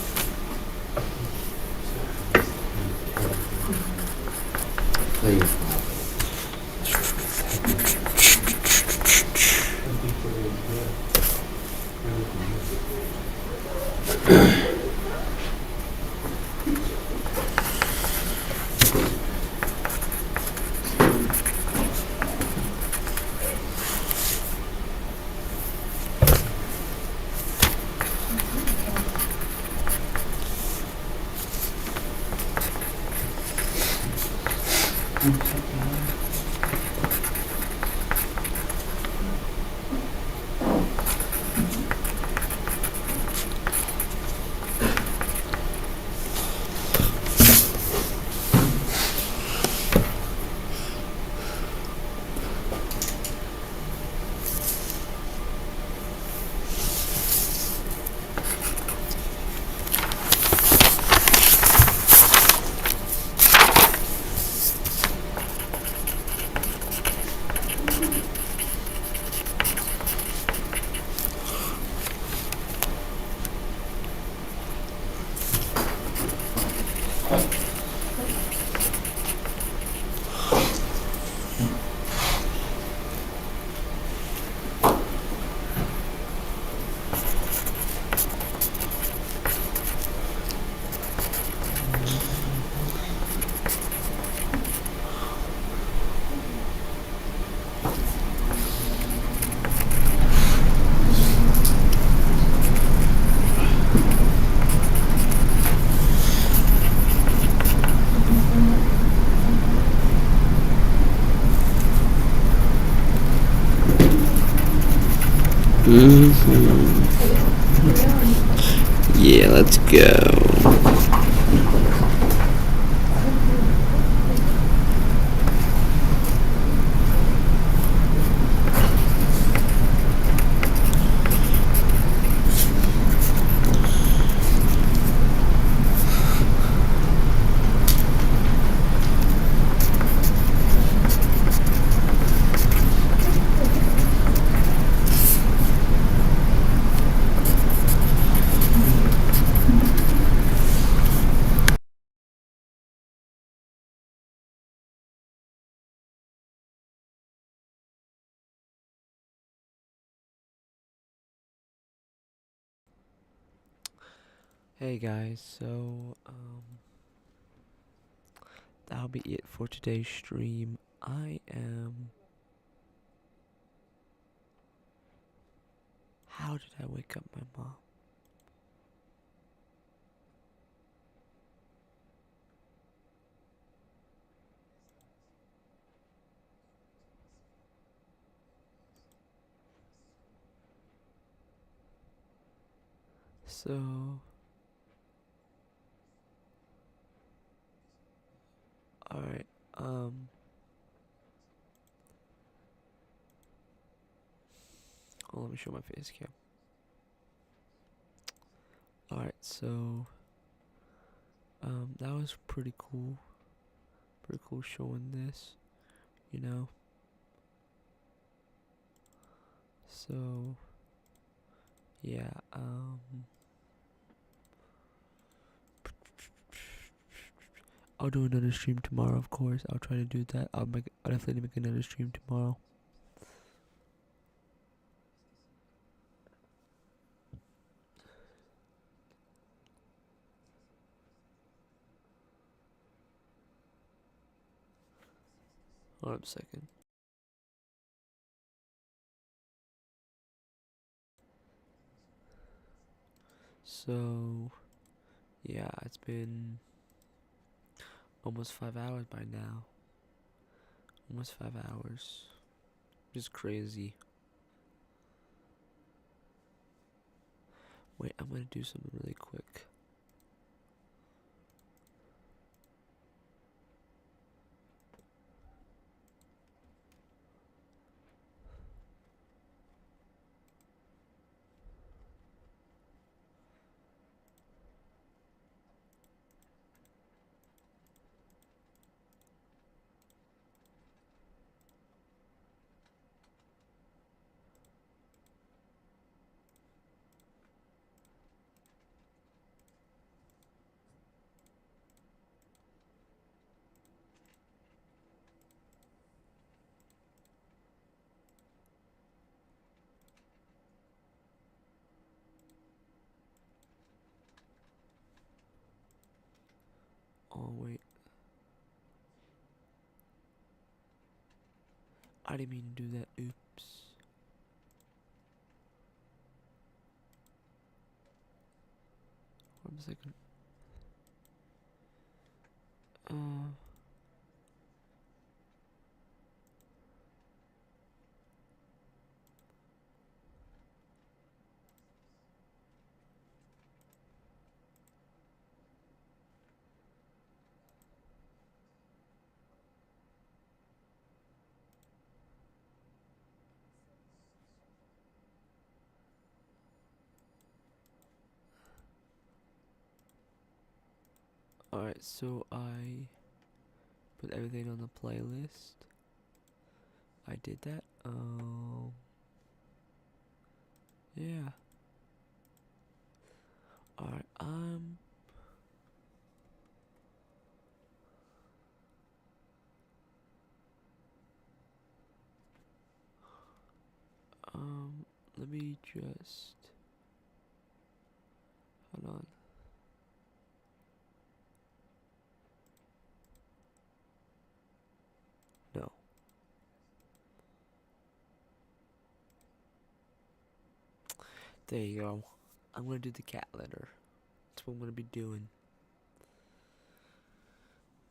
Yeah, let's go. Hey guys, so that'll be it for today's stream. How did I wake up my mom? So, alright, oh, let me show my face cam. Alright, so, that was pretty cool. Pretty cool showing this, you know. So, yeah, I'll do another stream tomorrow, of course. I'll try to do that. I'll definitely make another stream tomorrow. Hold up a second. So, yeah, it's been almost 5 hours by now. Almost 5 hours. Just crazy. Wait, I'm gonna do something really quick. Oh, wait. I didn't mean to do that. Oops. Hold on a second. Alright, so I put everything on the playlist. I did that. Yeah. Alright, let me just hold on. No. There you go. I'm gonna do the cat litter. That's what I'm gonna be doing.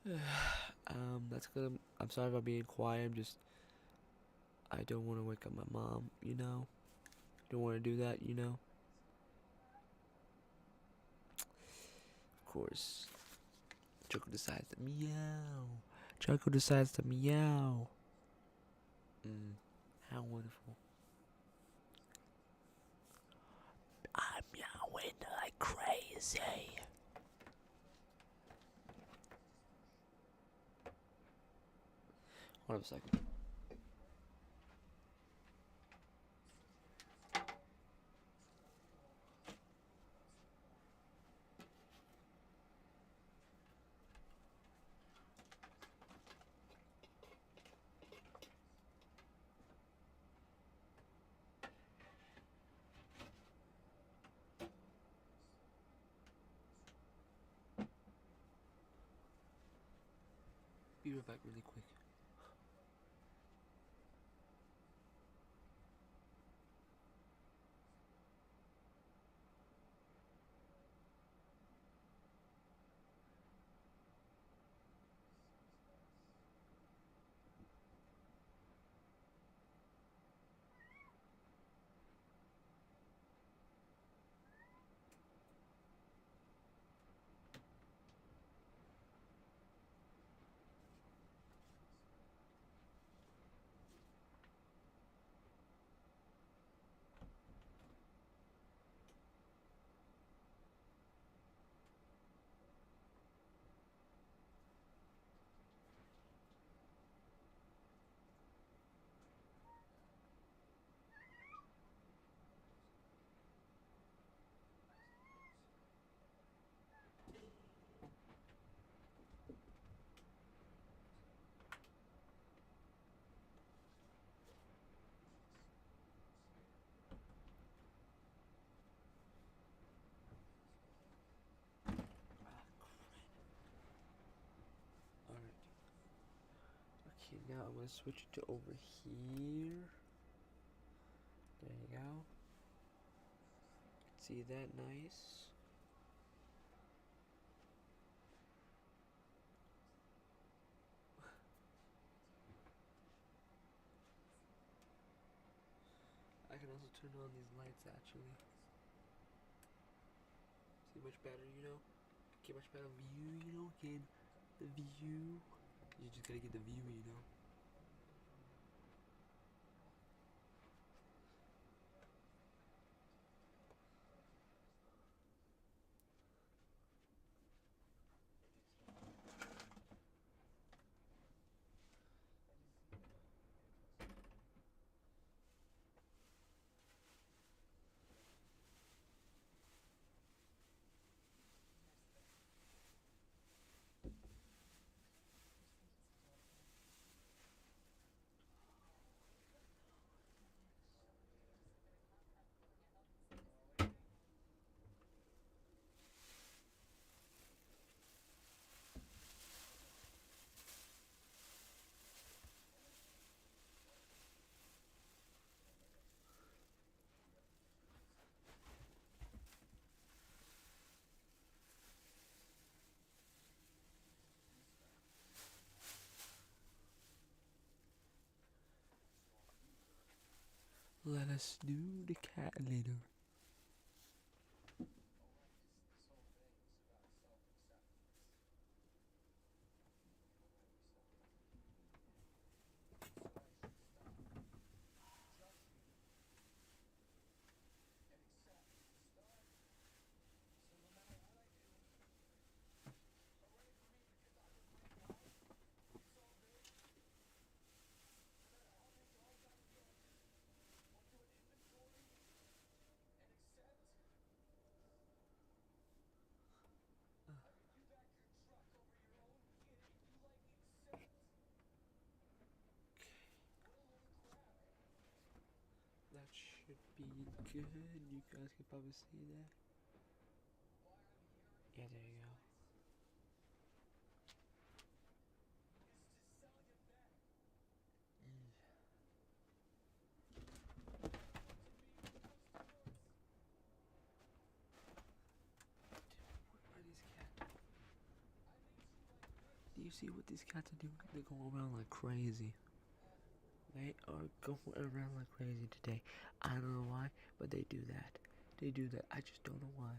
That's gonna. I'm sorry about being quiet. I don't want to wake up my mom. You know. Don't want to do that, you know. Of course, Choco decides to meow. Choco decides to meow. How wonderful. I'm meowing like crazy. Hold on a second. Be right back really quick. Alright. Okay, now I'm gonna switch it to over here. There you go. See that? Nice. I can also turn on these lights actually. See much better, you know? Get much better view, you know? Get the view. You just gotta get the view, you know? Let us do the cat later. That should be good. You guys can probably see that. Yeah, there you go. What are these cats? Do you see what these cats are doing? They're going around like crazy. They are going around like crazy today. I don't know why, but they do that. They do that. I just don't know why.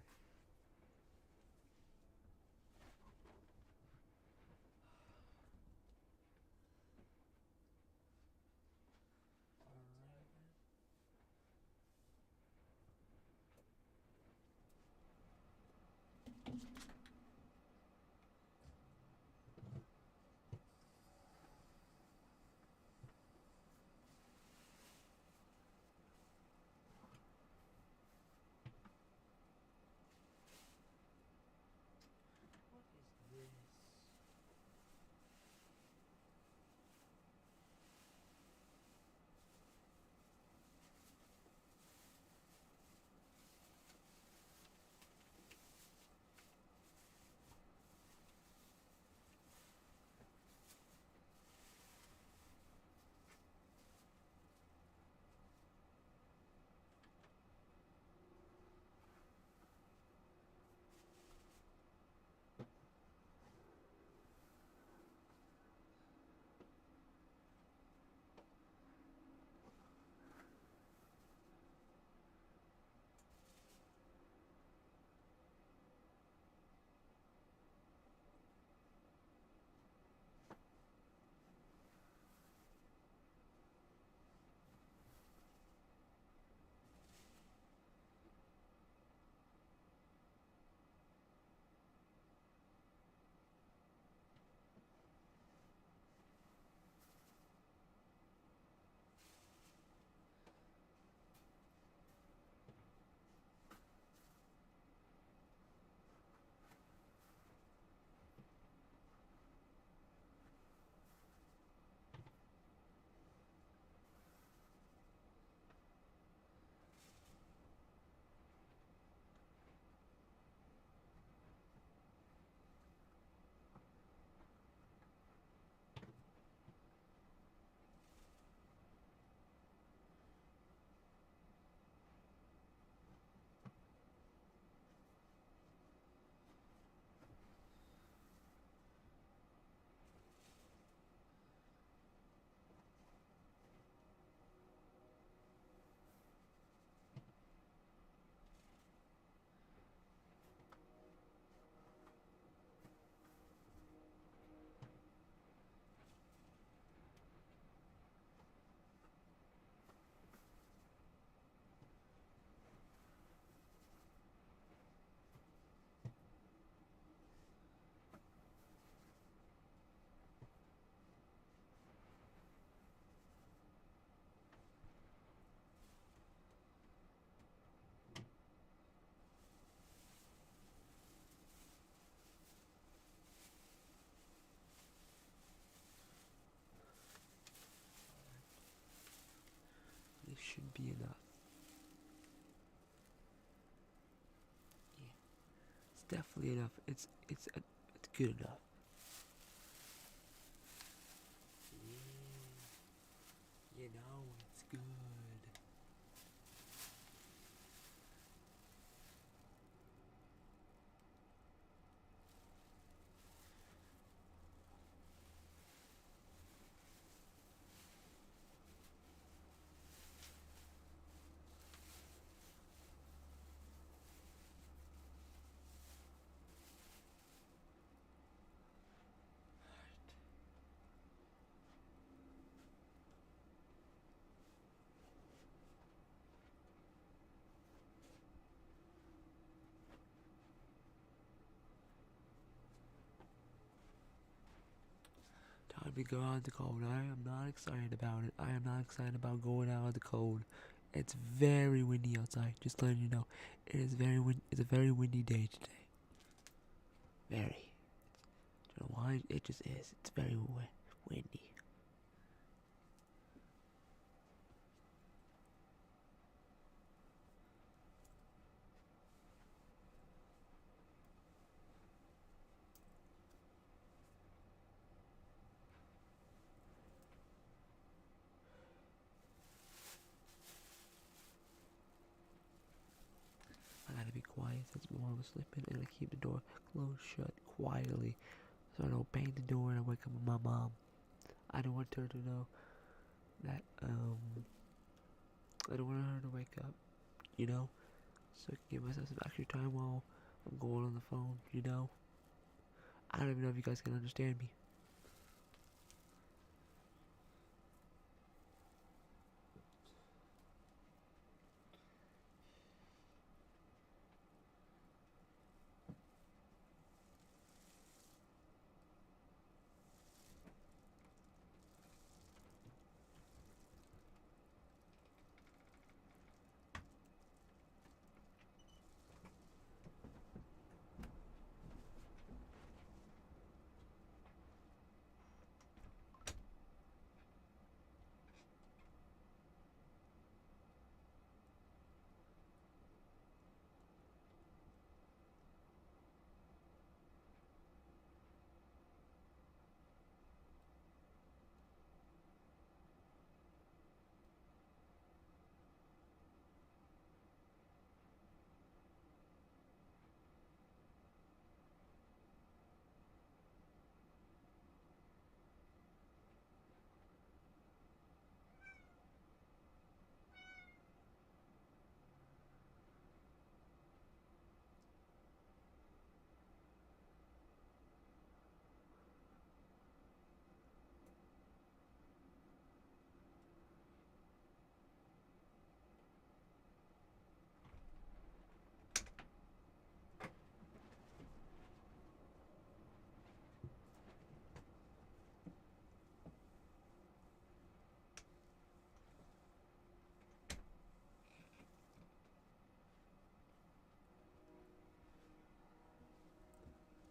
This should be enough. Yeah, it's definitely enough. It's good enough. Yeah, you know, it's good. Time to go out of the cold. I am not excited about it. I am not excited about going out of the cold. It's very windy outside. Just letting you know, it is very It's a very windy day today. Very. I don't know why. It just is. It's very windy. I gotta be quiet since mom was sleeping, and I keep the door closed shut quietly so I don't bang the door and I wake up my mom. I don't want her to know that I don't want her to wake up, you know? So I can give myself some extra time while I'm going on the phone, you know? I don't even know if you guys can understand me.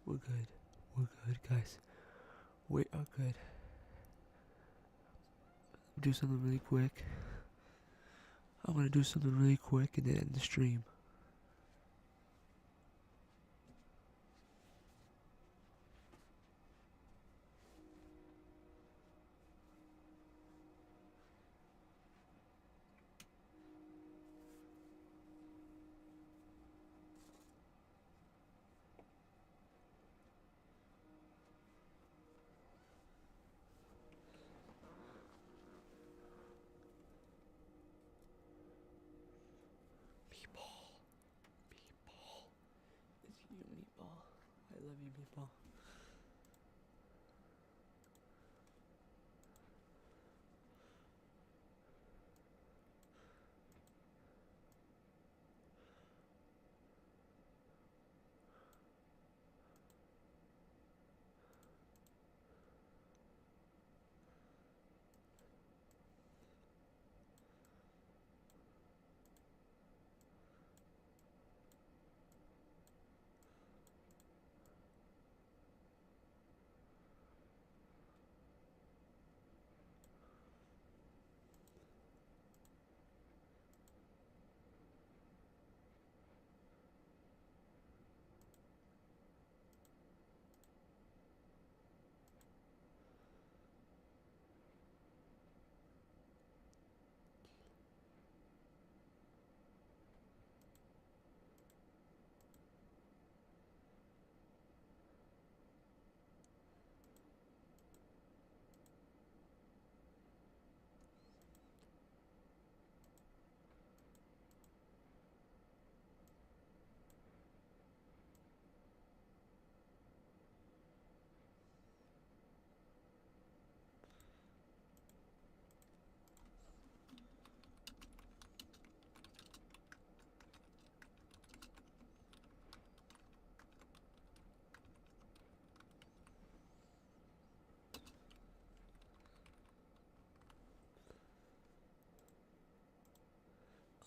We're good. We're good, guys. We are good. Do something really quick. I want to do something really quick and then end the stream. Meatball. Meatball. It's you, Meatball. I love you, Meatball.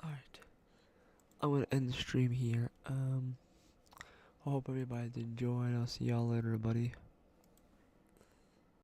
Alright. I'm gonna end the stream here. Hope everybody enjoyed. I'll see y'all later, buddy.